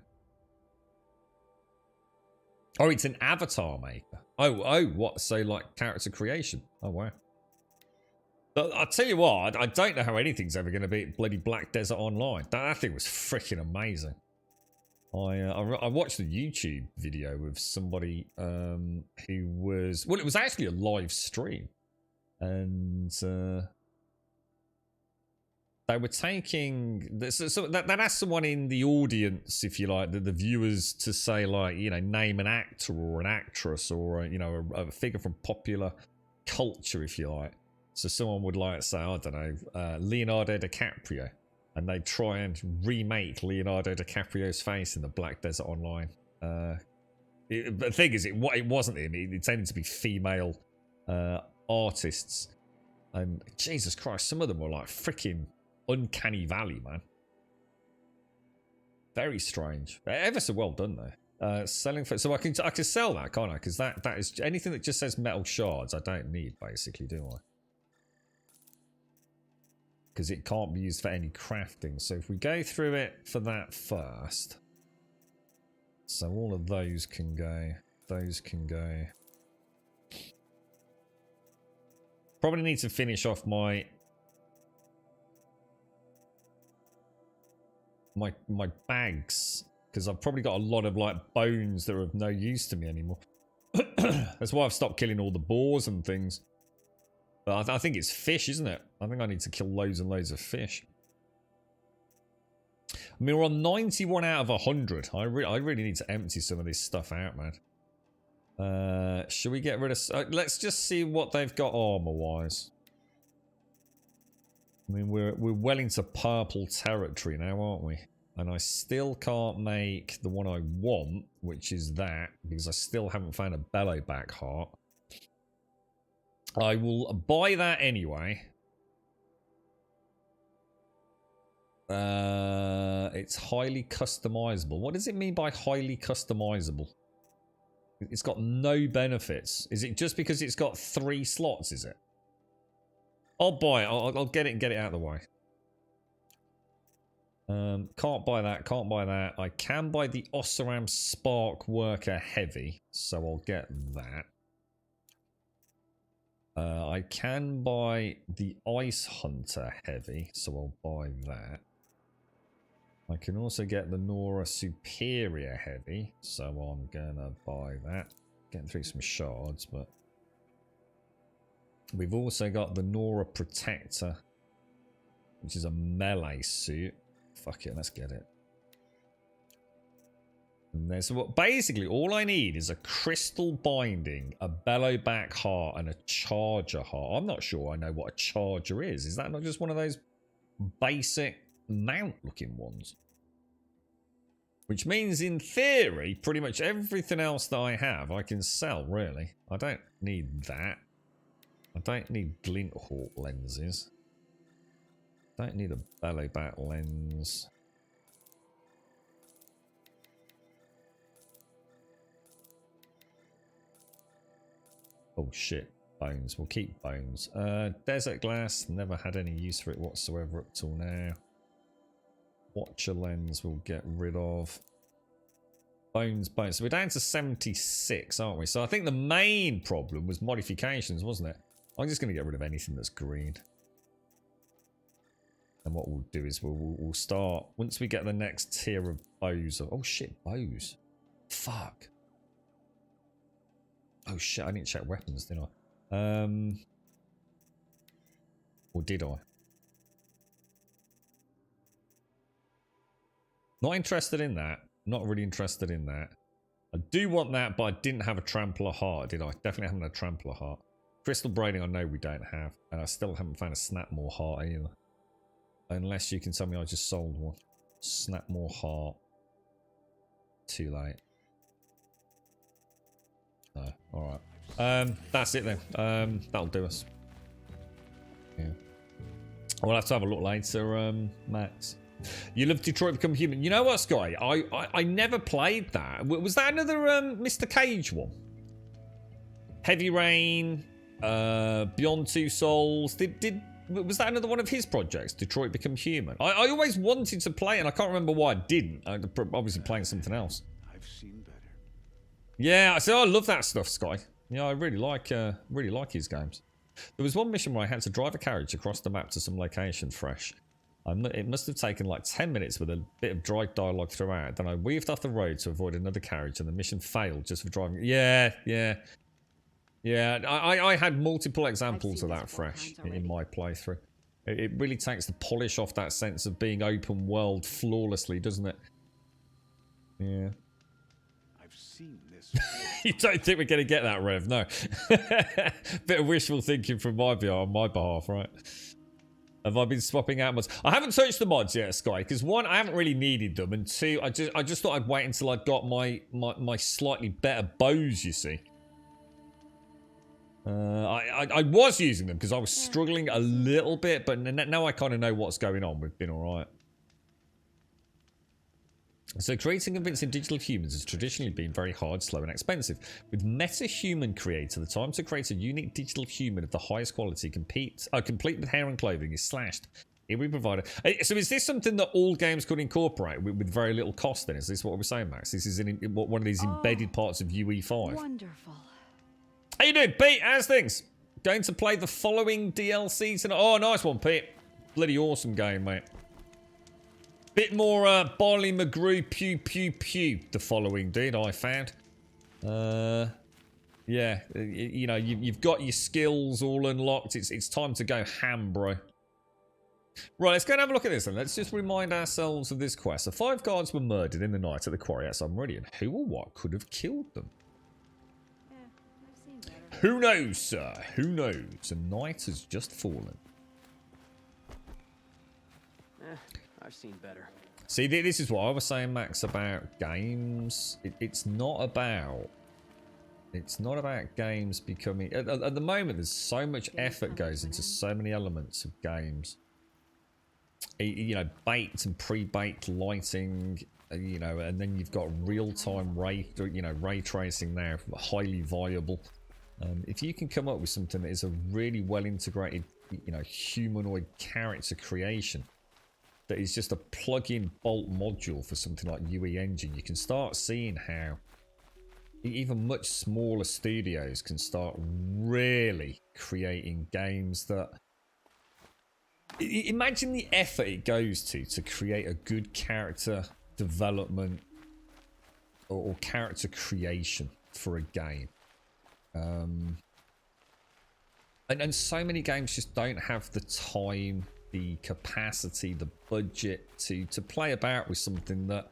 Oh, it's an avatar maker. Oh, what? So like character creation? Oh, wow. But I'll tell you what, I don't know how anything's ever going to beat bloody Black Desert Online. That thing was freaking amazing. I watched a YouTube video of somebody who was... Well, it was actually a live stream. And they were taking... So that asked someone in the audience, if you like, the viewers to say, like, you know, name an actor or an actress or, you know, a figure from popular culture, if you like. So someone would like say, I don't know, Leonardo DiCaprio. And they'd try and remake Leonardo DiCaprio's face in the Black Desert Online The thing is, it wasn't him. It tended to be female artists. And Jesus Christ, some of them were like freaking uncanny valley, man. Very strange. Ever so well done though. Selling for, so I can sell that, can't I? Because that is anything that just says metal shards. I don't need basically, do I? Because it can't be used for any crafting. So if we go through it for that first, so all of those can go. Those can go. Probably need to finish off my bags, because I've probably got a lot of like bones that are of no use to me anymore. That's why I've stopped killing all the boars and things. But I think it's fish, isn't it? I think I need to kill loads and loads of fish. I mean, we're on 91 out of 100. I really need to empty some of this stuff out, man. Should we get rid of... let's just see what they've got armor-wise. I mean, we're well into purple territory now, aren't we? And I still can't make the one I want, which is that, because I still haven't found a bellowback heart. I will buy that anyway. It's highly customizable. What does it mean by highly customizable? It's got no benefits. Is it just because it's got 3 slots, is it? I'll buy it. I'll get it and get it out of the way. Can't buy that. Can't buy that. I can buy the Osram Spark Worker Heavy, so I'll get that. I can buy the Ice Hunter Heavy, so I'll buy that. I can also get the Nora Superior Heavy, so I'm gonna buy that. Getting through some shards, but... We've also got the Nora Protector, which is a melee suit. Fuck it, let's get it. And there's what basically all I need is a crystal binding, a bellowback heart, and a charger heart. I'm not sure I know what a charger is. Is that not just one of those basic mount looking ones? Which means in theory, pretty much everything else that I have I can sell, really. I don't need that. I don't need glint hawk lenses. Don't need a bellowback lens. Oh shit, bones. We'll keep bones. Desert glass, never had any use for it whatsoever up till now. Watcher lens we'll get rid of. Bones, bones. So we're down to 76, aren't we? So I think the main problem was modifications, wasn't it? I'm just going to get rid of anything that's green. And what we'll do is we'll start, once we get the next tier of bows. Oh shit, bows. Fuck. Oh shit, I didn't check weapons, did I? Or did I? Not interested in that. Not really interested in that. I do want that, but I didn't have a trampler heart, did I? Definitely haven't had a trampler heart. Crystal braiding I know we don't have. And I still haven't found a Snapmore heart either. Unless you can tell me I just sold one. Snapmore heart. Too late. No, alright. That's it then. That'll do us. Yeah. We'll have to have a look later, Max. You love Detroit Become Human. You know what, Sky? I never played that. Was that another Mr. Cage one? Heavy Rain, Beyond Two Souls. Was that another one of his projects? Detroit Become Human. I always wanted to play, and I can't remember why I didn't. I was obviously playing something else. I've seen better. Yeah, I love that stuff, Sky. Yeah, I really like his games. There was one mission where I had to drive a carriage across the map to some location fresh. It must have taken like 10 minutes with a bit of dry dialogue throughout. Then I weaved off the road to avoid another carriage, and the mission failed just for driving. Yeah. I had multiple examples of that fresh in my playthrough. It really takes the polish off that sense of being open world flawlessly, doesn't it? Yeah. I've seen this. You don't think we're going to get that, Rev? No. Bit of wishful thinking from on my behalf, right? Have I been swapping out mods? I haven't touched the mods yet, Sky, because one, I haven't really needed them, and two, I just thought I'd wait until I got my slightly better bows, you see. I was using them because I was struggling a little bit, but now I kind of know what's going on. We've been alright. So creating convincing digital humans has traditionally been very hard, slow and expensive. With MetaHuman Creator, the time to create a unique digital human of the highest quality, complete with hair and clothing, is slashed. Here we provide so is this something that all games could incorporate with very little cost then? Is this what we're saying, Max? This is one of these embedded parts of UE5. Wonderful. How you doing, Pete? How's things? Going to play the following DLC tonight? Oh, nice one, Pete. Bloody awesome game, mate. Bit more Barley McGrew pew pew pew the following, dude, I found. Yeah, you know, you've got your skills all unlocked. It's time to go ham, bro. Right, let's go and have a look at this then. Let's just remind ourselves of this quest. So 5 guards were murdered in the night at the quarry outside Meridian. Who or what could have killed them? Who knows, sir? Who knows? A night has just fallen. I've seen better. See, this is what I was saying, Max, about games. It's not about games becoming... At the moment, there's so much effort goes into so many elements of games. You know, baked and pre-baked lighting, you know, and then you've got real-time ray tracing now, highly viable. If you can come up with something that is a really well-integrated, you know, humanoid character creation, that is just a plug-in bolt module for something like UE Engine, you can start seeing how even much smaller studios can start really creating games that... Imagine the effort it goes to create a good character development or character creation for a game. And so many games just don't have the time, the capacity, the budget to play about with something that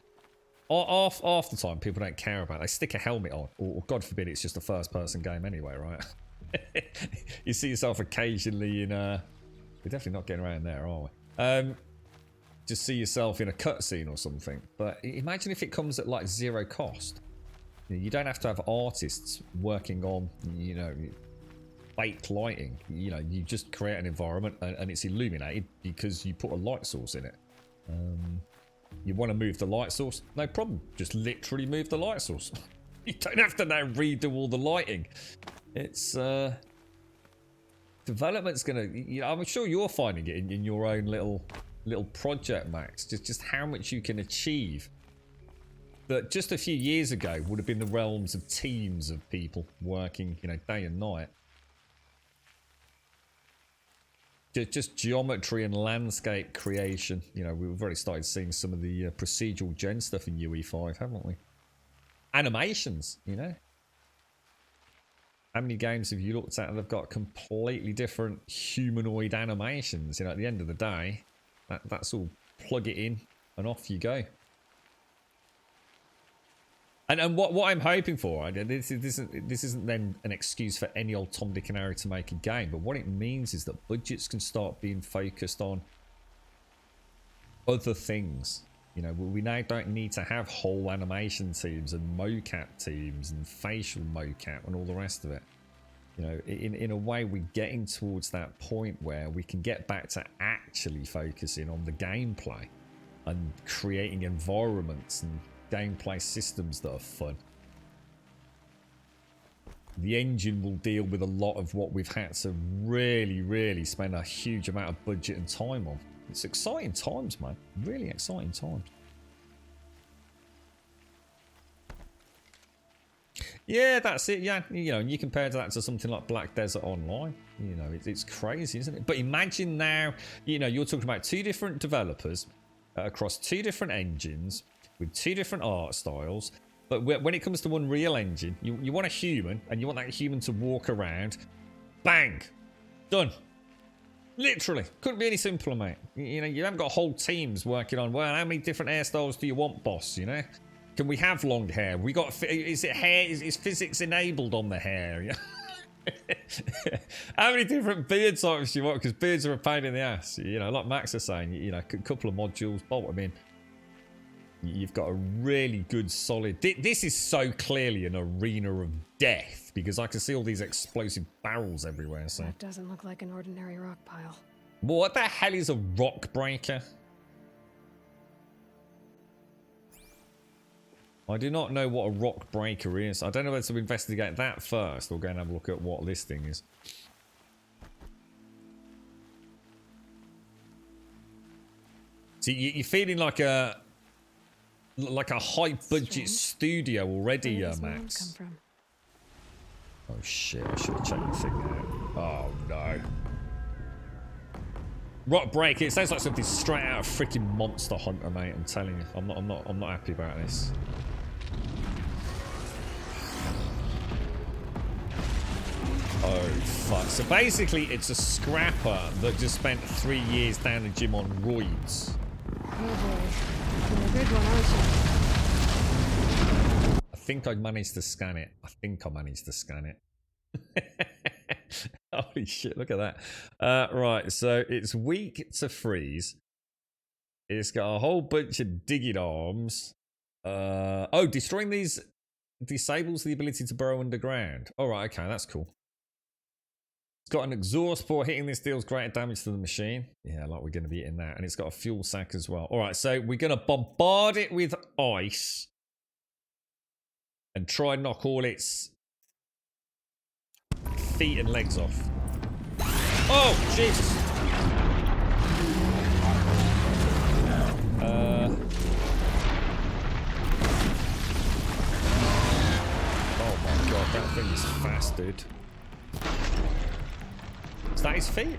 half the time people don't care about. They stick a helmet on, or God forbid it's just a first-person game anyway, right? You see yourself occasionally in a... We're definitely not getting around there, are we? Just see yourself in a cutscene or something. But imagine if it comes at like zero cost. You don't have to have artists working on, you know, baked lighting. You know, you just create an environment and it's illuminated because you put a light source in it. You want to move the light source? No problem. Just literally move the light source. You don't have to now redo all the lighting. It's development's gonna, you know, I'm sure you're finding it in your own little project, Max. Just how much you can achieve. That just a few years ago would have been the realms of teams of people working, you know, day and night. Just geometry and landscape creation. You know, we've already started seeing some of the procedural gen stuff in UE5, haven't we? Animations, you know. How many games have you looked at and they've got completely different humanoid animations? You know, at the end of the day, that's all plug it in and off you go. And what I'm hoping for, this isn't then an excuse for any old Tom, Dick and Harry to make a game, but what it means is that budgets can start being focused on other things. You know, we now don't need to have whole animation teams and mocap teams and facial mocap and all the rest of it. You know, in a way, we're getting towards that point where we can get back to actually focusing on the gameplay and creating environments and gameplay systems that are fun. The engine will deal with a lot of what we've had to really spend a huge amount of budget and time on. It's exciting times, man. Really exciting times. Yeah, that's it. Yeah, you know, and you compare that to something like Black Desert Online. You know, it's crazy, isn't it? But imagine now, you know, you're talking about 2 different developers across 2 different engines with 2 different art styles. But when it comes to Unreal Engine, you want a human, and you want that human to walk around. Bang! Done. Literally. Couldn't be any simpler, mate. You know, you haven't got whole teams working on, well, how many different hairstyles do you want, boss, you know? Can we have long hair? We got, is it hair, is physics enabled on the hair? How many different beard types do you want? Because beards are a pain in the ass. You know, like Max is saying, you know, a couple of modules, bolt them in. You've got a really good solid... This is so clearly an arena of death because I can see all these explosive barrels everywhere. So That doesn't look like an ordinary rock pile. what the hell is a rock breaker? I do not know what a rock breaker is. I don't know whether to investigate that first or go and have a look at what this thing is. See, you're feeling like a high budget studio already, Max. Come from? Oh shit! I should have checked the thing out. Oh no! Rock breaker. It sounds like something straight out of freaking Monster Hunter, mate. I'm telling you, I'm not happy about this. Oh fuck. So basically it's a scrapper that just spent 3 years down the gym on roids. Oh boy. You're a good one, aren't you? I think I managed to scan it. Holy shit, look at that. Right, so it's weak to freeze. It's got a whole bunch of digging arms. Oh, destroying these disables the ability to burrow underground. Alright, okay, that's cool. It's got an exhaust port. Hitting this deals greater damage to the machine. Yeah, like we're going to be hitting that. And it's got a fuel sack as well. Alright, so we're going to bombard it with ice. And try and knock all its feet and legs off. Oh, Jesus! Oh my god, that thing is fast, dude. Is that his feet?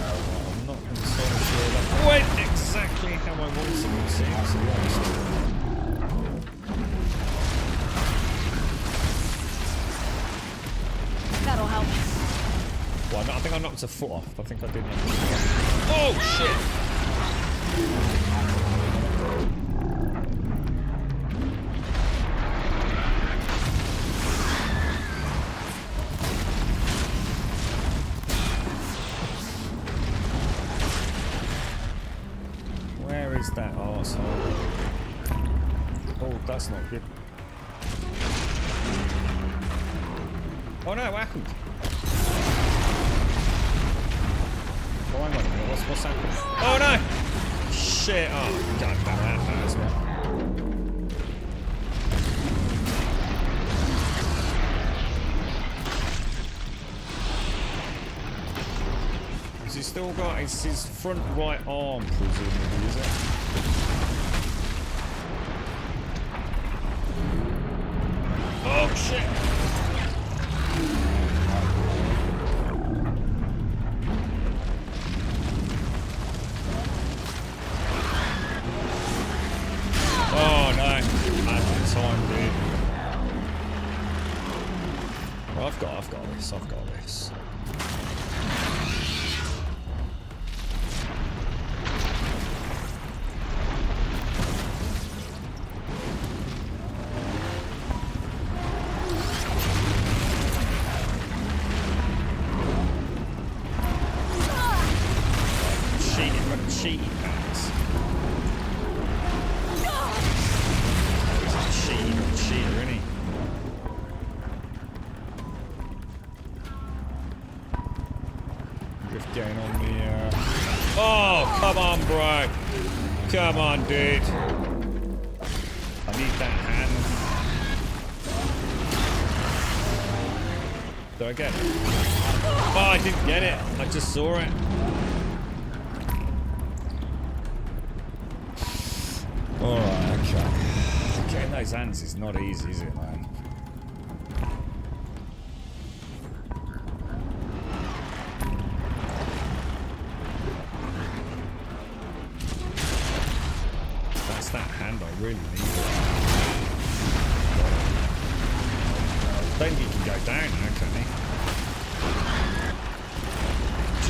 I'm not entirely sure that went exactly how I wanted it to be honest. That'll help. Well, I think I knocked a foot off. I think I did knock a foot off. Oh, shit! Where is that arsehole? Oh, that's not good. Oh no, what happened? Oh, hang on a minute, what's happening? Oh no! Shit, oh, god damn that as well. Has he still got his front right arm, presumably, is it? Oh shit! Oh no, imagine time, dude. Well, I've got this. Cheating pants. Cheater, isn't he? Just getting on the Oh, come on, bro. Come on, dude. I need that hand. Did I get it? Oh, I didn't get it. I just saw it. Alright, okay. Getting those hands is not easy, is it, man? That's that hand I really need. Don't think he can go down now, can he?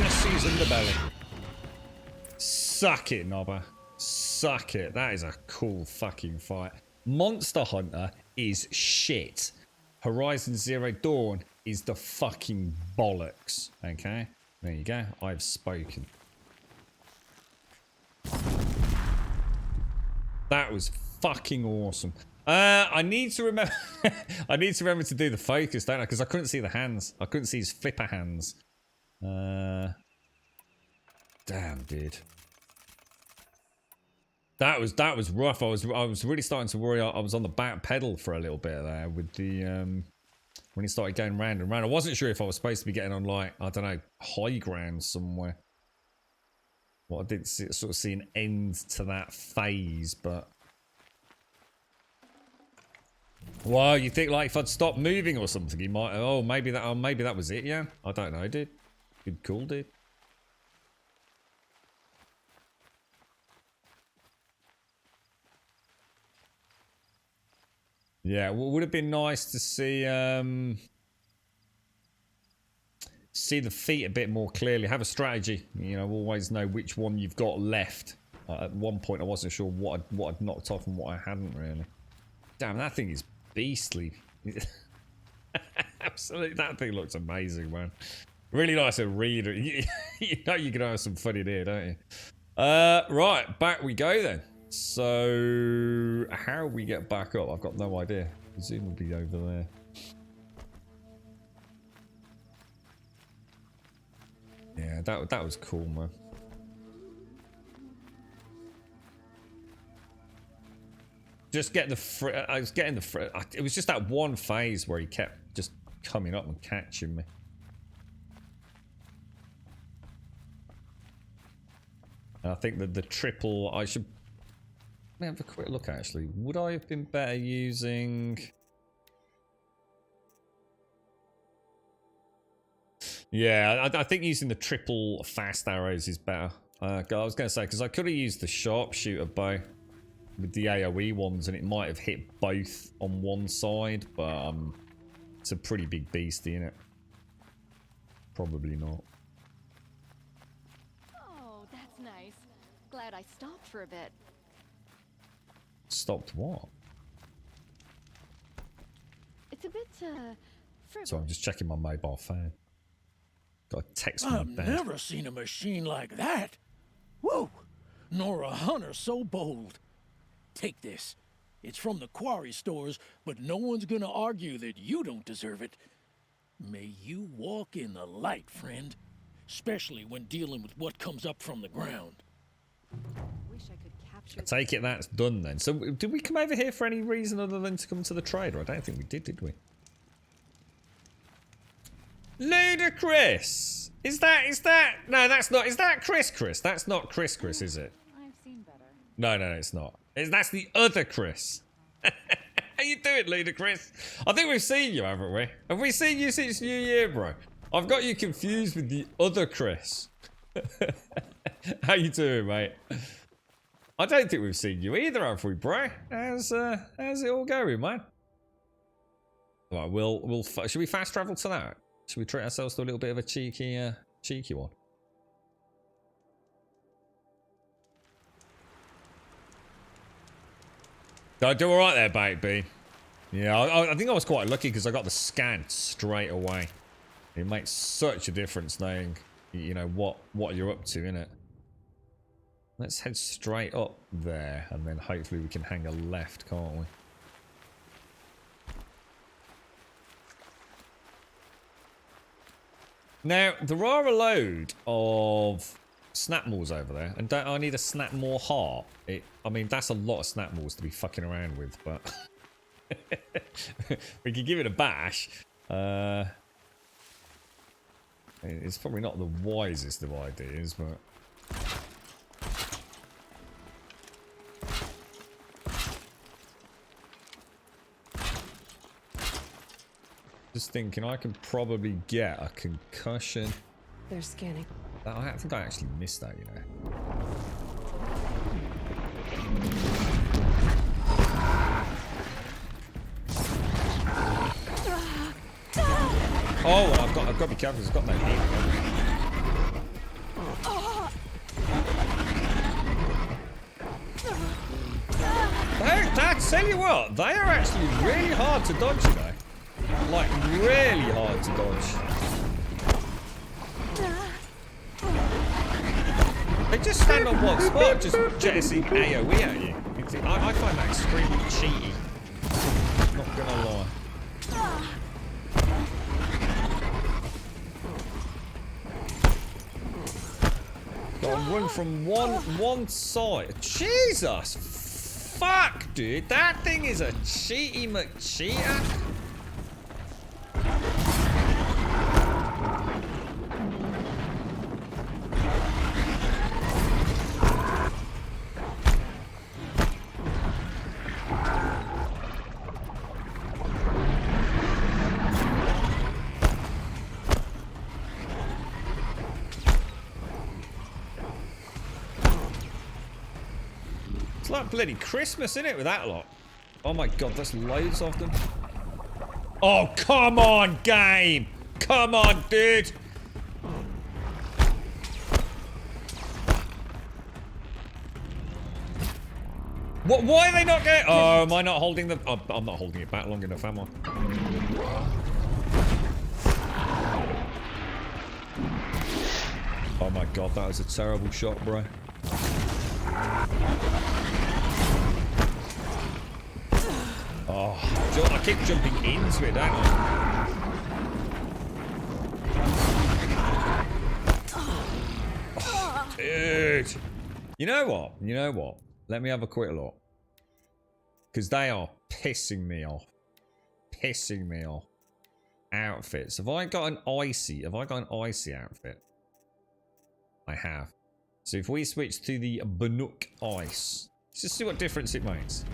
Just sees in the belly. Suck it, Nobber. suck it. That is a cool fucking fight. Monster Hunter is shit. Horizon Zero Dawn is the fucking bollocks. Okay? There you go. I've spoken. That was fucking awesome. I need to remember I need to remember to do the focus, don't I? Because I couldn't see the hands. I couldn't see his flipper hands. Damn, dude. That was rough. I was really starting to worry. I was on the back pedal for a little bit there with the when he started going round and round. I wasn't sure if I was supposed to be getting on, like, I don't know, high ground somewhere. Well, I didn't sort of see an end to that phase, but well, you think like if I'd stopped moving or something, he might. Oh, maybe that was it. Yeah, I don't know, dude. Good call, dude. Yeah, well, would have been nice to see the feet a bit more clearly. Have a strategy, you know. Always know which one you've got left. At one point, I wasn't sure what I'd knocked off and what I hadn't really. Damn, that thing is beastly. Absolutely, that thing looks amazing, man. Really nice to read. You know you can have some fun in here, don't you? Right, back we go then. So, how we get back up? I've got no idea. Presumably over there. Yeah, that was cool, man. Just get the I was getting the it was just that one phase where he kept just coming up and catching me. And I think that the triple, I should have a quick look actually. Would I have been better using? Yeah, I think using the triple fast arrows is better. I was going to say, because I could have used the sharpshooter bow with the AoE ones and it might have hit both on one side, but it's a pretty big beastie, isn't it? Probably not. Oh, that's nice. Glad I stopped for a bit. Stopped what? It's a bit, frivolous. So I'm just checking my mobile phone. Got a text from my bed. I've never seen a machine like that. Whoa! Nor a hunter so bold. Take this. It's from the quarry stores, but no one's gonna argue that you don't deserve it. May you walk in the light, friend. Especially when dealing with what comes up from the ground. Wish I could capture. I take it that's done then. So did we come over here for any reason other than to come to the trader? I don't think we did we? Ludicrous! Is that? No, that's not. Is that Chris? That's not Chris, is it? I've seen better. No, it's not. That's the other Chris. How you doing, Ludicrous? I think we've seen you, haven't we? Have we seen you since New Year, bro? I've got you confused with the other Chris. How you doing, mate? I don't think we've seen you either, have we, bro? How's it all going, man? Right, should we fast travel to that? Should we treat ourselves to a little bit of a cheeky one? Did I do all right there, baby? Yeah, I think I was quite lucky because I got the scan straight away. It makes such a difference knowing, you know, what you're up to, innit? Let's head straight up there, and then hopefully we can hang a left, can't we? Now, there are a load of snapmores over there, and don't I need a snapmore heart? I mean, that's a lot of snapmores to be fucking around with, but we could give it a bash. It's probably not the wisest of ideas, but just thinking I can probably get a concussion. They're scanning. I think I actually missed that, you know. Oh, I've got to be careful. It's got no heat. tell you what, they are actually really hard to dodge, you know. Like, really hard to dodge. They just stand on one spot, just jettisoning AoE at you. I find that extremely cheaty. Not gonna lie. Gotta run from one side. Jesus! Fuck, dude. That thing is a cheaty McCheater. It's like bloody Christmas, isn't it, with that lot? Oh my god, there's loads of them. Oh, come on, game! Come on, dude! What? Why are they not going? Oh, am I not holding the? Oh, I'm not holding it back long enough, am I? Oh my god, that was a terrible shot, bro. Oh, I keep jumping into it, don't I? Oh, dude. You know what? You know what? Let me have a quick look. Because they are pissing me off. Pissing me off. Outfits. Have I got an icy? Have I got an icy outfit? I have. So if we switch to the Banuk Ice, let's just see what difference it makes.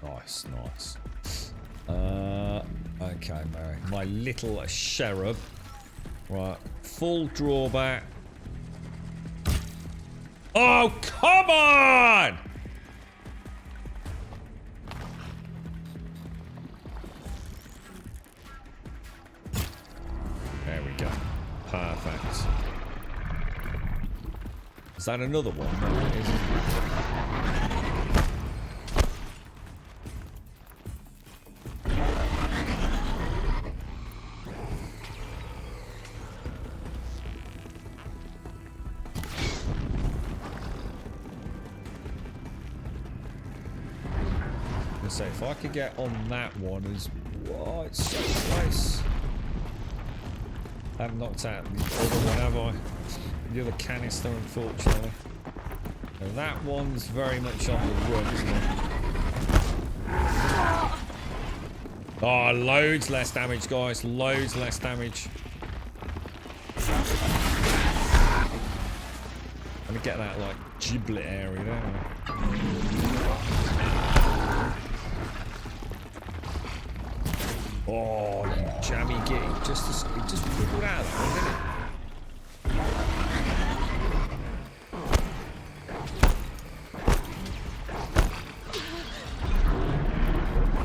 Nice, nice. Okay, Mary. My little cherub. Right, full drawback. Oh, come on! There we go. Perfect. Is that another one? No, it isn't. So if I could get on that one as well, it's so close. I haven't knocked out the other one, have I? The other canister, unfortunately. So that one's very much on the run, isn't it? Oh, loads less damage, guys. Loads less damage. Let me get that, like, giblet area, don't I? Oh, you jammy git. It just wiggled out of there, didn't it?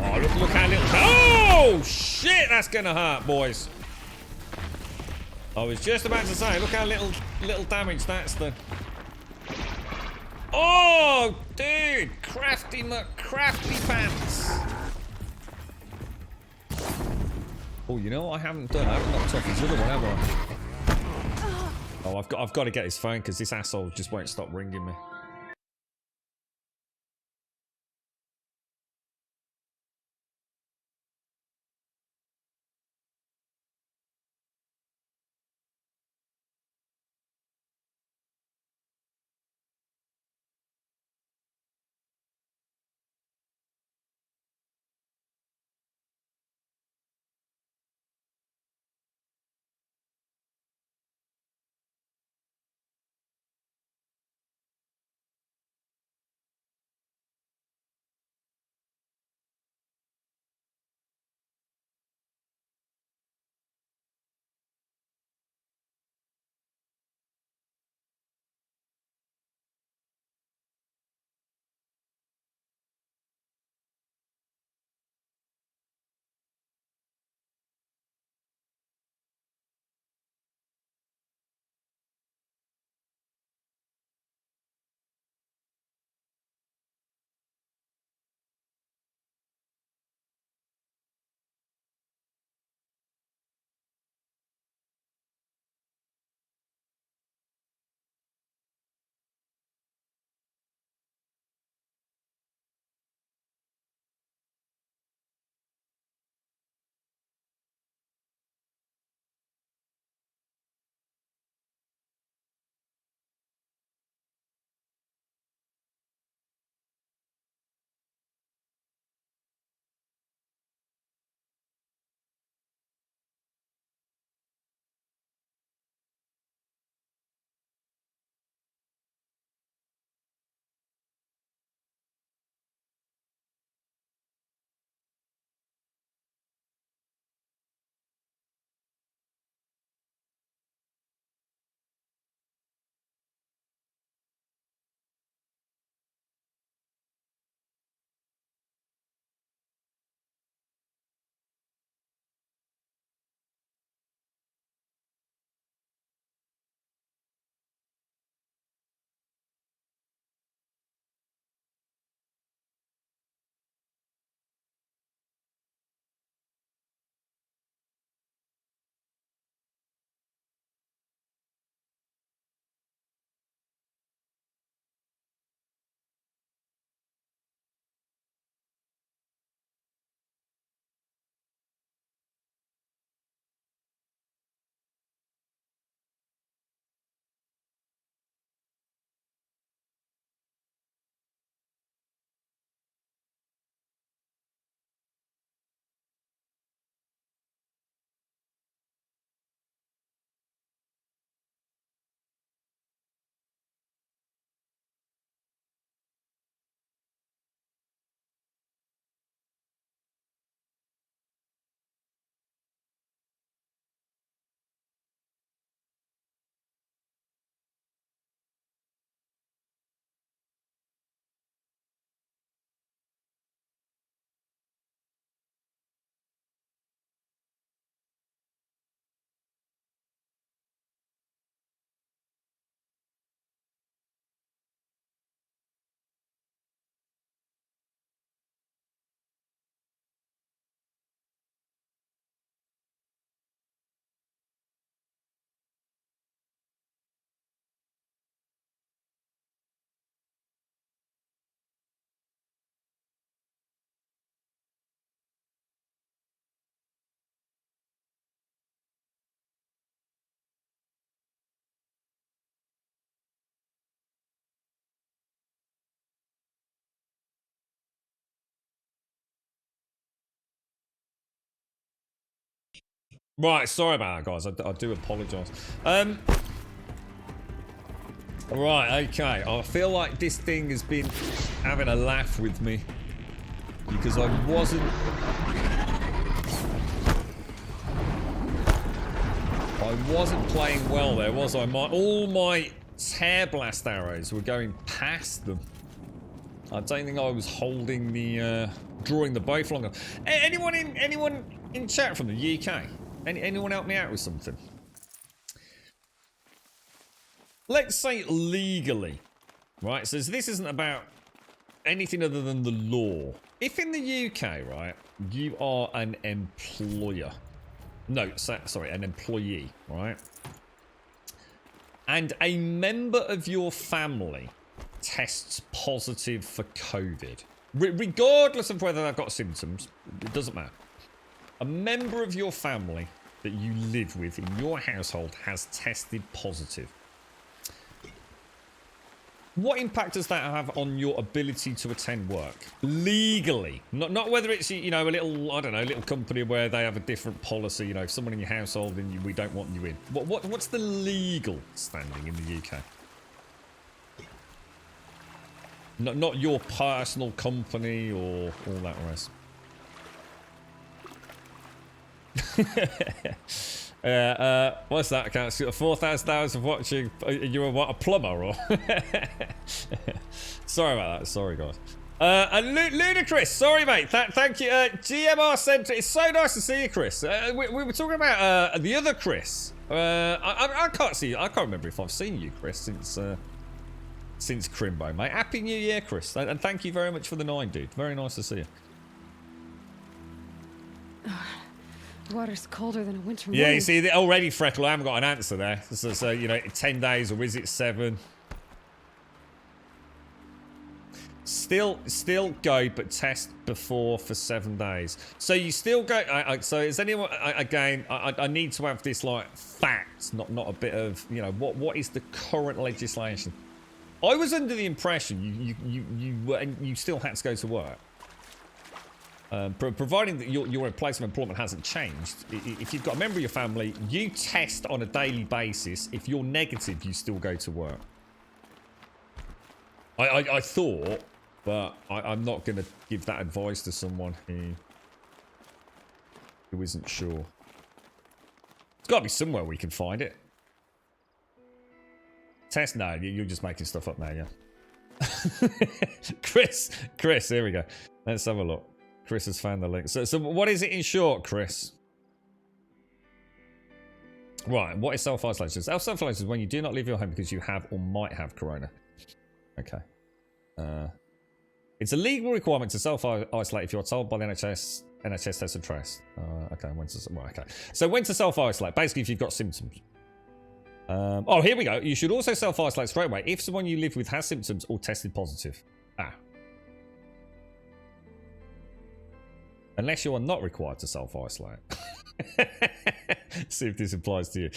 Oh, look how little... Oh, shit! That's gonna hurt, boys. I was just about to say, look how little damage that's done. Oh, dude! Crafty pants. Oh, you know what I haven't done? I haven't knocked off his other one, have I? Oh, I've got to get his phone because this asshole just won't stop ringing me. Right, sorry about that, guys. I do apologise. Right, okay. I feel like this thing has been having a laugh with me because I wasn't playing well there, was I? All my tear blast arrows were going past them. I don't think I was holding the drawing the bow for long enough. Anyone in chat from the UK? Anyone help me out with something? Let's say legally, right? So this isn't about anything other than the law. If in the UK, right, you are an employer. No, sorry, an employee, right? And a member of your family tests positive for COVID. Regardless of whether they've got symptoms, it doesn't matter. A member of your family that you live with in your household has tested positive. What impact does that have on your ability to attend work? Legally. Not whether it's, you know, a little, I don't know, little company where they have a different policy, you know, if someone in your household and we don't want you in. What's the legal standing in the UK? Not your personal company or all that rest. What's that? I can't see. 4,000 hours of watching. You're a plumber or? Sorry about that. Sorry, guys. And Ludicrous. Sorry, mate. Thank you. GMR Centre. It's so nice to see you, Chris. We were talking about the other Chris. I can't see you. I can't remember if I've seen you, Chris, since Crimbo, mate. Happy New Year, Chris. And thank you very much for the 9, dude. Very nice to see you. Water's colder than a winter Yeah, morning. you see, already, Freckle, I haven't got an answer there. So, you know, 10 days or is it 7? Still go, but test before for 7 days. So you still go. So is anyone? Again, I need to have this like facts, not a bit of, you know, what is the current legislation? I was under the impression you still had to go to work. Providing that your place of employment hasn't changed, if you've got a member of your family, you test on a daily basis. If you're negative, you still go to work. I thought, but I'm not going to give that advice to someone who isn't sure. There's got to be somewhere we can find it. Test? No, you're just making stuff up now, yeah. Chris, here we go. Let's have a look. Chris has found the link. So what is it in short, Chris? Right, what is self-isolation? Self-isolation is when you do not leave your home because you have or might have corona. Okay. It's a legal requirement to self-isolate if you're told by the NHS test and trace. Okay, okay. So when to self-isolate? Basically, if you've got symptoms. Oh, here we go. You should also self-isolate straight away if someone you live with has symptoms or tested positive. Unless you are not required to self-isolate. See if this applies to you.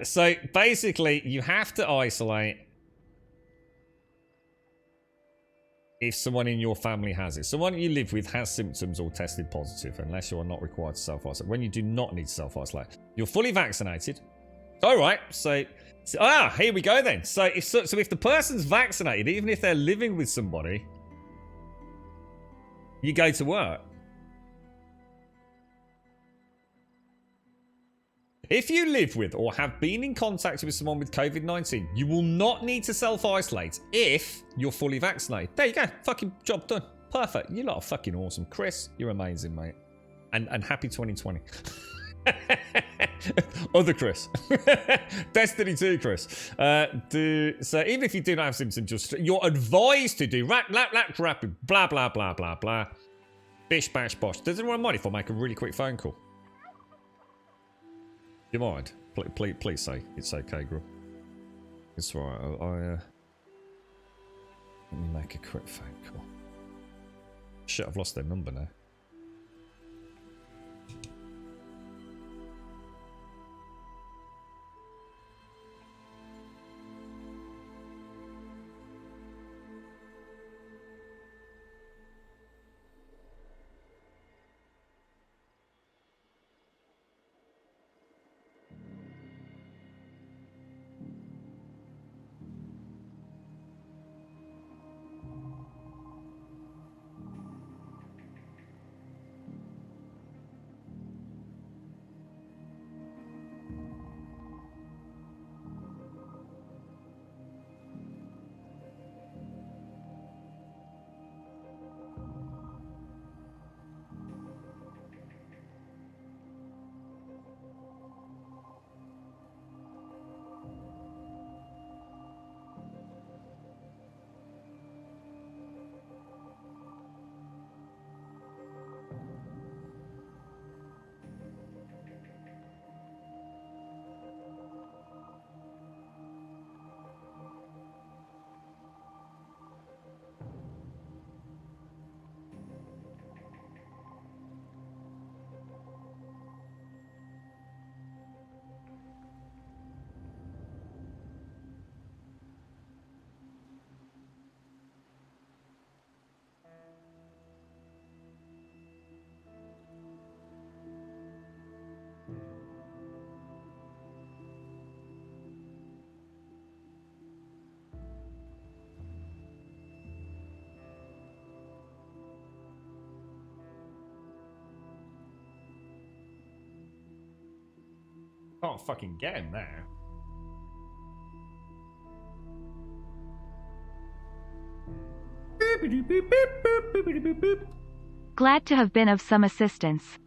So basically, you have to isolate if someone in your family has it. Someone you live with has symptoms or tested positive, unless you are not required to self-isolate. When you do not need to self-isolate, you're fully vaccinated. All right. So here we go then. So if the person's vaccinated, even if they're living with somebody, you go to work. If you live with or have been in contact with someone with COVID-19, you will not need to self-isolate if you're fully vaccinated. There you go. Fucking job done. Perfect. You lot are fucking awesome. Chris, you're amazing, mate. And happy 2020. Other Chris. Destiny 2 Chris. So even if you do not have symptoms, you're advised to do rapid, blah, blah, blah, blah, blah. Bish, bash, bosh. Does anyone mind if I make a really quick phone call? Do you mind? Please say it's okay, Gru. It's alright. Let me make a quick phone call. Shit, I've lost their number now. Can't fucking get him now. Glad to have been of some assistance.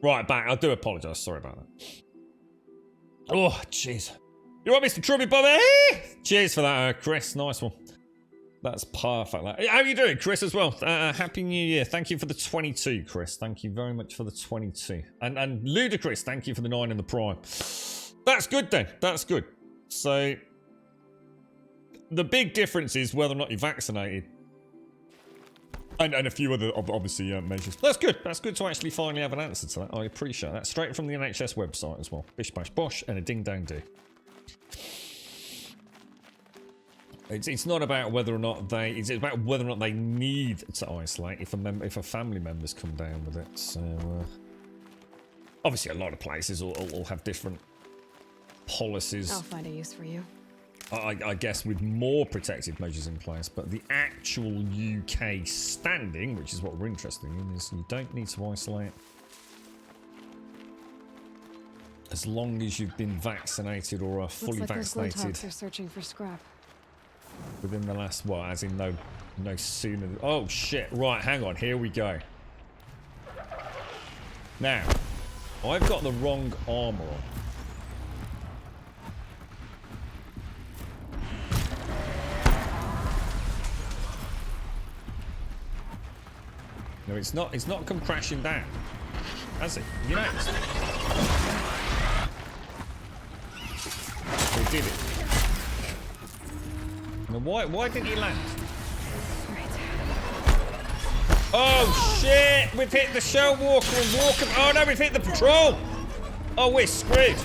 Right, back. I do apologise. Sorry about that. Oh, jeez. You want Mr. Trubby, Bobby? Cheers for that, Chris. Nice one. That's perfect. How are you doing, Chris, as well? Happy New Year. Thank you for the 22, Chris. Thank you very much for the 22. And Ludicrous, thank you for the 9 in the Prime. That's good, then. That's good. So, the big difference is whether or not you're vaccinated. And a few other, obviously, measures. That's good. That's good to actually finally have an answer to that. I appreciate that. Straight from the NHS website as well. Bish bash bosh and a ding dang do. It's not about whether or not they. It's about whether or not they need to isolate if a family member's come down with it. So obviously, a lot of places will have different policies. I'll find a use for you. I guess with more protective measures in place, but the actual UK standing, which is what we're interested in, is you don't need to isolate as long as you've been vaccinated or are fully vaccinated. Looks like they're searching for scrap. Within the last, well, as in no sooner than, oh shit, right, hang on, here we go. Now, I've got the wrong armor on. No, it's not come crashing down, has it? You noticed? It did it. Now, why didn't he land? Oh shit! We've hit the shell walker and walker. Oh no, we've hit the patrol. Oh, we're screwed.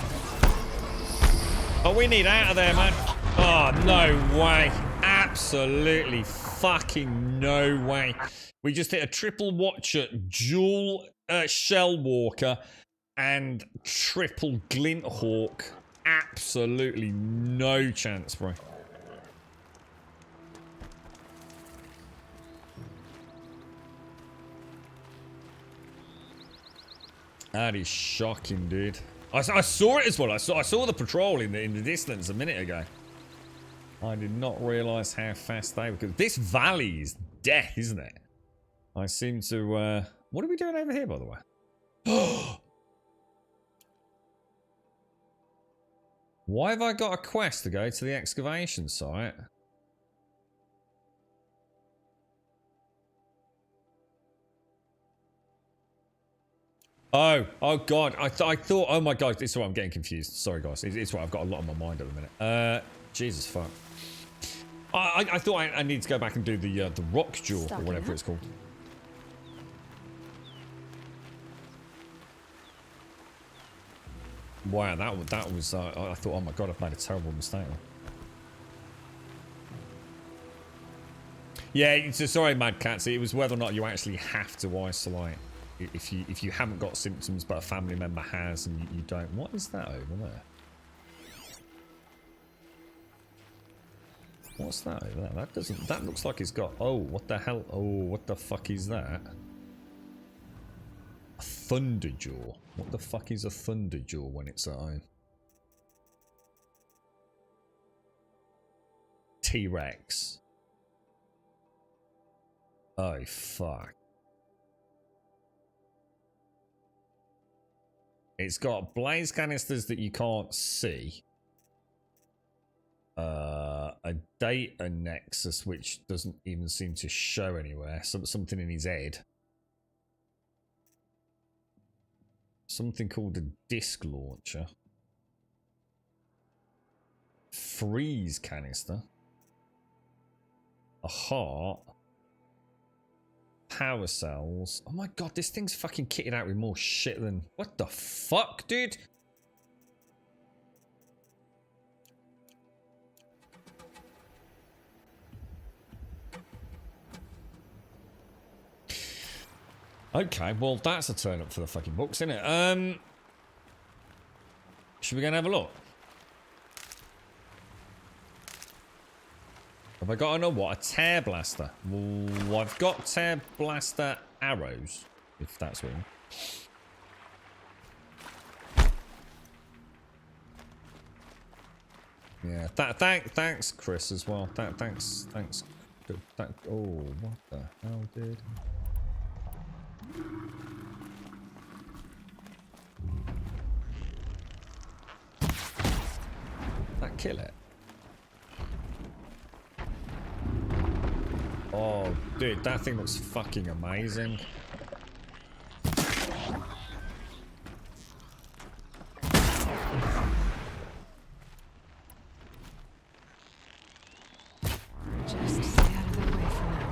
Oh, we need out of there, man. Oh, no way. Absolutely fucking no way. We just hit a triple watcher, dual shell walker, and triple glint hawk. Absolutely no chance, bro. That is shocking, dude. I saw it as well. I saw the patrol in the distance a minute ago. I did not realise how fast they were. Because this valley is death, isn't it? I seem to... what are we doing over here, by the way? Why have I got a quest to go to the excavation site? Oh god, I thought, oh my god, it's what I'm getting confused. Sorry guys, it's what I've got a lot on my mind at the minute. Jesus fuck. I thought I need to go back and do the rock jaw or whatever it's called. Wow, that was I thought, oh my god, I've made a terrible mistake. Yeah, sorry, Mad Cats. It was whether or not you actually have to isolate. If you haven't got symptoms but a family member has and you don't. What is that over there? What's that over there? That looks like it's got, oh, what the hell? Oh, what the fuck is that? A Thunderjaw. What the fuck is a Thunderjaw when it's at home? T-Rex. Oh fuck. It's got blaze canisters that you can't see. A data nexus which doesn't even seem to show anywhere. Something in his head. Something called a disc launcher. Freeze canister. A heart. Power cells. Oh my god, this thing's fucking kitted out with more shit than... What the fuck, dude? Okay, well that's a turn up for the fucking books, isn't it? Should we go and have a look? Have I got what? A tear blaster. Well, I've got tear blaster arrows, if that's what you mean. Yeah, thanks, Chris, as well. Thanks. Oh, what the hell, dude? That kill it? Oh, dude, that thing looks fucking amazing. Just stay out of their way for now.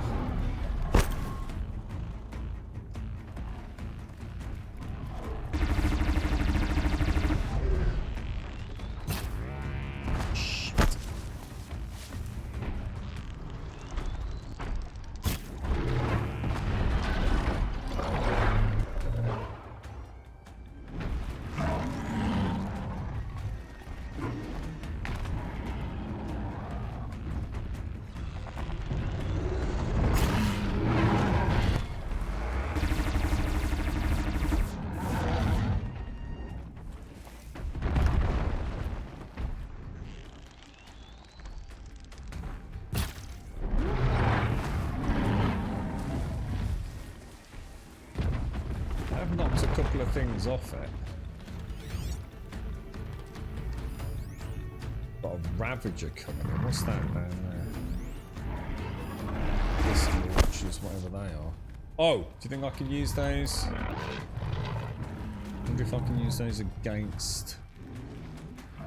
couple of things off it. Got a Ravager coming in. What's that down there? This launchers, whatever they are. Oh, do you think I can use those? I wonder if I can use those against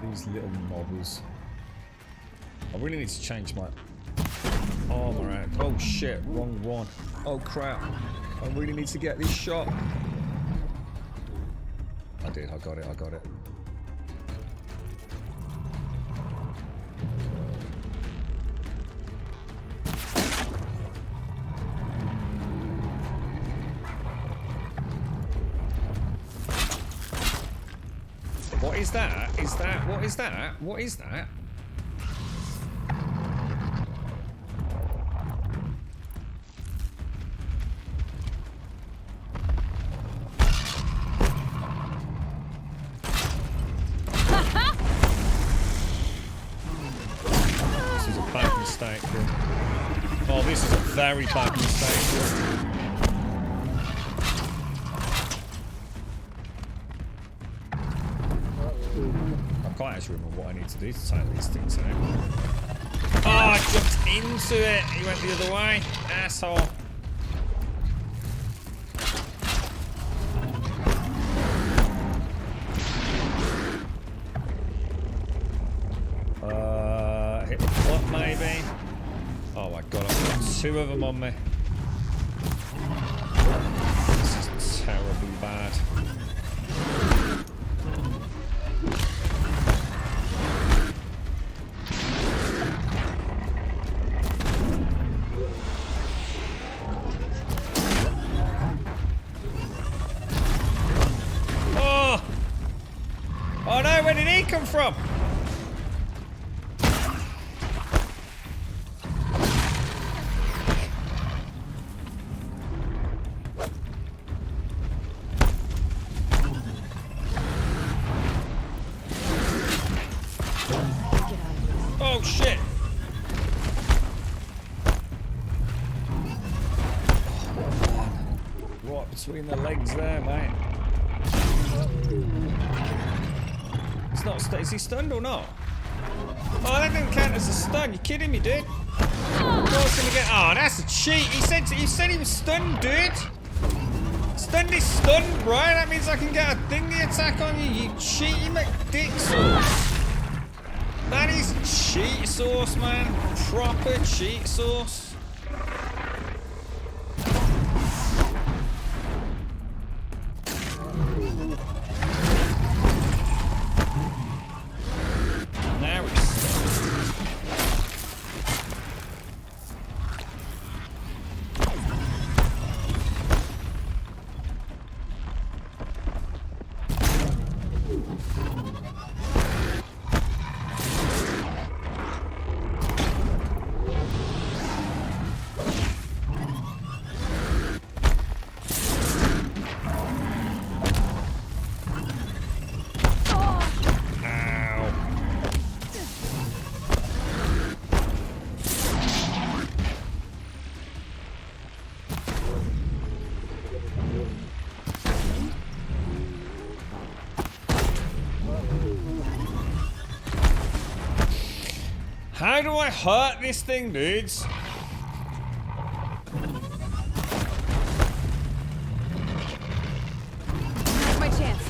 these little mobbers. I really need to change my armor out. Oh shit, wrong one. Oh crap. I really need to get this shot. I did, I got it. What is that? What is that? What is that? This is a bad mistake. Oh, this is a very bad mistake. I can't actually remember what I need to do to take these things out. Oh, I jumped into it. He went the other way. Asshole. Hit the flop maybe. Oh my god, I've got two of them on me. This is terribly bad. Oh no, where did he come from? Oh shit! Right between the legs there, mate. Is he stunned or not? Oh, that didn't count as a stun. You kidding me, dude? Oh, that's a cheat. He said he was stunned, dude. Stunned is stunned, right? That means I can get a thingy attack on you. You cheating McDick sauce. That is cheat sauce, man. Proper cheat sauce. How do I hurt this thing, dudes? That's my chance.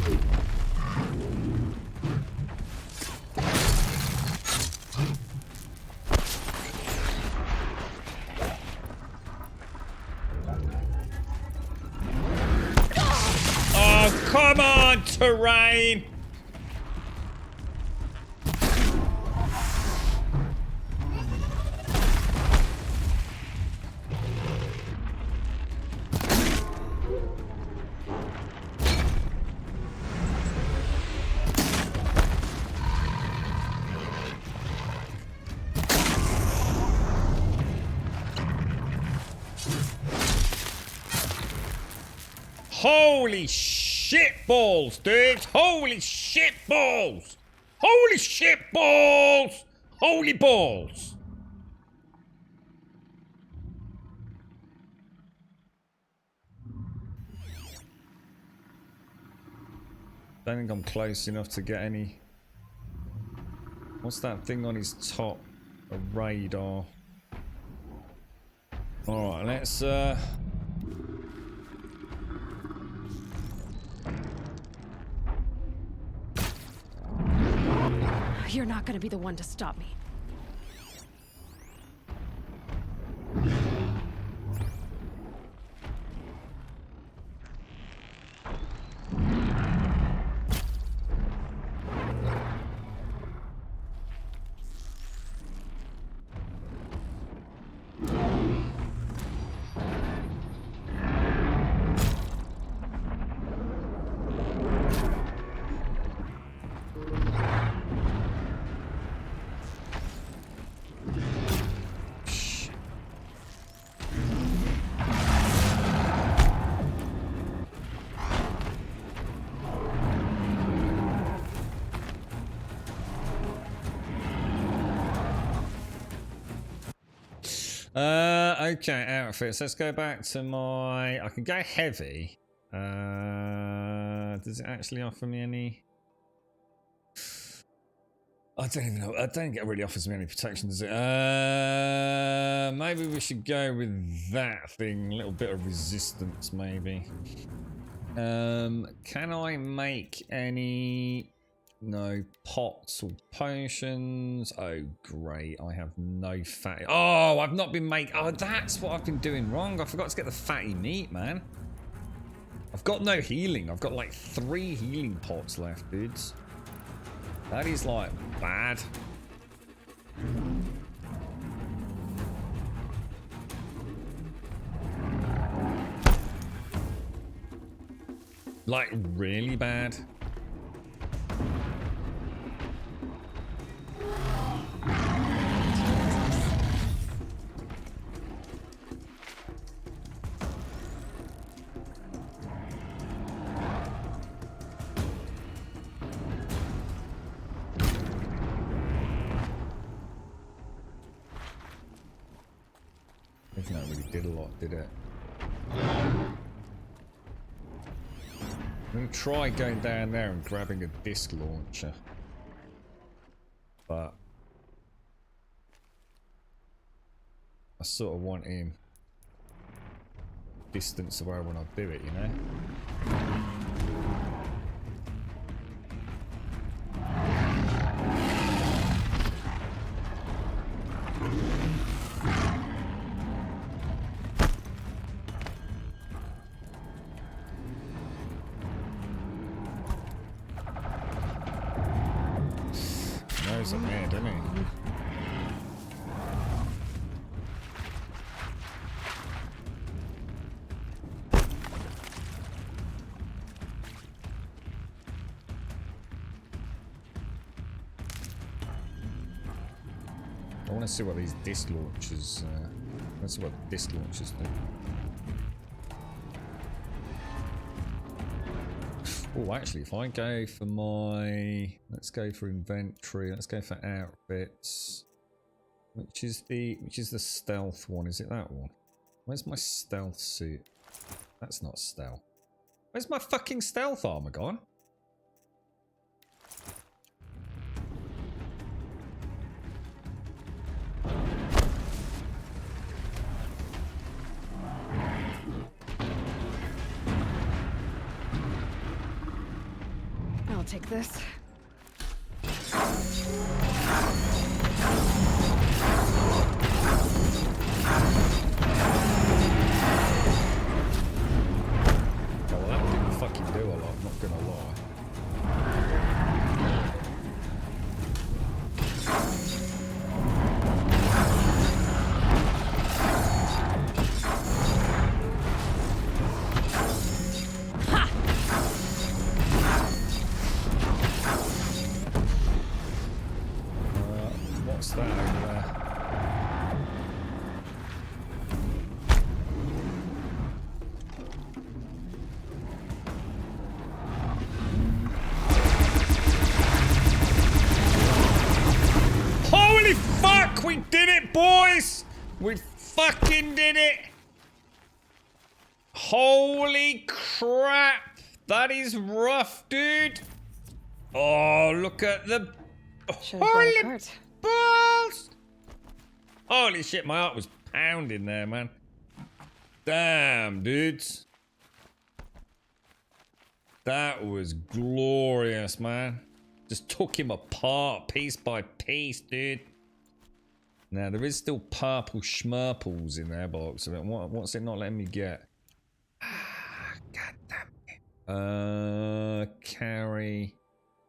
Oh, come on, terrain! Holy shit balls, dudes! Holy shit balls! Holy shit balls! Holy balls! Don't think I'm close enough to get any. What's that thing on his top? A radar. Alright, let's You're not gonna be the one to stop me. Okay, outfits. Let's go back to my... I can go heavy. Does it actually offer me any... I don't even know. I don't think it really offers me any protection, does it? Maybe we should go with that thing. A little bit of resistance, maybe. Can I make any... No pots or potions? Oh, great. I have no fatty... Oh, I've not been making... Oh, that's what I've been doing wrong. I forgot to get the fatty meat, man. I've got no healing. I've got like 3 healing pots left, dudes. That is like bad. Like really bad. I think that really did a lot, did it? I'm going to try going down there and grabbing a disc launcher. But I sort of want in distance away when I do it, you know? Knows a man, doesn't he? I want to see what these disc launchers. Let's see what disc launchers do. Oh, actually, if I go for my, let's go for inventory. Let's go for outfits. Which is the stealth one? Is it that one? Where's my stealth suit? That's not stealth. Where's my fucking stealth armor gone? I'll take this. Well, that didn't fucking do a lot, I'm not gonna lie. What's that over there? Holy fuck! We did it, boys! We fucking did it! Holy crap! That is rough, dude! Oh, look at the... Holy balls! Holy shit, my heart was pounding there, man. Damn, dudes. That was glorious, man. Just took him apart piece by piece, dude. Now, there is still purple schmurples in their box. What's it not letting me get? God damn it. Carry.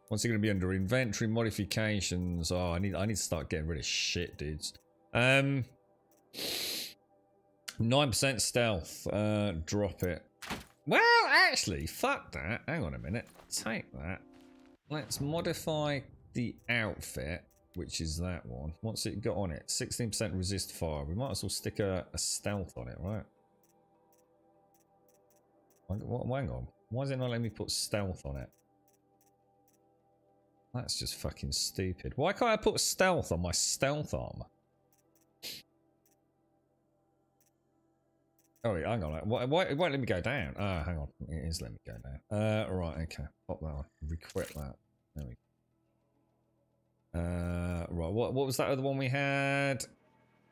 What's it going to be under? Inventory modifications. Oh, I need to start getting rid of shit, dudes. 9% stealth. Drop it. Well, actually, fuck that. Hang on a minute. Take that. Let's modify the outfit, which is that one. What's it got on it? 16% resist fire. We might as well stick a stealth on it, right? Hang on. Why is it not letting me put stealth on it? That's just fucking stupid. Why can't I put stealth on my stealth armor? Oh, wait, hang on. It won't let me go down. Ah, hang on. It is letting me go down. Right, okay. Pop that on. Requit that. There we go. Right, what was that other one we had?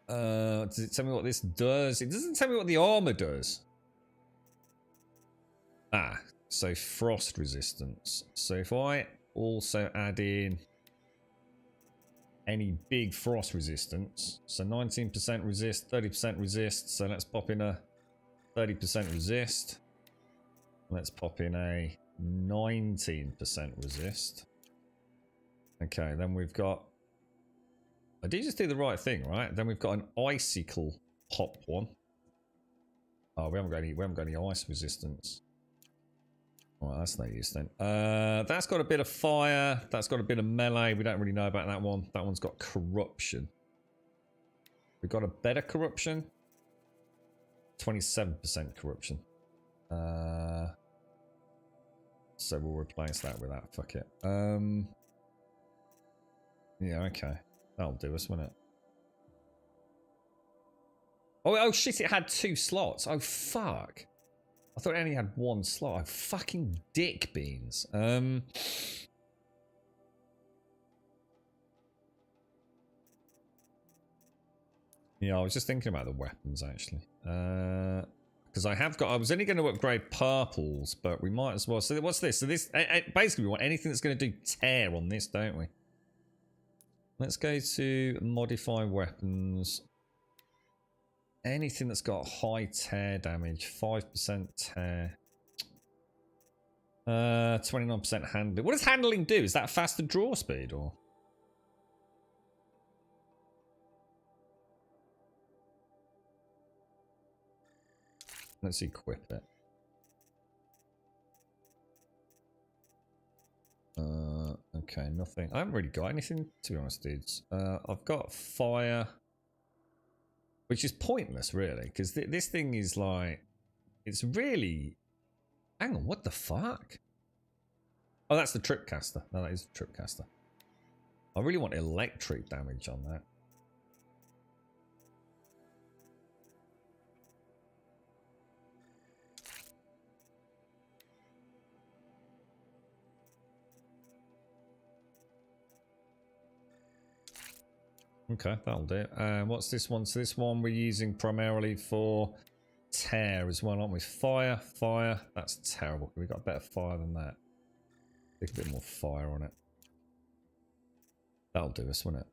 Does it tell me what this does? It doesn't tell me what the armor does. Ah, so frost resistance. So if I also add in any big frost resistance, so 19% resist, 30% resist, so let's pop in a 30% resist. Let's pop in a 19% resist. Okay, then we've got... I did just do the right thing, right? Then we've got an icicle pop one. Oh, we haven't got any ice resistance. Well, that's no use then. That's got a bit of fire. That's got a bit of melee. We don't really know about that one. That one's got corruption. We've got a better corruption. 27% corruption. So we'll replace that with that. Fuck it. Yeah, okay. That'll do us, won't it? Oh shit, it had 2 slots. Oh, fuck. I thought it only had 1 slot. Oh, fucking dick beans. Yeah, I was just thinking about the weapons, actually. Because I was only going to upgrade purples, but we might as well. So what's this? So this, basically we want anything that's going to do tear on this, don't we? Let's go to modify weapons. Anything that's got high tear damage, 5% tear. 29% handling. What does handling do? Is that faster draw speed or? Let's equip it. Okay, nothing. I haven't really got anything, to be honest, dudes. I've got fire, which is pointless, really, because this thing is like, it's really... Hang on, what the fuck? Oh, that's the tripcaster. No, that is the tripcaster. I really want electric damage on that. Okay, that'll do. What's this one? So this one we're using primarily for tear as well, aren't we? Fire, fire. That's terrible. We've got better fire than that. Stick a bit more fire on it. That'll do us, won't it?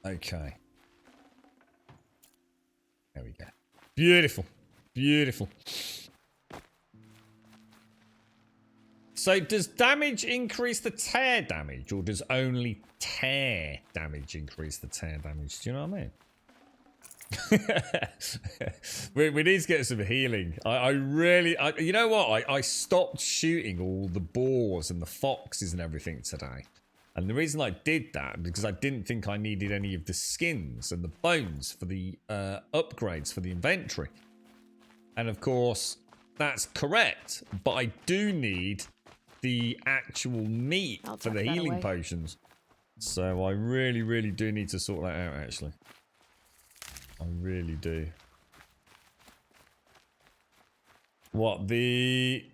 Okay. There we go. Beautiful. Beautiful. So does damage increase the tear damage, or does only tear damage increase the tear damage? Do you know what I mean? we need to get some healing. I really, you know what? I stopped shooting all the boars and the foxes and everything today. And the reason I did that, because I didn't think I needed any of the skins and the bones for the upgrades for the inventory. And of course, that's correct. But I do need the actual meat for the healing potions. So I really, really do need to sort that out, actually. I really do. What, the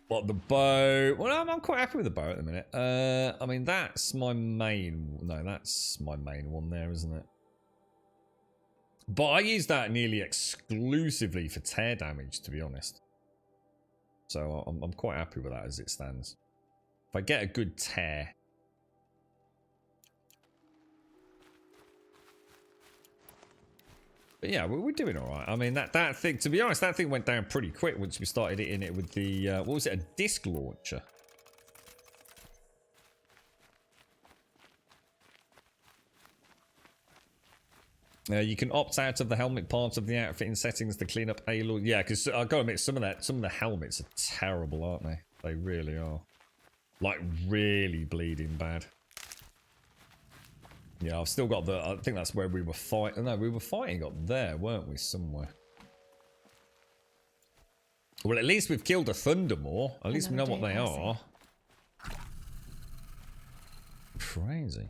What, the bow? Well, I'm quite happy with the bow at the minute. I mean, that's my main... No, that's my main one there, isn't it? But I use that nearly exclusively for tear damage, to be honest. So I'm quite happy with that as it stands. If I get a good tear... But yeah, we're doing all right. I mean, that thing, to be honest, that thing went down pretty quick once we started hitting it with the, what was it, a disc launcher? You can opt out of the helmet part of the outfit in settings to clean up halo. Yeah, because I gotta admit, some of the helmets are terrible, aren't they? They really are. Like, really bleeding bad. Yeah, I've still got the... I think that's where we were fighting. No, we were fighting up there, weren't we? Somewhere. Well, at least we've killed a Thundermaw. At least we know what they are. Crazy.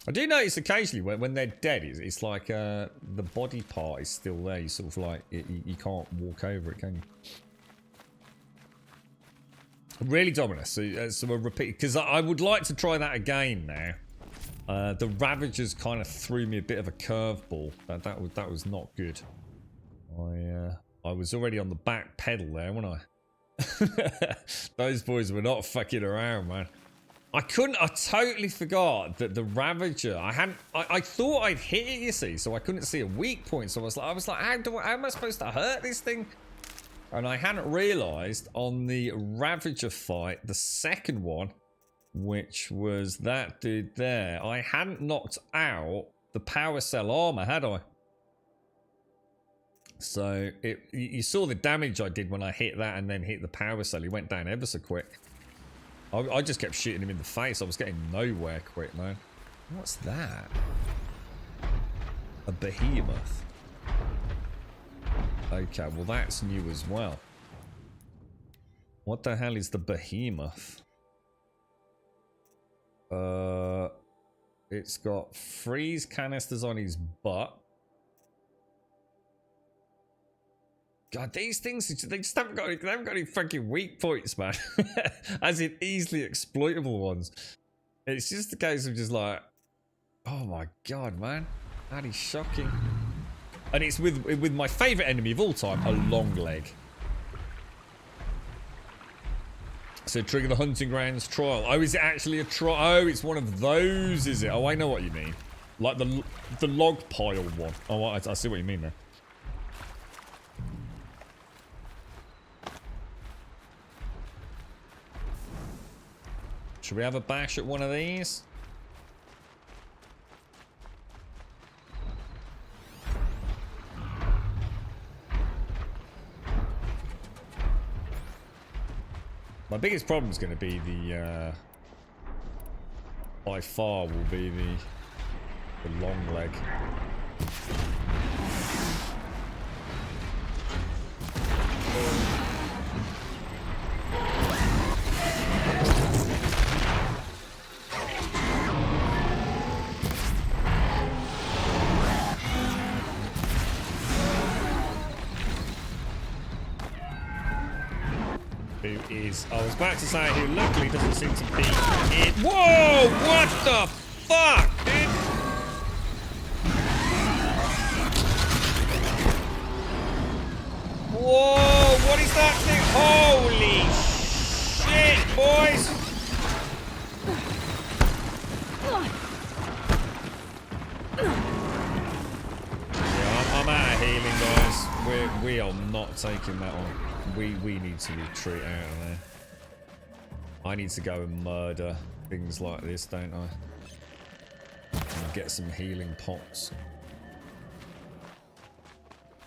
I do notice occasionally when they're dead, it's like the body part is still there. You sort of like... You can't walk over it, can you? Really, Dominus. So we'll repeat... Because I would like to try that again now. The Ravagers kind of threw me a bit of a curveball. That was not good. I was already on the back pedal there, wasn't I? Those boys were not fucking around, man. I totally forgot that the Ravager, I thought I'd hit it, you see, so I couldn't see a weak point. So I was like, how am I supposed to hurt this thing? And I hadn't realised on the Ravager fight, the second one, which was that dude there, I hadn't knocked out the power cell armor, had I? So you saw the damage I did when I hit that and then hit the power cell. He went down ever so quick. I just kept shooting him in the face. I was getting nowhere quick, man. What's that? A behemoth. Okay, well that's new as well. What the hell is the behemoth? It's got freeze canisters on his butt. God, these things, they just haven't got any fucking weak points, man. As in easily exploitable ones. It's just the case of just like, oh my god, man. That is shocking. And it's with my favourite enemy of all time, a long leg. So trigger the hunting grounds trial. Oh, is it actually a trial? Oh, it's one of those, is it? Oh, I know what you mean. Like the log pile one. Oh, I see what you mean there. Should we have a bash at one of these? My biggest problem is going to be the, by far will be the long leg. I was about to say who luckily doesn't seem to be it. Whoa! What the fuck, dude? Whoa! What is that thing? Holy shit, boys! Yeah, I'm out of healing, guys. We are not taking that on. We need to retreat out of there. I need to go and murder things like this, don't I? And get some healing pots.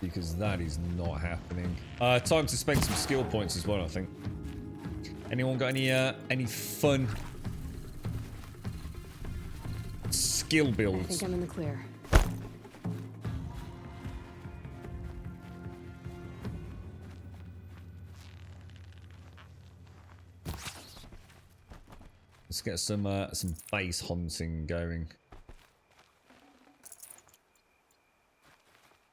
Because that is not happening. Time to spend some skill points as well, I think. Anyone got any fun skill builds? I think I'm in the clear. Let's get some base hunting going.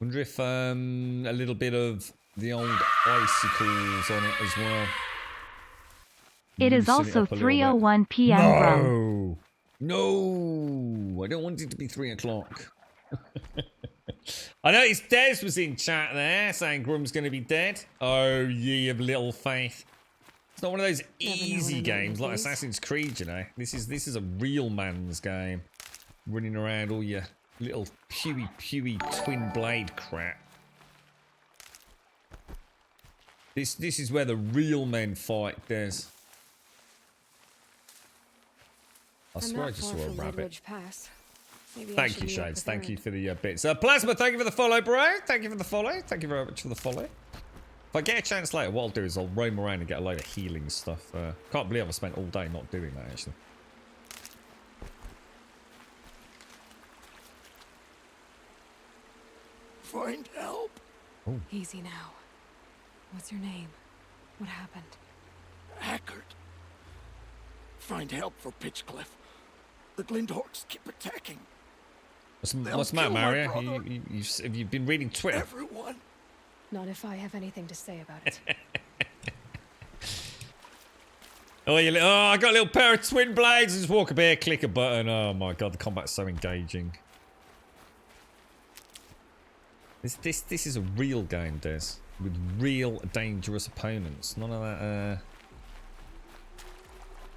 Wonder if a little bit of the old icicles on it as well. It is also 3:01 p.m. Brum. No, I don't want it to be 3 o'clock. I noticed Des was in chat there saying Grum's going to be dead. Oh, ye of little faith. It's not one of those easy games like Assassin's Creed, you know. This is a real man's game. Running around all your little pewy twin blade crap. This is where the real men fight, Des. I swear I just saw a rabbit. Thank you, Shades. Thank you for the bits. Plasma, thank you for the follow, bro. Thank you for the follow. Thank you very much for the follow. If I get a chance later, what I'll do is I'll roam around and get a load of healing stuff. Can't believe I spent all day not doing that, actually. Find help. Ooh. Easy now. What's your name? What happened? Hackard. Find help for Pitchcliff. The Glindorks keep attacking. What's the matter, Mario? Have you been reading Twitter? Everyone. Not if I have anything to say about it. I got a little pair of twin blades. Just walk up here, click a button. Oh my god, the combat's so engaging. This is a real game, Des, with real dangerous opponents. None of that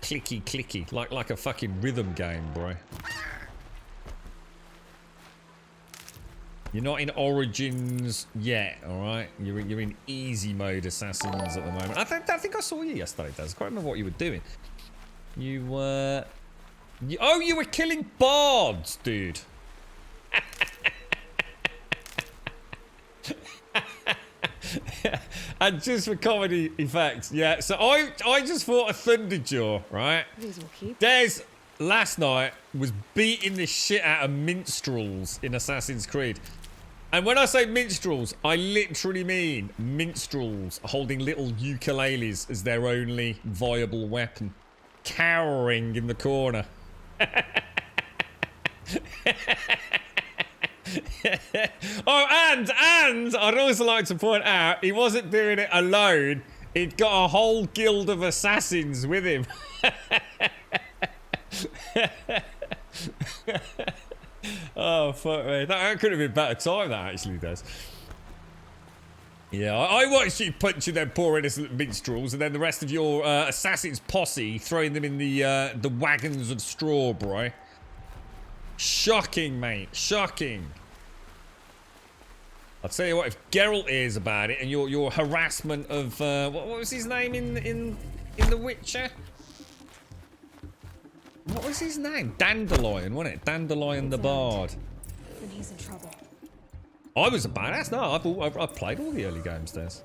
clicky like a fucking rhythm game, bro. You're not in Origins yet, all right? You're in easy mode Assassins at the moment. I think I saw you yesterday, Des. I can't remember what you were doing. You were killing bards, dude. And just for comedy effects, yeah. So I just fought a Thunderjaw, right? These will keep. Des last night was beating the shit out of minstrels in Assassin's Creed. And when I say minstrels, I literally mean minstrels holding little ukuleles as their only viable weapon, cowering in the corner. Oh, and I'd also like to point out, he wasn't doing it alone. He'd got a whole guild of assassins with him. Oh, fuck me. That could have been a better time, that actually does. Yeah, I watched you punching them poor innocent minstrels and then the rest of your assassins posse throwing them in the wagons of straw, bro. Shocking, mate. Shocking. I'll tell you what, if Geralt hears about it and your harassment of what was his name in The Witcher? What was his name? Dandelion, wasn't it? Dandelion the Bard. Then he's in trouble. I was a badass. No, I've played all the early games, Des.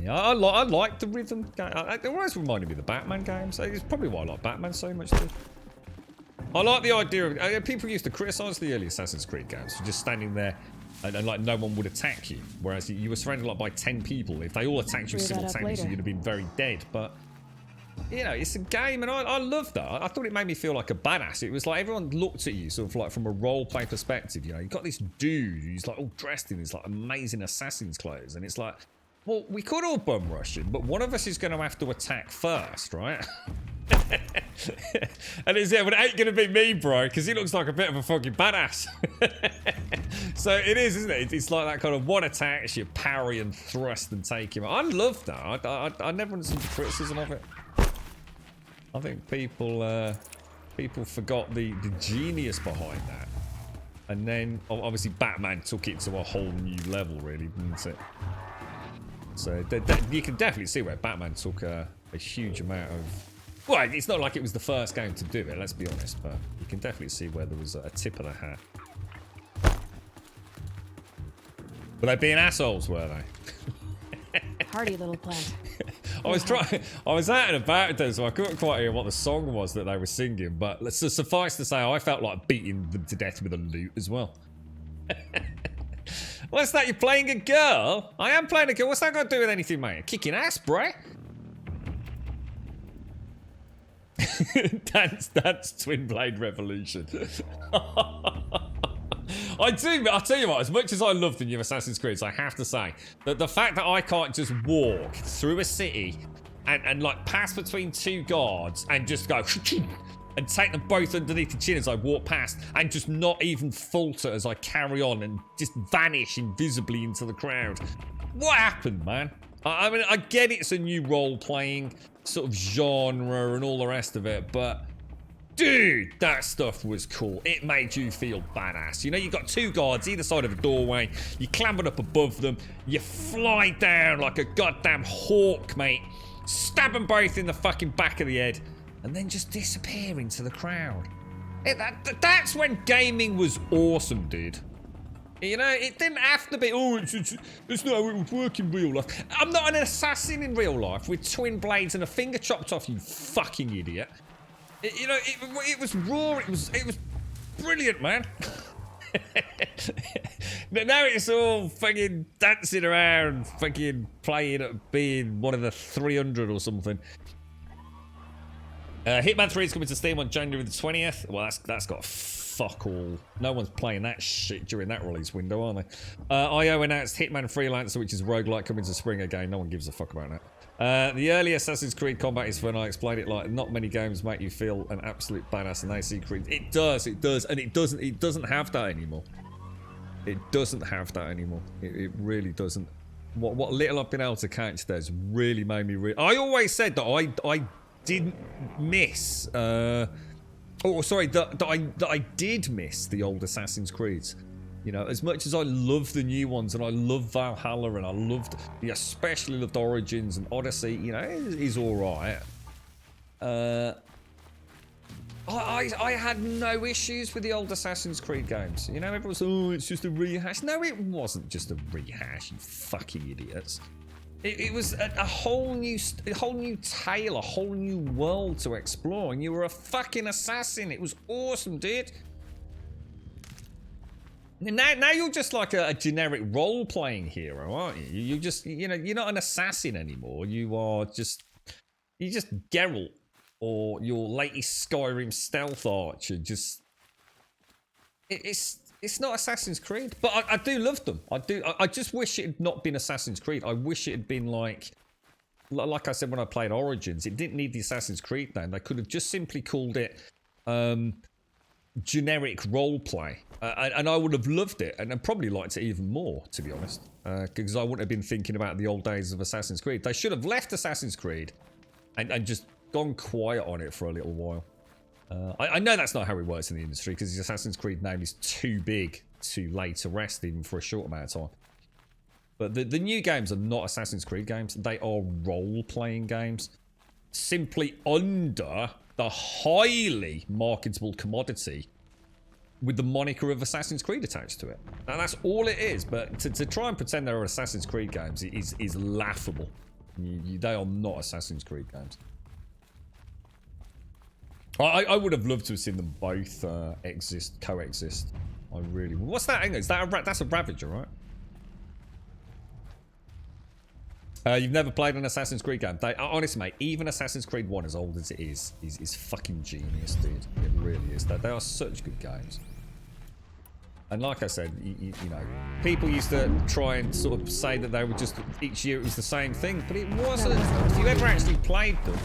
Yeah, I like the rhythm game. It always reminded me of the Batman games. It's probably why I like Batman so much too. I like the idea of people used to criticise the early Assassin's Creed games for just standing there and like no one would attack you, whereas you were surrounded like by 10 people. If they all attacked you simultaneously, you'd have been very dead. But you know, it's a game, and I love that. I thought it made me feel like a badass. It was like everyone looked at you sort of like from a role-play perspective. You know, you got this dude who's like all dressed in these like amazing assassin's clothes, and it's like, well, we could all bum rush him, but one of us is going to have to attack first, right? And it's, yeah, but it ain't going to be me, bro, because he looks like a bit of a fucking badass. So it is, isn't it? It's like that kind of one attack, you parry and thrust and take him. I love that. I never understood the criticism of it. I think people forgot the genius behind that. And then, obviously, Batman took it to a whole new level, really, didn't it? So you can definitely see where Batman took a huge amount of... Well, it's not like it was the first game to do it, let's be honest, but you can definitely see where there was a tip of the hat. Were they being assholes, were they? Hardy little plant. I was out and about then, so I couldn't quite hear what the song was that they were singing, but let's suffice to say, I felt like beating them to death with a lute as well. What's that? You're playing a girl? I am playing a girl. What's that got to do with anything, mate? Kicking ass, bruh. Dance Twin Blade Revolution. I do. I'll tell you what. As much as I love the new Assassin's Creed, I have to say that the fact that I can't just walk through a city and like pass between two guards and just go and take them both underneath the chin as I walk past and just not even falter as I carry on and just vanish invisibly into the crowd. What happened, man? I mean, I get it's a new role-playing sort of genre and all the rest of it, but dude, that stuff was cool. It made you feel badass. You know, you got two guards either side of a doorway. You clambered up above them. You fly down like a goddamn hawk, mate. Stab them both in the fucking back of the head. And then just disappear into the crowd. That's when gaming was awesome, dude. You know, it didn't have to be, oh, it's not how it would work in real life. I'm not an assassin in real life with twin blades and a finger chopped off, you fucking idiot. You know, it was raw, it was brilliant, man. But now it's all fucking dancing around, fucking playing at being one of the 300 or something. Hitman 3 is coming to Steam on January the 20th. Well, that's got fuck all. No one's playing that shit during that release window, are they? IO announced Hitman Freelancer, which is roguelike, coming to spring again. No one gives a fuck about that. The early Assassin's Creed combat is fun. I explained it like not many games make you feel an absolute badass, and they see Creed. It does, and it doesn't have that anymore. It doesn't have that anymore. It really doesn't. What little I've been able to catch there's really made me. I always said that I didn't miss. That I did miss the old Assassin's Creeds. You know, as much as I love the new ones, and I love Valhalla, and I especially loved Origins and Odyssey. You know, it's all right. I had no issues with the old Assassin's Creed games. You know, everyone's, oh, it's just a rehash. No, it wasn't just a rehash, you fucking idiots. It was a whole new tale, a whole new world to explore, and you were a fucking assassin. It was awesome, dude. Now you're just like a generic role-playing hero, aren't you? You just, you know, you're not an assassin anymore. You're just Geralt, or your latest Skyrim stealth archer. Just, it's not Assassin's Creed, but I do love them. I just wish it had not been Assassin's Creed. I wish it had been like I said when I played Origins. It didn't need the Assassin's Creed name. They could have just simply called it generic roleplay, and I would have loved it, and probably liked it even more, to be honest, because I wouldn't have been thinking about the old days of Assassin's Creed. They should have left Assassin's Creed and just gone quiet on it for a little while. I know that's not how it works in the industry, because the Assassin's Creed name is too big to lay to rest even for a short amount of time. But the new games are not Assassin's Creed games. They are role-playing games, simply under the highly marketable commodity with the moniker of Assassin's Creed attached to it. And that's all it is. But to try and pretend they're Assassin's Creed games is laughable. They are not Assassin's Creed games. I would have loved to have seen them both coexist. I really would. What's that? Is that that's a Ravager, right? You've never played an Assassin's Creed game? Honestly, mate, even Assassin's Creed 1, as old as it is fucking genius, dude. It really is. They are such good games. And like I said, you know, people used to try and sort of say that they were just, each year it was the same thing, but it wasn't. If you ever actually played them,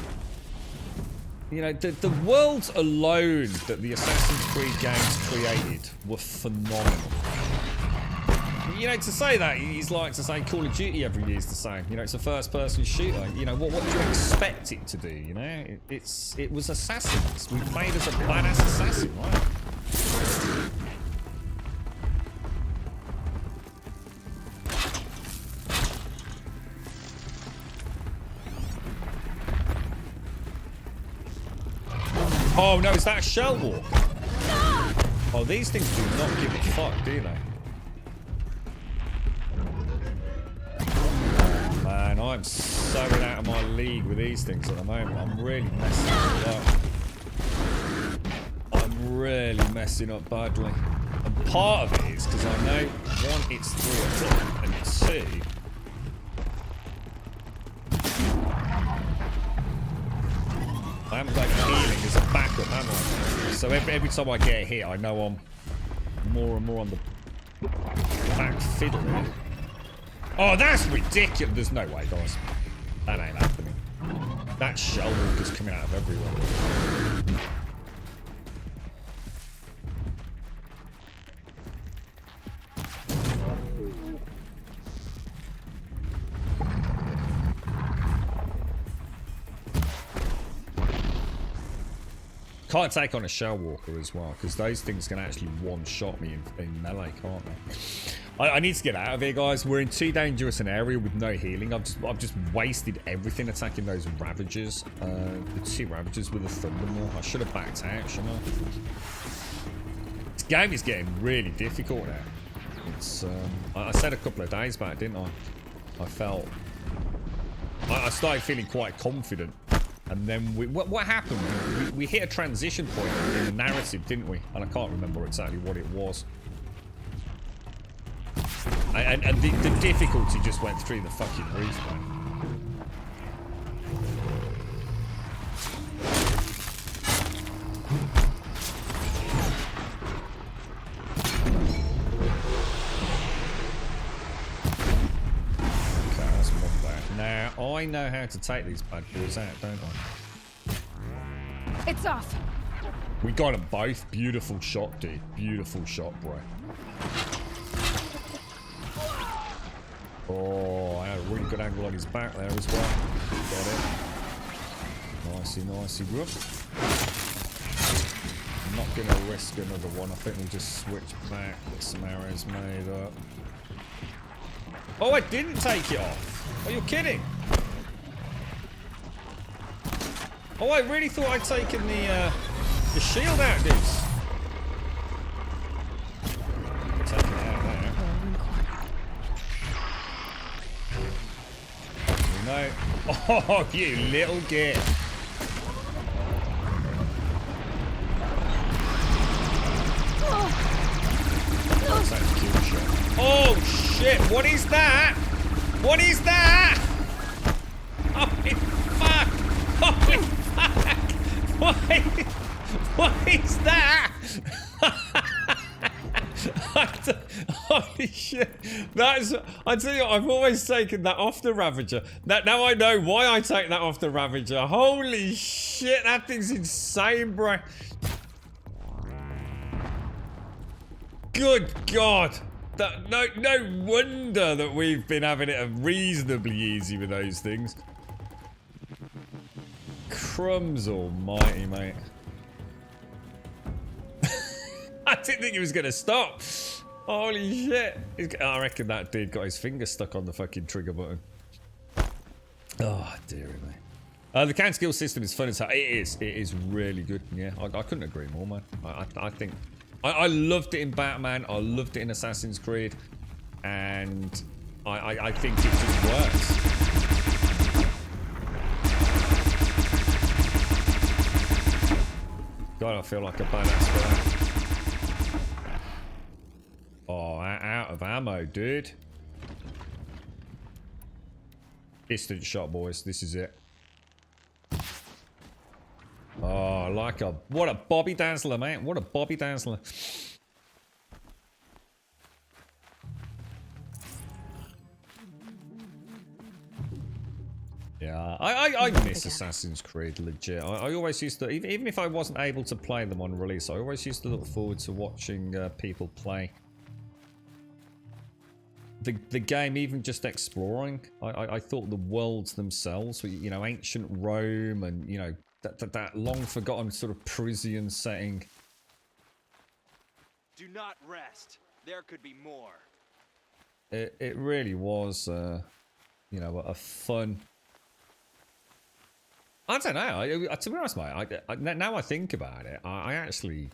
you know, the worlds alone that the Assassin's Creed games created were phenomenal. You know, to say that is like to say Call of Duty every year is the same. You know, it's a first-person shooter. You know, what do you expect it to do? You know, it was Assassins. We played as a badass assassin, right? Oh no, is that a shell walk? Oh, these things do not give a fuck, do they? Man, I'm so out of my league with these things at the moment. I'm really messing it up. I'm really messing up badly. And part of it is because I know, one, it's 3 o'clock, and 2, I haven't got healing as a backup, have I? So every time I get a hit, I know I'm more and more on the Back fiddling. Oh, that's ridiculous. There's no way, guys. That ain't happening. That shell walker's coming out of everywhere. Can't take on a shell walker as well, because those things can actually one-shot me in melee, can't they? I need to get out of here, guys. We're in too dangerous an area with no healing. I've just wasted everything attacking those Ravagers. The 2 Ravagers with a Thundermaw. I should have backed out, shouldn't I? This game is getting really difficult now. It's I said a couple of days back, didn't I? I felt... I started feeling quite confident. And then what happened? We hit a transition point in the narrative, didn't we? And I can't remember exactly what it was. And the difficulty just went through the fucking roof, man. Okay, that's one back. Now, I know how to take these bad boys out, don't I? It's off. We got them both. Beautiful shot, dude. Beautiful shot, bro. Oh, I had a really good angle on his back there as well. Got it. Nicey, nicey. Whoop. I'm not going to risk another one. I think we'll just switch back. Get some arrows made up. Oh, I didn't take it off. Are you kidding? Oh, I really thought I'd taken the shield out, dudes. Taking it out there. No. Oh, you little git. Oh, shit. What is that? What is that? Holy fuck. Holy fuck. What is that? Holy shit. That's, I tell you what, I've always taken that off the Ravager. Now I know why I take that off the Ravager. Holy shit, that thing's insane, bro. Good God. No wonder that we've been having it reasonably easy with those things. Crumbs almighty, mate. I didn't think he was going to stop. Holy shit. I reckon that dude got his finger stuck on the fucking trigger button. Oh, dearie me. The counter skill system is fun as hell. It is. It is really good. Yeah, I couldn't agree more, man. I think... I loved it in Batman. I loved it in Assassin's Creed. And I think it just works. God, I feel like a badass for that. Oh, out of ammo, dude. Distant shot, boys. This is it. Oh, like a... What a Bobby Dazzler, man. What a Bobby Dazzler. Yeah, I miss Assassin's Creed, legit. I always used to... Even if I wasn't able to play them on release, I always used to look forward to watching people play the game, even just exploring. I thought the worlds themselves, you know, ancient Rome and, you know, that long forgotten sort of Parisian setting. Do not rest. There could be more. It really was, you know, a fun... I don't know. To be honest, mate, now I think about it, I actually...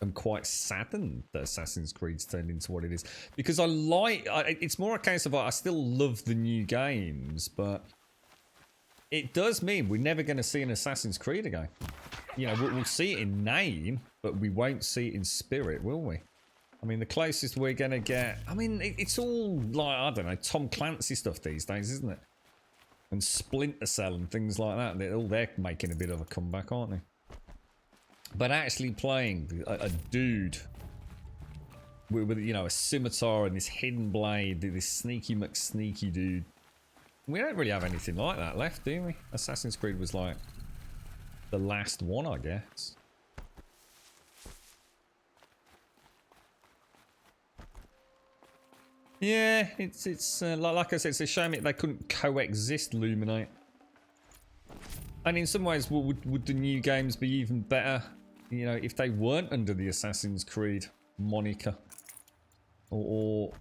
I'm quite saddened that Assassin's Creed's turned into what it is, because it's more a case of I still love the new games, but it does mean we're never going to see an Assassin's Creed again. You know, we'll see it in name, but we won't see it in spirit, will we? I mean, the closest we're going to get... I mean, it's all like, I don't know, Tom Clancy stuff these days, isn't it? And Splinter Cell and things like that. They're making a bit of a comeback, aren't they? But actually playing a dude with you know, a scimitar and this hidden blade, this sneaky McSneaky dude. We don't really have anything like that left, do we? Assassin's Creed was like the last one, I guess. Yeah, it's like I said, it's a shame they couldn't coexist, Luminate. And in some ways, would the new games be even better, you know, if they weren't under the Assassin's Creed moniker or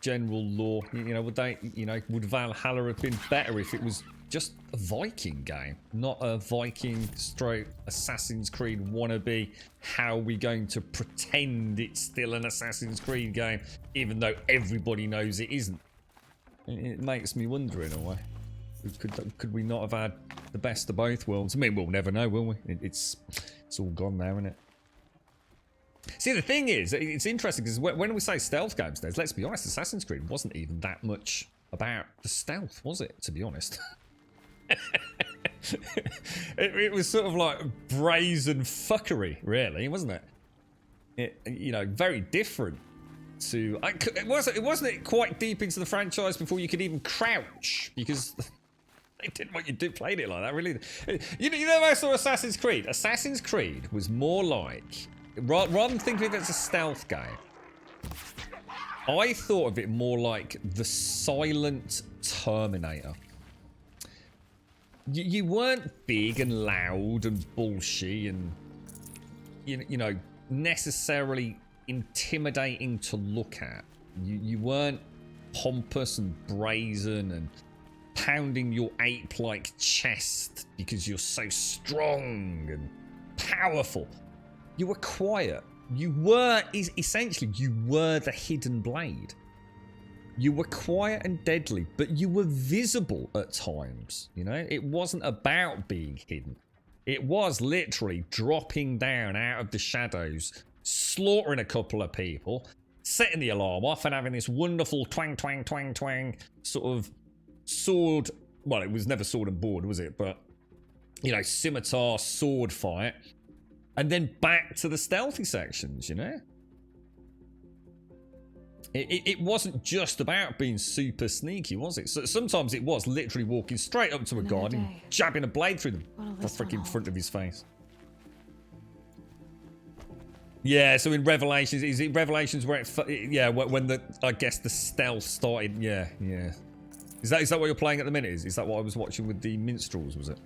general lore? You know, would Valhalla have been better if it was just a Viking game, not a Viking stroke Assassin's Creed wannabe? How are we going to pretend it's still an Assassin's Creed game, even though everybody knows it isn't? It makes me wonder in a way. Could we not have had the best of both worlds? I mean, we'll never know, will we? It's all gone now, isn't it? See, the thing is, it's interesting because when we say stealth games, let's be honest, Assassin's Creed wasn't even that much about the stealth, was it? To be honest. it was sort of like brazen fuckery, really, wasn't it? You know, very different to. It wasn't quite deep into the franchise before you could even crouch, because they didn't want you to play it like that, really. You know, I saw Assassin's Creed. Assassin's Creed was more like, rather than thinking of it as a stealth game, I thought of it more like the silent Terminator. You weren't big and loud and bullshit and, you know, necessarily intimidating to look at. You weren't pompous and brazen and pounding your ape-like chest because you're so strong and powerful. You were quiet. You were, essentially, you were the hidden blade. You were quiet and deadly, but you were visible at times, you know? It wasn't about being hidden. It was literally dropping down out of the shadows, slaughtering a couple of people, setting the alarm off and having this wonderful twang, twang, twang, twang sort of sword. Well, it was never sword and board, was it? But, you know, scimitar, sword fight. And then back to the stealthy sections, you know? It wasn't just about being super sneaky, was it? So sometimes it was literally walking straight up to a guard and jabbing a blade through the freaking front of his face. Yeah, so in Revelations, is it Revelations where yeah, when the, I guess the stealth started, yeah. Is that what you're playing at the minute? Is that what I was watching with the minstrels, was it?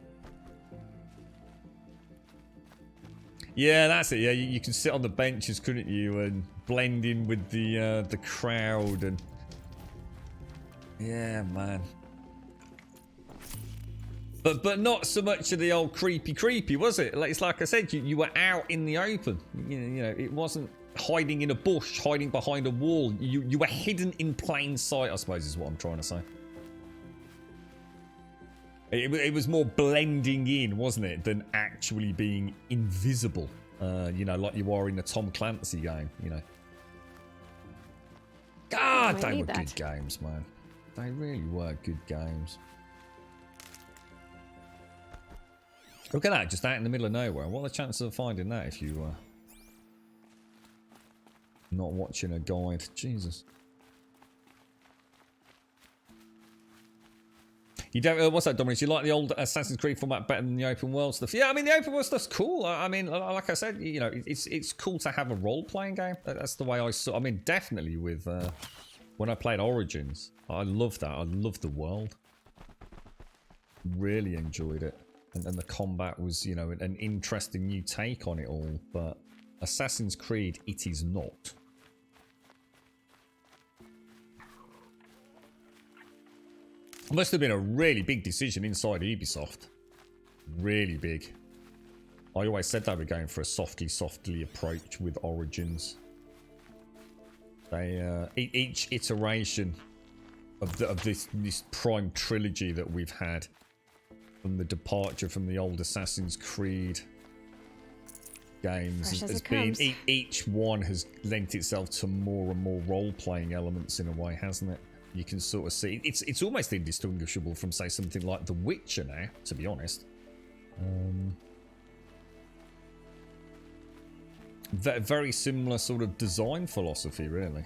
Yeah, that's it. Yeah, you can sit on the benches, couldn't you, and blend in with the crowd, and yeah, man. But not so much of the old creepy, was it? It's like I said, you were out in the open. You know, it wasn't hiding in a bush, hiding behind a wall. You were hidden in plain sight, I suppose, is what I'm trying to say. It was more blending in, wasn't it, than actually being invisible. You know, like you are in the Tom Clancy game, you know. God, they were good games, man. They really were good games. Look at that, just out in the middle of nowhere. What are the chances of finding that if you not watching a guide? Jesus. You don't, what's that, Dominic? You like the old Assassin's Creed format better than the open world stuff? Yeah, I mean, the open world stuff's cool. I mean, like I said, you know, it's cool to have a role-playing game. That's the way I saw. I mean, definitely with when I played Origins, I loved that. I loved the world. Really enjoyed it, and the combat was, you know, an interesting new take on it all. But Assassin's Creed, it is not. Must have been a really big decision inside Ubisoft. Really big. I always said they were going for a softly approach with Origins. They each iteration of this prime trilogy that we've had, from the departure from the old Assassin's Creed games, has been each one has lent itself to more and more role-playing elements in a way, hasn't it? You can sort of see it's almost indistinguishable from, say, something like The Witcher now, to be honest. very similar sort of design philosophy, really.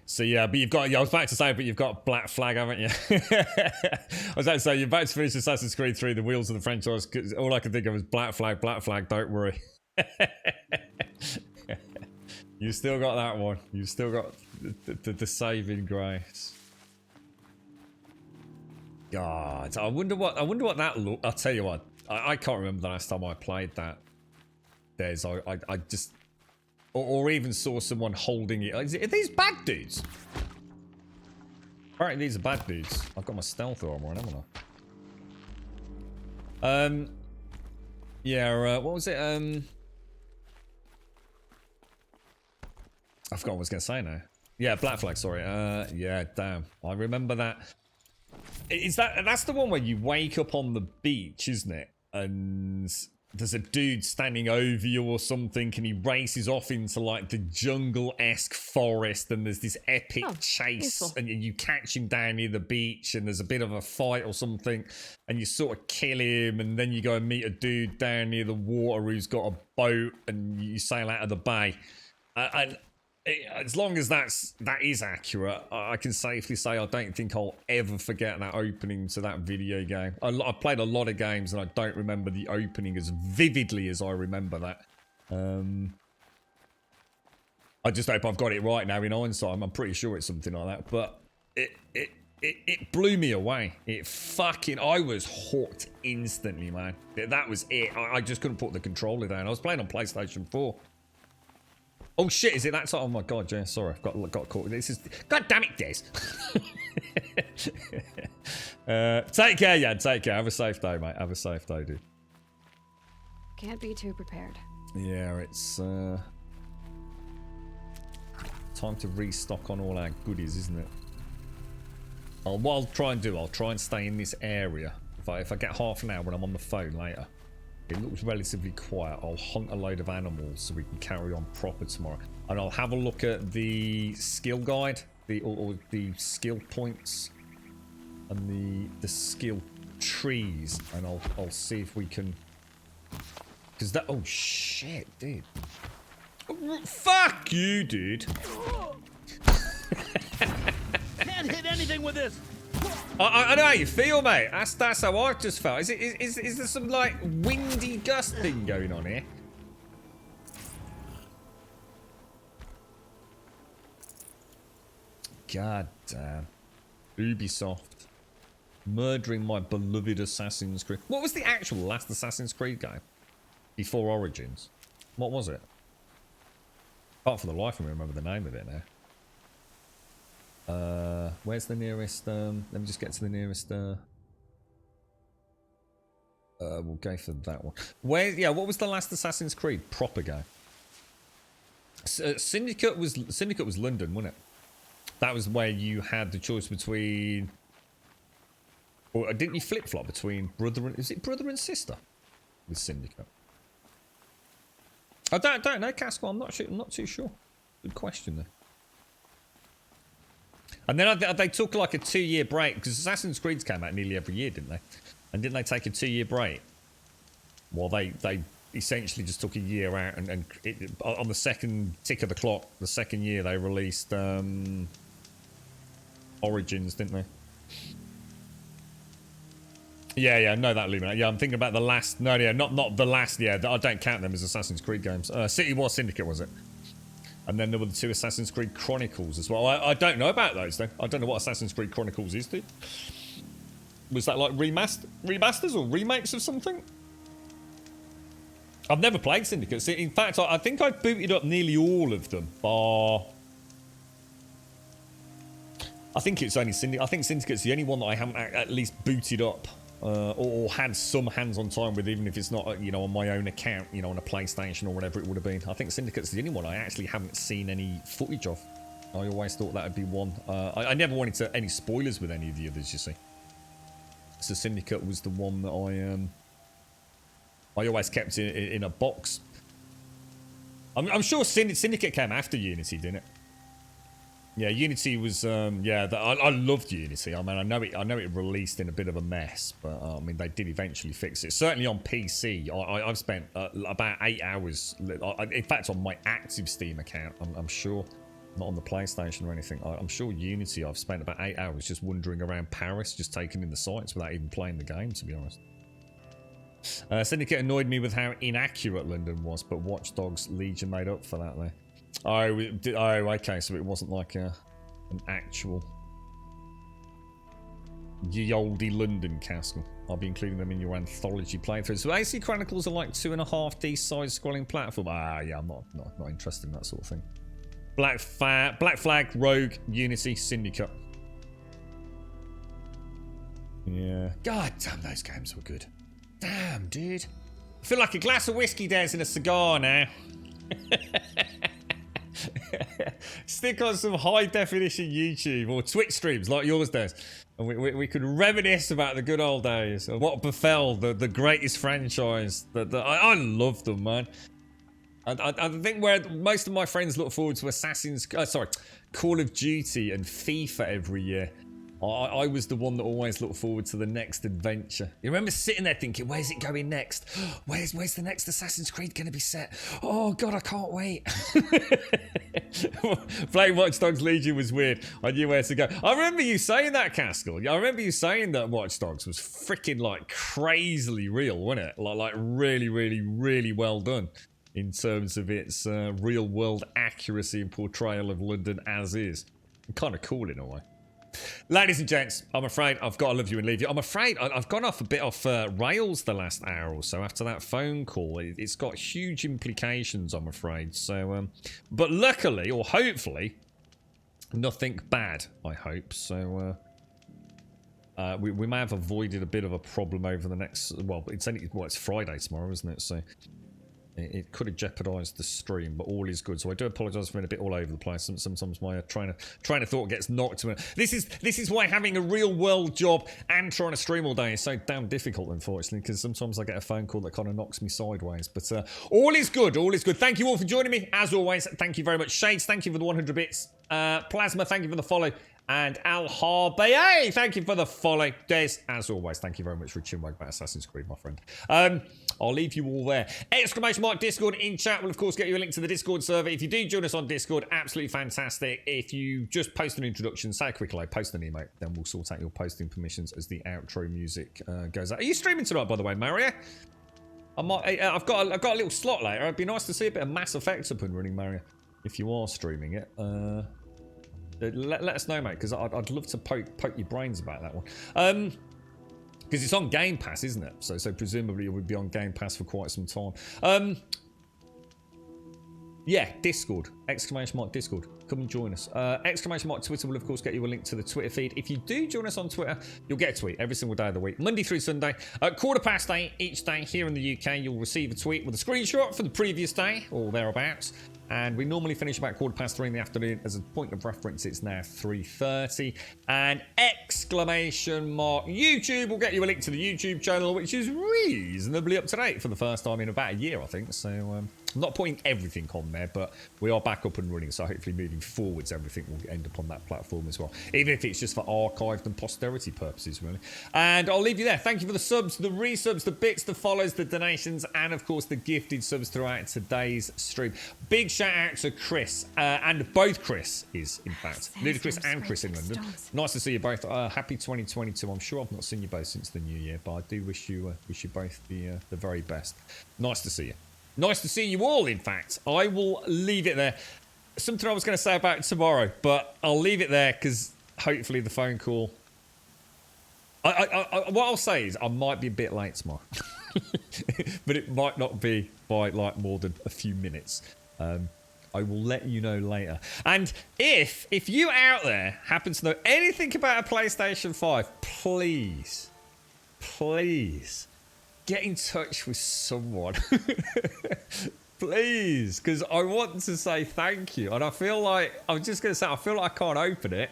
So yeah, but you've got, yeah, I was about to say, but you've got Black Flag, haven't you? I was about to say, you're about to finish Assassin's Creed 3, the wheels of the franchise. All I could think of was Black Flag, don't worry. You still got that one. You still got the saving grace. God, I wonder what that look. I'll tell you what, I can't remember the last time I played that. I just, or even saw someone holding it. Are these bad dudes? Apparently these are bad dudes. I've got my stealth armor on, haven't I? Yeah. What was it? I forgot what I was going to say now. Yeah, Black Flag, sorry. Yeah, damn. I remember that. That's the one where you wake up on the beach, isn't it? And there's a dude standing over you or something, and he races off into like the jungle-esque forest, and there's this epic chase, useful. And you catch him down near the beach, and there's a bit of a fight or something, and you sort of kill him, and then you go and meet a dude down near the water who's got a boat, and you sail out of the bay. As long as that is accurate, I can safely say I don't think I'll ever forget that opening to that video game. I've played a lot of games and I don't remember the opening as vividly as I remember that. I just hope I've got it right now in hindsight. I'm pretty sure it's something like that, but it blew me away. I was hooked instantly, man. That was it. I just couldn't put the controller down. I was playing on PlayStation 4. Oh shit, is it that time? Oh my god, yeah, sorry, I've got caught. This is, god damn it, Des. Take care, yeah, take care. Have a safe day, mate. Have a safe day, dude. Can't be too prepared. Yeah, it's time to restock on all our goodies, isn't it? What I'll try and do, I'll try and stay in this area. If I get half an hour when I'm on the phone later, it looks relatively quiet, I'll hunt a load of animals so we can carry on proper tomorrow. And I'll have a look at the skill guide, or the skill points and the skill trees, and I'll see if we can, because that, oh shit, dude. Fuck you, dude. Can't hit anything with this. I know how you feel, mate. That's how I just felt. Is there some like windy gust thing going on here? God damn. Ubisoft. Murdering my beloved Assassin's Creed. What was the actual last Assassin's Creed game? Before Origins? What was it? Can't for the life of me remember the name of it now. Where's the nearest, let me just get to the nearest, we'll go for that one. What was the last Assassin's Creed proper game? Syndicate was London, wasn't it? That was where you had the choice between, or didn't you flip-flop between brother and sister with Syndicate? I don't know, Casco, I'm not too sure. Good question there. And then they took like a 2-year break, because Assassin's Creed came out nearly every year, didn't they? And didn't they take a 2-year break? Well, they essentially just took a year out, and on the second tick of the clock, the second year, they released Origins, didn't they? Yeah, no, that leaving out. Yeah, I'm thinking about the last. No, yeah, not the last. Yeah, I don't count them as Assassin's Creed games. City War Syndicate, was it? And then there were the 2 Assassin's Creed Chronicles as well. I don't know about those, though. I don't know what Assassin's Creed Chronicles is, dude. Was that like remasters or remakes of something? I've never played Syndicate. In fact, I think I booted up nearly all of them, bar... I think it's only Syndicate. I think Syndicate's the only one that I haven't at least booted up. Or had some hands-on time with, even if it's not, on my own account, on a PlayStation or whatever it would have been. I think Syndicate's the only one I actually haven't seen any footage of. I always thought that would be one. I never wanted any spoilers with any of the others, you see. So Syndicate was the one that I always kept in a box. I'm sure Syndicate came after Unity, didn't it? Yeah, Unity was, yeah, I loved Unity. I mean, I know it released in a bit of a mess, but I mean, they did eventually fix it. Certainly on PC, I've spent about 8 hours, in fact, on my active Steam account, I'm sure, not on the PlayStation or anything. I'm sure Unity, I've spent about 8 hours just wandering around Paris, just taking in the sights without even playing the game, to be honest. Syndicate annoyed me with how inaccurate London was, but Watch Dogs Legion made up for that there. Oh, okay, so it wasn't like an actual ye olde London castle. I'll be including them in your anthology playthrough. So AC Chronicles are like 2.5D side-scrolling platform. Yeah, I'm not interested in that sort of thing. Black Flag, Rogue, Unity, Syndicate. Yeah. God damn, those games were good. Damn, dude. I feel like a glass of whiskey dares in a cigar now. Stick on some high-definition YouTube or Twitch streams like yours does. And we could reminisce about the good old days of what befell the greatest franchise. I love them, man. I think where most of my friends look forward to Call of Duty and FIFA every year. I was the one that always looked forward to the next adventure. You remember sitting there thinking, where's it going next? Where's the next Assassin's Creed going to be set? Oh God, I can't wait. Playing Watch Dogs Legion was weird. I knew where to go. I remember you saying that, Caskell. I remember you saying that Watch Dogs was freaking like crazily real, wasn't it? Like really, really, really well done in terms of its real world accuracy and portrayal of London as is. Kind of cool in a way. Ladies and gents, I'm afraid I've got to leave you and leave you. I'm afraid I've gone off a bit off rails the last hour or so after that phone call. It's got huge implications, I'm afraid. So, but luckily, or hopefully, nothing bad, I hope. So, we may have avoided a bit of a problem over the next... Well, it's Friday tomorrow, isn't it? So... It could have jeopardised the stream, but all is good. So I do apologise for being a bit all over the place. Sometimes my train of thought gets knocked. This is why having a real world job and trying to stream all day is so damn difficult, unfortunately, because sometimes I get a phone call that kind of knocks me sideways. But all is good. All is good. Thank you all for joining me. As always, thank you very much. Shades, thank you for the 100 bits. Plasma, thank you for the follow. And Al Harbaye, thank you for the follow. Des, as always, thank you very much for tuning about Assassin's Creed, my friend. I'll leave you all there. Exclamation mark Discord in chat will, of course, get you a link to the Discord server. If you do join us on Discord, absolutely fantastic. If you just post an introduction, say a quick hello, post an email, then we'll sort out your posting permissions as the outro music goes out. Are you streaming tonight, by the way, Mario? I've got a little slot later. It'd be nice to see a bit of Mass Effect up and running, Mario, if you are streaming it. Let us know, mate, because I'd love to poke your brains about that one. Because it's on Game Pass, isn't it? So presumably it would be on Game Pass for quite some time. Yeah, Discord. Exclamation mark Discord. Come and join us. Exclamation mark Twitter will, of course, get you a link to the Twitter feed. If you do join us on Twitter, you'll get a tweet every single day of the week, Monday through Sunday. At 8:15 each day here in the UK, you'll receive a tweet with a screenshot for the previous day, or thereabouts. And we normally finish about 3:15 in the afternoon. As a point of reference, it's now 3:30. And exclamation mark YouTube will get you a link to the YouTube channel, which is reasonably up to date for the first time in about a year, I think. So I'm not putting everything on there, but we are back up and running. So hopefully moving forwards, everything will end up on that platform as well. Even if it's just for archived and posterity purposes, really. And I'll leave you there. Thank you for the subs, the resubs, the bits, the follows, the donations, and of course the gifted subs throughout today's stream. Big shout out to Chris, and both Chris is, in fact, Ludacris and Chris in London. Nice to see you both. Happy 2022. I'm sure I've not seen you both since the new year, but I do wish you both the very best. Nice to see you. Nice to see you all, in fact. I will leave it there. Something I was going to say about tomorrow, but I'll leave it there because hopefully the phone call... what I'll say is I might be a bit late tomorrow. But it might not be by like more than a few minutes. I will let you know later. And if you out there happen to know anything about a PlayStation 5, please get in touch with someone. Please, because I want to say thank you. And I feel like, I'm just going to say, I feel like I can't open it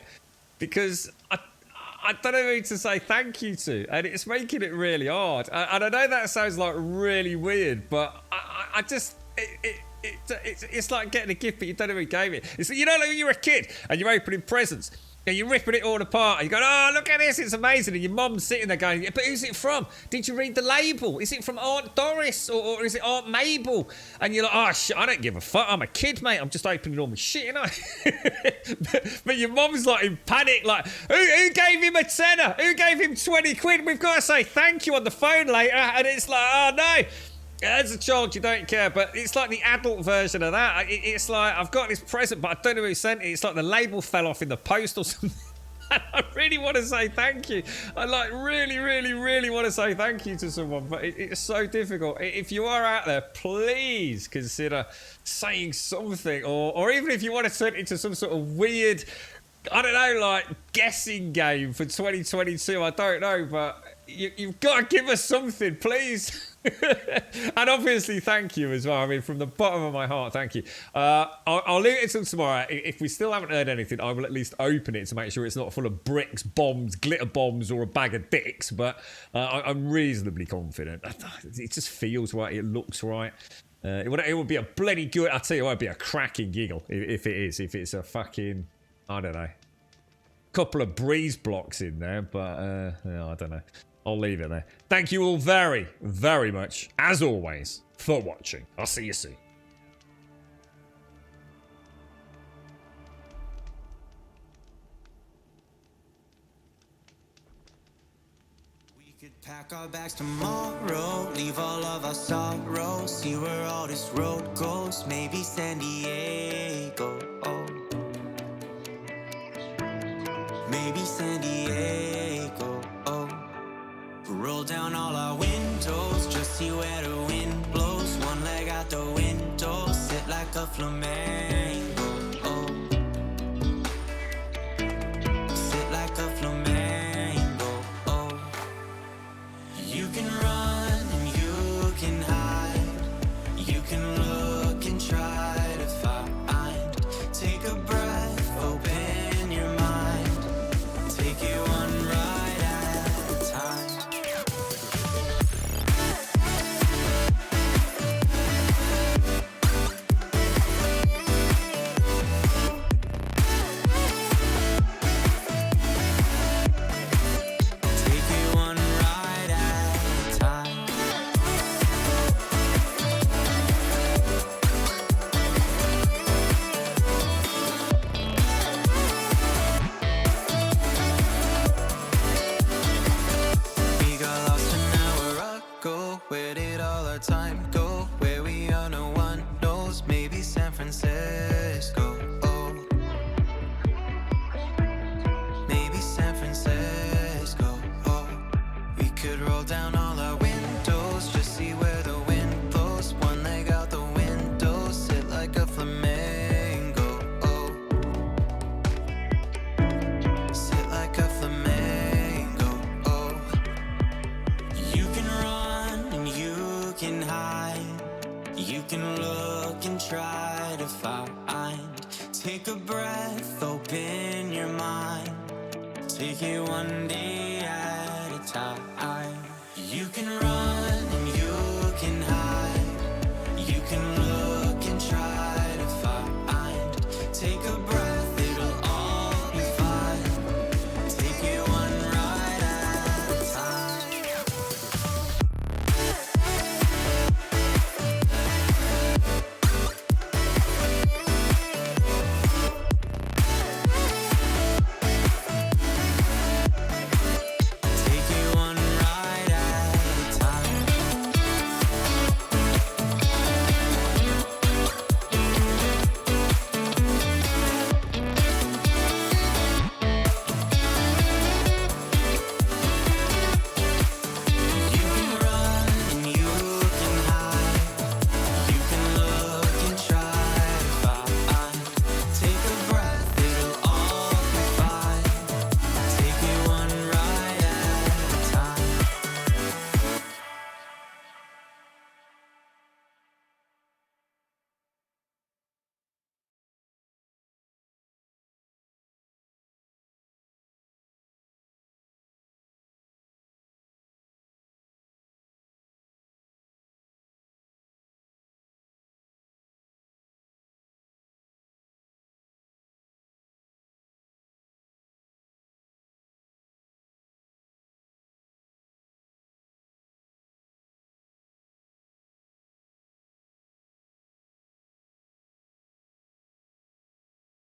because I don't know who to say thank you to. And it's making it really hard. And I know that sounds like really weird, but I just... It's like getting a gift, but you don't know who gave it. It's, you know, like when you're a kid and you're opening presents and you're ripping it all apart and you go, oh, look at this, it's amazing. And your mum's sitting there going, but who's it from? Did you read the label? Is it from Aunt Doris or is it Aunt Mabel? And you're like, oh, shit, I don't give a fuck. I'm a kid, mate. I'm just opening all my shit, you know? but your mum's like in panic, like, who gave him a tenner? Who gave him 20 quid? We've got to say thank you on the phone later. And it's like, oh, no. As a child, you don't care, but it's like the adult version of that. It's like, I've got this present, but I don't know who sent it. It's like the label fell off in the post or something. I really want to say thank you. I like really want to say thank you to someone, but it's so difficult. If you are out there, please consider saying something, or even if you want to turn it into some sort of weird, I don't know, like guessing game for 2022. I don't know, but you've got to give us something, please. And obviously thank you as well. I mean, from the bottom of my heart, thank you. I'll leave it until tomorrow. If we still haven't heard anything, I will at least open it to make sure it's not full of bricks, bombs, glitter bombs, or a bag of dicks, but I'm reasonably confident. It just feels right, it looks right. It would be a bloody good, I'll tell you what, it'd be a cracking giggle if it's a fucking, I don't know, couple of breeze blocks in there, but I don't know. I'll leave it there. Thank you all very much, as always, for watching. I'll see you soon. We could pack our bags tomorrow, leave all of our sorrow, see where all this road goes, maybe San Diego. Maybe San Diego. Roll down all our windows, just see where the wind blows. One leg out the window, sit like a flamenco. Sit like a flamenco. You can run and you can hide. You can look and try to find. Take a breath, open your mind. Take it one ride at a time. Where did all our time go? Where we are, no one knows. Maybe San Francisco. Maybe San Francisco. We could roll down all our windows, just see where the wind blows. One leg out the window, sit like a flamenco. Sit like a flamenco. You can run, you can hide. You can look and try to find. Take a breath, open your mind. Take it one day at a time. You can run.